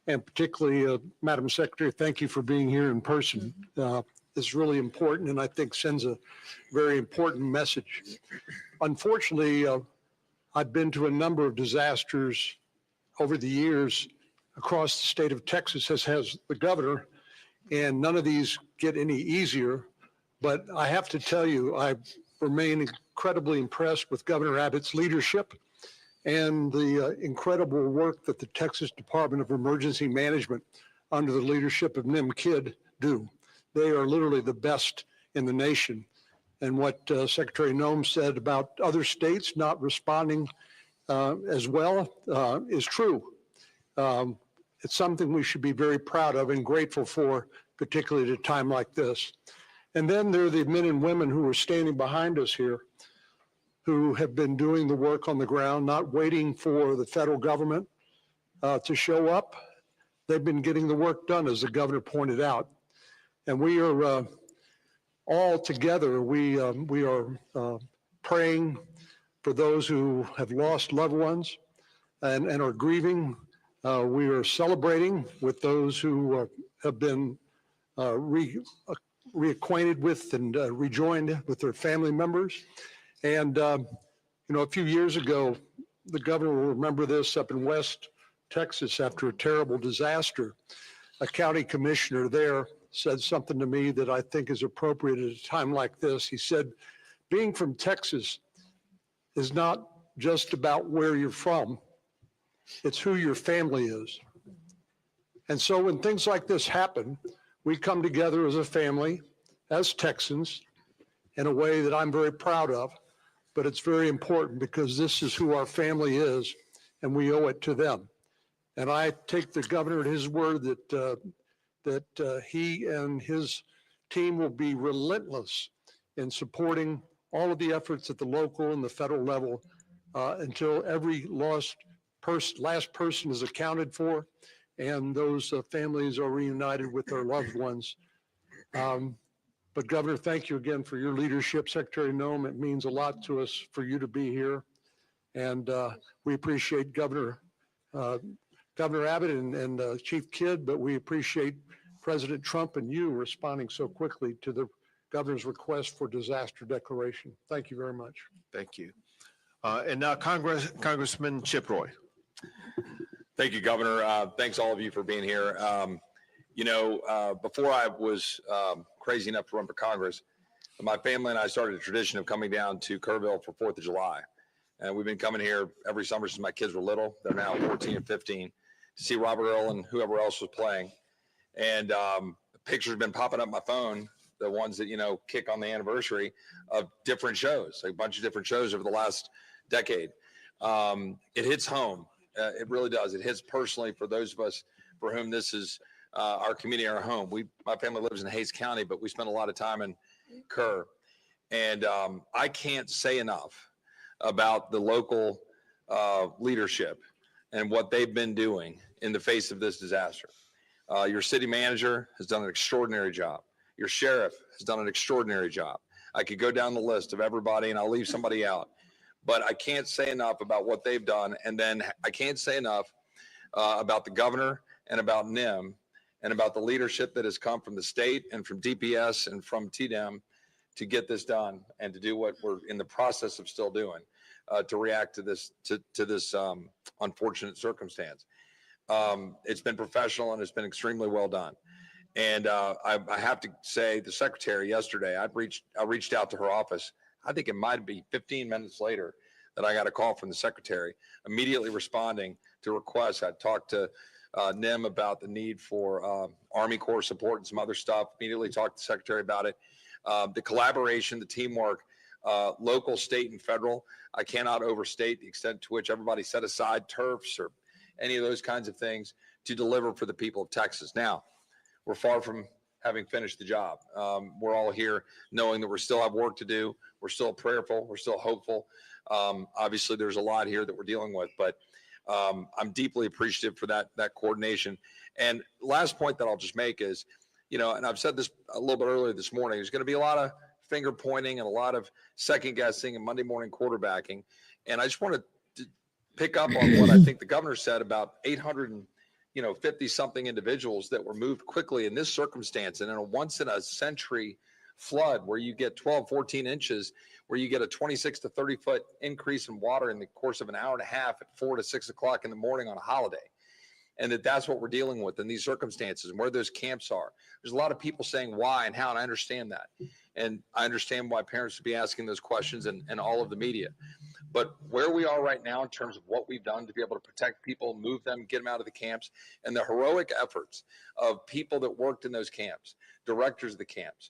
And particularly, Madam Secretary, thank you for being here in person. It's really important and I think sends a very important message. Unfortunately, I've been to a number of disasters over the years across the state of Texas, as has the governor, and none of these get any easier. But I have to tell you, I remain incredibly impressed with Governor Abbott's leadership and the incredible work that the Texas Department of Emergency Management under the leadership of Nim Kidd do. They are literally the best in the nation. And what Secretary Noem said about other states not responding as well is true. It's something we should be very proud of and grateful for, particularly at a time like this. And then there are the men and women who are standing behind us here, who have been doing the work on the ground, not waiting for the federal government to show up. They've been getting the work done, as the governor pointed out. And we are all together, we are praying for those who have lost loved ones and are grieving. We are celebrating with those who have been reacquainted with and rejoined with their family members. And, a few years ago, the governor will remember this, up in West Texas after a terrible disaster, a county commissioner there said something to me that I think is appropriate at a time like this. He said, being from Texas is not just about where you're from, it's who your family is. And so when things like this happen, we come together as a family, as Texans, in a way that I'm very proud of, but it's very important because this is who our family is and we owe it to them. And I take the governor at his word that he and his team will be relentless in supporting all of the efforts at the local and the federal level until every last person is accounted for and those families are reunited with their loved ones. But Governor, thank you again for your leadership. Secretary Noem, it means a lot to us for you to be here. And we appreciate Governor Abbott and Chief Kidd, but we appreciate President Trump and you responding so quickly to the governor's request for disaster declaration. Thank you very much. Thank you. And now Congressman Chip Roy. Thank you, Governor. Thanks all of you for being here. Before I was crazy enough to run for Congress, my family and I started a tradition of coming down to Kerrville for 4th of July. And we've been coming here every summer since my kids were little. They're now 14 and 15 to see Robert Earl and whoever else was playing. And pictures have been popping up my phone, the ones that, kick on the anniversary of different shows, like a bunch of different shows over the last decade. It hits home. It really does. It hits personally for those of us for whom this is our community, our home. My family lives in Hays County, but we spend a lot of time in Kerr. And I can't say enough about the local leadership and what they've been doing in the face of this disaster. Your city manager has done an extraordinary job. Your sheriff has done an extraordinary job. I could go down the list of everybody and I'll leave somebody out, but I can't say enough about what they've done. And then I can't say enough about the governor and about NIM and about the leadership that has come from the state and from DPS and from TDEM to get this done and to do what we're in the process of still doing to react to this unfortunate circumstance. It's been professional and it's been extremely well done. And I have to say, the secretary yesterday, I reached out to her office. I think it might be 15 minutes later that I got a call from the secretary, immediately responding to requests. I talked to NIM about the need for Army Corps support and some other stuff. Immediately talked to the secretary about it. The collaboration, the teamwork, local, state, and federal. I cannot overstate the extent to which everybody set aside turfs or any of those kinds of things to deliver for the people of Texas. Now, we're far from having finished the job. We're all here knowing that we still have work to do. We're still prayerful. We're still hopeful. Obviously, there's a lot here that we're dealing with, but I'm deeply appreciative for that coordination. And last point that I'll just make is, and I've said this a little bit earlier this morning, there's going to be a lot of finger pointing and a lot of second guessing and Monday morning quarterbacking. And I just want to pick up on what I think the governor said about 850 something individuals that were moved quickly in this circumstance. And in a once in a century flood where you get 12, 14 inches, where you get a 26 to 30 foot increase in water in the course of an hour and a half at 4 to 6 o'clock in the morning on a holiday. And that's what we're dealing with in these circumstances and where those camps are. There's a lot of people saying why and how, and I understand that. And I understand why parents would be asking those questions and all of the media. But where we are right now in terms of what we've done to be able to protect people, move them, get them out of the camps, and the heroic efforts of people that worked in those camps, directors of the camps,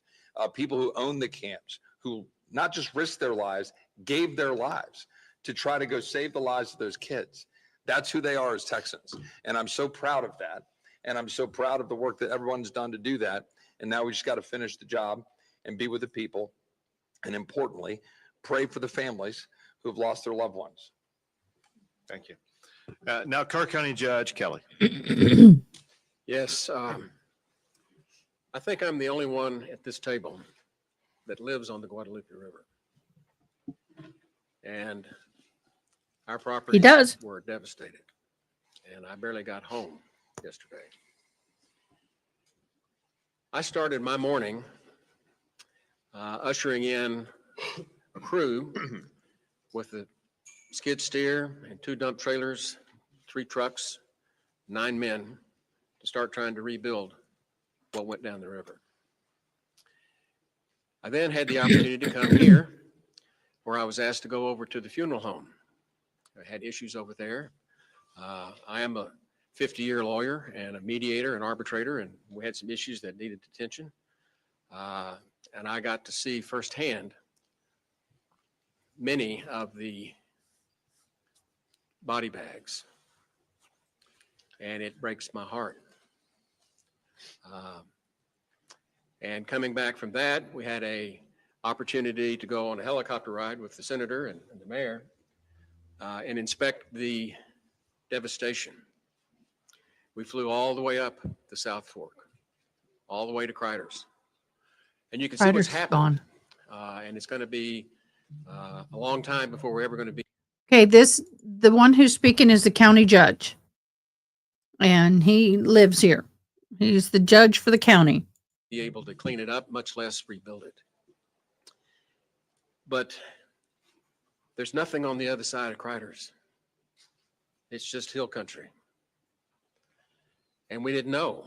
people who own the camps, who not just risked their lives, gave their lives to try to go save the lives of those kids. That's who they are as Texans. And I'm so proud of that. And I'm so proud of the work that everyone's done to do that. And now we just got to finish the job and be with the people. And importantly, pray for the families who have lost their loved ones. Thank you. Now, Kerr County Judge Kelly. Yes. I think I'm the only one at this table that lives on the Guadalupe River. And our properties were devastated. And I barely got home yesterday. I started my morning ushering in a crew with a skid steer and 2 dump trailers, 3 trucks, 9 men to start trying to rebuild what went down the river. I then had the opportunity to come here where I was asked to go over to the funeral home. I had issues over there. I am a 50-year lawyer and a mediator and arbitrator, and we had some issues that needed attention. And I got to see firsthand many of the body bags, and it breaks my heart. And coming back from that, we had a opportunity to go on a helicopter ride with the senator and the mayor and inspect the devastation. We flew all the way up the South Fork, all the way to Criders. And you can see what's happened. And it's going to be a long time before we're ever going to be. Okay, the one who's speaking is the county judge. And he lives here. He's the judge for the county. Be able to clean it up, much less rebuild it. But there's nothing on the other side of Criders. It's just hill country. And we didn't know.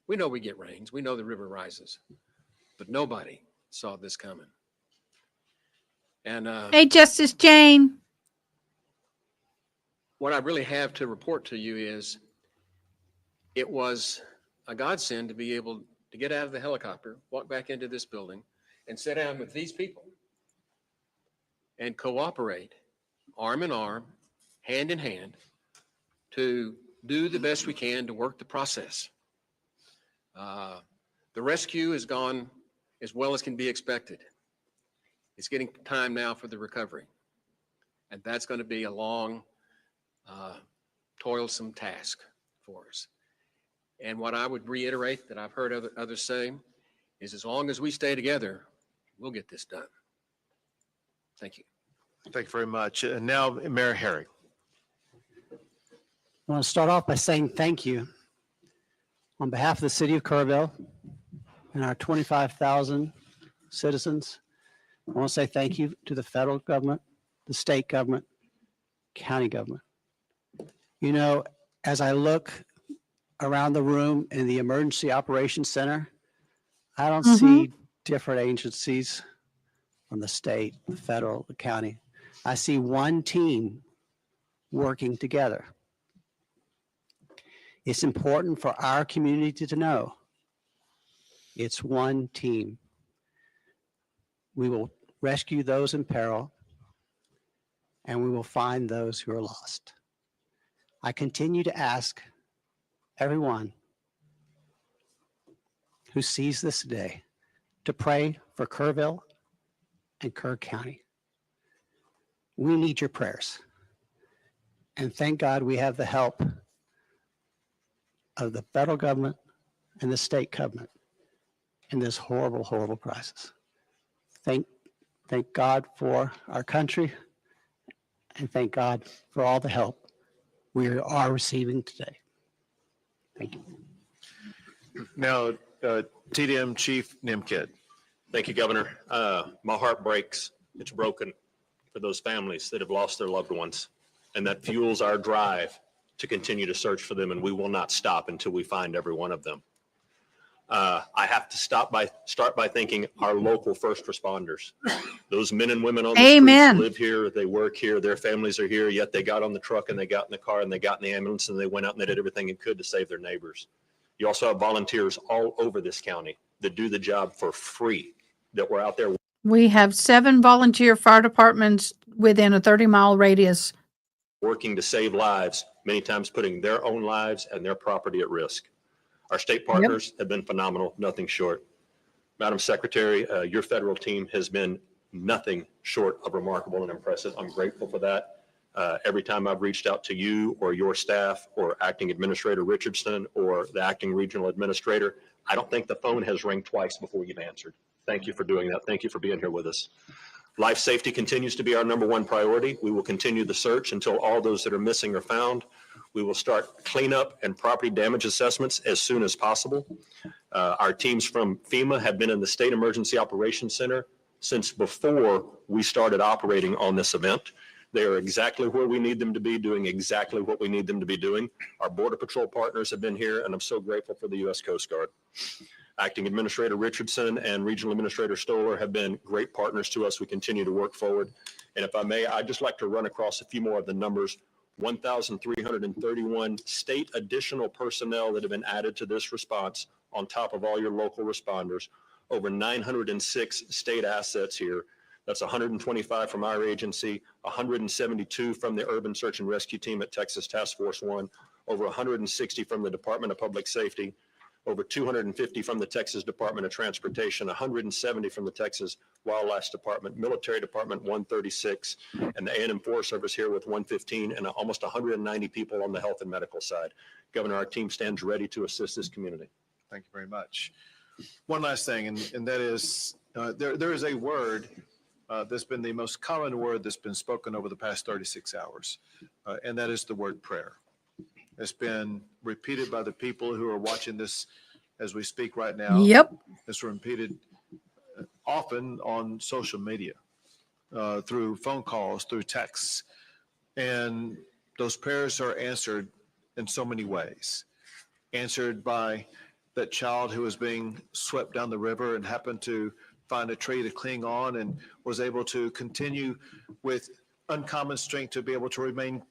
We know we get rains. We know the river rises. But nobody saw this coming. And hey, Justice Jane. What I really have to report to you is it was a godsend to be able to get out of the helicopter, walk back into this building, and sit down with these people and cooperate arm in arm, hand in hand, to do the best we can to work the process. The rescue has gone as well as can be expected. It's getting time now for the recovery. And that's going to be a long, toilsome task for us. And what I would reiterate that I've heard others say is as long as we stay together, we'll get this done. Thank you. Thank you very much. And now, Mayor Herrick. I want to start off by saying thank you on behalf of the city of Kerrville and our 25,000 citizens. I want to say thank you to the federal government, the state government, county government. You know, as I look around the room in the Emergency Operations Center, I don't see different agencies from the state, the federal, the county. I see one team working together. It's important for our community to know it's one team. We will rescue those in peril, and we will find those who are lost. I continue to ask everyone who sees this today to pray for Kerrville and Kerr County. We need your prayers. And thank God we have the help of the federal government and the state government in this horrible, horrible crisis. Thank God for our country, and thank God for all the help we are receiving today. Thank you. Now, TDM Chief Nimkid. Thank you, Governor. My heart breaks. It's broken for those families that have lost their loved ones. And that fuels our drive to continue to search for them. And we will not stop until we find every one of them. I have to start by thanking our local first responders. Those men and women on the streets live here, they work here, their families are here, yet they got on the truck and they got in the car and they got in the ambulance and they went out and they did everything they could to save their neighbors. You also have volunteers all over this county that do the job for free, that were out there. We have 7 volunteer fire departments within a 30-mile radius. Working to save lives, many times putting their own lives and their property at risk. Our state partners have been phenomenal, nothing short. Madam Secretary, your federal team has been nothing short of remarkable and impressive. I'm grateful for that. Every time I've reached out to you or your staff or Acting Administrator Richardson or the Acting Regional Administrator, I don't think the phone has rang twice before you've answered. Thank you for doing that. Thank you for being here with us. Life safety continues to be our #1 priority. We will continue the search until all those that are missing are found. We will start cleanup and property damage assessments as soon as possible. Our teams from FEMA have been in the State Emergency Operations Center since before we started operating on this event. They are exactly where we need them to be, doing exactly what we need them to be doing. Our Border Patrol partners have been here, and I'm so grateful for the U.S. Coast Guard. Acting Administrator Richardson and Regional Administrator Stoller have been great partners to us. We continue to work forward. And if I may, I'd just like to run across a few more of the numbers. 1,331 state additional personnel that have been added to this response on top of all your local responders. Over 906 state assets here. That's 125 from our agency, 172 from the Urban Search and Rescue Team at Texas Task Force 1, over 160 from the Department of Public Safety, over 250 from the Texas Department of Transportation, 170 from the Texas Wildlife Department, Military Department 136, and the A&M Forest Service here with 115, and almost 190 people on the health and medical side. Governor, our team stands ready to assist this community. Thank you very much. One last thing, and that is, there is a word that's been the most common word that's been spoken over the past 36 hours, and that is the word prayer. It's been repeated by the people who are watching this as we speak right now. Yep. It's repeated often on social media, through phone calls, through texts. And those prayers are answered in so many ways. Answered by that child who was being swept down the river and happened to find a tree to cling on and was able to continue with uncommon strength to be able to remain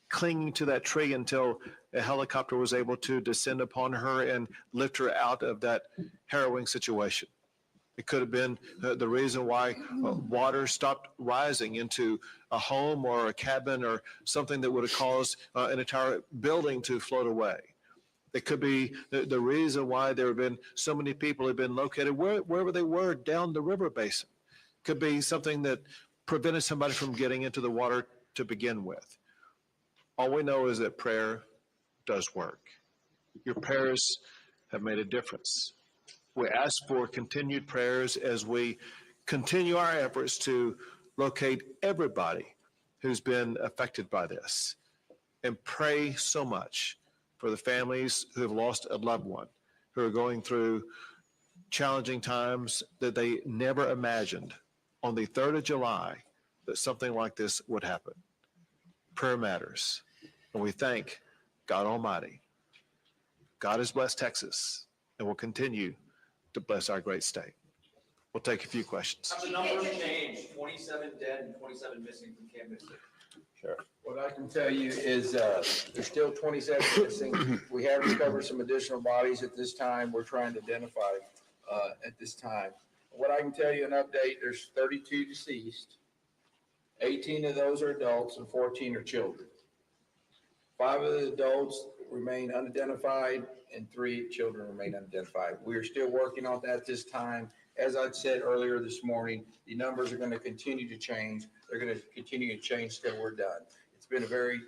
clinging to that tree until a helicopter was able to descend upon her and lift her out of that harrowing situation. It could have been the reason why water stopped rising into a home or a cabin or something that would have caused an entire building to float away. It could be the reason why there have been so many people have been located wherever they were down the river basin. Could be something that prevented somebody from getting into the water to begin with. All we know is that prayer does work. Your prayers have made a difference. We ask for continued prayers as we continue our efforts to locate everybody who's been affected by this, and pray so much for the families who have lost a loved one, who are going through challenging times that they never imagined on the 3rd of July that something like this would happen. Prayer matters, and we thank God Almighty. God has blessed Texas and will continue to bless our great state. We'll take a few questions. Have the numbers changed? 27 dead and 27 missing from Camp Mystic. Sure. What I can tell you is there's still 27 missing. We have recovered some additional bodies at this time. We're trying to identify at this time. What I can tell you, an update, there's 32 deceased. 18 of those are adults and 14 are children. 5 of the adults remain unidentified and 3 children remain unidentified. We are still working on that this time. As I said earlier this morning, the numbers are going to continue to change. They're going to continue to change till we're done. It's been a very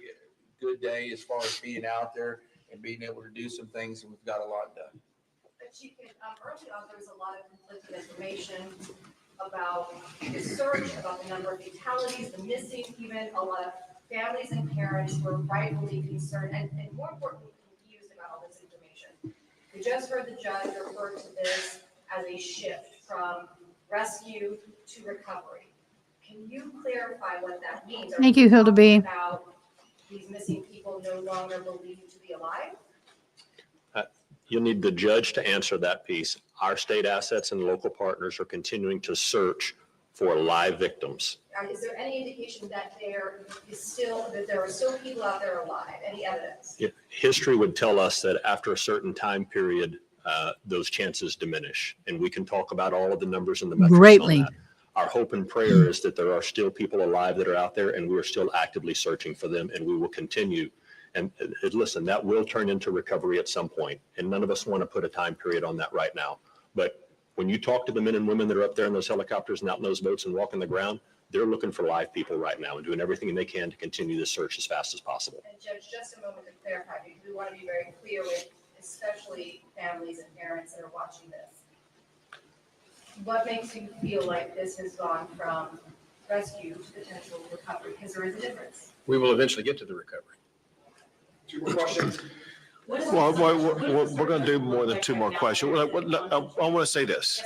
good day as far as being out there and being able to do some things, and we've got a lot done. But you can, early on, there was a lot of conflicting information about the search, about the number of fatalities, the missing, even a lot of families and parents were rightfully concerned and more importantly, confused about all this information. We just heard the judge refer to this as a shift from rescue to recovery. Can you clarify what that means? Thank you, Hilda B. About these missing people no longer believed to be alive? You'll need the judge to answer that piece. Our state assets and local partners are continuing to search for live victims. Is there any indication that there are still people out there alive? Any evidence? History would tell us that after a certain time period, those chances diminish. And we can talk about all of the numbers and the metrics Greatly. on that. Our hope and prayer is that there are still people alive that are out there, and we are still actively searching for them, and we will continue. And listen, that will turn into recovery at some point, and none of us want to put a time period on that right now. But when you talk to the men and women that are up there in those helicopters and out in those boats and walking the ground, they're looking for live people right now and doing everything they can to continue the search as fast as possible. And Judge, just a moment to clarify, because we want to be very clear with especially families and parents that are watching this. What makes you feel like this has gone from rescue to potential recovery? Because there is a difference. We will eventually get to the recovery. Two more questions. Well, we're going to do more than two more questions. I want to say this.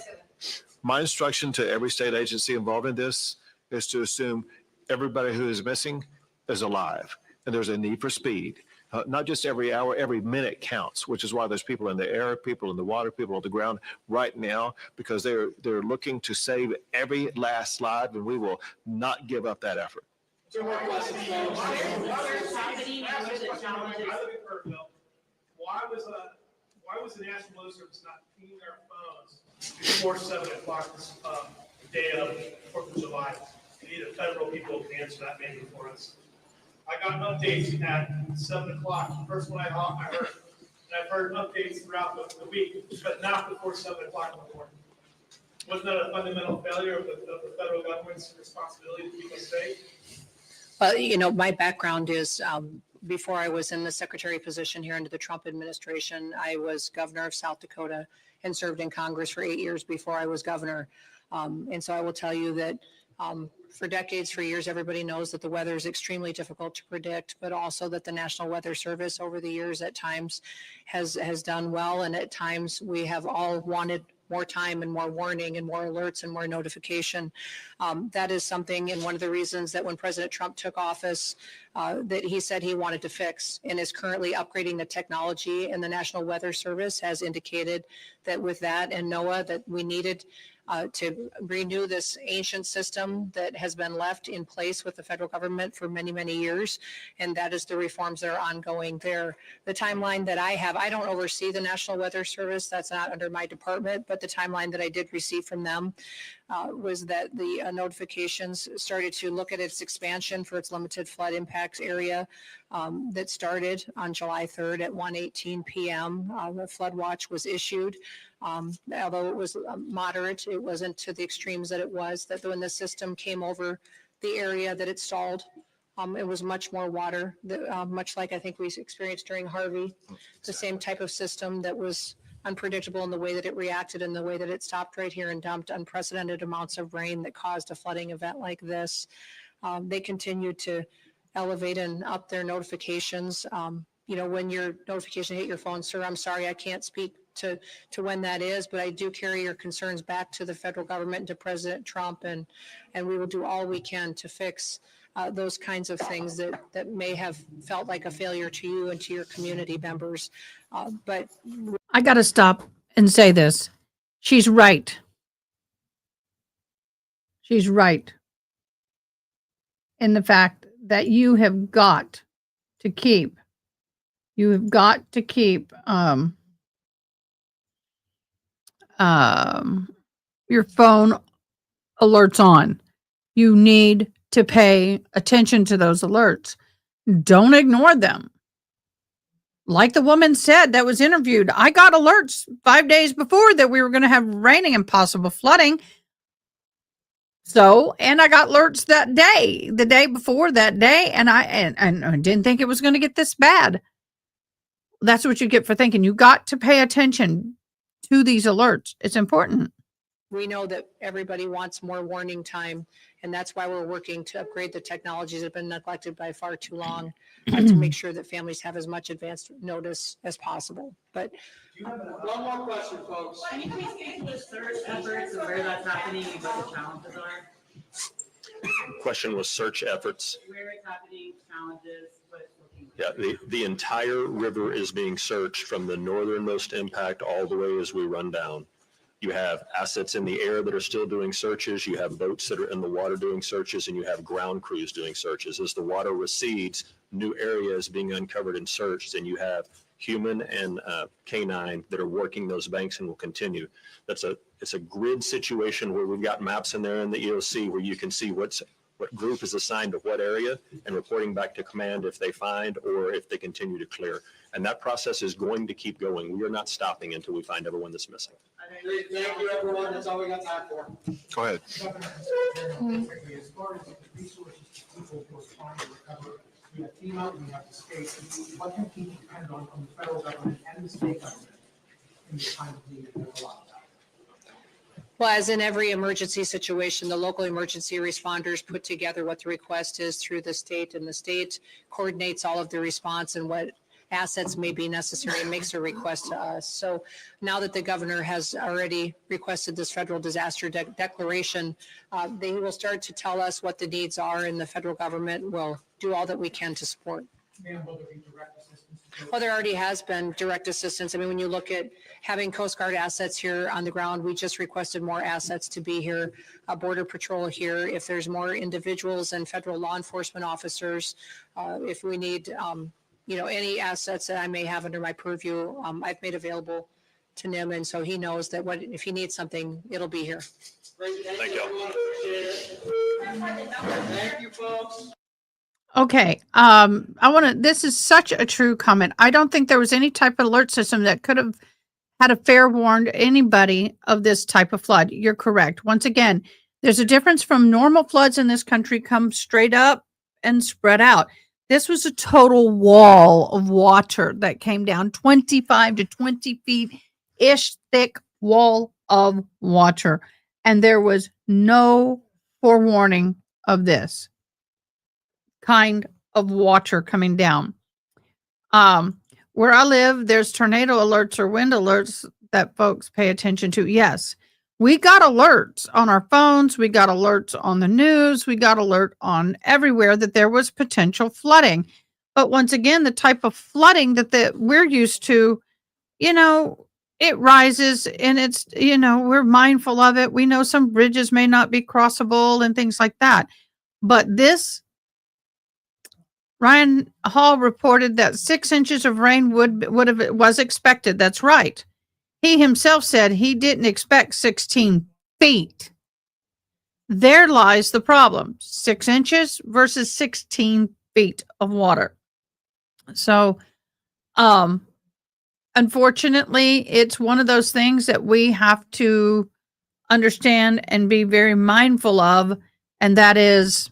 My instruction to every state agency involved in this is to assume everybody who is missing is alive, and there's a need for speed. Not just every hour, every minute counts, which is why there's people in the air, people in the water, people on the ground right now, because they're looking to save every last life, and we will not give up that effort. Two more questions. Why was the National Weather Service not pinging their phones before 7 o'clock this day of 4th of July? We need federal people to answer that maybe for us. I got updates at 7 o'clock. First one I heard, and I've heard updates throughout the week, but not before 7 o'clock in the morning. Wasn't that a fundamental failure of the federal government's responsibility to keep us safe? Well, you know, my background is before I was in the secretary position here under the Trump administration, I was governor of South Dakota and served in Congress for 8 years before I was governor. And so I will tell you that for decades, for years, everybody knows that the weather is extremely difficult to predict, but also that the National Weather Service over the years at times has done well. And at times we have all wanted more time and more warning and more alerts and more notification. That is something, and one of the reasons that when President Trump took office, that he said he wanted to fix and is currently upgrading the technology. And the National Weather Service has indicated that with that and NOAA that we needed to renew this ancient system that has been left in place with the federal government for many, many years. And that is the reforms that are ongoing there. The timeline that I have, I don't oversee the National Weather Service. That's not under my department, but the timeline that I did receive from them was that the notifications started to look at its expansion for its limited flood impacts area that started on July 3rd at 1:18 p.m. The flood watch was issued. Although it was moderate, it wasn't to the extremes that it was, that when the system came over the area that it stalled, it was much more water, much like I think we experienced during Harvey, the same type of system that was unpredictable in the way that it reacted and the way that it stopped right here and dumped unprecedented amounts of rain that caused a flooding event like this. They continued to elevate and up their notifications. You know, when your notification hit your phone, sir, I'm sorry, I can't speak to when that is, but I do carry your concerns back to the federal government and to President Trump, and we will do all we can to fix those kinds of things that may have felt like a failure to you and to your community members. But I got to stop and say this. She's right. She's right in the fact that you have got to keep your phone alerts on. You need to pay attention to those alerts. Don't ignore them. Like the woman said that was interviewed, I got alerts 5 days before that we were going to have raining and possible flooding. So, and I got alerts that day, the day before that day, and I didn't think it was going to get this bad. That's what you get for thinking. You got to pay attention to these alerts. It's important. We know that everybody wants more warning time, and that's why we're working to upgrade the technologies that have been neglected by far too long to make sure that families have as much advanced notice as possible. But One more question, folks. Can you please speak to the search efforts and where that's happening and what the challenges are? Question was search efforts. Where it's happening, challenges, what it's looking Yeah, like. the entire river is being searched from the northernmost impact all the way as we run down. You have assets in the air that are still doing searches. You have boats that are in the water doing searches, and you have ground crews doing searches. As the water recedes, new areas being uncovered and searched, and you have human and canine that are working those banks and will continue. It's a grid situation where we've got maps in there in the EOC where you can see what group is assigned to what area and reporting back to command if they find or if they continue to clear. And that process is going to keep going. We are not stopping until we find everyone that's missing. Thank you, everyone. That's all we got time for. Go ahead. As far as the resources people who are trying to recover, we have FEMA, we have the state. What can people depend on from the federal government and the state government in this time of need? There's a lot of that. Well, as in every emergency situation, the local emergency responders put together what the request is through the state, and the state coordinates all of the response and what assets may be necessary and makes a request to us. So now that the governor has already requested this federal disaster declaration, they will start to tell us what the needs are, and the federal government will do all that we can to support. And will there be direct assistance? Well, there already has been direct assistance. I mean, when you look at having Coast Guard assets here on the ground, we just requested more assets to be here, Border Patrol here. If there's more individuals and federal law enforcement officers, if we need, any assets that I may have under my purview, I've made available to NIM. And so he knows that if he needs something, it'll be here. Great. Thank you, everyone. Appreciate it. Thank you, folks. Okay. This is such a true comment. I don't think there was any type of alert system that could have had a fair warned anybody of this type of flood. You're correct. Once again, there's a difference from normal floods in this country come straight up and spread out. This was a total wall of water that came down 25 to 20 feet-ish thick wall of water. And there was no forewarning of this kind of water coming down. Where I live, there's tornado alerts or wind alerts that folks pay attention to. Yes, we got alerts on our phones. We got alerts on the news. We got alert on everywhere that there was potential flooding. But once again, the type of flooding that we're used to, it rises and it's, we're mindful of it. We know some bridges may not be crossable and things like that. But this, Ryan Hall reported that 6 inches of rain was expected. That's right. He himself said he didn't expect 16 feet. There lies the problem. 6 inches versus 16 feet of water. So, unfortunately, it's one of those things that we have to understand and be very mindful of. And that is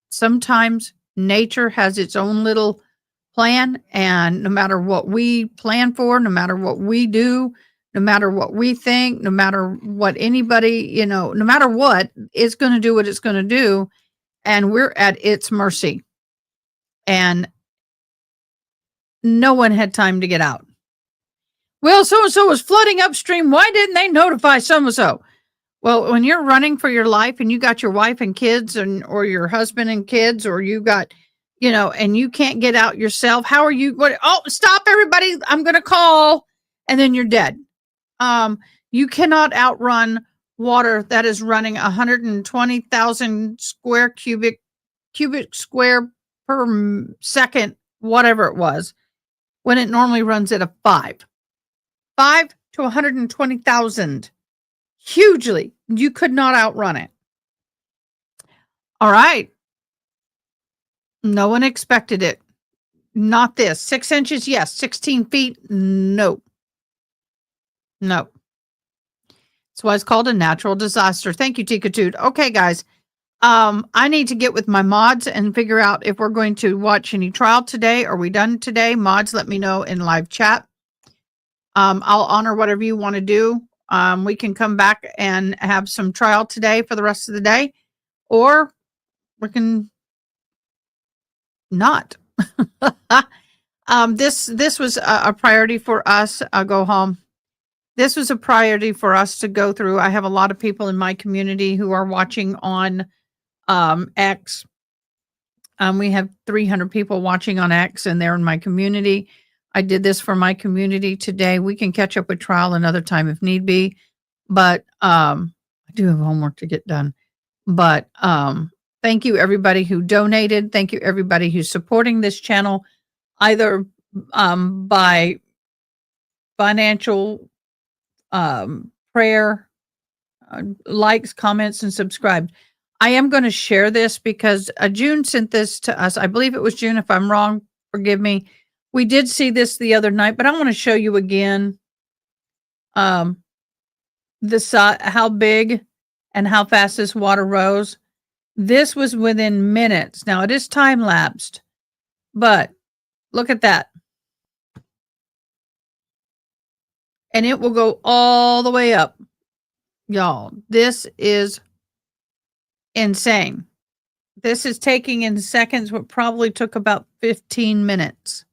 sometimes nature has its own little plan, and no matter what we plan for, no matter what we do, no matter what we think, no matter what anybody, no matter what, it's going to do what it's going to do, and we're at its mercy. And no one had time to get out. Well, so-and-so was flooding upstream. Why didn't they notify so-and-so? Well, when you're running for your life and you got your wife and kids or your husband and kids, or you got, and you can't get out yourself, how are you? Oh, stop everybody. I'm going to call. And then you're dead. You cannot outrun water that is running 120,000 cubic square per second, whatever it was, when it normally runs at a 5 to 120,000. Hugely. You could not outrun it. All right. No one expected it. Not this. 6 inches, yes. 16 feet, no. No. That's why it's called a natural disaster. Thank you, Tikatude. Okay, guys. I need to get with my mods and figure out if we're going to watch any trial today. Are we done today? Mods, let me know in live chat. I'll honor whatever you want to do. We can come back and have some trial today for the rest of the day, or we can not. This was a priority for us. I'll go home. This was a priority for us to go through. I have a lot of people in my community who are watching on X. We have 300 people watching on X, and they're in my community. I did this for my community today. We can catch up with trial another time if need be, but I do have homework to get done. But thank you everybody who donated. Thank you everybody who's supporting this channel, either by financial prayer, likes, comments, and subscribe. I am going to share this because June sent this to us. I believe it was June. If I'm wrong, forgive me. We did see this the other night, but I want to show you again this how big and how fast this water rose. This was within minutes. Now it is time lapsed, but look at that. And it will go all the way up. Y'all, this is insane. This is taking in seconds what probably took about 15 minutes,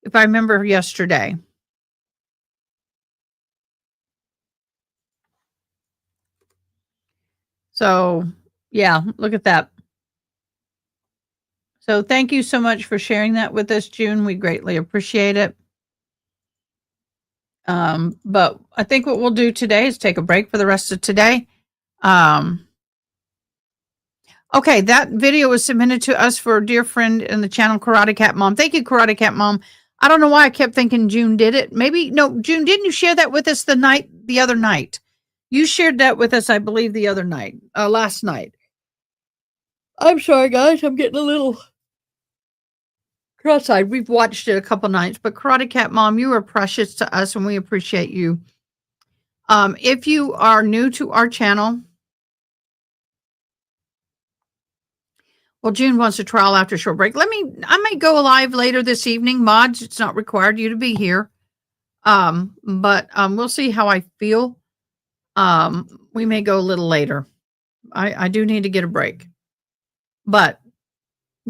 if I remember yesterday. So, yeah, look at that. So thank you so much for sharing that with us, June. We greatly appreciate it. But I think what we'll do today is take a break for the rest of today. Okay, that video was submitted to us for a dear friend in the channel, Karate Cat Mom. Thank you, Karate Cat Mom. I don't know why I kept thinking June did it. Maybe, no, June, didn't you share that with us the other night? You shared that with us, I believe, the other night, last night. I'm sorry, guys. I'm getting a little cross-eyed. We've watched it a couple nights, but Karate Cat Mom, you are precious to us, and we appreciate you. If you are new to our channel, well, June wants a trial after a short break. I may go live later this evening. Mods, it's not required you to be here. But we'll see how I feel. We may go a little later. I do need to get a break. But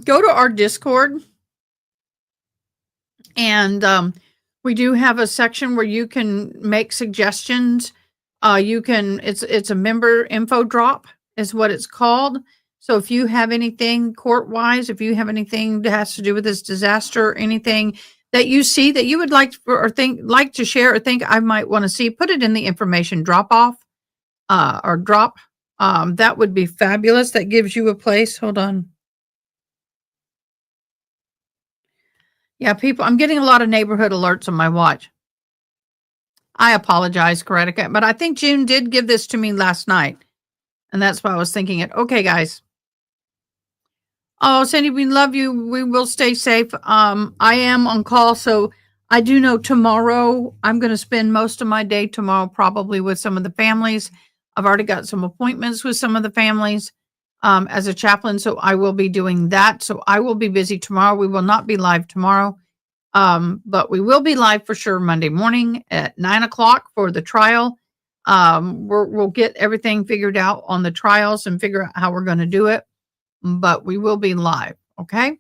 go to our Discord. And we do have a section where you can make suggestions. It's a member info drop is what it's called. So if you have anything court-wise, if you have anything that has to do with this disaster, or anything that you see that you would like to share or think I might want to see, put it in the information drop-off or drop. That would be fabulous. That gives you a place. Hold on. Yeah, people, I'm getting a lot of neighborhood alerts on my watch. I apologize, Karate Cat, but I think June did give this to me last night. And that's why I was thinking it. Okay, guys. Oh, Sandy, we love you. We will stay safe. I am on call, so I do know tomorrow I'm going to spend most of my day tomorrow probably with some of the families. I've already got some appointments with some of the families as a chaplain, so I will be doing that. So I will be busy tomorrow. We will not be live tomorrow, but we will be live for sure Monday morning at 9 o'clock for the trial. We'll get everything figured out on the trials and figure out how we're going to do it. But we will be live. Okay.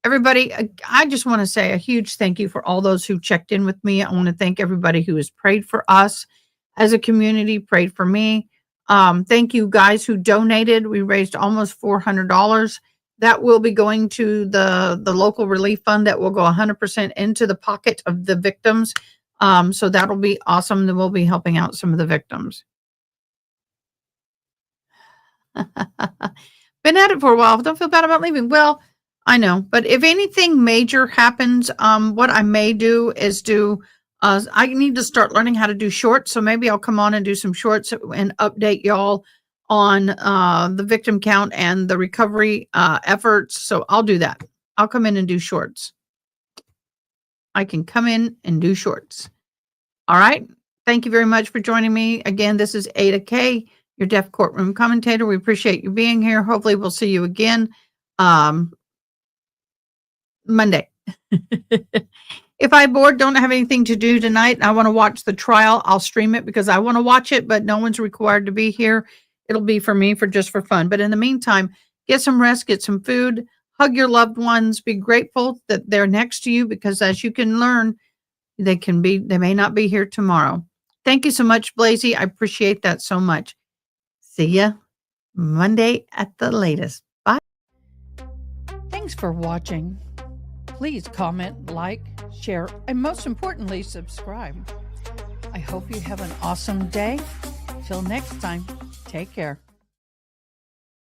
Everybody, I just want to say a huge thank you for all those who checked in with me. I want to thank everybody who has prayed for us as a community, prayed for me. Thank you guys who donated. We raised almost $400. That will be going to the local relief fund that will go 100% into the pocket of the victims. So that'll be awesome. Then we'll be helping out some of the victims. Been at it for a while. Don't feel bad about leaving. Well, I know, but if anything major happens, what I may do is I need to start learning how to do shorts. So maybe I'll come on and do some shorts and update y'all on the victim count and the recovery efforts. So I'll do that. I'll come in and do shorts. I can come in and do shorts. All right. Thank you very much for joining me. Again, this is Ada K. your deaf courtroom commentator. We appreciate you being here. Hopefully we'll see you again Monday. If I bored, don't have anything to do tonight, and I want to watch the trial, I'll stream it because I want to watch it, but no one's required to be here. It'll be for me for fun. But in the meantime, get some rest, get some food, hug your loved ones, be grateful that they're next to you, because as you can learn, they may not be here tomorrow. Thank you so much, Blasey. I appreciate that so much. See ya Monday at the latest. Bye. Thanks for watching. Please comment, like, share, and most importantly, subscribe. I hope you have an awesome day. Till next time, take care.